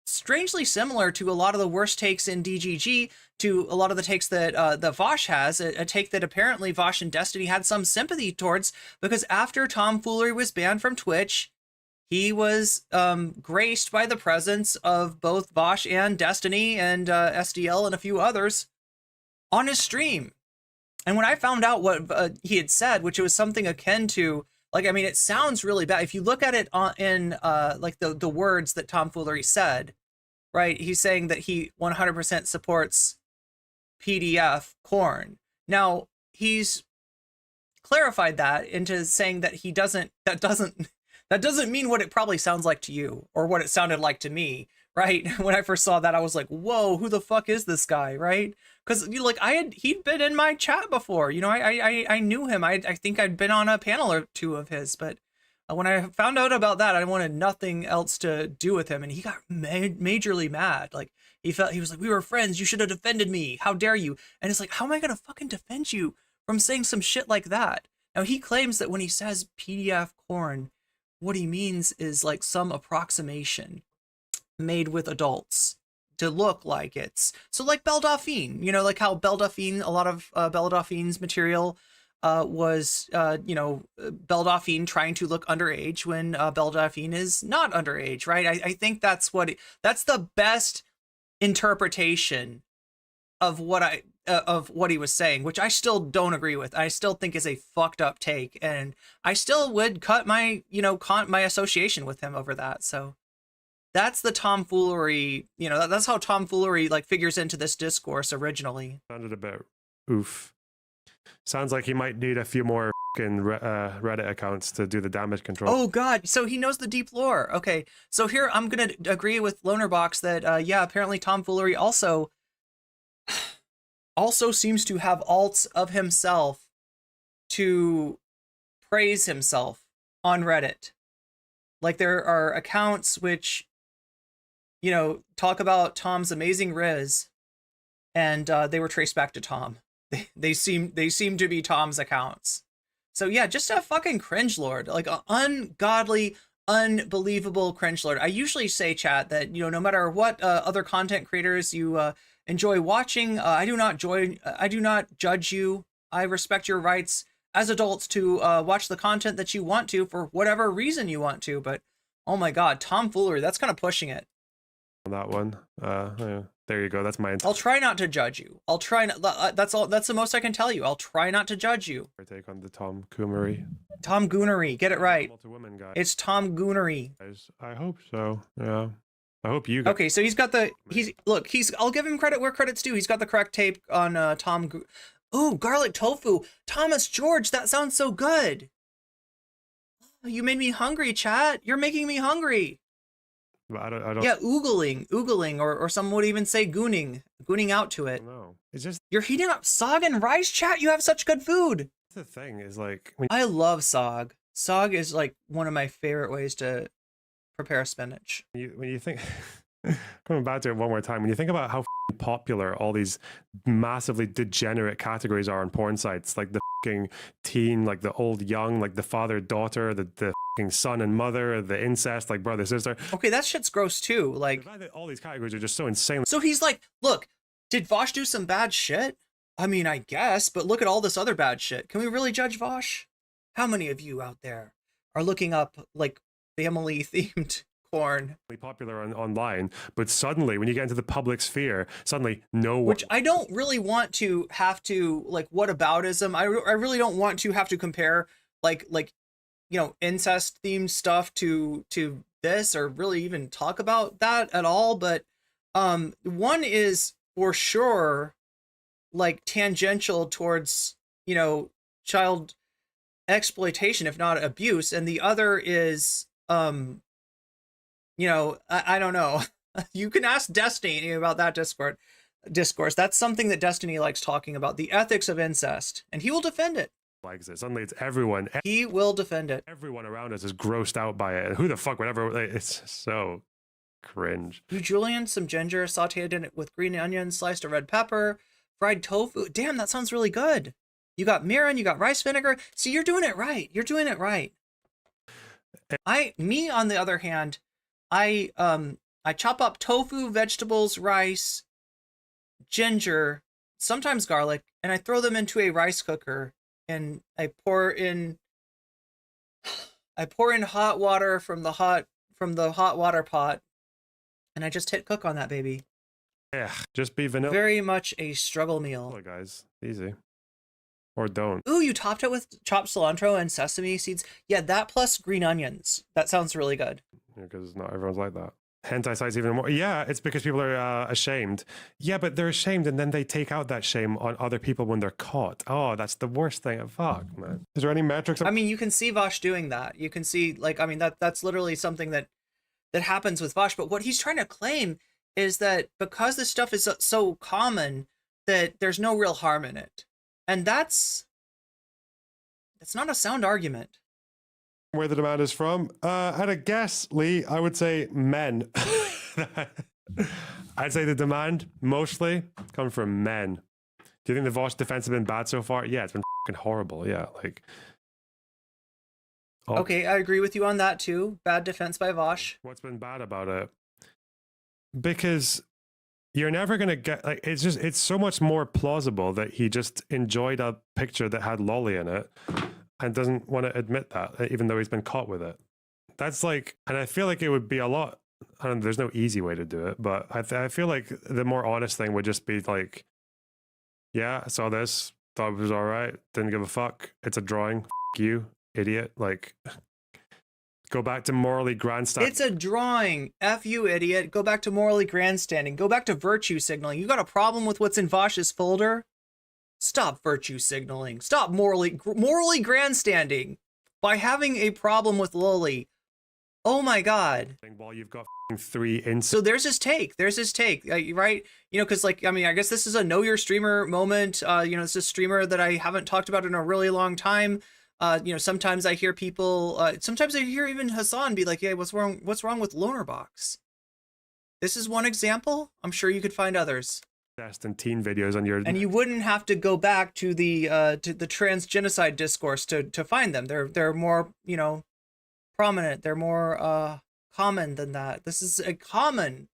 strangely similar to a lot of the worst takes in DGG, to a lot of the takes that that Vaush has, a take that apparently Vaush and Destiny had some sympathy towards, because after Tomfoolery was banned from Twitch, he was graced by the presence of both Vaush and Destiny and SDL and a few others on his stream. And when I found out what he had said, which was something akin to, like, I mean, it sounds really bad. If you look at it in like the words that Tomfoolery said, right? He's saying that he 100% supports PDF corn. Now, he's clarified that into saying that he doesn't, that doesn't mean what it probably sounds like to you, or what it sounded like to me, right? When I first saw that, I was like, whoa, who the fuck is this guy, right? Because, you know, like, he'd been in my chat before, you know, I knew him. I think I'd been on a panel or two of his, but when I found out about that, I wanted nothing else to do with him, and he got majorly mad. Like, he was like, we were friends, you should have defended me, how dare you? And it's like, how am I gonna fucking defend you from saying some shit like that? Now, he claims that when he says PDF corn, what he means is like some approximation made with adults to look like it's, so like Belle Dauphine, you know, like how Belle Dauphine, a lot of Belle Dauphine's material was, you know, Belle Dauphine trying to look underage when Belle Dauphine is not underage, right? I think that's that's the best interpretation of what he was saying, which I still don't agree with. I still think is a fucked up take, and I still would cut my, you know, my association with him over that. So that's the tomfoolery, you know, that's how tomfoolery like figures into this discourse originally. Sounded a bit oof. Sounds like he might need a few more Reddit accounts to do the damage control. Oh god, so he knows the deep lore. Okay, so here I'm gonna agree with Lonerbox that yeah, apparently tomfoolery also seems to have alts of himself to praise himself on Reddit. Like, there are accounts which, you know, talk about Tom's amazing riz, and they were traced back to Tom. They seem to be Tom's accounts. So yeah, just a fucking cringe lord, like an ungodly, unbelievable cringe lord. I usually say, chat, that, you know, no matter what other content creators you enjoy watching, I do not judge you. I respect your rights as adults to watch the content that you want to for whatever reason you want to. But oh my god, tomfoolery, that's kind of pushing it. That one. Yeah, there you go. That's my. I'll try not to judge you. I'll try not. That's all. That's the most I can tell you. I'll try not to judge you. I take on the Tom Goonery. Tom Goonery. Get it right. Women guy. It's Tom Goonery. I hope so. Yeah. I hope you. Okay, so he's got the. I'll give him credit where credit's due. He's got the correct tape on Tom. Ooh, garlic tofu. Thomas George. That sounds so good. You made me hungry, chat. You're making me hungry. I don't. Yeah, oogling, or some would even say gooning out to it. No, it's just you're heating up sog and rice, chat. You have such good food. The thing is, like, I love sog. Sog is like one of my favorite ways to prepare spinach. When you think, coming back to it one more time, when you think about how popular all these massively degenerate categories are on porn sites, like the teen, like the old young, like the father daughter, the son and mother, the incest, like brother sister. Okay, that shit's gross too. Like, all these categories are just so insane. So he's like, look, did Vaush do some bad shit? I mean, I guess, but look at all this other bad shit. Can we really judge Vaush? How many of you out there are looking up like family themed porn? Popular online, but suddenly when you get into the public sphere, suddenly no one. Which I don't really want to have to, like, whataboutism. I really don't want to have to compare like you know, incest themed stuff to this, or really even talk about that at all. But one is for sure like tangential towards, you know, child exploitation, if not abuse, and the other is you know, I don't know. You can ask Destiny about that discourse. That's something that Destiny likes talking about, the ethics of incest, and he will defend it. Likes it. Suddenly it's everyone. He will defend it. Everyone around us is grossed out by it. Who the fuck would ever? It's so Cringe. You julienne some ginger, sauteed in it with green onions, sliced a red pepper, fried tofu. Damn, that sounds really good. You got mirin, you got rice vinegar. See, you're doing it right. You're doing it right. Me on the other hand, I chop up tofu, vegetables, rice, ginger, sometimes garlic, and I throw them into a rice cooker, and I pour in hot water from the hot water pot, and I just hit cook on that baby. Yeah, just be vanilla. Very much a struggle meal. Vanilla, guys, easy. Or don't. Ooh, you topped it with chopped cilantro and sesame seeds. Yeah, that plus green onions. That sounds really good. Because not everyone's like that. Hentai sites even more. Yeah, it's because people are ashamed. Yeah, but they're ashamed and then they take out that shame on other people when they're caught. Oh, that's the worst thing. Fuck, man. Is there any metrics? I mean, you can see Vaush doing that. You can see, like, I mean, that's literally something that happens with Vaush. But what he's trying to claim is that because this stuff is so common, that there's no real harm in it. And that's not a sound argument. Where the demand is from? At a guess, Lee, I would say men. I'd say the demand mostly comes from men. Do you think the Vaush defense has been bad so far? Yeah, it's been fucking horrible. Yeah, like. Oh. Okay, I agree with you on that too. Bad defense by Vaush. What's been bad about it? Because you're never gonna get, like, it's so much more plausible that he just enjoyed a picture that had lolly in it and doesn't want to admit that, even though he's been caught with it. That's like, and I feel like it would be a lot, I don't know, there's no easy way to do it, but I feel like the more honest thing would just be like, yeah, I saw this, thought it was all right, didn't give a fuck, it's a drawing, f you, idiot, like, go back to morally grandstanding. It's a drawing. F you, idiot. Go back to morally grandstanding. Go back to virtue signaling. You got a problem with what's in Vaush's folder? Stop virtue signaling. Stop morally grandstanding by having a problem with Loli. Oh my God. While you've got 3 instances. So there's his take. Right? You know, because, like, I mean, I guess this is a know your streamer moment. You know, it's a streamer that I haven't talked about in a really long time. You know, sometimes I hear people, sometimes I hear even Hassan be like, "Yeah, what's wrong with Lonerbox?" This is one example. I'm sure you could find others. And teen videos on your, and you wouldn't have to go back to the transgenocide discourse to find them. They're more, you know, prominent. They're more common than that. This is a common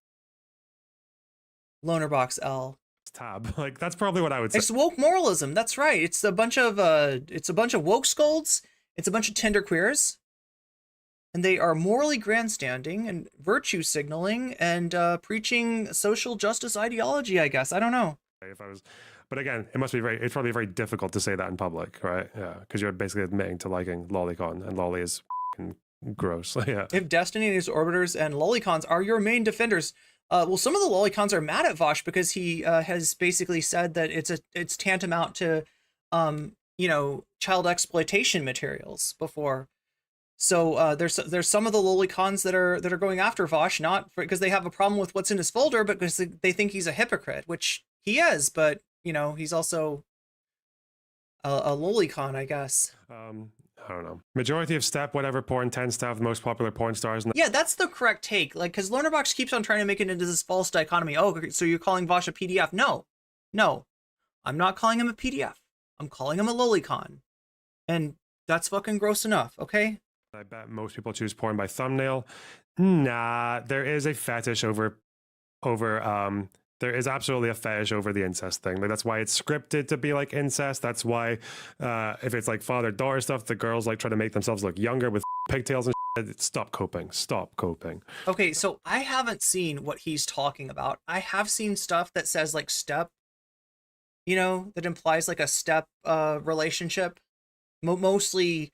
Lonerbox L. Tab. Like, that's probably what I would say. It's woke moralism. That's right. It's a bunch of woke scolds. It's a bunch of tender queers, and they are morally grandstanding and virtue signaling and preaching social justice ideology. I guess I don't know. But again, it's probably very difficult to say that in public, right? Yeah, because you're basically admitting to liking lolicon, and lolly is f***ing gross. Yeah. If Destiny, these orbiters, and lolicons are your main defenders. Well, some of the lolicons are mad at Vaush because he has basically said that it's tantamount to, you know, child exploitation materials before. So there's some of the lolicons that are going after Vaush, not because they have a problem with what's in his folder, but because they think he's a hypocrite, which he is. But you know, he's also a lolicon, I guess. I don't know. Majority of step whatever porn tends to have the most popular porn stars. Yeah, that's the correct take. Like, because Lonerbox keeps on trying to make it into this false dichotomy. Oh, so you're calling Vaush a PDF? No, I'm not calling him a PDF. I'm calling him a lolicon, and that's fucking gross enough. Okay. I bet most people choose porn by thumbnail. Nah, there is a fetish over there is absolutely a fetish over the incest thing. Like, that's why it's scripted to be like incest. That's why if it's like father-daughter stuff, the girls like try to make themselves look younger with pigtails and shit. Stop coping. Okay, so I haven't seen what he's talking about. I have seen stuff that says like step, you know, that implies like a step relationship, mostly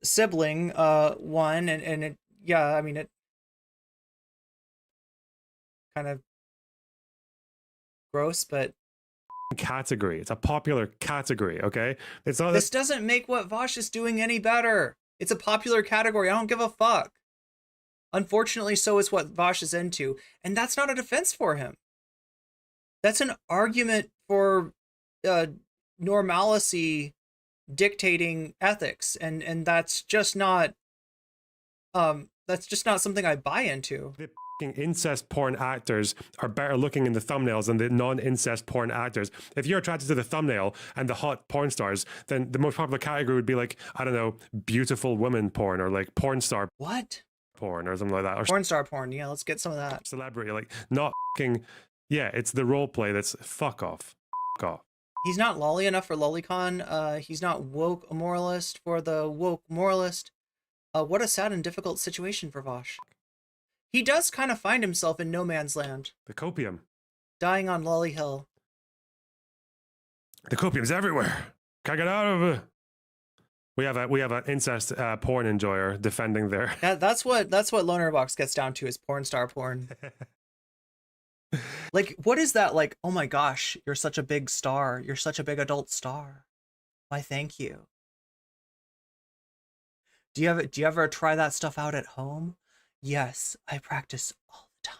sibling one, and it, yeah, I mean, it kind of gross, but category. It's a popular category, okay? It's not. This doesn't make what Vaush is doing any better. It's a popular category. I don't give a fuck. Unfortunately, so is what Vaush is into, and that's not a defense for him. That's an argument for normalcy dictating ethics, and that's just not something I buy into. The incest porn actors are better looking in the thumbnails than the non-incest porn actors. If you're attracted to the thumbnail and the hot porn stars, then the most popular category would be like, I don't know, beautiful women porn, or like porn star What? porn or something like that. Or Porn star porn. Yeah, let's get some of that. celebrity, like not yeah, it's the role play that's fuck off. Fuck off. He's not lolly enough for lolicon. He's not woke moralist for the woke moralist. What a sad and difficult situation for Vaush. He does kind of find himself in no man's land. The copium. Dying on Lolly Hill. The copium's everywhere. Can't get out of it. We have an incest porn enjoyer defending their. That's what Lonerbox gets down to, is porn star porn. Like, what is that? Like, oh my gosh, you're such a big star. You're such a big adult star. Why, thank you. Do you ever try that stuff out at home? Yes, I practice all the time.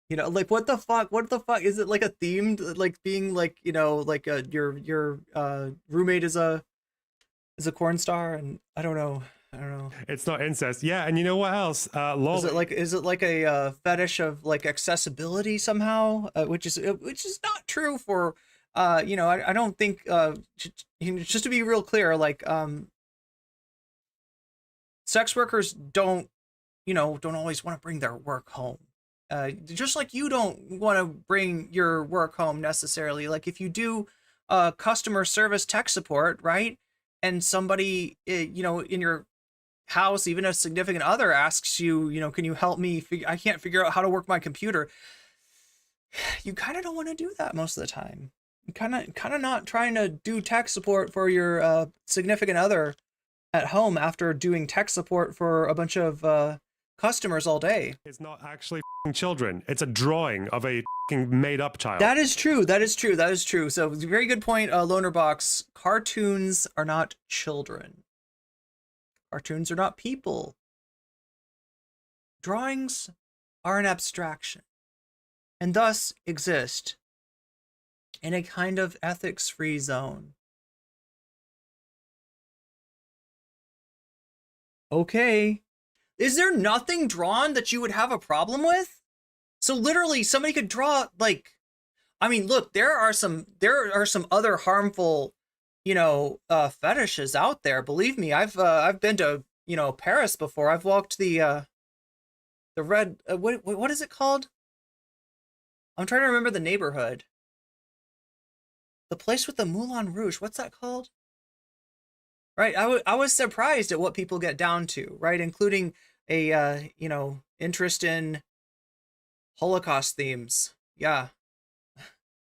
You know, like, what the fuck? What the fuck? Is it like a themed, like being like, you know, like your roommate is a corn star? And I don't know. It's not incest. Yeah, and you know what else? Is it like a fetish of like accessibility somehow? Which is not true for you know, I don't think just to be real clear, like sex workers don't always want to bring their work home. Just like you don't want to bring your work home necessarily. Like if you do customer service tech support, right? And somebody, you know, in your house, even a significant other, asks you, you know, can you help me? I can't figure out how to work my computer. You kind of don't want to do that most of the time. You kind of not trying to do tech support for your significant other at home after doing tech support for a bunch of customers all day. It's not actually children. It's a drawing of a made up child. That is true. That is true. That is true. So very good point, Lonerbox. Cartoons are not children. Cartoons are not people. Drawings are an abstraction, and thus exist in a kind of ethics-free zone. Okay. Is there nothing drawn that you would have a problem with? So literally somebody could draw, like, I mean, look, there are some other harmful, you know, fetishes out there. Believe me, I've been to, you know, Paris before. I've walked the red, what is it called? I'm trying to remember the neighborhood. The place with the Moulin Rouge, what's that called? Right, I was surprised at what people get down to, right? Including a, you know, interest in Holocaust themes. Yeah.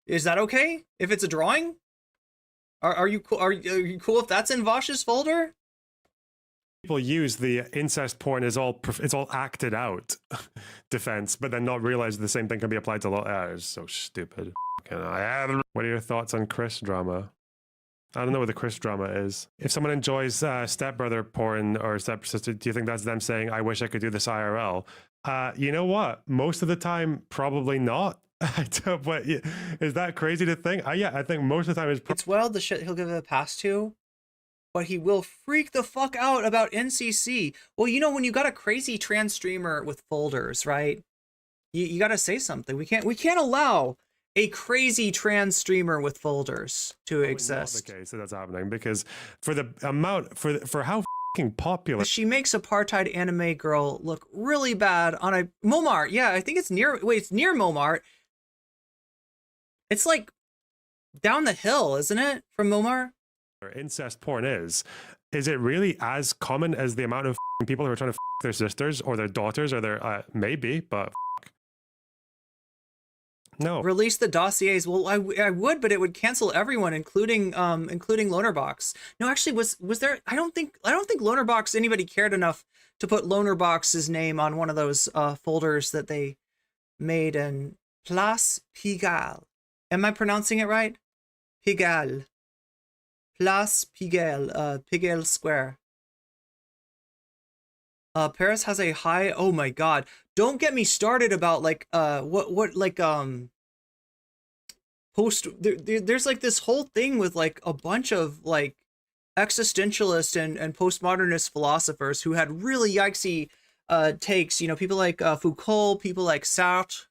Is that okay if it's a drawing? Are you cool? Are you cool if that's in Vaush's folder? People use the incest porn as it's all acted out defense, but then not realize the same thing can be applied to it's so stupid. What are your thoughts on Chris drama? I don't know what the Chris drama is. If someone enjoys stepbrother porn or stepsister, do you think that's them saying, I wish I could do this IRL? You know what? Most of the time, probably not. But is that crazy to think? Yeah, I think most of the time it's wild the shit he'll give it a pass to, but he will freak the fuck out about NCC. Well, you know, when you got a crazy trans streamer with folders, right? You got to say something. We can't allow a crazy trans streamer with folders to exist. Not the case that's happening, because for the amount for how fucking popular she makes apartheid anime girl look really bad on a Momart. Yeah, I think it's near. Wait, it's near Momart. It's like down the hill, isn't it, from Momart? Incest porn is it really as common as the amount of people who are trying to their sisters or their daughters or their maybe, but no. Release the dossiers. Well, I would, but it would cancel everyone, including Lonerbox. No, actually, was there? I don't think Lonerbox, anybody cared enough to put Lonerbox's name on one of those folders that they made in Place Pigalle. Am I pronouncing it right? Pigalle. Place Pigalle. Pigalle Square. Paris has a high. Oh my God! Don't get me started about like there's like this whole thing with like a bunch of like existentialist and postmodernist philosophers who had really yikesy takes. You know, people like Foucault, people like Sartre.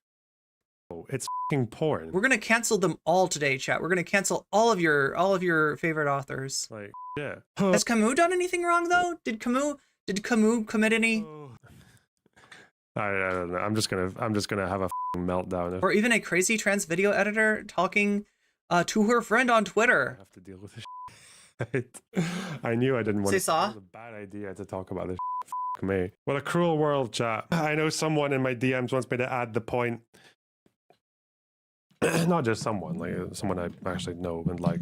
It's fucking porn. We're gonna cancel them all today, chat. We're gonna cancel all of your favorite authors. Like, yeah. Has Camus done anything wrong though? Did Camus commit any? I don't know. I'm just gonna have a fucking meltdown. Or even a crazy trans video editor talking to her friend on Twitter. I have to deal with this. I knew I didn't want Say to. saw? It was a bad idea to talk about this. F me. What a cruel world, chat. I know someone in my DMs wants me to add the point. Not just someone, like someone I actually know and like,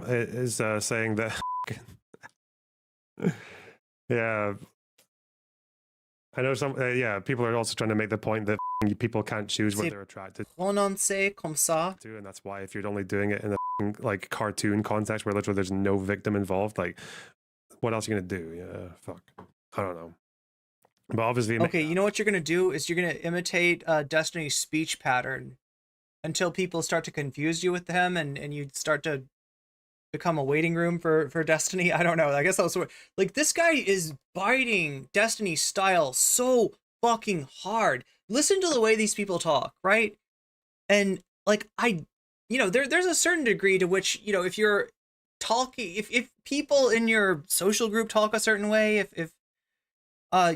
is saying that. Yeah. I know some. Yeah, people are also trying to make the point that people can't choose what they're attracted Prononcer comme ça. to, and that's why if you're only doing it in a like cartoon context where literally there's no victim involved, like, what else are you gonna do? Yeah, fuck. I don't know. But obviously, Okay, you know what you're gonna do is you're gonna imitate Destiny's speech pattern until people start to confuse you with him, and you start to become a waiting room for Destiny. I don't know. I guess that was like, this guy is biting Destiny's style so fucking hard. Listen to the way these people talk, right? And like, you know, there's a certain degree to which, you know, if you're talking, if people in your social group talk a certain way, if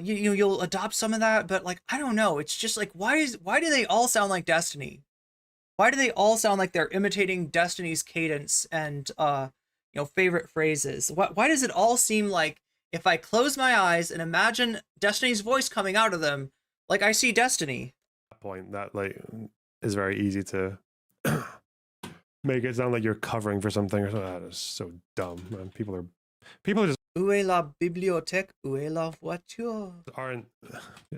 you'll adopt some of that, but like, I don't know. It's just like, why do they all sound like Destiny? Why do they all sound like they're imitating Destiny's cadence and favorite phrases? Why does it all seem like if I close my eyes and imagine Destiny's voice coming out of them, like I see Destiny? Point that like is very easy to make it sound like you're covering for something or something. That is so dumb, man. People are just Où est la bibliothèque? Où est la voiture?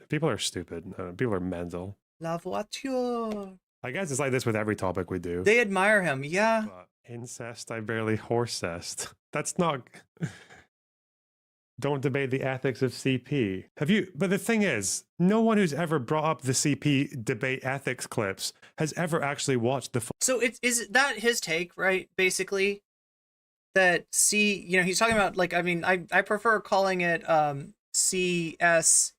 People are stupid. People are mental. La voiture. I guess it's like this with every topic we do. They admire him, yeah. But incest, I barely horsecest. That's not. Don't debate the ethics of CP. Have you? But the thing is, no one who's ever brought up the CP debate ethics clips has ever actually watched the. So is that his take, right? Basically, that he's talking about, like, I mean, I prefer calling it CESM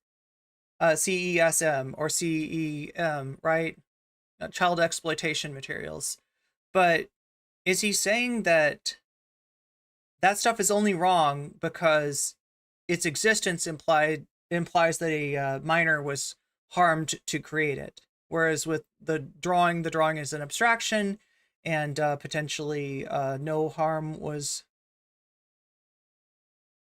or CEM, right? Child exploitation materials. But is he saying that stuff is only wrong because its existence implies that a minor was harmed to create it, whereas with the drawing is an abstraction, and potentially no harm was,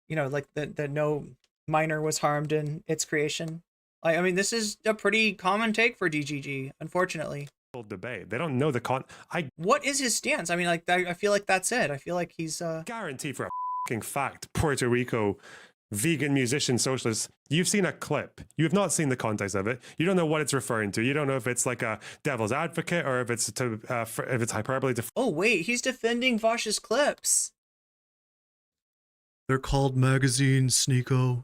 like that no minor was harmed in its creation? I mean, this is a pretty common take for DGG, unfortunately. Debate. They don't know the What is his stance? I mean, like, I feel like that's it. I feel like he's guarantee for a fucking fact, Puerto Rico vegan musician socialist. You've seen a clip. You have not seen the context of it. You don't know what it's referring to. You don't know if it's like a devil's advocate or if it's if it's hyperbole. Oh wait, he's defending Vaush's clips. They're called magazines, Sneeko.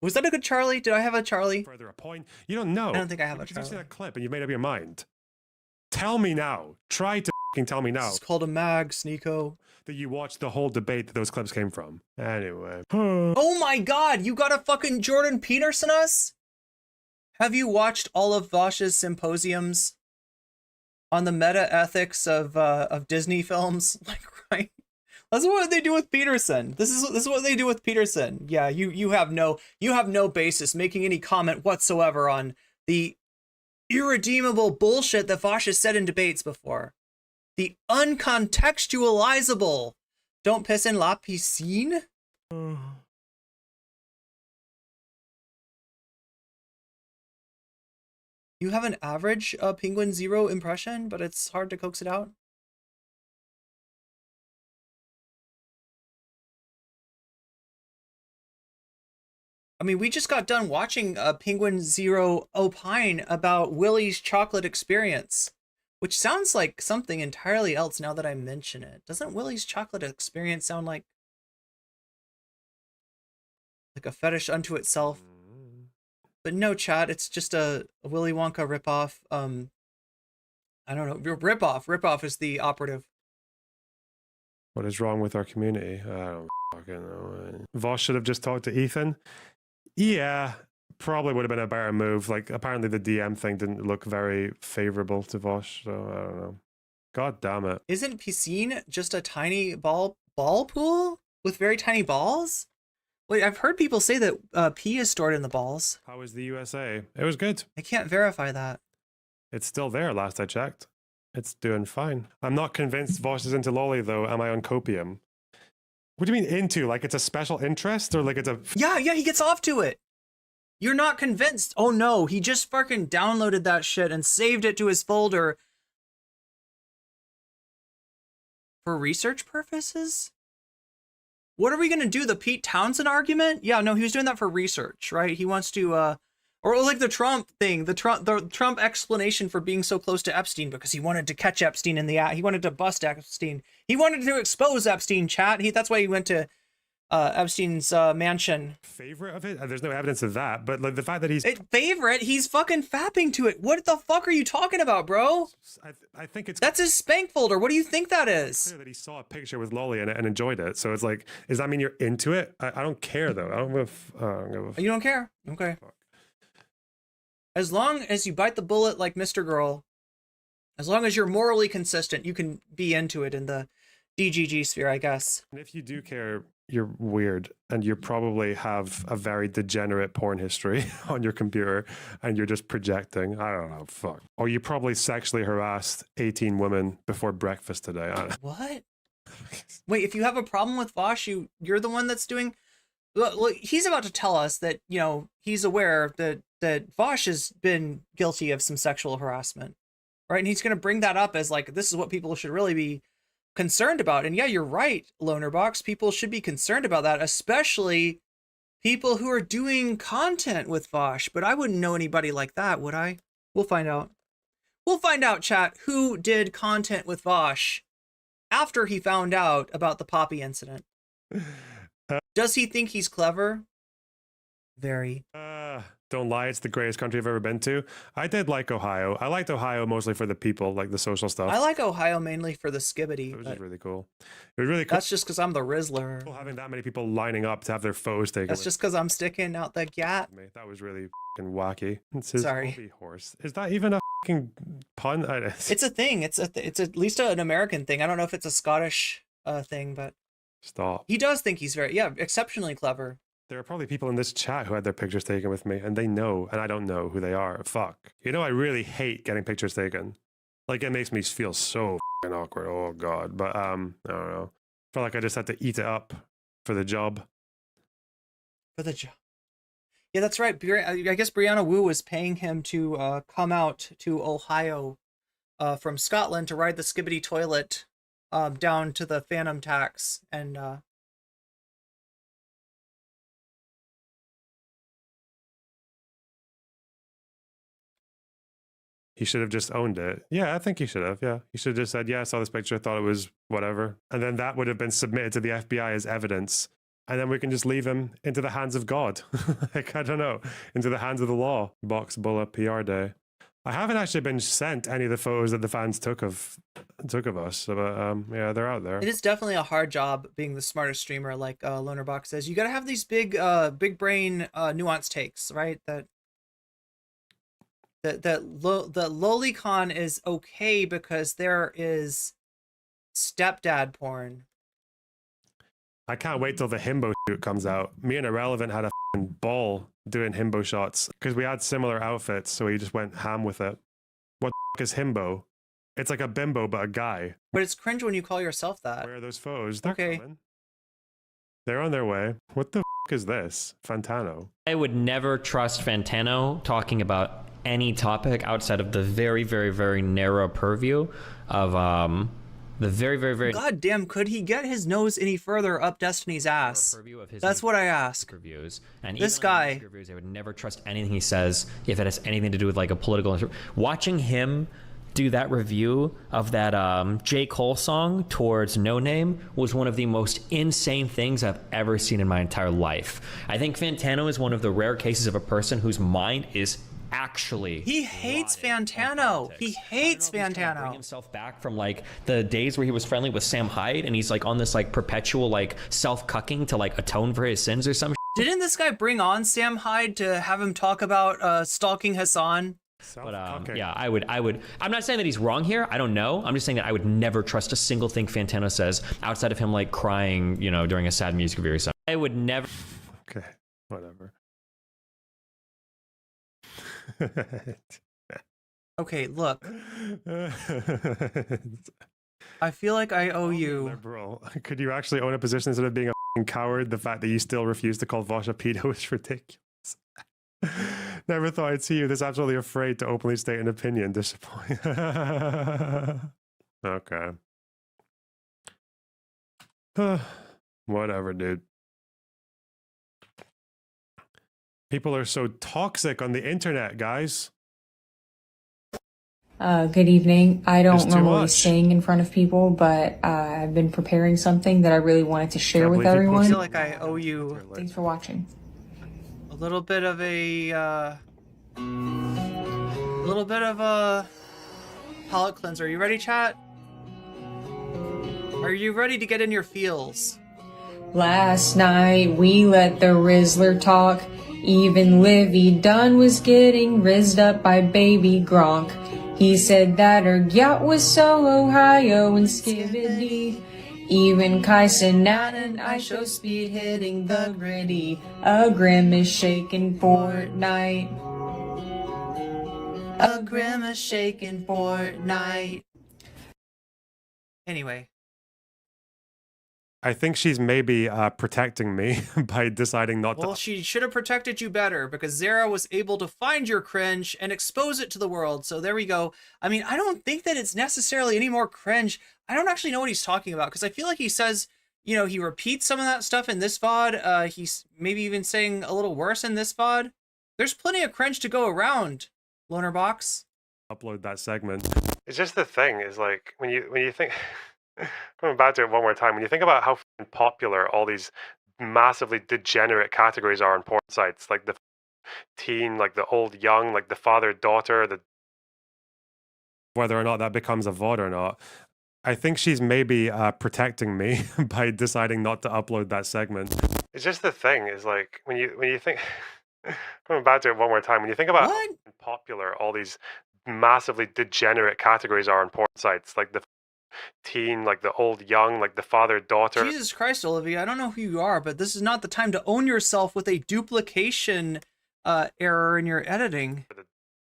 Was that a good Charlie? Did I have a Charlie? Further a point. You don't know. I don't think I have a You've Charlie. seen a clip and you've made up your mind. Tell me now. Try to fucking tell me now. It's called a mag, Sneeko. That you watched the whole debate that those clips came from. Anyway. Oh my god, you got a fucking Jordan Peterson us? Have you watched all of Vaush's symposiums on the meta ethics of Disney films? Like, right? That's what they do with Peterson. This is what they do with Peterson. Yeah, you have no basis making any comment whatsoever on the irredeemable bullshit that Vaush has said in debates before. The uncontextualizable. Don't piss in la piscine. You have an average Penguin Zero impression, but it's hard to coax it out. I mean, we just got done watching Penguin Zero opine about Willie's chocolate experience, which sounds like something entirely else now that I mention it. Doesn't Willie's chocolate experience sound like a fetish unto itself? But no, chat, it's just a Willy Wonka ripoff. I don't know. Ripoff is the operative. What is wrong with our community? I don't fucking know. Vaush should have just talked to Ethan. Yeah, probably would have been a better move. Like, apparently the DM thing didn't look very favorable to Vaush, so I don't know. God damn it. Isn't piscine just a tiny ball pool with very tiny balls? Wait, I've heard people say that pee is stored in the balls. How was the USA? It was good. I can't verify that. It's still there, last I checked. It's doing fine. I'm not convinced Vaush is into lolly, though. Am I on copium? What do you mean into? Like it's a special interest, or like it's a... Yeah, he gets off to it. You're not convinced. Oh no, he just fucking downloaded that shit and saved it to his folder. For research purposes? What are we gonna do? The Pete Townsend argument? Yeah, no, he was doing that for research, right? He wants to, or like the Trump thing, the Trump explanation for being so close to Epstein because he wanted to catch Epstein in the act. He wanted to bust Epstein. He wanted to expose Epstein, chat. That's why he went to Epstein's mansion. Favorite of it? There's no evidence of that, but like the fact that he's... Favorite? He's fucking fapping to it. What the fuck are you talking about, bro? I think it's... That's his spank folder. What do you think that is? Clear that he saw a picture with lolly in it and enjoyed it. So it's like, does that mean you're into it? I don't care, though. I don't give a... You don't care? Okay. Fuck. As long as you bite the bullet like Mr. Girl, as long as you're morally consistent, you can be into it in the DGG sphere, I guess. And if you do care, you're weird, and you probably have a very degenerate porn history on your computer, and you're just projecting. I don't know, fuck. Or you probably sexually harassed 18 women before breakfast today. I don't know. What? Wait, if you have a problem with Vaush, you're the one that's doing... Look, he's about to tell us that, you know, he's aware that Vaush has been guilty of some sexual harassment, right? And he's going to bring that up as like, this is what people should really be concerned about. And yeah, you're right, Lonerbox. People should be concerned about that, especially people who are doing content with Vaush. But I wouldn't know anybody like that, would I? We'll find out. We'll find out, chat, who did content with Vaush after he found out about the Poppy incident. Does he think he's clever? Very. Don't lie, it's the greatest country I've ever been to. I did like Ohio. I liked Ohio mostly for the people, like the social stuff. I like Ohio mainly for the skibbity. It was just really cool. It was really cool. That's just because I'm the Rizzler. Having that many people lining up to have their foes taken. That's just because I'm sticking out the gap. That was really fucking wacky. It's his Sorry. hobby horse. Is that even a fucking pun? It's a thing. It's at least an American thing. I don't know if it's a Scottish thing, but stop. He does think he's exceptionally clever. There are probably people in this chat who had their pictures taken with me, and they know, and I don't know who they are. Fuck. You know, I really hate getting pictures taken. Like, it makes me feel so fucking awkward. Oh, God. But, I don't know. I feel like I just had to eat it up for the job. For the job. Yeah, that's right. I guess Brianna Wu was paying him to come out to Ohio from Scotland to ride the skibbity toilet down to the Phantom Tax and... He should have just owned it. Yeah, I think he should have. Yeah. He should have just said, yeah, I saw this picture, thought it was whatever. And then that would have been submitted to the FBI as evidence. And then we can just leave him into the hands of God. Like, I don't know, into the hands of the law. Box Bulla PR Day. I haven't actually been sent any of the photos that the fans took of us, but yeah, they're out there. It is definitely a hard job being the smartest streamer, like Lonerbox says. You got to have these big brain nuanced takes, right? That lolicon is okay because there is stepdad porn. I can't wait till the himbo shoot comes out. Me and Irrelevant had a f***ing ball doing himbo shots because we had similar outfits, so we just went ham with it. What the f*** is himbo? It's like a bimbo, but a guy. But it's cringe when you call yourself that. Where are those foes? They're coming. They're on their way. What the f*** is this? Fantano. I would never trust Fantano talking about any topic outside of the very, very, very narrow purview of the very, very, very... God damn, could he get his nose any further up Destiny's ass? That's what I ask. Reviews. And this guy... Reviews, I would never trust anything he says if it has anything to do with like a political... Watching him do that review of that J. Cole song, Towards No Name, was one of the most insane things I've ever seen in my entire life. I think Fantano is one of the rare cases of a person whose mind is actually... He hates Fantano. He hates Fantano. Bring himself back from like the days where he was friendly with Sam Hyde, and he's like on this like perpetual like self-cucking to like atone for his sins or some shit. Didn't this guy bring on Sam Hyde to have him talk about stalking Hassan? But yeah, I would. I'm not saying that he's wrong here. I don't know. I'm just saying that I would never trust a single thing Fantano says outside of him like crying, you know, during a sad music video or something. I would never. Okay, whatever. Okay, look. I feel like I owe you. Liberal. Could you actually own a position instead of being a f***ing coward? The fact that you still refuse to call Vaush a pedo is ridiculous. Never thought I'd see you this absolutely afraid to openly state an opinion. Disappointing. Okay. Whatever, dude. People are so toxic on the internet, guys. Good evening. I don't It's too normally much. sing in front of people, but I've been preparing something that I really wanted to share with I everyone. feel like I owe you Thanks for watching. a little bit of a palate cleanser. Are you ready, chat? Are you ready to get in your feels? Last night we let the Rizzler talk. Even Livy Dunn was getting rizzed up by baby Gronk. He said that her yacht was so Ohio and Skibidi. Even Kyson and I show speed hitting the gritty. A grimace shaking Fortnite. A grimace shaking Fortnite. Anyway. I think she's maybe protecting me by deciding not Well, to. she should have protected you better because Zara was able to find your cringe and expose it to the world. So there we go. I mean, I don't think that it's necessarily any more cringe. I don't actually know what he's talking about because I feel like he says, you know, he repeats some of that stuff in this VOD. He's maybe even saying a little worse in this VOD. There's plenty of cringe to go around, Lonerbox. Upload that segment. It's just the thing is like when you think. Coming back to it one more time, when you think about how popular all these massively degenerate categories are on porn sites, like the teen, like the old young, like the father-daughter, whether or not that becomes a VOD or not, I think she's maybe protecting me by deciding not to upload that segment. It's just the thing is like when you think, coming back to it one more time, when you think about how popular all these massively degenerate categories are on porn sites, like the teen, like the old young, like the father-daughter. Jesus Christ, Olivia, I don't know who you are, but this is not the time to own yourself with a duplication error in your editing.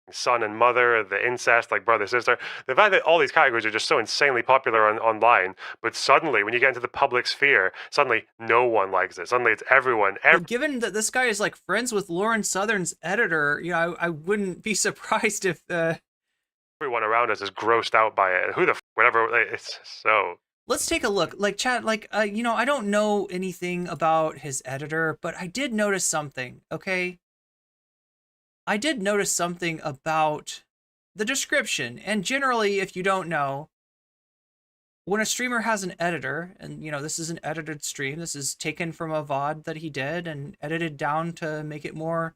Son and mother, the incest, like brother, sister. The fact that all these categories are just so insanely popular online, but suddenly when you get into the public sphere, suddenly no one likes it. Suddenly it's everyone. But given that this guy is like friends with Lauren Southern's editor, you know, I wouldn't be surprised if everyone around us is grossed out by it. And who the whatever, it's so. Let's take a look. Like, chat, like, you know, I don't know anything about his editor, but I did notice something, okay? I did notice something about the description. And generally, if you don't know, when a streamer has an editor, and, you know, this is an edited stream, this is taken from a VOD that he did and edited down to make it more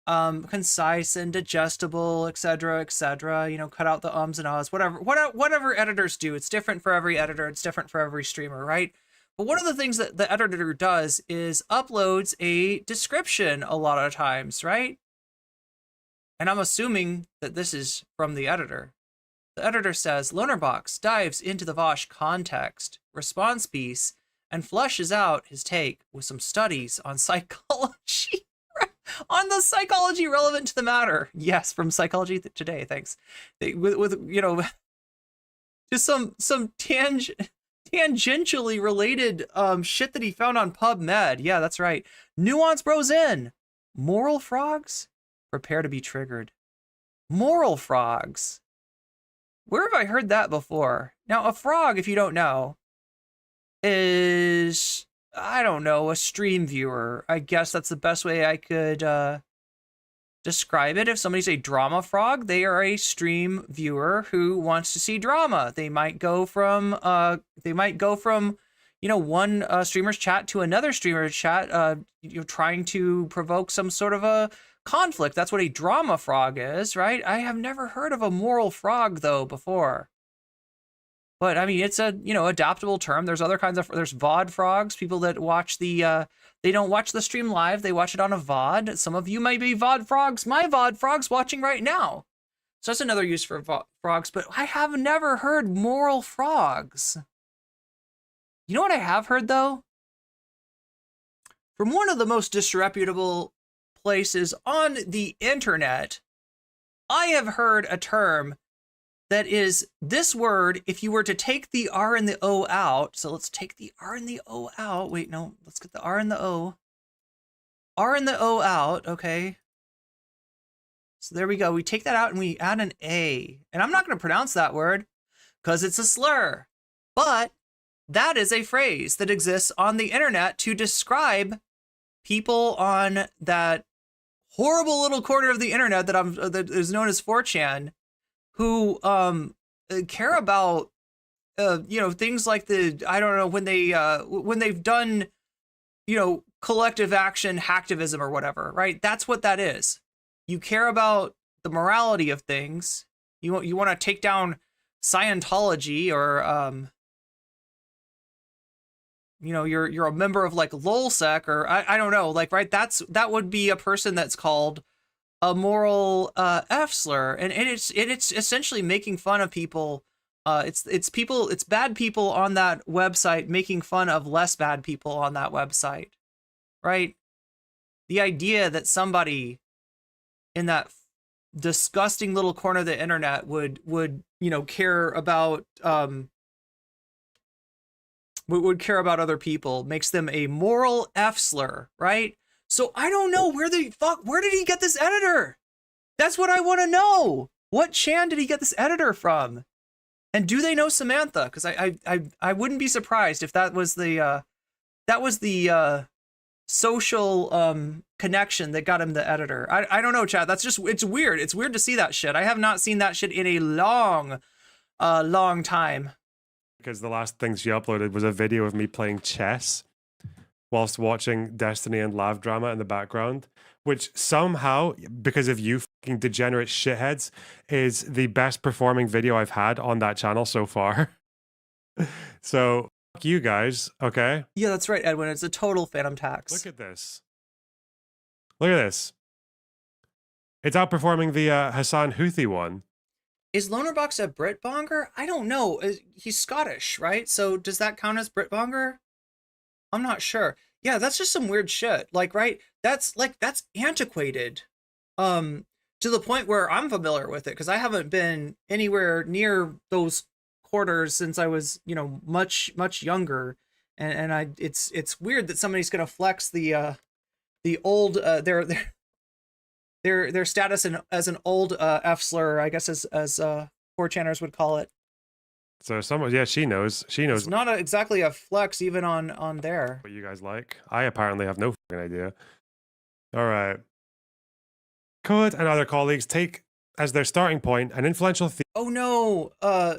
concise and digestible, etc., you know, cut out the ums and ahs, whatever editors do. It's different for every editor, it's different for every streamer, right? But one of the things that the editor does is uploads a description a lot of times, right? And I'm assuming that this is from the editor. The editor says, Lonerbox dives into the Vaush context, response piece, and fleshes out his take with some studies on psychology. On the psychology relevant to the matter. Yes, from Psychology Today, thanks. With you know, just some tangentially related shit that he found on PubMed. Yeah, that's right. Nuance Bros in. Moral frogs? Prepare to be triggered. Moral frogs. Where have I heard that before? Now, a frog, if you don't know, is, I don't know, a stream viewer. I guess that's the best way I could describe it. If somebody's a drama frog, they are a stream viewer who wants to see drama. They might go from you know, one streamer's chat to another streamer's chat, you know, trying to provoke some sort of a conflict. That's what a drama frog is, right? I have never heard of a moral frog though before. But I mean, it's a, you know, adaptable term. There's other kinds of, there's VOD frogs, people that watch the, they don't watch the stream live, they watch it on a VOD. Some of you may be VOD frogs, my VOD frogs watching right now. So that's another use for frogs, but I have never heard moral frogs. You know what I have heard though? From one of the most disreputable places on the internet, I have heard a term that is this word, if you were to take the R and the O out, so let's take the R and the O out. Wait, no, let's get the R and the O. R and the O out, okay. So there we go. We take that out and we add an A. And I'm not going to pronounce that word because it's a slur. But that is a phrase that exists on the internet to describe people on that horrible little corner of the internet that is known as 4chan, who care about you know, things like the, I don't know, when they've done, you know, collective action hacktivism or whatever, right? That's what that is. You care about the morality of things. You want to take down Scientology, or you know, you're a member of like LulzSec, or I don't know, like, right? That would be a person that's called a moral F slur, and it's essentially making fun of people. It's bad people on that website making fun of less bad people on that website, right? The idea that somebody in that disgusting little corner of the internet would you know, care about would care about other people makes them a moral F slur, right? So I don't know where did he get this editor? That's what I want to know. What Chan did he get this editor from? And do they know Samantha? Because I wouldn't be surprised if that was the social connection that got him the editor. I don't know, chat. That's just, it's weird. It's weird to see that shit. I have not seen that shit in a long time. Because the last thing she uploaded was a video of me playing chess whilst watching Destiny and Lav Drama in the background, which somehow, because of you fucking degenerate shitheads, is the best performing video I've had on that channel so far. So, fuck you guys, okay? Yeah, that's right, Edwin. It's a total phantom tax. Look at this. Look at this. It's outperforming the Hassan Houthi one. Is Lonerbox a Britbonger? I don't know. He's Scottish, right? So does that count as Britbonger? I'm not sure. Yeah, that's just some weird shit. Like, right? That's antiquated. To the point where I'm familiar with it, because I haven't been anywhere near those quarters since I was, you know, much younger. And it's weird that somebody's gonna flex the old their status as an old F slur, I guess, as 4chaners would call it. So someone, yeah, she knows. It's not exactly a flex even on there. What you guys like? I apparently have no fucking idea. All right. Could and other colleagues take as their starting point an influential theory Oh no,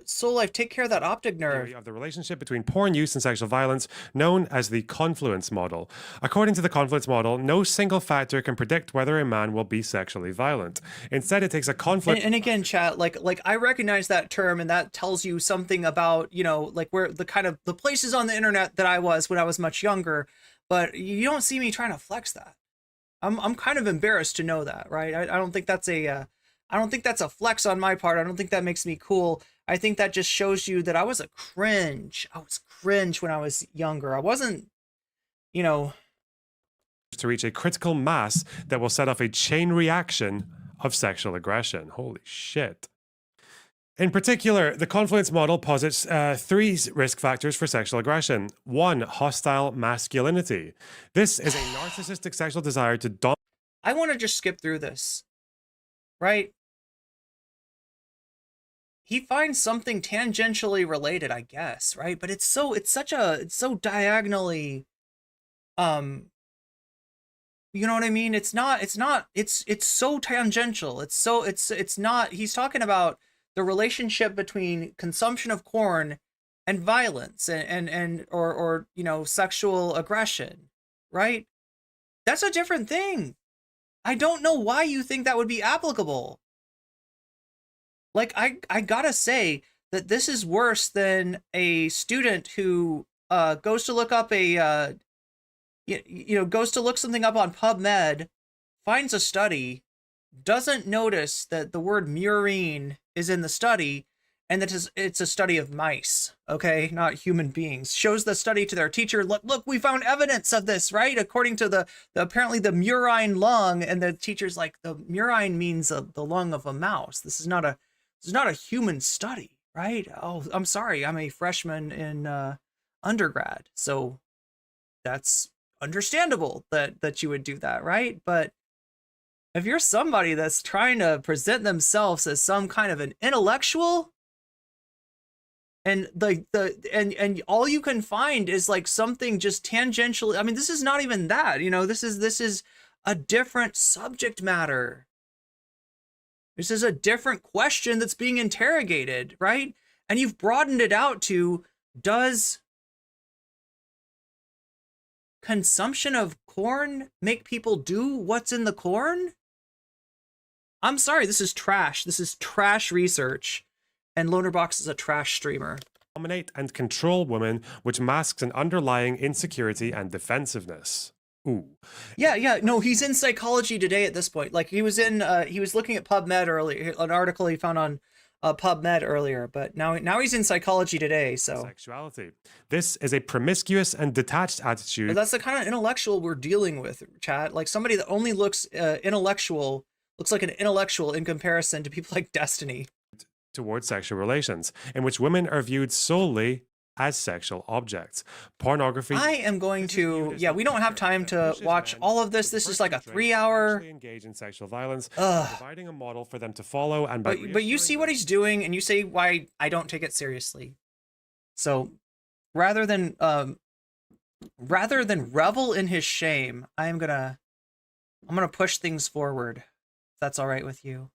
Soul Life, take care of that optic nerve. of the relationship between porn use and sexual violence, known as the confluence model. According to the confluence model, no single factor can predict whether a man will be sexually violent. Instead, it takes a confluence. And again, chat, like I recognize that term, and that tells you something about, you know, like where the kind of the places on the internet that I was when I was much younger. But you don't see me trying to flex that. I'm kind of embarrassed to know that, right? I don't think that's a I don't think that's a flex on my part. I don't think that makes me cool. I think that just shows you that I was a cringe. I was cringe when I was younger. I wasn't, you know. To reach a critical mass that will set off a chain reaction of sexual aggression. Holy shit. In particular, the confluence model posits 3 risk factors for sexual aggression. 1, hostile masculinity. This is a narcissistic sexual desire to dominate. I want to just skip through this. Right? He finds something tangentially related, I guess, right? But it's so diagonally, you know what I mean? It's so tangential. It's not, he's talking about the relationship between consumption of corn and violence or you know, sexual aggression, right? That's a different thing. I don't know why you think that would be applicable. Like, I gotta say that this is worse than a student who goes to look up goes to look something up on PubMed, finds a study, doesn't notice that the word murine is in the study, and that it's a study of mice, okay, not human beings. Shows the study to their teacher. Look, we found evidence of this, right? According to the apparently the murine lung, and the teacher's like, the murine means the lung of a mouse. This is not a human study, right? Oh, I'm sorry, I'm a freshman in undergrad, so that's understandable that you would do that, right? But if you're somebody that's trying to present themselves as some kind of an intellectual, and and all you can find is like something just tangentially, I mean, this is not even that, this is a different subject matter. This is a different question that's being interrogated, right? And you've broadened it out to, does consumption of corn make people do what's in the corn? I'm sorry, this is trash. This is trash research. And Lonerbox is a trash streamer. Dominate and control women, which masks an underlying insecurity and defensiveness. Ooh. Yeah. No, he's in Psychology Today at this point. Like he was looking at PubMed earlier, an article he found on PubMed earlier, but now he's in Psychology Today. So sexuality. This is a promiscuous and detached attitude. But that's the kind of intellectual we're dealing with, chat. Like somebody that only looks intellectual, looks like an intellectual in comparison to people like Destiny. Towards sexual relations, in which women are viewed solely as sexual objects. Pornography. I am going to, we don't have time to watch all of this. This is like a 3-hour. Engage in sexual violence, providing a model for them to follow, and but you see what he's doing, and you say why I don't take it seriously. So, rather than revel in his shame, I'm gonna push things forward. If that's all right with you.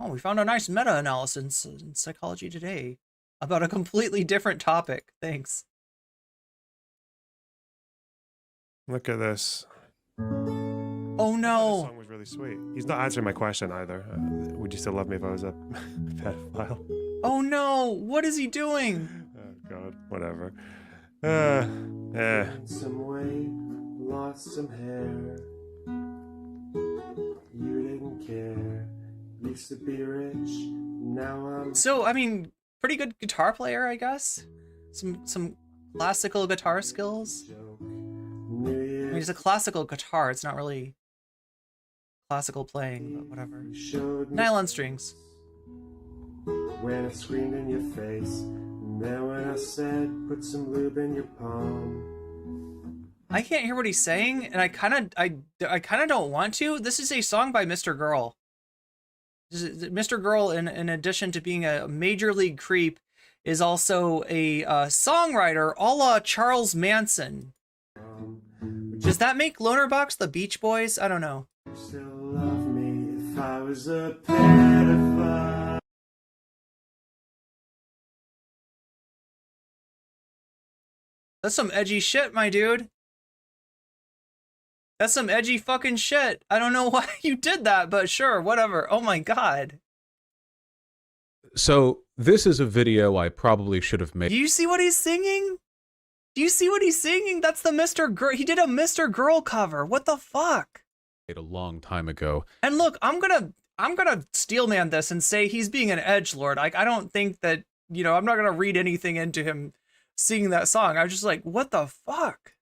Oh, we found a nice meta-analysis in Psychology Today about a completely different topic. Thanks. Look at this. Oh no! This song was really sweet. He's not answering my question either. Would you still love me if I was a pedophile? Oh no! What is he doing? Oh god, whatever. Some weight, lost some hair. You didn't care. Used to be rich, now I'm... So, I mean, pretty good guitar player, I guess. Some classical guitar skills. I mean, it's a classical guitar. It's not really classical playing, but whatever. Nylon strings. When I screamed in your face, and then when I said, put some lube in your palm. I can't hear what he's saying, and I kind of don't want to. This is a song by Mr. Girl. Mr. Girl, in addition to being a major league creep, is also a songwriter a la Charles Manson. Does that make Lonerbox the Beach Boys? I don't know. Still love me if I was a pedophile. That's some edgy shit, my dude. That's some edgy fucking shit. I don't know why you did that, but sure, whatever. Oh my god. So, this is a video I probably should have made. Do you see what he's singing? Do you see what he's singing? That's the Mr. Girl. He did a Mr. Girl cover. What the fuck? A long time ago. And look, I'm gonna steelman this and say he's being an edgelord. Like, I don't think that, I'm not gonna read anything into him singing that song. I was just like, what the fuck?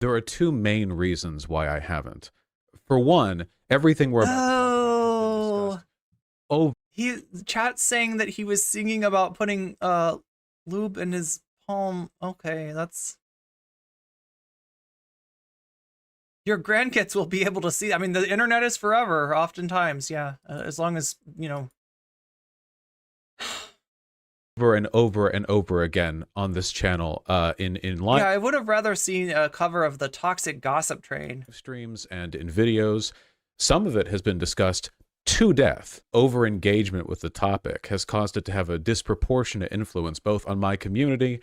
There are two main reasons why I haven't. For one, everything we're about chat's saying that he was singing about putting lube in his palm. Okay, that's... Your grandkids will be able to see. I mean, the internet is forever, oftentimes, yeah. As long as, over and over and over again on this channel in live I would have rather seen a cover of the Toxic Gossip Train streams and in videos. Some of it has been discussed to death. Over engagement with the topic has caused it to have a disproportionate influence both on my community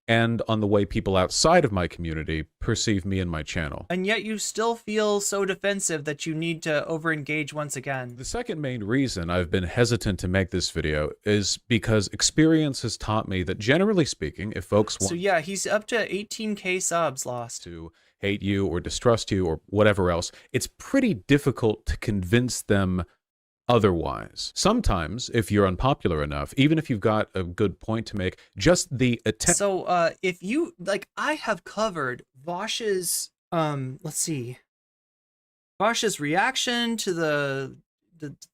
and on the way people outside of my community perceive me and my channel. And yet you still feel so defensive that you need to overengage once again. The second main reason I've been hesitant to make this video is because experience has taught me that, generally speaking, if folks want So yeah, he's up to 18k subs lost. to hate you or distrust you or whatever else, it's pretty difficult to convince them otherwise. Sometimes, if you're unpopular enough, even if you've got a good point to make, just the attempt. So if you like, I have covered Vaush's let's see, Vaush's reaction to the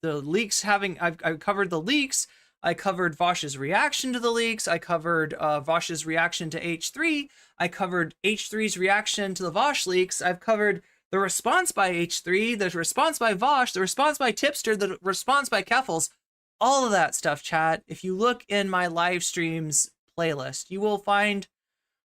leaks having. I've covered the leaks. I covered Vaush's reaction to the leaks. I covered Vaush's reaction to H3. I covered H3's reaction to the Vaush leaks. I've covered the response by H3, the response by Vaush, the response by Tipster, the response by Keffels, all of that stuff, chat. If you look in my live streams playlist, you will find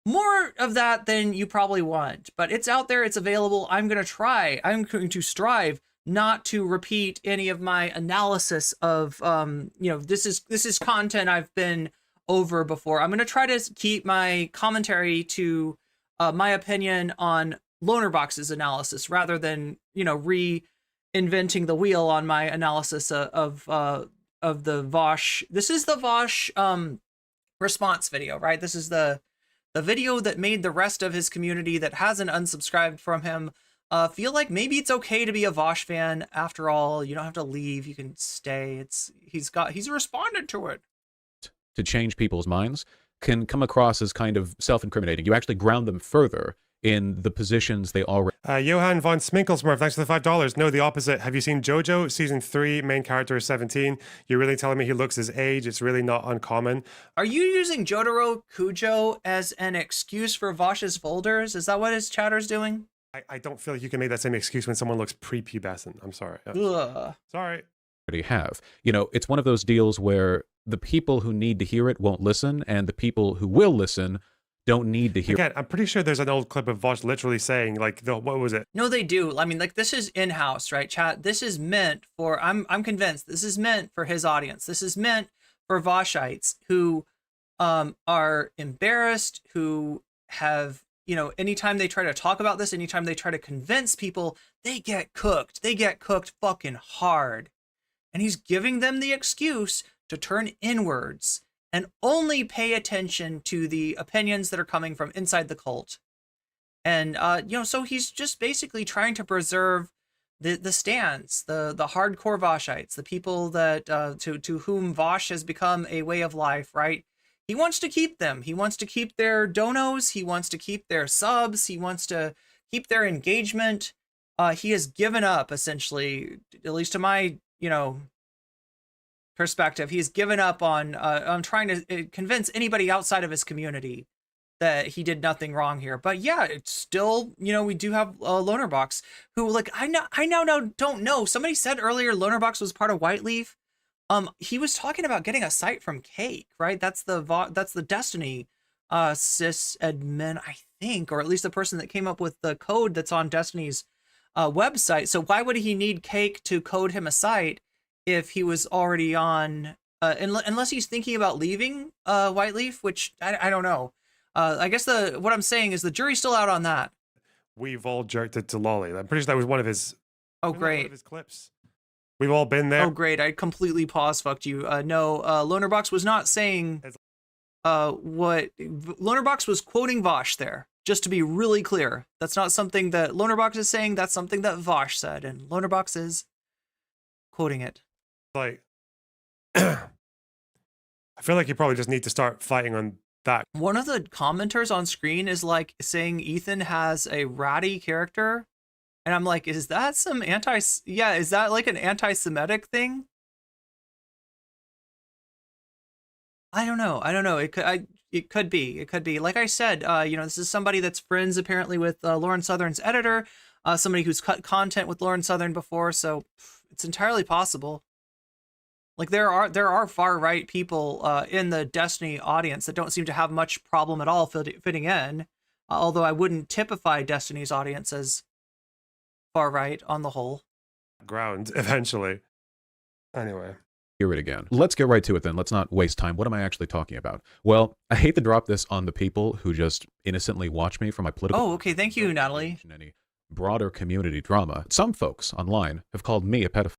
more of that than you probably want. But it's out there, it's available. I'm going to strive not to repeat any of my analysis of, this is content I've been over before. I'm going to try to keep my commentary to my opinion on Lonerbox's analysis rather than, reinventing the wheel on my analysis of the Vaush. This is the Vaush response video, right? This is the video that made the rest of his community that hasn't unsubscribed from him feel like maybe it's okay to be a Vaush fan after all. You don't have to leave, you can stay. He's responded to it. To change people's minds can come across as kind of self-incriminating. You actually ground them further in the positions they already. Johan von Sminkelsmurf, thanks for the $5. No, the opposite. Have you seen JoJo? Season 3, main character is 17. You're really telling me he looks his age? It's really not uncommon. Are you using Jotaro Kujo as an excuse for Vaush's folders? Is that what his chatter's doing? I don't feel like you can make that same excuse when someone looks prepubescent. I'm sorry. Sorry. Have. It's one of those deals where the people who need to hear it won't listen, and the people who will listen don't need to hear. Again, I'm pretty sure there's an old clip of Vaush literally saying, like, what was it? No, they do. I mean, like, this is in-house, right, chat? This is meant for, I'm convinced, this is meant for his audience. This is meant for Vaushites who are embarrassed, who have, anytime they try to talk about this, anytime they try to convince people, they get cooked. They get cooked fucking hard. And he's giving them the excuse to turn inwards and only pay attention to the opinions that are coming from inside the cult. And, so he's just basically trying to preserve the stands, the hardcore Vaushites, the people that, to whom Vaush has become a way of life, right? He wants to keep them. He wants to keep their donos. He wants to keep their subs. He wants to keep their engagement. He has given up, essentially, at least to my, perspective. He's given up on trying to convince anybody outside of his community that he did nothing wrong here. But yeah, it's still, we do have Lonerbox, who, like, I now don't know. Somebody said earlier Lonerbox was part of Whiteleaf. He was talking about getting a site from Cake, right? That's the Destiny sysadmin, I think, or at least the person that came up with the code that's on Destiny's website. So why would he need Cake to code him a site if he was already on, unless he's thinking about leaving Whiteleaf, which I don't know. I guess what I'm saying is the jury's still out on that. We've all jerked it to Lolly. I'm pretty sure that was one of his. Oh, great. One of his clips. We've all been there. Oh, great. I completely fucked you. No, Lonerbox was not saying what Lonerbox was quoting Vaush there. Just to be really clear, that's not something that Lonerbox is saying. That's something that Vaush said, and Lonerbox is quoting it. Like, I feel like you probably just need to start fighting on that. One of the commenters on screen is like saying Ethan has a ratty character, and I'm like, is that some is that like an anti-Semitic thing? I don't know. It could be. Like I said, this is somebody that's friends apparently with Lauren Southern's editor, somebody who's cut content with Lauren Southern before, so it's entirely possible. Like there are far right people in the Destiny audience that don't seem to have much problem at all fitting in. Although I wouldn't typify Destiny's audience as far right on the whole. Ground eventually. Anyway. hear it again. Let's get right to it then. Let's not waste time. What am I actually talking about? Well, I hate to drop this on the people who just innocently watch me for my political... Oh, okay. Thank you, Natalie. ...any broader community drama. Some folks online have called me a pedophile.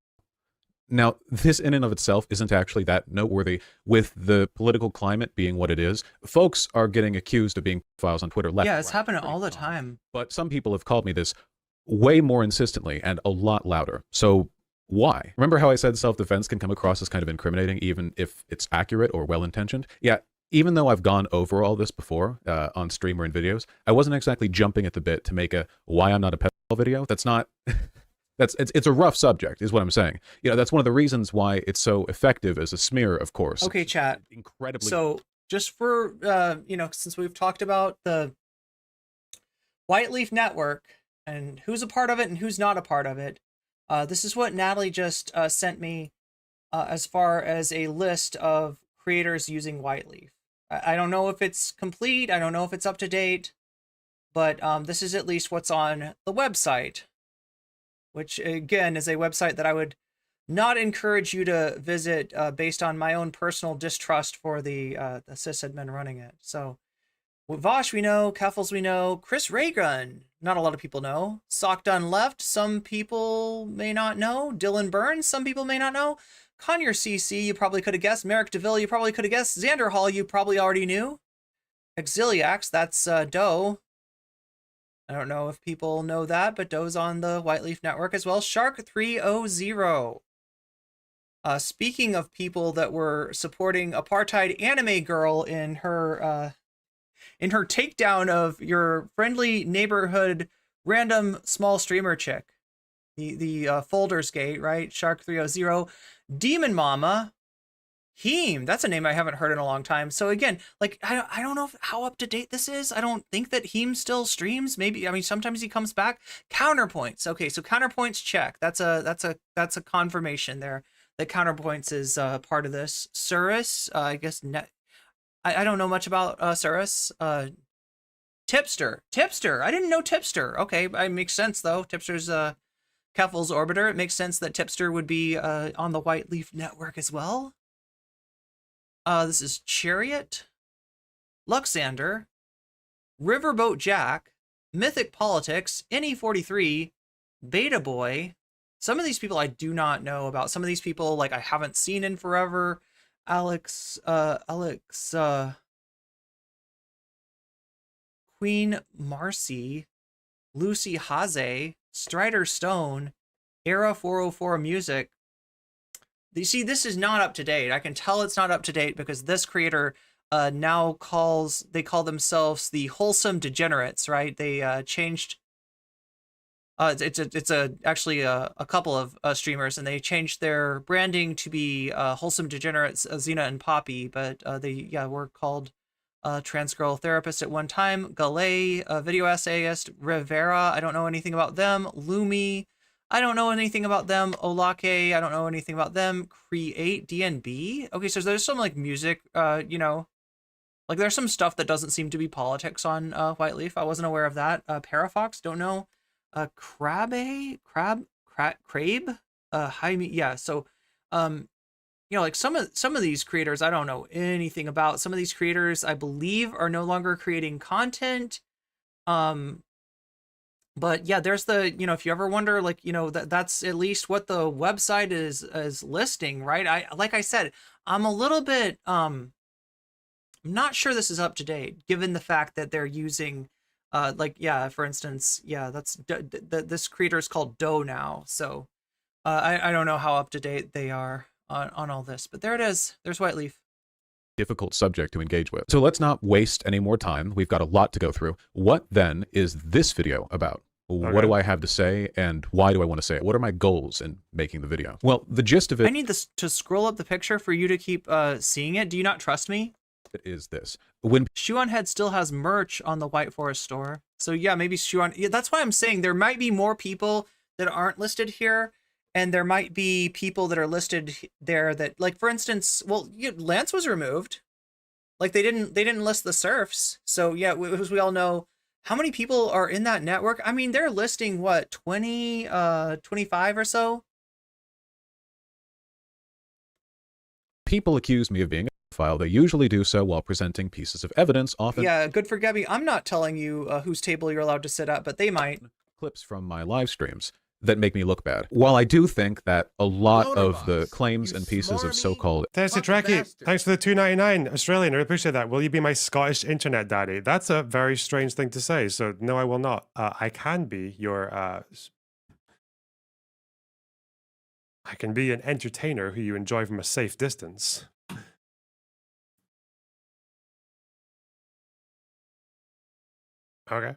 Now, this in and of itself isn't actually that noteworthy. With the political climate being what it is, folks are getting accused of being pedophiles on Twitter left. Yeah, it's happening all the time. But some people have called me this way more insistently and a lot louder. So why? Remember how I said self-defense can come across as kind of incriminating even if it's accurate or well-intentioned? Yeah, even though I've gone over all this before on stream or in videos, I wasn't exactly jumping at the bit to make a why I'm not a pedophile video. That's not... It's a rough subject, is what I'm saying. You know, that's one of the reasons why it's so effective as a smear, of course. Okay, chat. Incredibly. So just for, you know, since we've talked about the White Leaf Network and who's a part of it and who's not a part of it, this is what Natalie just sent me as far as a list of creators using White Leaf. I don't know if it's complete. I don't know if it's up to date, but this is at least what's on the website, which again is a website that I would not encourage you to visit based on my own personal distrust for the sysadmin running it. So Vaush we know, Keffels we know, Chris Raygun, not a lot of people know. Sock Done Left, some people may not know. Dylan Burns, some people may not know. Conyer CC, you probably could have guessed. Merrick DeVille, you probably could have guessed. Xander Hall, you probably already knew. Exiliax, that's Doe. I don't know if people know that, but Doe's on the White Leaf Network as well. Shark 300. Speaking of people that were supporting apartheid anime girl in her takedown of your friendly neighborhood random small streamer chick, the Folders Gate, right? Shark 300, Demon Mama. Heem, that's a name I haven't heard in a long time. So again, like, I don't know how up to date this is. I don't think that Heem still streams. Maybe, I mean, sometimes he comes back. Counterpoints. Okay, so Counterpoints check. That's a confirmation there that Counterpoints is part of this. Surus, I guess I don't know much about Surus. Tipster. I didn't know Tipster. Okay, it makes sense though. Tipster's Keffel's Orbiter. It makes sense that Tipster would be on the White Leaf Network as well. This is Chariot, Luxander, Riverboat Jack, Mythic Politics, NE43, Beta Boy. Some of these people I do not know about. Some of these people, like, I haven't seen in forever. Alex, Queen Marcy, Lucy Haze, Strider Stone, Era 404 Music. You see, this is not up to date. I can tell it's not up to date because this creator now call themselves the Wholesome Degenerates, right? They changed. It's actually a couple of streamers, and they changed their branding to be Wholesome Degenerates, Xena and Poppy, but they were called Trans Girl Therapist at one time. Galay, Video Essayist, Rivera. I don't know anything about them. Lumi. I don't know anything about them. Olake, I don't know anything about them. Create DNB. Okay, so there's some like music, you know, like there's some stuff that doesn't seem to be politics on White Leaf. I wasn't aware of that. Parafox, don't know. Crabe, Jaime, yeah. So, you know, like some of these creators, I don't know anything about. Some of these creators, I believe, are no longer creating content. But yeah, there's the, you know, if you ever wonder, like, you know, that's at least what the website is listing, right? Like I said, I'm a little bit, I'm not sure this is up to date, given the fact that they're using, like, yeah, for instance, yeah, this creator is called Doe now. So I don't know how up to date they are on all this, but there it is. There's White Leaf. Difficult subject to engage with. So let's not waste any more time. We've got a lot to go through. What then is this video about? What do I have to say, and why do I want to say it? What are my goals in making the video? Well, the gist of it... I need this to scroll up the picture for you to keep seeing it. Do you not trust me? It is this. When Shoe on Head still has merch on the White Forest store. So yeah, maybe Shoe on... Yeah, that's why I'm saying there might be more people that aren't listed here, and there might be people that are listed there that, like, for instance, well, Lance was removed. Like, they didn't list the serfs. So yeah, as we all know, how many people are in that network? I mean, they're listing what, 25 or so? people accuse me of being a pedophile, they usually do so while presenting pieces of evidence, often Yeah, good for Gabby. I'm not telling you whose table you're allowed to sit at, but they might. clips from my live streams that make me look bad. While I do think that a lot of the claims and pieces of so-called There's a Trekkie. Thanks for the $2.99 Australian. I appreciate that. Will you be my Scottish internet daddy? That's a very strange thing to say. So no, I will not. I can be your. I can be an entertainer who you enjoy from a safe distance. Okay.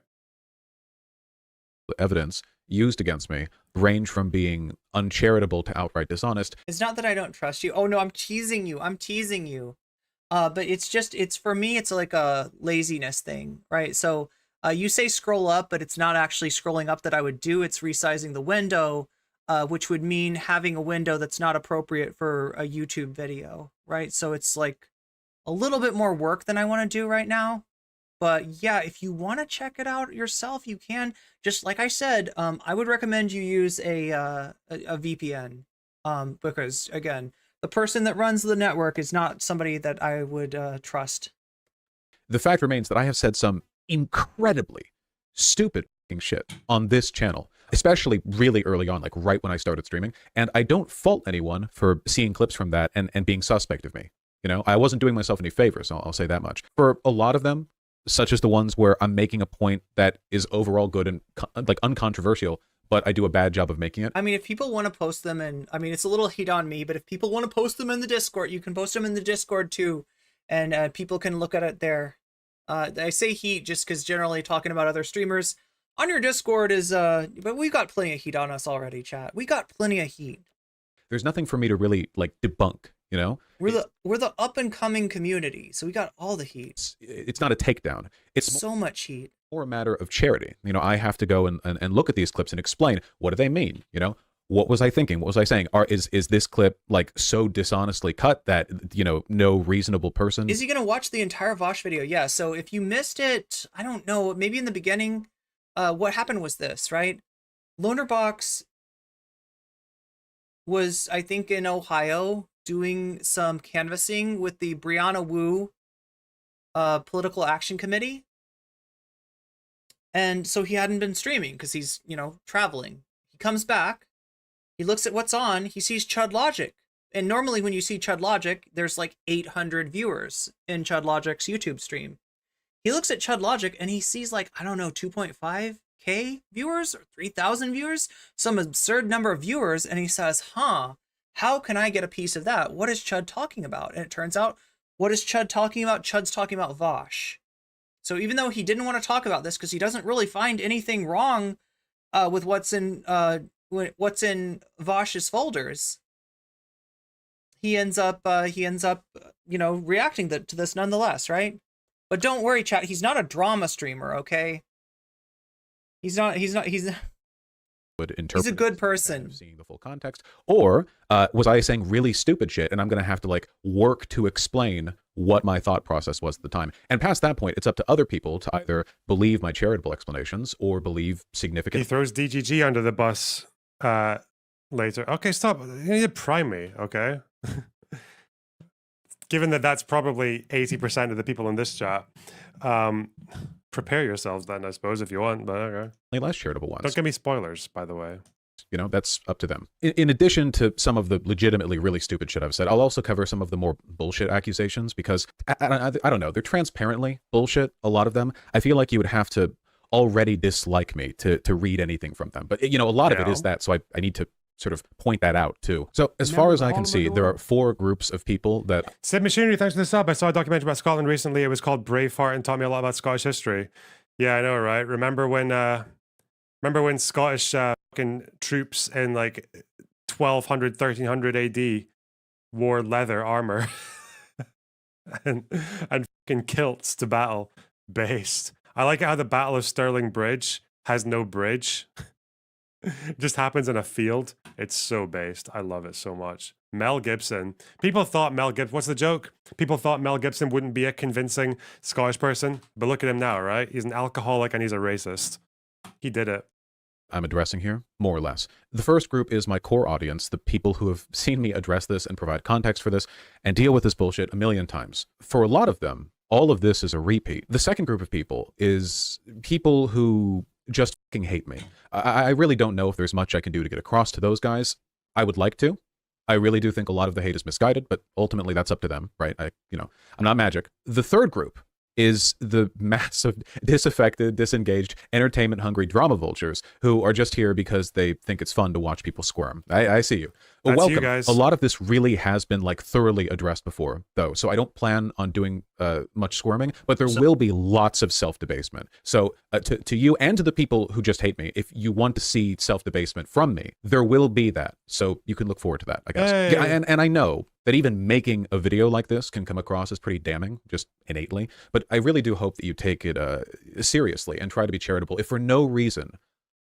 evidence used against me range from being uncharitable to outright dishonest. It's not that I don't trust you. Oh no, I'm teasing you. I'm teasing you. But it's for me, it's like a laziness thing, right? So you say scroll up, but it's not actually scrolling up that I would do. It's resizing the window, which would mean having a window that's not appropriate for a YouTube video, right? So it's like a little bit more work than I want to do right now. But yeah, if you want to check it out yourself, you can. Just like I said, I would recommend you use a VPN, because again, the person that runs the network is not somebody that I would trust. The fact remains that I have said some incredibly stupid shit on this channel, especially really early on, like right when I started streaming. And I don't fault anyone for seeing clips from that and being suspect of me. You know, I wasn't doing myself any favors, I'll say that much. For a lot of them, such as the ones where I'm making a point that is overall good and like uncontroversial, but I do a bad job of making it. I mean, if people want to post them, and I mean, it's a little heat on me, but if people want to post them in the Discord, you can post them in the Discord too, and people can look at it there. I say heat just because generally talking about other streamers on your Discord is, but we got plenty of heat on us already, chat. We got plenty of heat. There's nothing for me to really like debunk, you know? We're the up and coming community, so we got all the heat. It's not a takedown. It's so much heat. Or a matter of charity. You know, I have to go and look at these clips and explain, what do they mean? You know, what was I thinking? What was I saying? Is this clip like so dishonestly cut that, you know, no reasonable person? Is he going to watch the entire Vaush video? Yeah. So if you missed it, I don't know, maybe in the beginning, what happened was this, right? Lonerbox was, I think, in Ohio doing some canvassing with the Brianna Wu Political Action Committee. And so he hadn't been streaming because he's, you know, traveling. He comes back, he looks at what's on, he sees Chud Logic. And normally when you see Chud Logic, there's like 800 viewers in Chud Logic's YouTube stream. He looks at Chud Logic and he sees like, I don't know, 2.5K viewers or 3,000 viewers, some absurd number of viewers. And he says, huh, how can I get a piece of that? What is Chud talking about? And it turns out, what is Chud talking about? Chud's talking about Vaush. So even though he didn't want to talk about this because he doesn't really find anything wrong with what's in Vaush's folders, he ends up you know, reacting to this nonetheless, right? But don't worry, chat. He's not a drama streamer, okay? He's a good person. Seeing the full context, or was I saying really stupid shit, and I'm gonna have to like work to explain what my thought process was at the time. And past that point, it's up to other people to either believe my charitable explanations or believe significant. He throws DGG under the bus later. Okay, stop. You need to prime me, okay? Given that that's probably 80% of the people in this chat. Prepare yourselves then, I suppose, if you want, but okay. Less charitable ones. Don't give me spoilers, by the way. You know, that's up to them. In addition to some of the legitimately really stupid shit I've said, I'll also cover some of the more bullshit accusations because, I don't know, they're transparently bullshit, a lot of them. I feel like you would have to already dislike me to read anything from them. But, you know, a lot of it is that, so I need to sort of point that out too. So as far as I can see, there are 4 groups of people that... Sid Machinery, thanks for the sub. I saw a documentary about Scotland recently. It was called Braveheart and taught me a lot about Scottish history. Yeah, I know, right? Remember when Scottish fucking troops in like 1200, 1300 AD wore leather armor and fucking kilts to battle? Based. I like how the Battle of Stirling Bridge has no bridge. It just happens in a field. It's so based. I love it so much. Mel Gibson. People thought Mel Gibson... What's the joke? People thought Mel Gibson wouldn't be a convincing Scottish person. But look at him now, right? He's an alcoholic and he's a racist. He did it. I'm addressing here, more or less. The first group is my core audience, the people who have seen me address this and provide context for this and deal with this bullshit a million times. For a lot of them, all of this is a repeat. The second group of people is people who just fucking hate me. I really don't know if there's much I can do to get across to those guys. I would like to. I really do think a lot of the hate is misguided, but ultimately that's up to them, right? I'm not magic. The third group is the massive, disaffected, disengaged, entertainment-hungry drama vultures who are just here because they think it's fun to watch people squirm. I see you. Well, That's welcome. you guys. A lot of this really has been like thoroughly addressed before, though, so I don't plan on doing much squirming, but there will be lots of self-debasement. So to you and to the people who just hate me, if you want to see self-debasement from me, there will be that. So you can look forward to that, I guess. Hey. Yeah, and I know that even making a video like this can come across as pretty damning, just innately. But I really do hope that you take it seriously and try to be charitable, if for no reason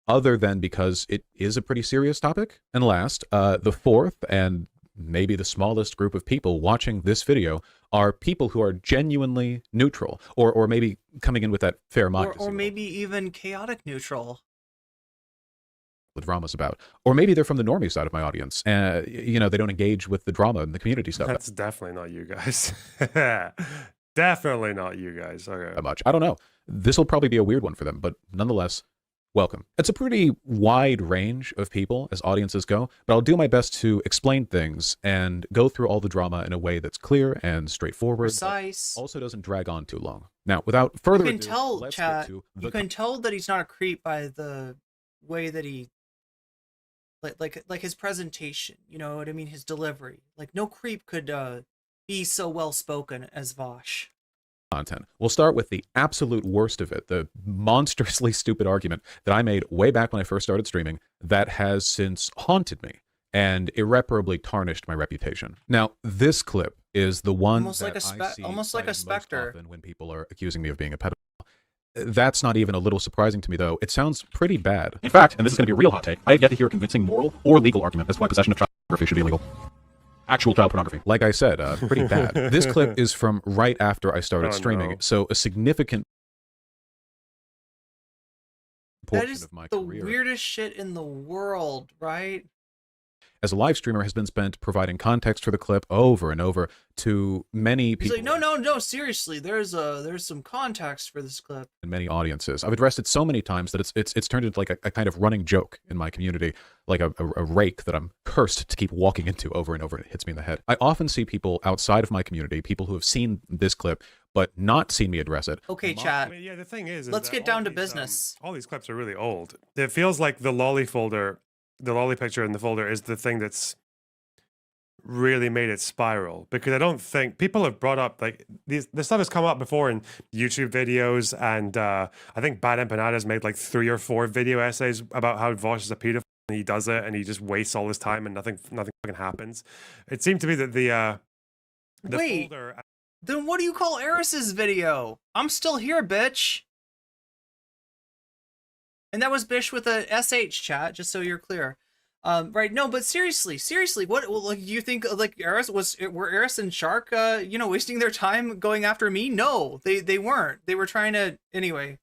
other than because it is a pretty serious topic. And last, the fourth and maybe the smallest group of people watching this video are people who are genuinely neutral, or maybe coming in with that fair mind. Or maybe even chaotic neutral. The drama's about, or maybe they're from the normie side of my audience. They don't engage with the drama and the community stuff That's definitely not you guys. Definitely not you guys. Okay. that much. I don't know. This will probably be a weird one for them, but nonetheless, welcome. It's a pretty wide range of people as audiences go, but I'll do my best to explain things and go through all the drama in a way that's clear and straightforward, Precise. but also doesn't drag on too long. Now, without further You can ado, tell, let's chat. get to You can tell that he's not a creep by the way that he, like his presentation. You know what I mean? His delivery. Like no creep could be so well spoken as Vaush. content. We'll start with the absolute worst of it, the monstrously stupid argument that I made way back when I first started streaming that has since haunted me and irreparably tarnished my reputation. Now, this clip is the one Almost like that a I see almost like a cited most specter. often when people are accusing me of being a pedophile. That's not even a little surprising to me, though. It sounds pretty bad. In fact, and this is going to be a real hot take, I have yet to hear a convincing moral or legal argument as to why possession of child pornography should be illegal. Actual child pornography. Like I said, pretty bad. This clip is from right after I started Oh, streaming, no. so a significant That portion is of my the career weirdest shit in the world, right? as a live streamer has been spent providing context for the clip over and over to many He's people. like, no, seriously. There's some context for this clip. In many audiences. I've addressed it so many times that it's turned into like a kind of running joke in my community, like a rake that I'm cursed to keep walking into over and over, and it hits me in the head. I often see people outside of my community, people who have seen this clip but not seen me address it. Okay, chat. I mean, yeah, the thing is Let's that get down to all these, business. All these clips are really old. It feels like the lolly folder, the lolly picture in the folder is the thing that's really made it spiral, because I don't think people have brought up like this stuff has come up before in YouTube videos, and I think Bad Empanadas made like 3 or 4 video essays about how Vaush is a pedophile and he does it and he just wastes all his time and nothing fucking happens. It seemed to me that the Wait, folder. then what do you call Eris's video? I'm still here, bitch. And that was Bish with a SH, chat, just so you're clear. Right, no, but seriously, what, like, you think, like, were Eris and Shark, wasting their time going after me? No, they weren't. They were trying to, anyway.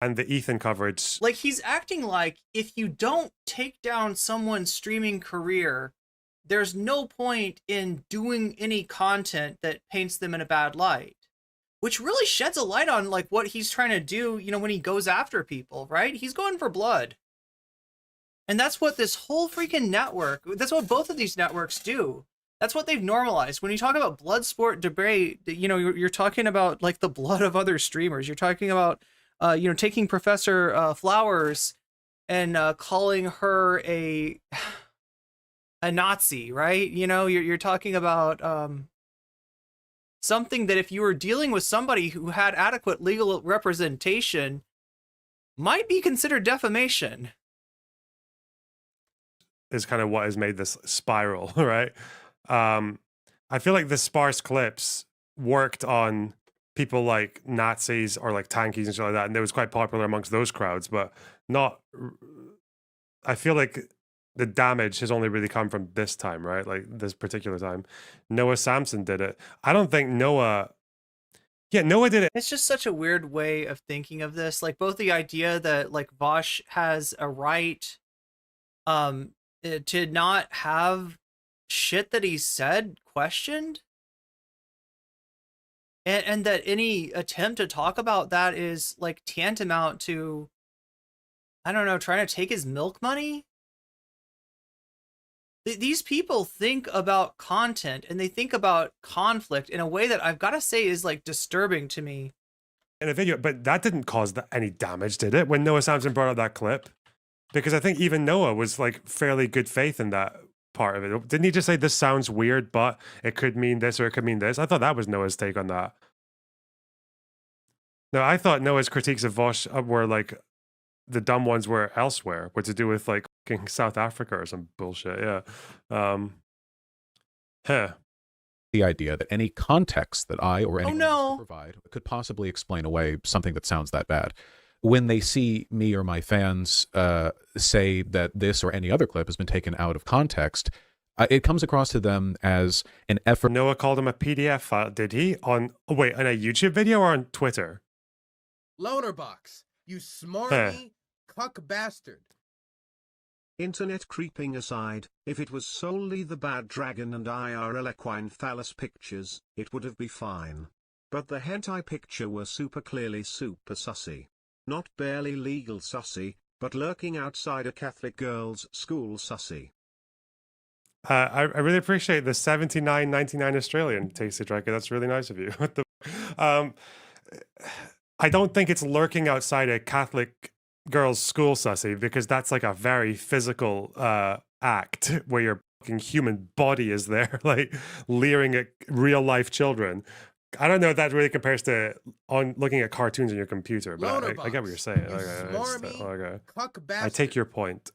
And the Ethan coverage. Like, he's acting like if you don't take down someone's streaming career, there's no point in doing any content that paints them in a bad light. Which really sheds a light on, like, what he's trying to do, when he goes after people, right? He's going for blood. And that's what this whole freaking network, that's what both of these networks do. That's what they've normalized. When you talk about blood sport debate, you're talking about, like, the blood of other streamers. You're talking about, taking Professor Flowers and calling her a Nazi, right? You're talking about... something that if you were dealing with somebody who had adequate legal representation might be considered defamation. Is kind of what has made this spiral, right? I feel like the sparse clips worked on people like Nazis or like tankies and stuff like that, and it was quite popular amongst those crowds, but not. I feel like the damage has only really come from this time, right? Like this particular time. Noah Samson did it. I don't think Noah Yeah, Noah did it. It's just such a weird way of thinking of this. Like both the idea that like Vaush has a right to not have shit that he said questioned, and that any attempt to talk about that is like tantamount to, I don't know, trying to take his milk money. These people think about content and they think about conflict in a way that I've got to say is like disturbing to me. In a video, but that didn't cause any damage, did it? When Noah Samson brought up that clip, because I think even Noah was like fairly good faith in that part of it. Didn't he just say this sounds weird, but it could mean this or it could mean this? I thought that was Noah's take on that. No, I thought Noah's critiques of Vaush were like the dumb ones were elsewhere, were to do with like South Africa or some bullshit. Yeah. The idea that any context that I or anyone else could provide could possibly explain away something that sounds that bad. When they see me or my fans say that this or any other clip has been taken out of context, it comes across to them as an effort. Noah called him a PDF file, did he? On a YouTube video or on Twitter? Loner box, you smarmy cuck bastard. Internet creeping aside, if it was solely the bad dragon and IRL equine phallus pictures, it would have been fine. But the hentai picture were super clearly super sussy. Not barely legal sussy, but lurking outside a Catholic girls' school sussy. I really appreciate the $79.99 Australian Tasty Striker. That's really nice of you. What the I don't think it's lurking outside a Catholic girls' school sussy, because that's like a very physical act where your fucking human body is there, like leering at real life children. I don't know if that really compares to looking at cartoons on your computer, but I get what you're saying. I take your point.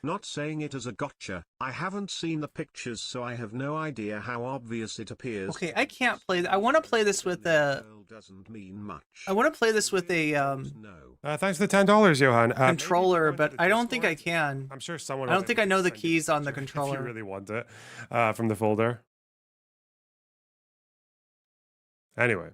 Not saying it as a gotcha. I haven't seen the pictures, so I have no idea how obvious it appears. Okay, I can't play. I want to play this with a. Doesn't mean much. I want to play this with a thanks for the $10, Johan. Controller, but I don't think I can. I'm sure someone. I don't think I know the keys on the controller. If you really want it, from the folder. Anyway.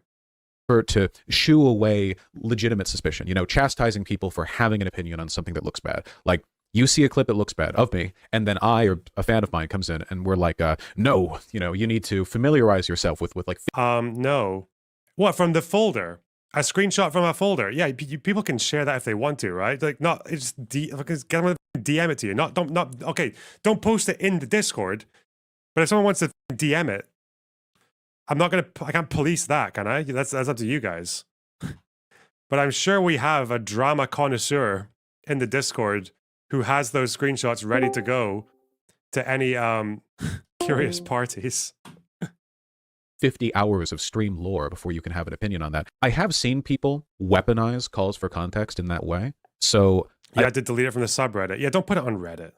To shoo away legitimate suspicion, chastising people for having an opinion on something that looks bad. Like, you see a clip that looks bad of me, and then I or a fan of mine comes in and we're like, no, you need to familiarize yourself with like. No. What, from the folder? A screenshot from a folder? Yeah, people can share that if they want to, right? Like, not just get them to DM it to you. Don't post it in the Discord, but if someone wants to DM it, I can't police that, can I? That's up to you guys. But I'm sure we have a drama connoisseur in the Discord who has those screenshots ready to go to any curious parties. 50 hours of stream lore before you can have an opinion on that. I have seen people weaponize calls for context in that way. So I did delete it from the subreddit. Yeah, don't put it on Reddit.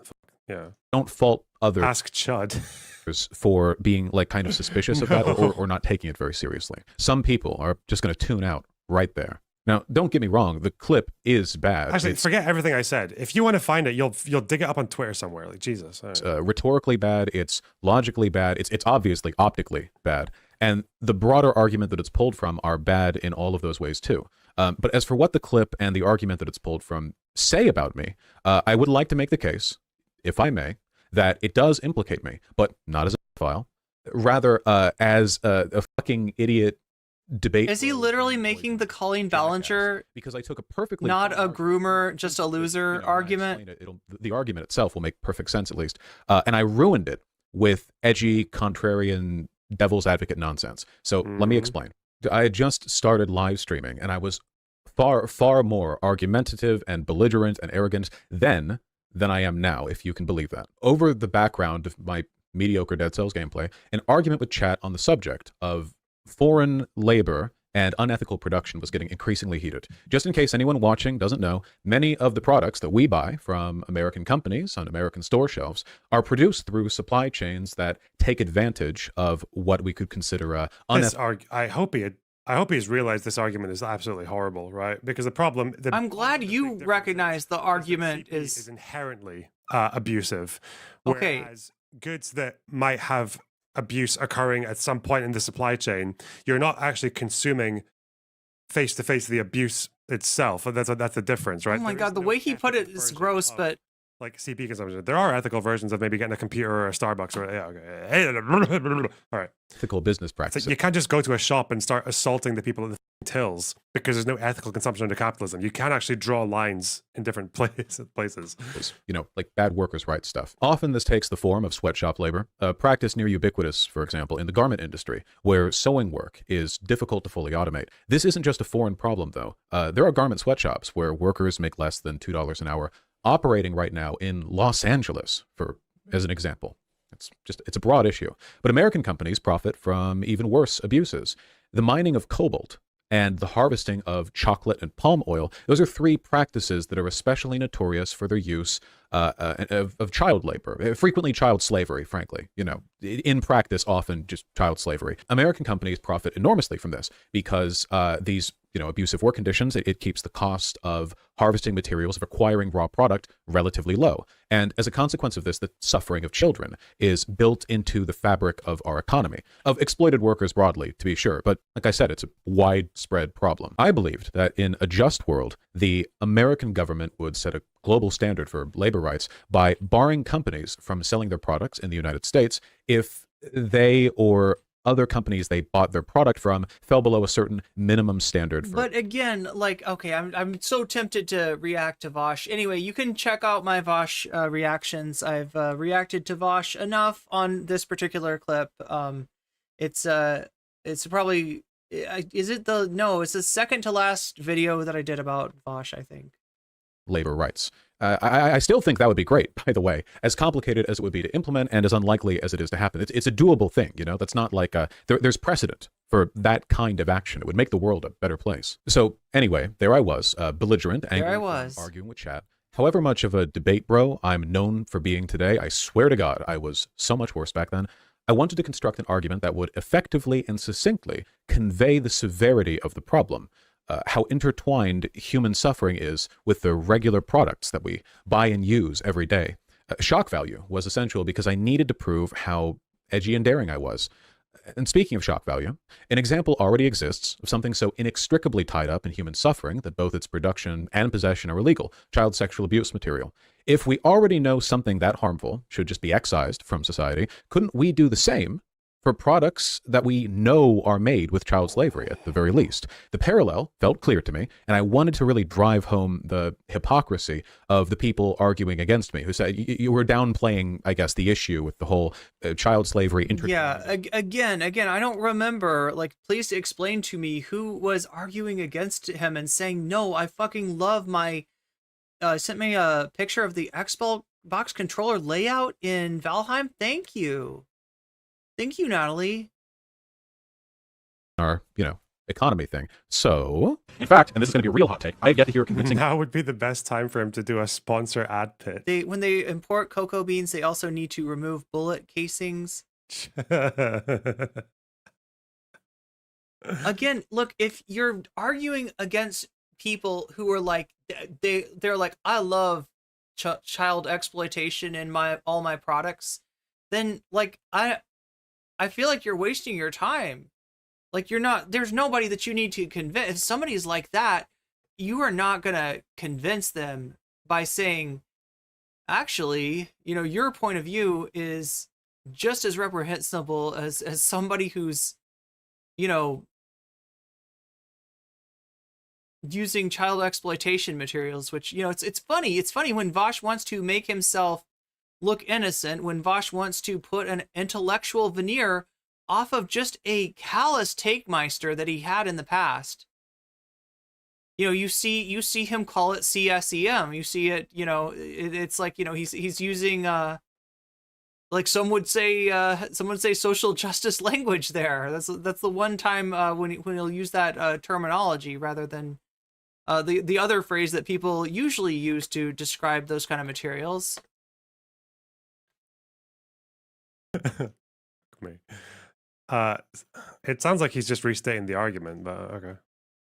Yeah. Don't fault others. Ask Chud. For being like kind of suspicious of that or not taking it very seriously. Some people are just going to tune out right there. Now, don't get me wrong, the clip is bad. Actually, forget everything I said. If you want to find it, you'll dig it up on Twitter somewhere. Like, Jesus. It's rhetorically bad, it's logically bad, it's obviously optically bad. And the broader argument that it's pulled from are bad in all of those ways too. But as for what the clip and the argument that it's pulled from say about me, I would like to make the case, if I may, that it does implicate me, but not as a file, rather as a fucking idiot debate. Is he literally making the Colleen Ballinger because I took a perfectly not a groomer, just a loser argument? The argument itself will make perfect sense at least, and I ruined it with edgy, contrarian, devil's advocate nonsense. So let me explain. I had just started live streaming, and I was far more argumentative and belligerent and arrogant then than I am now, if you can believe that. Over the background of my mediocre Dead Cells gameplay, an argument with chat on the subject of foreign labor and unethical production was getting increasingly heated. Just in case anyone watching doesn't know, many of the products that we buy from American companies on American store shelves are produced through supply chains that take advantage of what we could consider unethical. I hope he's realized this argument is absolutely horrible, right? Because the problem... I'm glad you recognize the argument is inherently abusive. Whereas goods that might have abuse occurring at some point in the supply chain, you're not actually consuming face to face the abuse itself. That's the difference, right? Oh my god, the way he put it is gross, but like CP consumption. There are ethical versions of maybe getting a computer or a Starbucks or okay. All right. Ethical business So practices. you can't just go to a shop and start assaulting the people at the tills because there's no ethical consumption under capitalism. You can actually draw lines in different places. You know, like bad workers' rights stuff. Often this takes the form of sweatshop labor, a practice near ubiquitous, for example, in the garment industry, where sewing work is difficult to fully automate. This isn't just a foreign problem, though. There are garment sweatshops where workers make less than $2 an hour, operating right now in Los Angeles, as an example. It's a broad issue. But American companies profit from even worse abuses. The mining of cobalt and the harvesting of chocolate and palm oil, those are three practices that are especially notorious for their use of child labor, frequently child slavery, frankly. You know, in practice, often just child slavery. American companies profit enormously from this because these abusive work conditions, it keeps the cost of harvesting materials, of acquiring raw product relatively low. And as a consequence of this, the suffering of children is built into the fabric of our economy, of exploited workers broadly, to be sure. But like I said, it's a widespread problem. I believed that in a just world, the American government would set a global standard for labor rights by barring companies from selling their products in the United States if they or other companies they bought their product from fell below a certain minimum standard for. But again, like, okay, I'm so tempted to react to Vaush. Anyway, you can check out my Vaush reactions. I've reacted to Vaush enough on this particular clip. It's probably it's the second to last video that I did about Vaush, I think. Labor rights. I still think that would be great, by the way, as complicated as it would be to implement and as unlikely as it is to happen. It's a doable thing, you know? That's not like there's precedent for that kind of action. It would make the world a better place. So anyway, there I was, belligerent, angry, arguing with chat. However much of a debate bro I'm known for being today, I swear to God, I was so much worse back then. I wanted to construct an argument that would effectively and succinctly convey the severity of the problem. How intertwined human suffering is with the regular products that we buy and use every day. Shock value was essential because I needed to prove how edgy and daring I was. And speaking of shock value, an example already exists of something so inextricably tied up in human suffering that both its production and possession are illegal: child sexual abuse material. If we already know something that harmful should just be excised from society, couldn't we do the same for products that we know are made with child slavery, at the very least? The parallel felt clear to me, and I wanted to really drive home the hypocrisy of the people arguing against me, who said you were downplaying, I guess, the issue with the whole child slavery. Yeah, again, I don't remember. Like, please explain to me who was arguing against him and saying, no, I fucking love my... sent me a picture of the Xbox controller layout in Valheim. Thank you. Thank you, Natalie. Our, economy thing. So, in fact, and this is going to be a real hot take, I have yet to hear convincing. Now would be the best time for him to do a sponsor ad pit. When they import cocoa beans, they also need to remove bullet casings. Again, look, if you're arguing against people who are like, they're like, I love child exploitation in all my products, then like I feel like you're wasting your time. Like, there's nobody that you need to convince. If somebody's like that, you are not going to convince them by saying, actually, your point of view is just as reprehensible as somebody who's, using child exploitation materials, which, it's funny. It's funny when Vaush wants to make himself look innocent, when Vaush wants to put an intellectual veneer off of just a callous take-meister that he had in the past. You see him call it CSEM. You see it, it's like, he's using like some would say social justice language there. That's the one time when he'll use that terminology rather than the other phrase that people usually use to describe those kind of materials. It sounds like he's just restating the argument, but okay.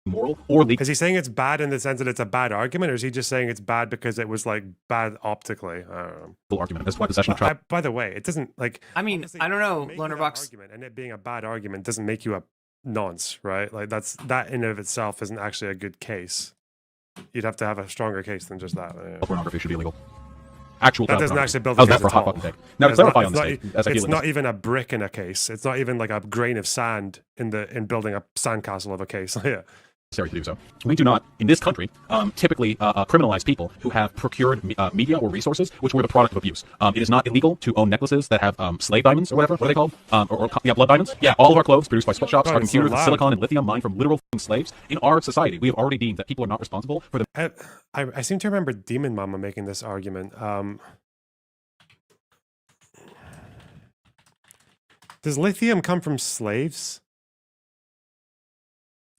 moral or legal. Is he saying it's bad in the sense that it's a bad argument, or is he just saying it's bad because it was like bad optically? I don't know. Argument. That's why possession of child. By the way, it doesn't like. I mean, I don't know, Lonerbox. Argument and it being a bad argument doesn't make you a nonce, right? Like that in and of itself isn't actually a good case. You'd have to have a stronger case than just that. Yeah. Pornography should be illegal. Actual that doesn't actually build a a case case for a at hot all. fucking take. Now to clarify on this take, It's not even a brick in a case. It's not even like a grain of sand in building a sandcastle of a case. Yeah. Necessary to do so. We do not, in this country, typically criminalize people who have procured media or resources which were the product of abuse. It is not illegal to own necklaces that have slave diamonds or whatever. What are they called? Yeah, blood diamonds. Yeah, all of our clothes produced by sweatshops are computers with silicon and lithium mined from literal slaves. In our society, we have already deemed that people are not responsible for the. I seem to remember Demon Mama making this argument. Does lithium come from slaves?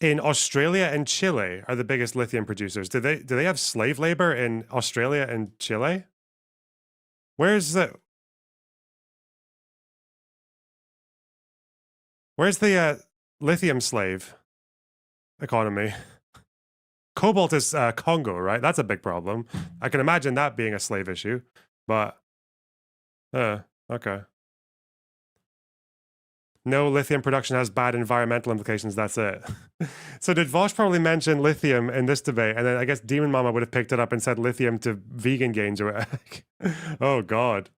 In Australia and Chile are the biggest lithium producers. Do they have slave labor in Australia and Chile? Where's the lithium slave economy? Cobalt is Congo, right? That's a big problem. I can imagine that being a slave issue, but okay. No, lithium production has bad environmental implications. That's it. So did Vaush probably mention lithium in this debate? And then I guess Demon Mama would have picked it up and said lithium to vegan gains or whatever. Oh, God.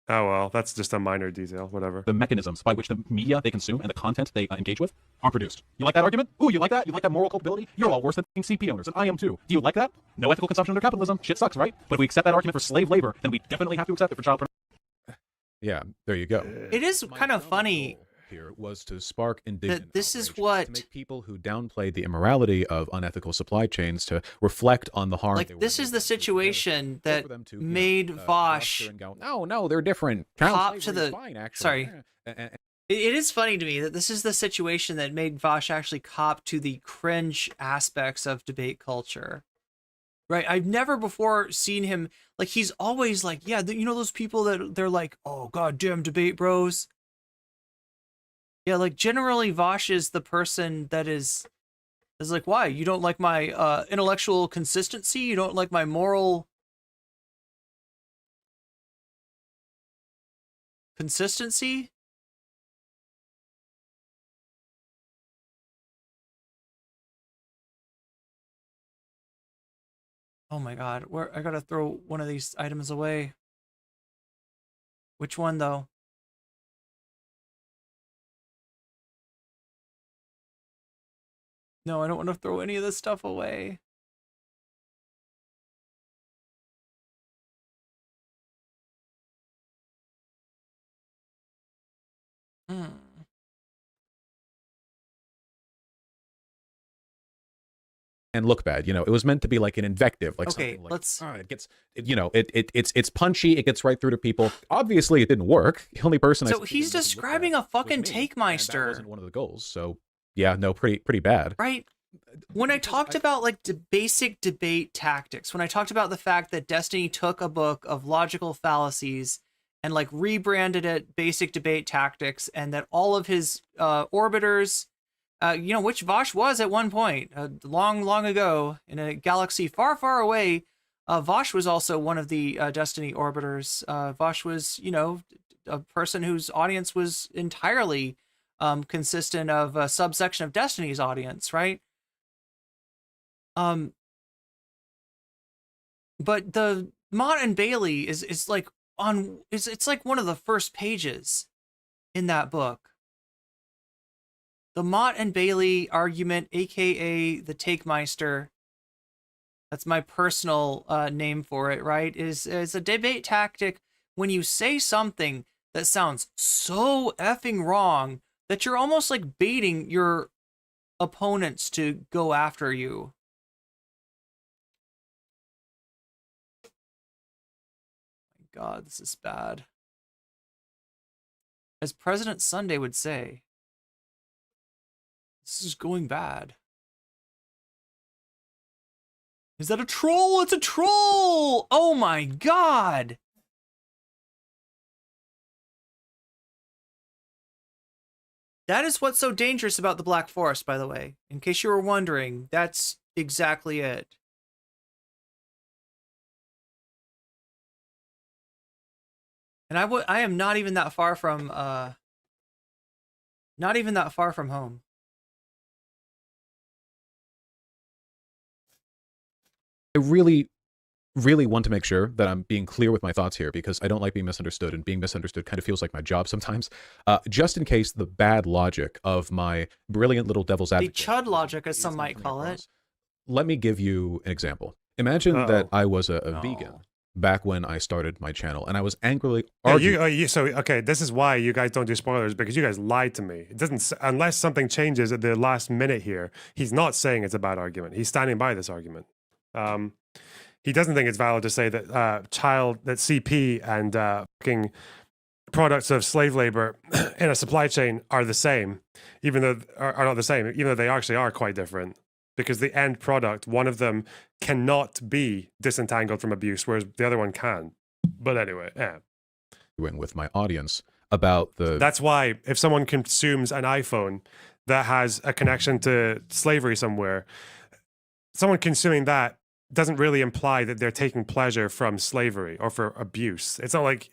Oh, well, that's just a minor detail. Whatever. The mechanisms by which the media they consume and the content they engage with are produced. You like that argument? Ooh, you like that? You like that moral culpability? You're all worse than CP owners, and I am too. Do you like that? No ethical consumption under capitalism. Shit sucks, right? But if we accept that argument for slave labor, then we definitely have to accept it for child pornography. Yeah, there you go. It is kind of funny. Here was to spark indignant this is what to make people who downplay the immorality of unethical supply chains to reflect on the harm. Like this is the situation that made Vaush. No, they're different. Cop to the sorry. It is funny to me that this is the situation that made Vaush actually cop to the cringe aspects of debate culture. Right, I've never before seen him like he's always like, yeah, you know those people that they're like, oh goddamn debate bros. Yeah, like generally Vaush is the person that is like, why? You don't like my intellectual consistency? You don't like my moral consistency? Oh my God, I gotta throw one of these items away. Which one though? No, I don't want to throw any of this stuff away. And look bad, you know, it was meant to be like an invective, like okay, something like, let's. It gets, you know, it's punchy, it gets right through to people. Obviously, it didn't work. The only person. So he's describing a fucking take meister. That wasn't one of the goals. So yeah, no, pretty bad. Right. When I talked about like basic debate tactics, when I talked about the fact that Destiny took a book of logical fallacies and like rebranded it basic debate tactics, and that all of his orbiters. You know, which Vaush was at one point, long ago, in a galaxy far, far away. Vaush was also one of the Destiny orbiters. Vaush was, you know, a person whose audience was entirely consistent of a subsection of Destiny's audience, right? But the Mott and Bailey is like it's like one of the first pages in that book. The Mott and Bailey argument, aka the Takemeister, that's my personal name for it, right? Is a debate tactic when you say something that sounds so effing wrong that you're almost like baiting your opponents to go after you. My God, this is bad. As President Sunday would say, this is going bad. Is that a troll? It's a troll! Oh my God! That is what's so dangerous about the Black Forest, by the way. In case you were wondering, that's exactly it. And I am not even that far from home. I really want to make sure that I'm being clear with my thoughts here, because I don't like being misunderstood, and being misunderstood kind of feels like my job sometimes. Just in case the bad logic of my brilliant little devil's The advocate, chud logic, as some might call it. let me give you an example. Imagine that I was a vegan back when I started my channel, and I was angrily arguing. Okay, this is why you guys don't do spoilers, because you guys lied to me. It doesn't, unless something changes at the last minute here. He's not saying it's a bad argument. He's standing by this argument. He doesn't think it's valid to say that that CP and fucking products of slave labor in a supply chain are the same, even though are not the same, even though they actually are quite different. Because the end product, one of them cannot be disentangled from abuse, whereas the other one can. But anyway, yeah. With my audience about the. That's why if someone consumes an iPhone that has a connection to slavery somewhere, someone consuming that doesn't really imply that they're taking pleasure from slavery or for abuse. It's not like,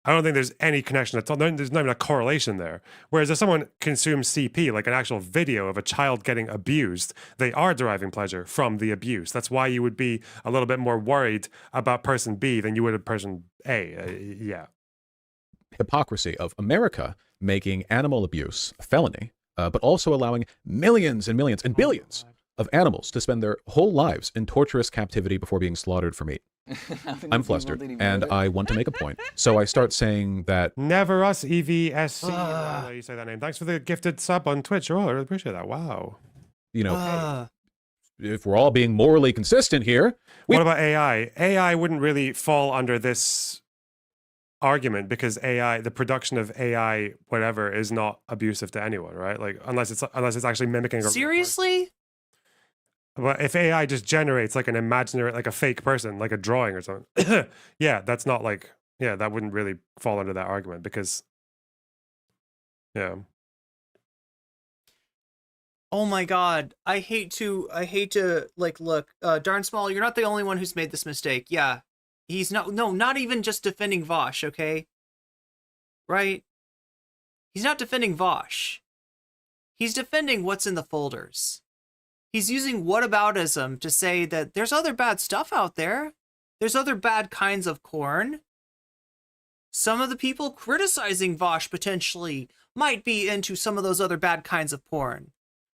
I don't think there's any connection at all. There's not even a correlation there. Whereas if someone consumes CP, like an actual video of a child getting abused, they are deriving pleasure from the abuse. That's why you would be a little bit more worried about person B than you would of person A. Yeah. Hypocrisy of America making animal abuse a felony, but also allowing millions and millions and billions of animals to spend their whole lives in torturous captivity before being slaughtered for meat. I'm flustered, and I want to make a point. So I start saying that... Never us, EVSC. I know you say that name. Thanks for the gifted sub on Twitch. Oh, I really appreciate that. Wow. You know, if we're all being morally consistent here... What about AI? AI wouldn't really fall under this argument, because AI, the production of AI, whatever, is not abusive to anyone, right? Like, unless it's actually mimicking... Seriously? But if AI just generates like an imaginary, like a fake person, like a drawing or something, yeah, that's not like, yeah, that wouldn't really fall under that argument, because, yeah. Oh my God, I hate to like, look, Darn Small, you're not the only one who's made this mistake. Yeah, he's not even just defending Vaush, okay? Right? He's not defending Vaush. He's defending what's in the folders. He's using whataboutism to say that there's other bad stuff out there. There's other bad kinds of corn. Some of the people criticizing Vaush potentially might be into some of those other bad kinds of porn.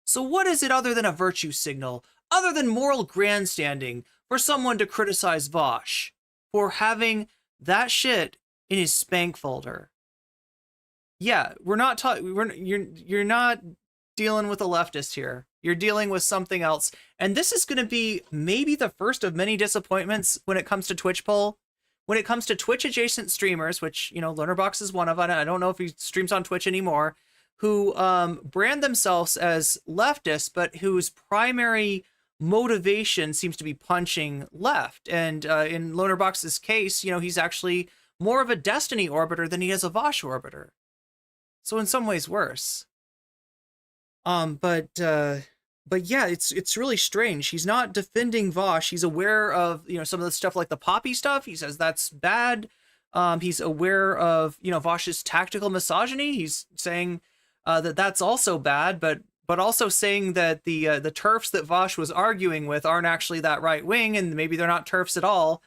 So what is it other than a virtue signal, other than moral grandstanding, for someone to criticize Vaush for having that shit in his spank folder? Yeah, we're not you're not dealing with a leftist here. You're dealing with something else. And this is going to be maybe the first of many disappointments when it comes to Twitch poll. When it comes to Twitch adjacent streamers, which, you know, Lonerbox is one of them. I don't know if he streams on Twitch anymore, who brand themselves as leftists, but whose primary motivation seems to be punching left. And in Lonerbox's case, you know, he's actually more of a Destiny orbiter than he is a Vaush orbiter. So in some ways worse. But yeah, it's really strange. He's not defending Vaush. He's aware of, you know, some of the stuff like the Poppy stuff. He says that's bad. He's aware of, you know, Vaush's tactical misogyny. He's saying that that's also bad, but also saying that the TERFs that Vaush was arguing with aren't actually that right wing, and maybe they're not TERFs at all.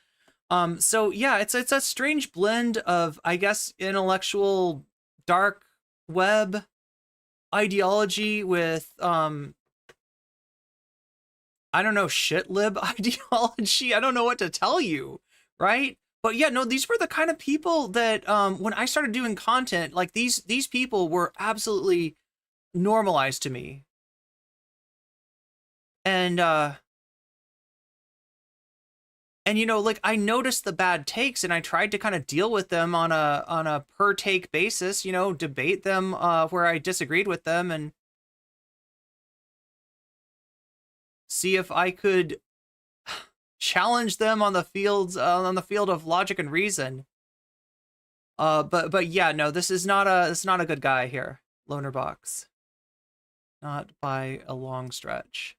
So yeah, it's a strange blend of, I guess, intellectual dark web ideology with I don't know, shit lib ideology. I don't know what to tell you, right? But yeah, no, these were the kind of people that when I started doing content, like these people were absolutely normalized to me. And you know, like, I noticed the bad takes and I tried to kind of deal with them on a per take basis, you know, debate them where I disagreed with them and see if I could challenge them on the field of logic and reason. But yeah, no, this is not a good guy here. Loner Box. Not by a long stretch.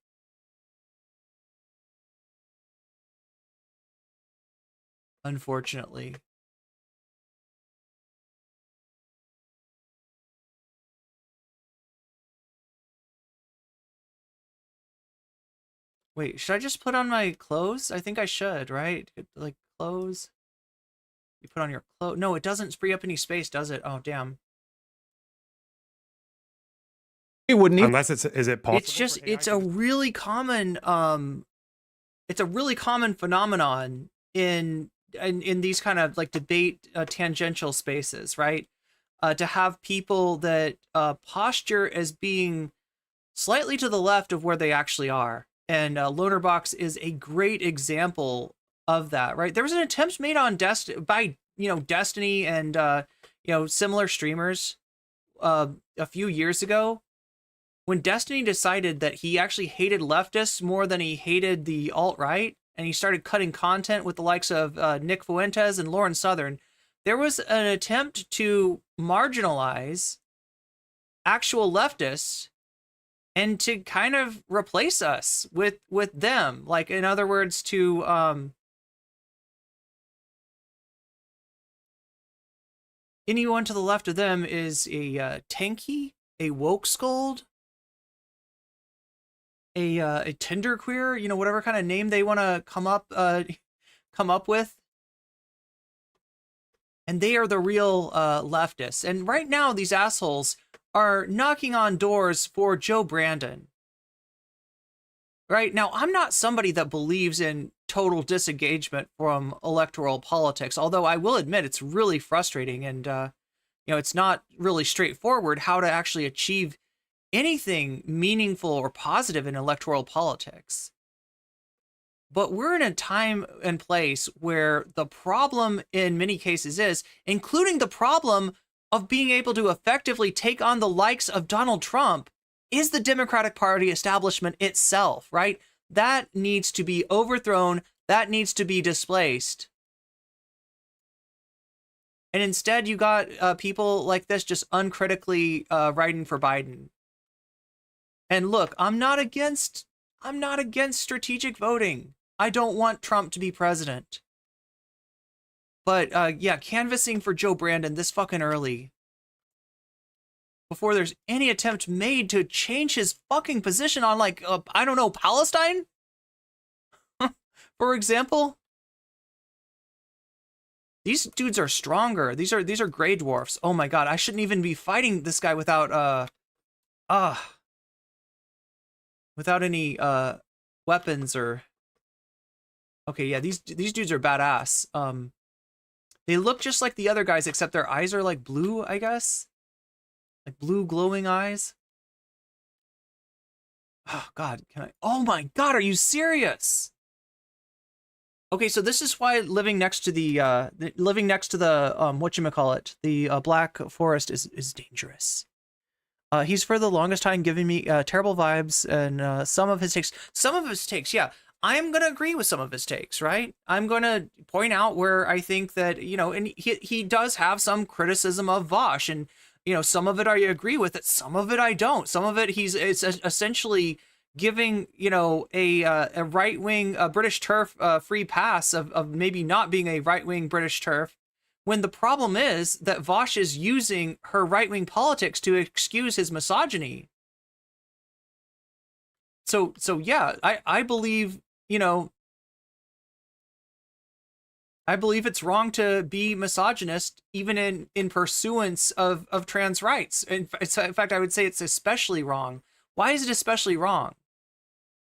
Unfortunately. Wait, should I just put on my clothes? I think I should, right? Like, clothes? You put on your clothes. No, it doesn't free up any space, does it? Oh, damn. It wouldn't even. Unless is it possible? It's just, it's a really common, phenomenon in these kind of like debate tangential spaces, right? To have people that posture as being slightly to the left of where they actually are. And Lonerbox is a great example of that, right? There was an attempt made on by Destiny and similar streamers a few years ago, when Destiny decided that he actually hated leftists more than he hated the alt-right, and he started cutting content with the likes of Nick Fuentes and Lauren Southern. There was an attempt to marginalize actual leftists and to kind of replace us with them. Like, in other words, to anyone to the left of them is a tanky, a woke scold, a Tinder queer, whatever kind of name they want to come up with. And they are the real leftists. And right now, these assholes are knocking on doors for Joe Brandon. Right now, I'm not somebody that believes in total disengagement from electoral politics, although I will admit it's really frustrating, and it's not really straightforward how to actually achieve anything meaningful or positive in electoral politics. But we're in a time and place where the problem in many cases is, including the problem of being able to effectively take on the likes of Donald Trump, is the Democratic Party establishment itself, right? That needs to be overthrown. That needs to be displaced. And instead, you got people like this just uncritically writing for Biden. And look, I'm not against strategic voting. I don't want Trump to be president. But yeah, canvassing for Joe Brandon this fucking early, before there's any attempt made to change his fucking position on, like, I don't know, Palestine? For example? These dudes are stronger. These are gray dwarfs. Oh my god, I shouldn't even be fighting this guy without without any weapons or... Okay, yeah, these dudes are badass. They look just like the other guys, except their eyes are like blue, I guess. Like blue glowing eyes. Oh god, can I... Oh my god, are you serious? Okay, so this is why living next to the whatchamacallit, the Black Forest is dangerous. He's for the longest time giving me terrible vibes, and some of his takes, yeah, I'm going to agree with some of his takes, right? I'm going to point out where I think that, and he does have some criticism of Vaush, and, some of it I agree with it, some of it I don't. Some of it it's essentially giving, a right-wing British turf free pass of maybe not being a right-wing British turf, when the problem is that Vaush is using her right-wing politics to excuse his misogyny. So yeah, I believe, I believe it's wrong to be misogynist, even in pursuance of trans rights. In fact, I would say it's especially wrong. Why is it especially wrong?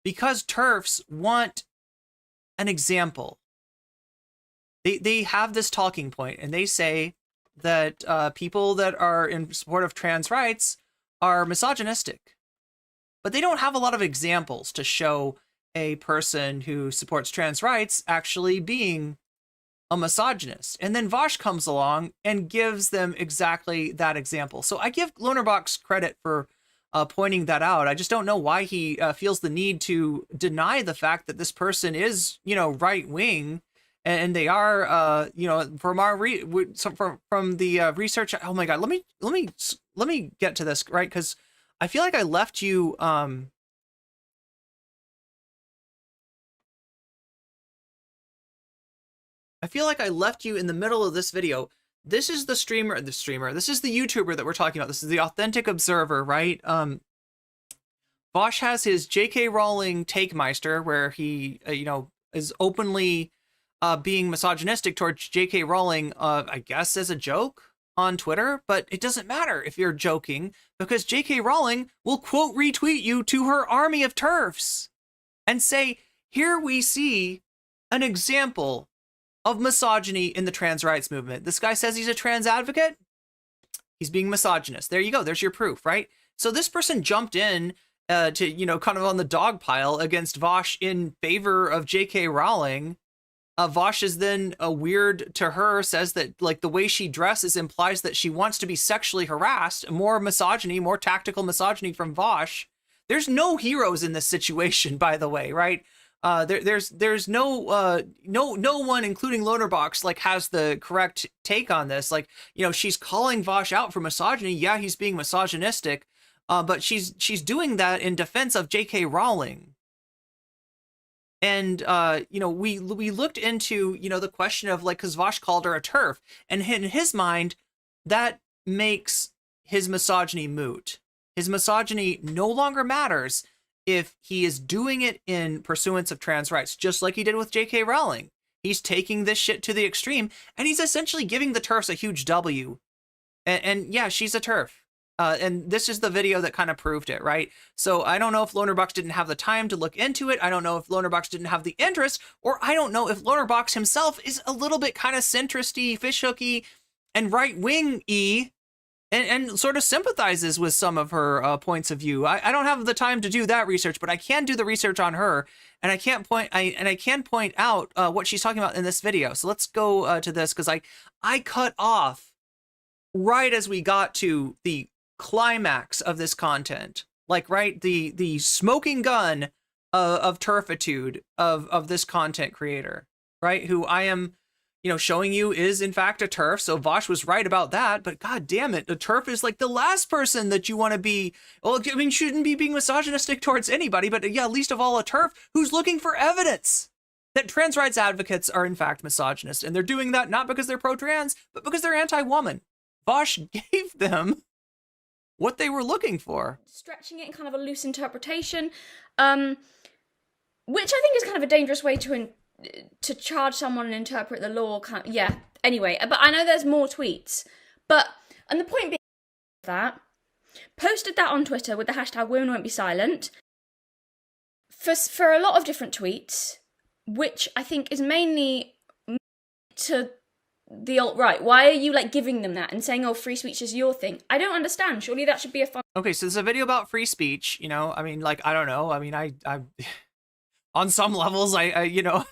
Because TERFs want an example. They have this talking point, and they say that people that are in support of trans rights are misogynistic. But they don't have a lot of examples to show a person who supports trans rights actually being a misogynist. And then Vaush comes along and gives them exactly that example. So I give Lonerbox credit for pointing that out. I just don't know why he feels the need to deny the fact that this person is, right-wing, and they are, from our from the research. Oh my God, let let me get to this, right? Because I feel like I left you I feel like I left you in the middle of this video. This is the streamer, this is the YouTuber that we're talking about. This is the Authentic Observer, right? Vaush has his J.K. Rowling Takemeister, where he, you know, is openly being misogynistic towards J.K. Rowling, I guess as a joke on Twitter, but it doesn't matter if you're joking, because J.K. Rowling will quote retweet you to her army of TERFs and say, here we see an example of misogyny in the trans rights movement. This guy says he's a trans advocate. He's being misogynist. There you go. There's your proof, right? So this person jumped in to, you know, kind of on the dog pile against Vaush in favor of J.K. Rowling. Vaush is then weird to her, says that like the way she dresses implies that she wants to be sexually harassed. More misogyny, more tactical misogyny from Vaush. There's no heroes in this situation, by the way, right? There's no one, including Lonerbox, like has the correct take on this. Like, you know, she's calling Vaush out for misogyny. Yeah, he's being misogynistic, but she's doing that in defense of J.K. Rowling. And you know, we looked into, you know, the question of like, because Vaush called her a TERF, and in his mind, that makes his misogyny moot. His misogyny no longer matters if he is doing it in pursuance of trans rights, just like he did with J.K. Rowling. He's taking this shit to the extreme, and he's essentially giving the TERFs a huge W. And yeah, she's a TERF. And this is the video that kind of proved it, right? So I don't know if Lonerbox didn't have the time to look into it. I don't know if Lonerbox didn't have the interest, or I don't know if Lonerbox himself is a little bit kind of centristy, fishhooky, and right-wing-y, and sort of sympathizes with some of her points of view. I don't have the time to do that research, but I can do the research on her, and I can point out what she's talking about in this video. So let's go to this, because I cut off right as we got to the climax of this content, like right the smoking gun of turfitude of this content creator, right? Who I am, you know, showing you is in fact a TERF. So Vaush was right about that, but god damn it, a TERF is like the last person that you want to be. Well, I mean, shouldn't be being misogynistic towards anybody, but yeah, least of all a TERF who's looking for evidence that trans rights advocates are in fact misogynist, and they're doing that not because they're pro-trans, but because they're anti-woman. Vaush gave them what they were looking for. Stretching it in kind of a loose interpretation, which I think is kind of a dangerous way to charge someone and interpret the law. Yeah, anyway, but I know there's more tweets. And the point being that, posted that on Twitter with the hashtag women won't be silent, for a lot of different tweets, which I think is mainly to the alt-right. Why are you like giving them that and saying, oh, free speech is your thing? I don't understand. Surely that should be a fun. Okay, so there's a video about free speech, you know, I mean, like, I don't know. I mean, I on some levels, I you know,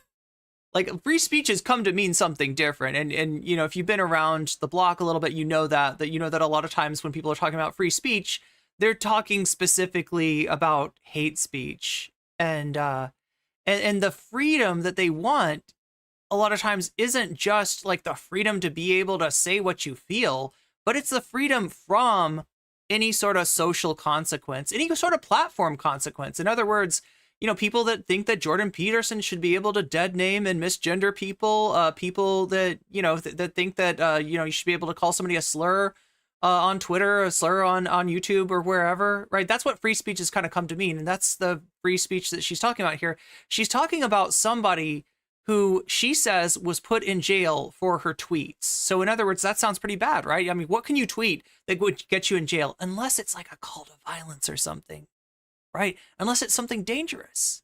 like free speech has come to mean something different. And, you know, if you've been around the block a little bit, you know that a lot of times when people are talking about free speech, they're talking specifically about hate speech and the freedom that they want a lot of times isn't just like the freedom to be able to say what you feel, but it's the freedom from any sort of social consequence, any sort of platform consequence. In other words, you know, people that think that Jordan Peterson should be able to dead name and misgender people, people that, you know, that think that, you know, you should be able to call somebody a slur on Twitter, a slur on YouTube or wherever, right? That's what free speech has kind of come to mean. And that's the free speech that she's talking about here. She's talking about somebody who she says was put in jail for her tweets. So in other words, that sounds pretty bad, right? I mean, what can you tweet that would get you in jail? Unless it's like a call to violence or something, right? Unless it's something dangerous.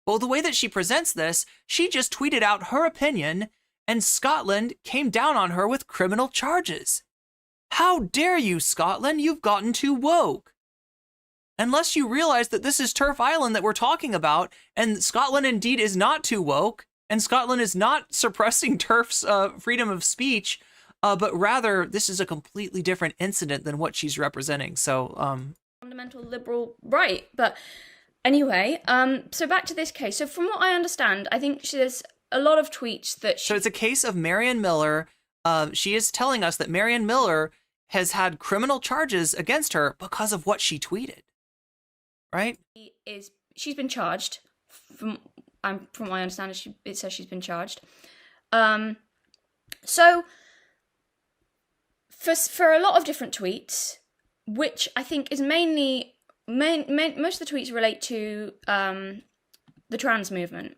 Well, the way that she presents this, she just tweeted out her opinion and Scotland came down on her with criminal charges. How dare you, Scotland? You've gotten too woke. Unless you realize that this is TERF Island that we're talking about, and Scotland indeed is not too woke, and Scotland is not suppressing TERF's freedom of speech, but rather this is a completely different incident than what she's representing. So, fundamental liberal right. But anyway, so back to this case. So from what I understand, I think there's a lot of tweets that. So it's a case of Marion Miller. She is telling us that Marion Miller has had criminal charges against her because of what she tweeted. Right? She's been charged. From what I understand, it says she's been charged. So for a lot of different tweets, which I think is mainly most of the tweets relate to the trans movement.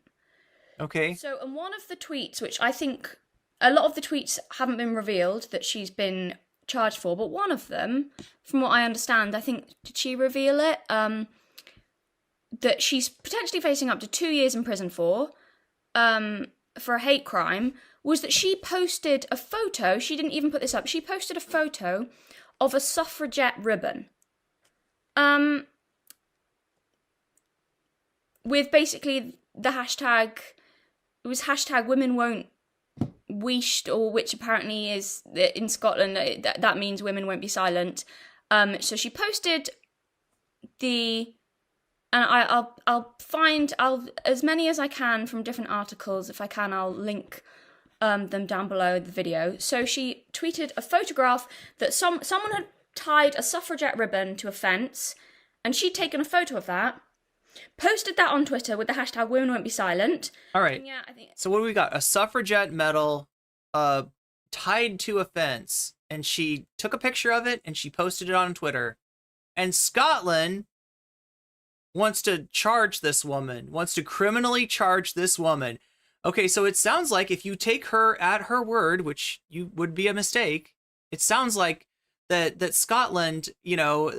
Okay. So, and one of the tweets, which I think a lot of the tweets haven't been revealed that she's been charged for, but one of them, from what I understand, I think, did she reveal it? That she's potentially facing up to 2 years in prison for a hate crime, was that she posted a photo. She didn't even put this up. She posted a photo of a suffragette ribbon. With basically the hashtag, it was hashtag women won't weesht, or which apparently is in Scotland, that means women won't be silent. So she posted and I'll find as many as I can from different articles. If I can, I'll link them down below the video. So she tweeted a photograph that someone had tied a suffragette ribbon to a fence, and she'd taken a photo of that, posted that on Twitter with the hashtag women won't be silent. All right. Yeah, I think. So what do we got? A suffragette medal tied to a fence, and she took a picture of it and she posted it on Twitter. And Scotland wants to charge this woman, wants to criminally charge this woman. Okay, so it sounds like if you take her at her word, which would be a mistake, it sounds like that Scotland, you know,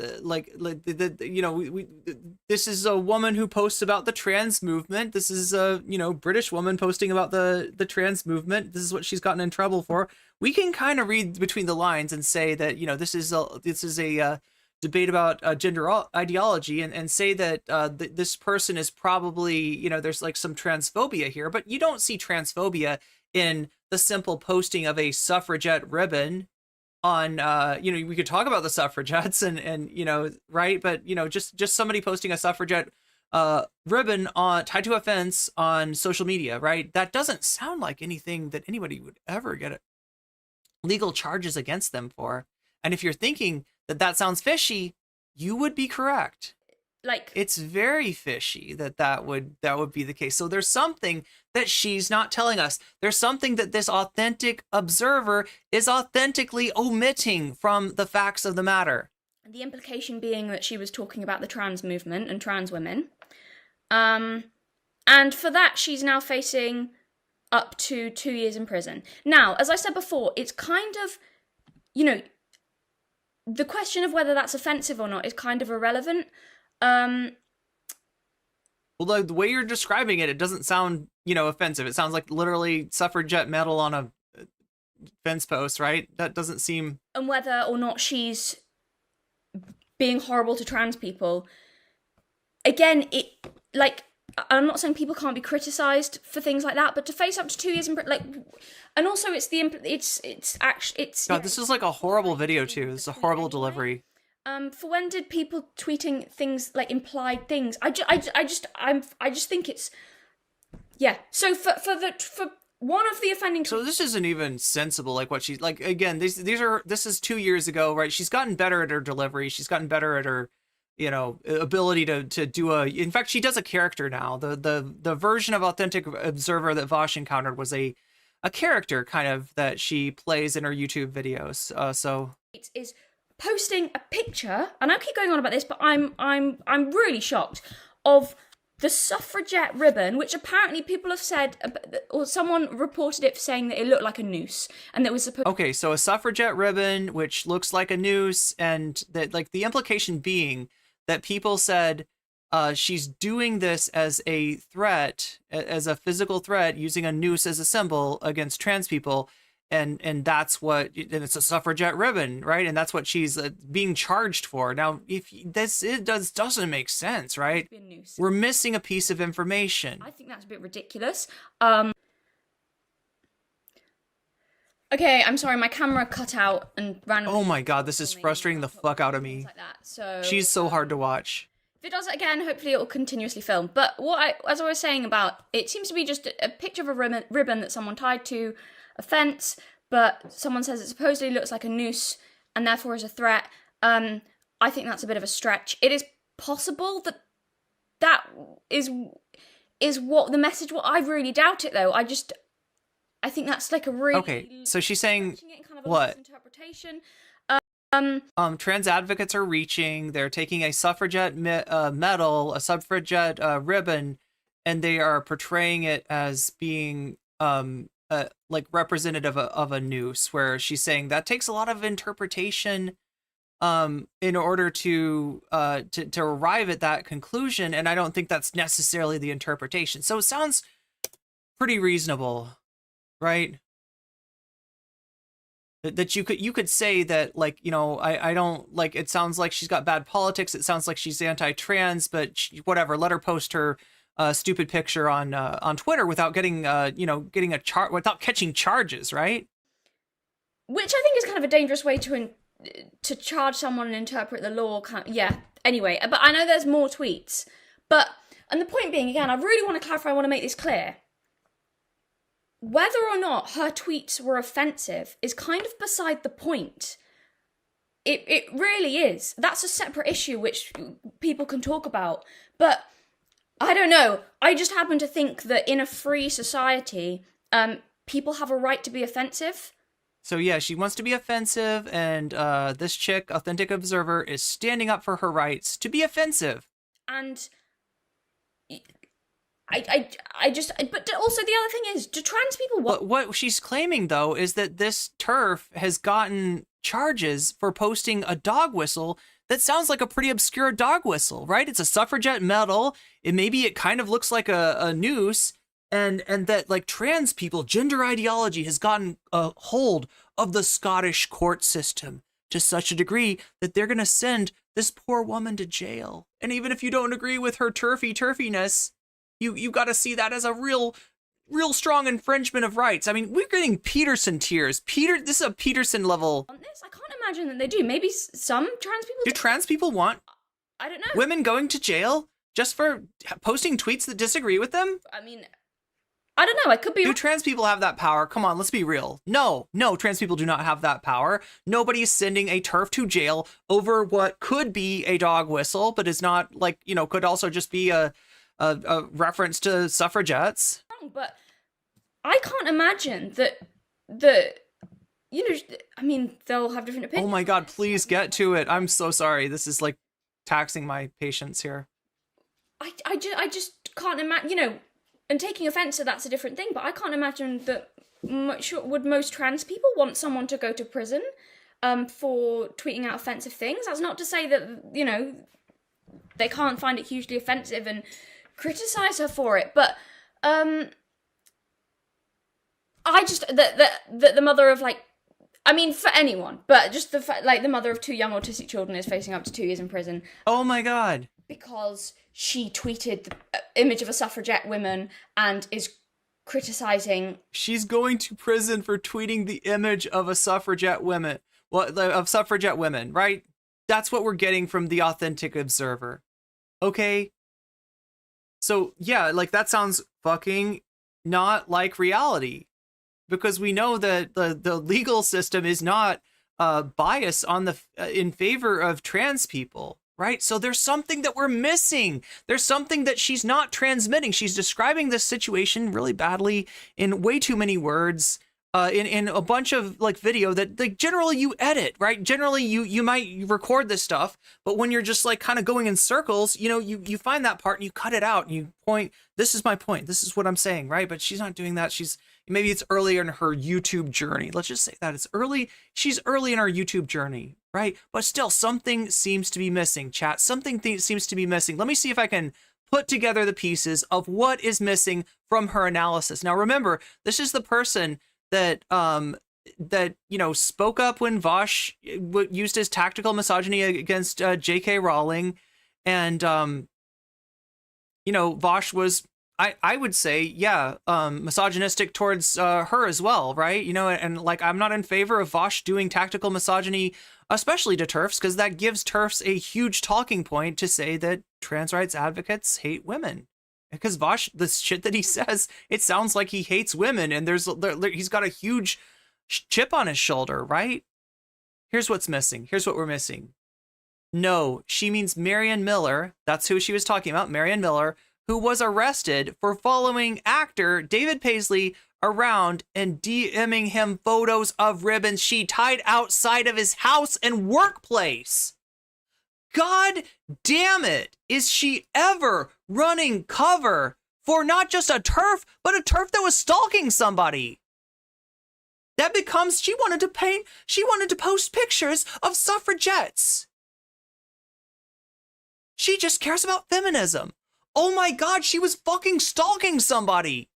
this is a woman who posts about the trans movement. This is a, British woman posting about the trans movement. This is what she's gotten in trouble for. We can kind of read between the lines and say that, this is a debate about gender ideology, and say that this person is probably, there's like some transphobia here, but you don't see transphobia in the simple posting of a suffragette ribbon on, we could talk about the suffragettes and right, but just somebody posting a suffragette ribbon tied to a fence on social media, right? That doesn't sound like anything that anybody would ever get legal charges against them for. And if you're thinking that sounds fishy, you would be correct. Like, it's very fishy that would be the case. So there's something that she's not telling us. There's something that this authentic observer is authentically omitting from the facts of the matter. The implication being that she was talking about the trans movement and trans women. And for that, she's now facing up to 2 years in prison. Now, as I said before, it's kind of, the question of whether that's offensive or not is kind of irrelevant. Well, the way you're describing it doesn't sound, offensive. It sounds like literally suffragette medal on a fence post, right? That doesn't seem... And whether or not she's being horrible to trans people, again, I'm not saying people can't be criticized for things like that, but to face up to 2 years in prison, and also it's God, this is like a horrible video too. This is a horrible delivery. For when did people tweeting things like implied things? I just think it's, yeah. So for one of the offending. So this isn't even sensible. Like what she's like. Again, this is 2 years ago, right? She's gotten better at her delivery. She's gotten better at her, ability to do in fact, she does a character now. The version of Authentic Observer that Vaush encountered was a character kind of that she plays in her YouTube videos. So it is posting a picture, and I keep going on about this, but I'm really shocked, of the suffragette ribbon, which apparently people have said, or someone reported it saying that it looked like a noose, and that was supposed. Okay, so a suffragette ribbon which looks like a noose, and that the implication being that people said she's doing this as a threat, as a physical threat, using a noose as a symbol against trans people, and that's what, and it's a suffragette ribbon, right? And that's what she's being charged for. Now, if doesn't make sense, right? We're missing a piece of information. I think that's a bit ridiculous. Okay, I'm sorry, my camera cut out and randomly. Oh my God, this is frustrating the fuck out of me. Like that. So she's so hard to watch. If it does it again, hopefully it will continuously film. But as I was saying about, it seems to be just a picture of a ribbon that someone tied to a fence, but someone says it supposedly looks like a noose, and therefore is a threat, I think that's a bit of a stretch. It is possible that that is what the message. Well, I really doubt it though. I think that's like a really Okay, so she's saying kind of a what? misinterpretation. Trans advocates are reaching. They're taking a suffragette medal, a suffragette ribbon, and they are portraying it as being like representative of a noose. Where she's saying that takes a lot of interpretation in order to arrive at that conclusion, and I don't think that's necessarily the interpretation. So it sounds pretty reasonable, right? That you could say that, like, you know, I don't like, it sounds like she's got bad politics, it sounds like she's anti-trans, but whatever, let her post her stupid picture on Twitter without getting getting a without catching charges, right? Which I think is kind of a dangerous way to charge someone and interpret the law. Yeah. Anyway, but I know there's more tweets. And the point being, again, I really want to clarify. I want to make this clear. Whether or not her tweets were offensive is kind of beside the point. It really is. That's a separate issue which people can talk about. But I don't know. I just happen to think that in a free society, people have a right to be offensive. So yeah, she wants to be offensive, and this chick, Authentic Observer, is standing up for her rights to be offensive. And I just, but also the other thing is, do trans people want? But what she's claiming though is that this TERF has gotten charges for posting a dog whistle that sounds like a pretty obscure dog whistle, right? It's a suffragette medal. It kind of looks like a noose, and that like trans people, gender ideology has gotten a hold of the Scottish court system to such a degree that they're gonna send this poor woman to jail. And even if you don't agree with her turfiness, you got to see that as a real strong infringement of rights. I mean, we're getting Peterson tears. This is a Peterson level. On this, I can't imagine that they do. Maybe some trans people. Do trans people want? I don't know. Women going to jail just for posting tweets that disagree with them? I mean, I don't know. I could be. Do trans people have that power? Come on, let's be real. No, trans people do not have that power. Nobody's sending a TERF to jail over what could be a dog whistle, but is not, like, you know, could also just be a reference to suffragettes. But I can't imagine that you know, I mean, they'll have different opinions. Oh my God, please get to it. I'm so sorry. This is like taxing my patience here. I just can't imagine, you know, and taking offense to that's a different thing, but I can't imagine that would most trans people want someone to go to prison for tweeting out offensive things. That's not to say that, you know, they can't find it hugely offensive and criticize her for it, but I just that the mother of, like, I mean, for anyone, but just the fact, like, the mother of 2 young autistic children is facing up to 2 years in prison. Oh my God! Because she tweeted the image of a suffragette woman and is criticizing. She's going to prison for tweeting the image of a suffragette woman. Of suffragette women, right? That's what we're getting from the Authentic Observer. Okay. So yeah, like, that sounds fucking not like reality, because we know that the legal system is not biased on in favor of trans people, right? So there's something that we're missing. There's something that she's not transmitting. She's describing this situation really badly in way too many words. In a bunch of, like, video that, like, generally you edit, right? Generally you might record this stuff, but when you're just, like, kind of going in circles, you know, you find that part and you cut it out and you point, this is my point, this is what I'm saying, right? But she's not doing that. Maybe it's earlier in her YouTube journey. Let's just say that it's early. She's early in her YouTube journey, right? But still, something seems to be missing, chat. Something seems to be missing. Let me see if I can put together the pieces of what is missing from her analysis. Now, remember, this is the person that you know, spoke up when Vaush used his tactical misogyny against J.K. Rowling, and you know, Vaush was, I would say, yeah, misogynistic towards her as well, right? You know, and like, I'm not in favor of Vaush doing tactical misogyny, especially to TERFs, because that gives TERFs a huge talking point to say that trans rights advocates hate women. Because Vaush, the shit that he says, it sounds like he hates women, and he's got a huge chip on his shoulder, right? Here's what's missing. Here's what we're missing. No, she means Marianne Miller. That's who she was talking about, Marianne Miller, who was arrested for following actor David Paisley around and DMing him photos of ribbons she tied outside of his house and workplace. God damn it. Is she ever running cover for not just a TERF, but a TERF that was stalking somebody? That becomes, she wanted to post pictures of suffragettes. She just cares about feminism. Oh my God, she was fucking stalking somebody.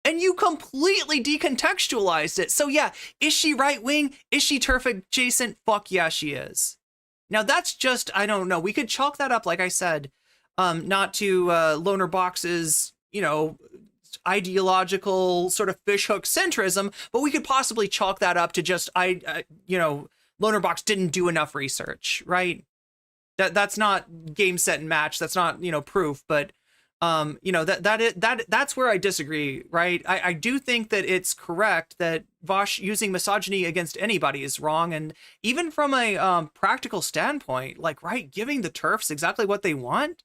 And you completely decontextualized it. So yeah, is she right wing? Is she TERF adjacent? Fuck yeah, she is. Now that's just, I don't know. We could chalk that up, like I said, not to Loner Box's, ideological sort of fishhook centrism, but we could possibly chalk that up to just, Loner Box didn't do enough research, right? That's not game, set, and match. That's not, proof, but that's where I disagree, right? I do think that it's correct that Vaush using misogyny against anybody is wrong. And even from a practical standpoint, like, right, giving the TERFs exactly what they want.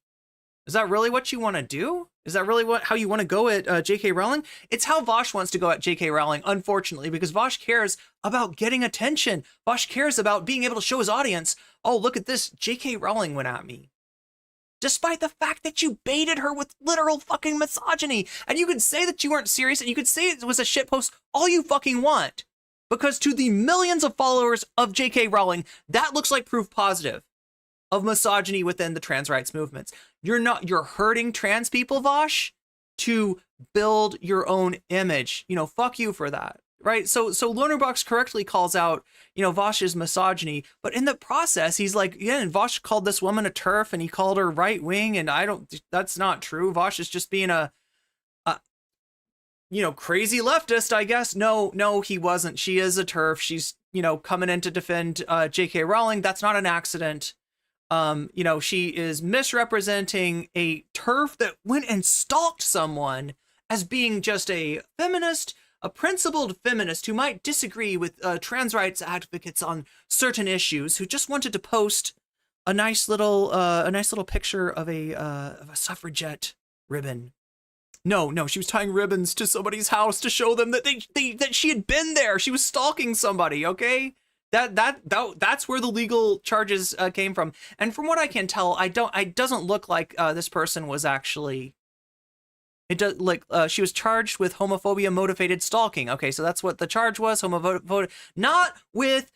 Is that really what you want to do? Is that really how you want to go at J.K. Rowling? It's how Vaush wants to go at J.K. Rowling, unfortunately, because Vaush cares about getting attention. Vaush cares about being able to show his audience, oh, look at this, J.K. Rowling went at me. Despite the fact that you baited her with literal fucking misogyny. And you could say that you weren't serious, and you could say it was a shitpost all you fucking want. Because to the millions of followers of J.K. Rowling, that looks like proof positive of misogyny within the trans rights movements. You're hurting trans people, Vaush, to build your own image. Fuck you for that, right? So Lonerbox correctly calls out, Vaush's misogyny, but in the process, he's like, yeah, and Vaush called this woman a TERF, and he called her right wing, and that's not true. Vaush is just being a crazy leftist, I guess. No, he wasn't. She is a TERF. She's, coming in to defend J.K. Rowling. That's not an accident. She is misrepresenting a TERF that went and stalked someone as being just a feminist, a principled feminist who might disagree with trans rights advocates on certain issues, who just wanted to post a nice little picture of a suffragette ribbon. No, she was tying ribbons to somebody's house to show them that that she had been there. She was stalking somebody. Okay. That's where the legal charges came from, and from what I can tell, it doesn't look like this person was actually. It does she was charged with homophobia motivated stalking. Okay, so that's what the charge was, homophobia, not with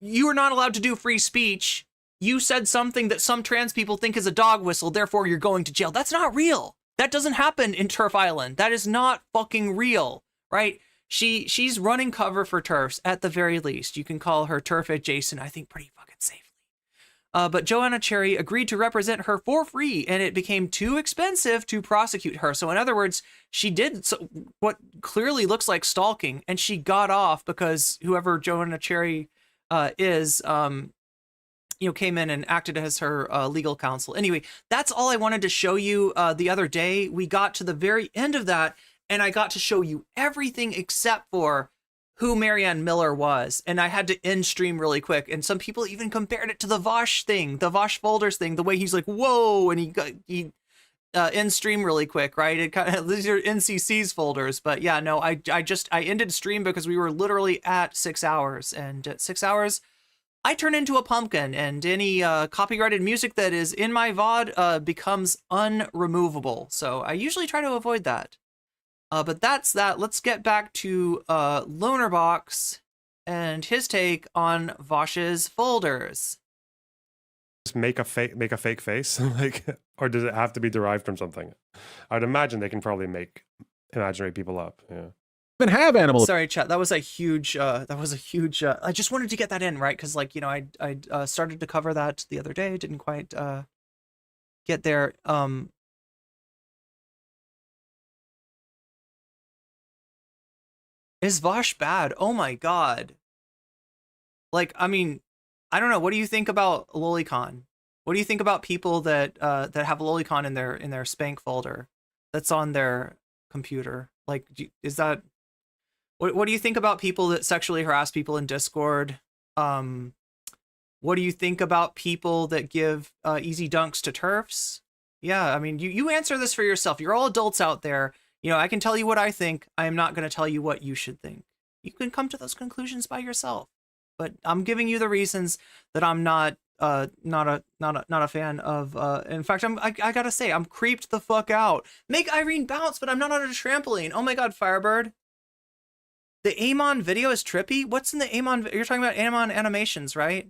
you are not allowed to do free speech. You said something that some trans people think is a dog whistle, therefore you're going to jail. That's not real. That doesn't happen in TERF Island. That is not fucking real, right? She's running cover for TERFs at the very least. You can call her TERF adjacent, I think, pretty fucking safely. But Joanna Cherry agreed to represent her for free, and it became too expensive to prosecute her. So in other words, she did what clearly looks like stalking, and she got off because whoever Joanna Cherry is, came in and acted as her legal counsel. Anyway, that's all I wanted to show you the other day. We got to the very end of that, and I got to show you everything except for who Marianne Miller was. And I had to end stream really quick. And some people even compared it to the Vaush thing, the Vaush Folders thing, the way he's like, whoa, and he end stream really quick, right? It kind of, these are NCC's folders. But yeah, no, I ended stream because we were literally at 6 hours. And at 6 hours, I turn into a pumpkin, and any copyrighted music that is in my VOD becomes unremovable. So I usually try to avoid that. But that's that. Let's get back to Lonerbox and his take on Vaush's folders. Just make a fake face, or does it have to be derived from something? I'd imagine they can probably make imaginary people up. Yeah. Even have animals. Sorry, chat. That was a huge. I just wanted to get that in, right? Because I started to cover that the other day. Didn't quite get there. Is Vaush bad? Oh my god. I mean, I don't know. What do you think about Lolicon? What do you think about people that have Lolicon in their spank folder that's on their computer? Is that what do you think about people that sexually harass people in Discord? What do you think about people that give easy dunks to turfs? Yeah, I mean, you answer this for yourself. You're all adults out there. You know, I can tell you what I think. I am not going to tell you what you should think. You can come to those conclusions by yourself. But I'm giving you the reasons that I'm not a fan of. In fact, I gotta say, I'm creeped the fuck out. Make Irene bounce, but I'm not on a trampoline. Oh my god, Firebird. The Amon video is trippy. What's in the Amon? You're talking about Amon animations, right?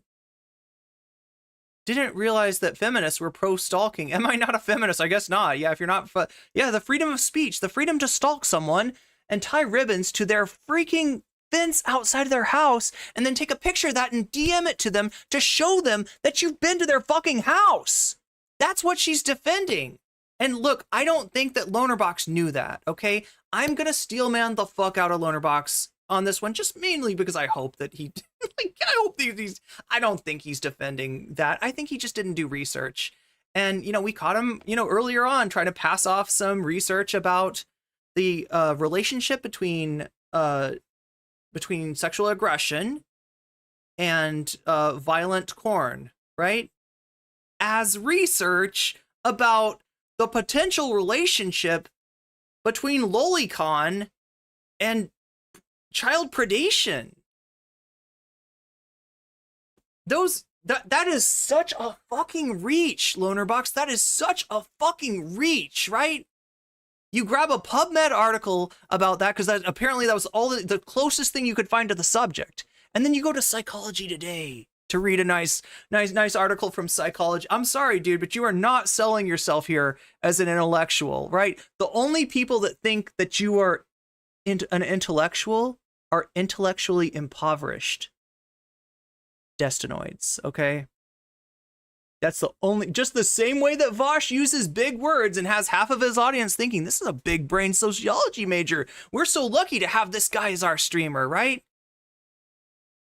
Didn't realize that feminists were pro-stalking. Am I not a feminist? I guess not. Yeah, if you're not, yeah, the freedom of speech, the freedom to stalk someone and tie ribbons to their freaking fence outside of their house and then take a picture of that and DM it to them to show them that you've been to their fucking house. That's what she's defending. And look, I don't think that Lonerbox knew that, okay? I'm gonna steel man the fuck out of Lonerbox on this one, just mainly because I hope that he, like, I hope he's, I don't think he's defending that. I think he just didn't do research. And, you know, we caught him, you know, earlier on trying to pass off some research about the relationship between sexual aggression and violent porn, right? As research about the potential relationship between lolicon and child predation. That is such a fucking reach, Lonerbox. That is such a fucking reach, right? You grab a PubMed article about that because apparently that was all the closest thing you could find to the subject. And then you go to Psychology Today to read a nice article from Psychology. I'm sorry, dude, but you are not selling yourself here as an intellectual, right? The only people that think that you are an intellectual are intellectually impoverished destinoids, okay? That's the only, just the same way that Vaush uses big words and has half of his audience thinking this is a big brain sociology major. We're so lucky to have this guy as our streamer, right?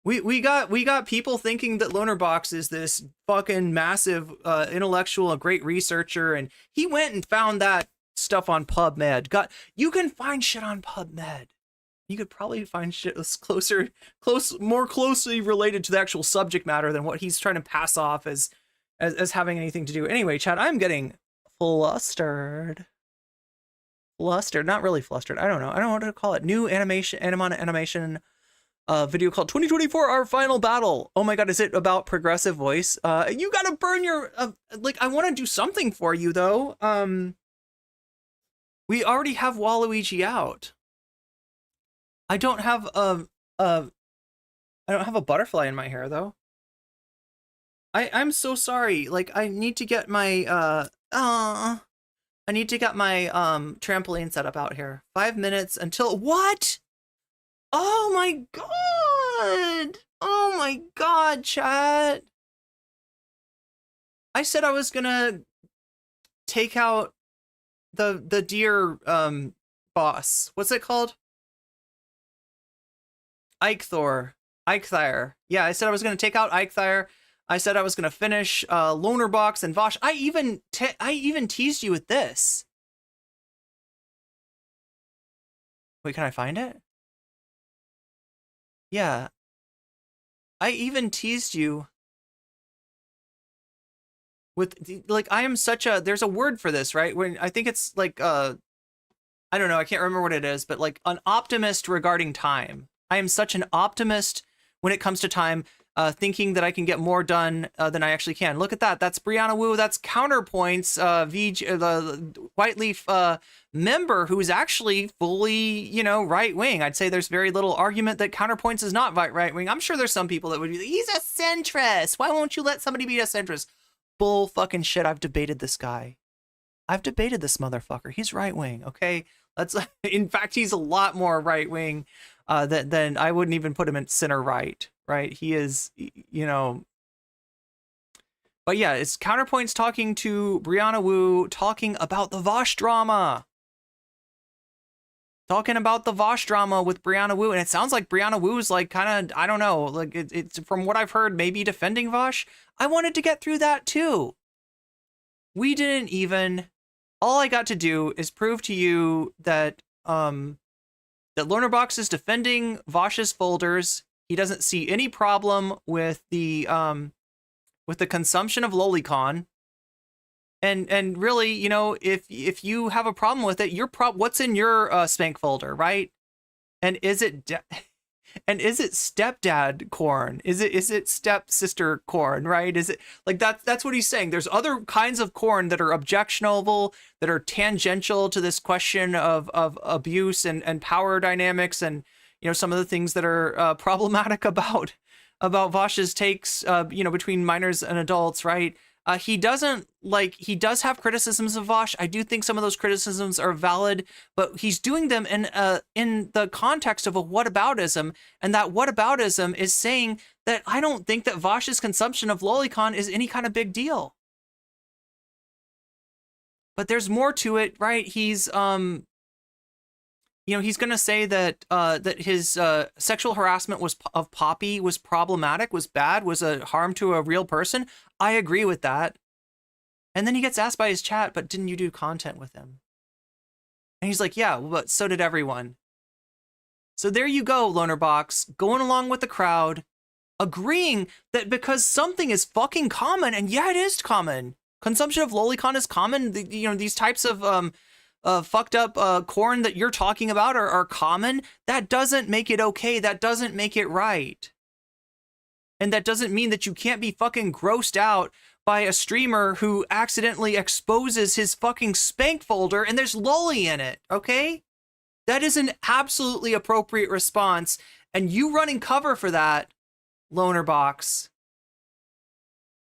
We got people thinking that Lonerbox is this fucking massive intellectual, a great researcher, and he went and found that stuff on PubMed. You can find shit on PubMed. You could probably find shit that's more closely related to the actual subject matter than what he's trying to pass off as having anything to do. Anyway, chat, I'm getting flustered. Not really flustered. I don't know what to call it. New animation video called 2024 Our Final Battle. Oh my god, is it about progressive voice? You gotta burn your like, I want to do something for you though. We already have Waluigi out. I don't have a butterfly in my hair though. I'm so sorry. Like, I need to get my trampoline set up out here. 5 minutes until what? Oh my god! Oh my god, chat! I said I was gonna take out the deer boss. What's it called? Eichthor. Yeah, I said I was gonna take out Eichthor. I said I was gonna finish Lonerbox and Vaush. I even teased you with this. Wait, can I find it? Yeah. I even teased you with, like, I am such a, there's a word for this, right? When I think it's like, I don't know, I can't remember what it is, but like an optimist regarding time. I am such an optimist when it comes to time, thinking that I can get more done than I actually can. Look at that. That's Brianna Wu. That's Counterpoints, the White Leaf member who's actually fully, you know, right-wing. I'd say there's very little argument that Counterpoints is not right-wing. I'm sure there's some people that would be like, he's a centrist. Why won't you let somebody be a centrist? Bull fucking shit. I've debated this guy. I've debated this motherfucker. He's right-wing, okay? In fact, he's a lot more right-wing than I wouldn't even put him in center-right. Right, he is, you know, but yeah, it's Counterpoints talking to Brianna Wu, talking about the Vaush drama. Talking about the Vaush drama with Brianna Wu, and it sounds like Brianna Wu's like kind of, I don't know, like it's from what I've heard, maybe defending Vaush. I wanted to get through that too. We didn't even, all I got to do is prove to you that, that Lonerbox is defending Vaush's folders. He doesn't see any problem with the consumption of lolicon. And really, you know, if you have a problem with it, what's in your spank folder, right? And is it stepdad corn? Is it stepsister corn, right? Is it like that's what he's saying. There's other kinds of corn that are objectionable, that are tangential to this question of abuse and power dynamics, and you know, some of the things that are problematic about Vaush's takes, you know, between minors and adults, right? He does have criticisms of Vaush. I do think some of those criticisms are valid, but he's doing them in the context of a whataboutism, and that whataboutism is saying that I don't think that Vaush's consumption of lolicon is any kind of big deal. But there's more to it, right? He's you know, he's gonna say that that his sexual harassment of Poppy was problematic, was bad, was a harm to a real person. I agree with that. And then he gets asked by his chat, but didn't you do content with him? And he's like, yeah, but so did everyone. So there you go, Lonerbox, going along with the crowd, agreeing that because something is fucking common, and yeah, it is common. Consumption of lolicon is common. You know, these types of fucked up corn that you're talking about are common. That doesn't make it okay. That doesn't make it right. And that doesn't mean that you can't be fucking grossed out by a streamer who accidentally exposes his fucking spank folder and there's lolly in it, okay? That is an absolutely appropriate response. And you running cover for that, Lonerbox,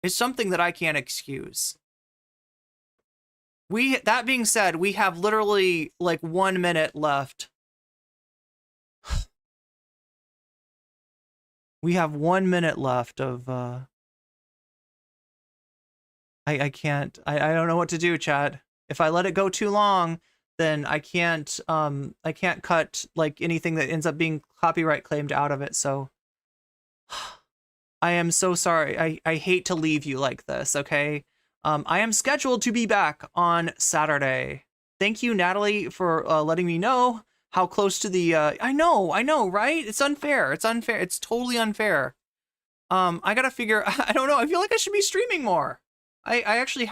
is something that I can't excuse. That being said, we have literally like 1 minute left. We have 1 minute left of, I can't, I don't know what to do, chat. If I let it go too long, then I can't cut like anything that ends up being copyright claimed out of it. So I am so sorry. I hate to leave you like this. Okay. I am scheduled to be back on Saturday. Thank you, Natalie, for letting me know how close to the, I know, right? It's unfair. It's unfair. It's totally unfair. I gotta figure, I don't know. I feel like I should be streaming more. I actually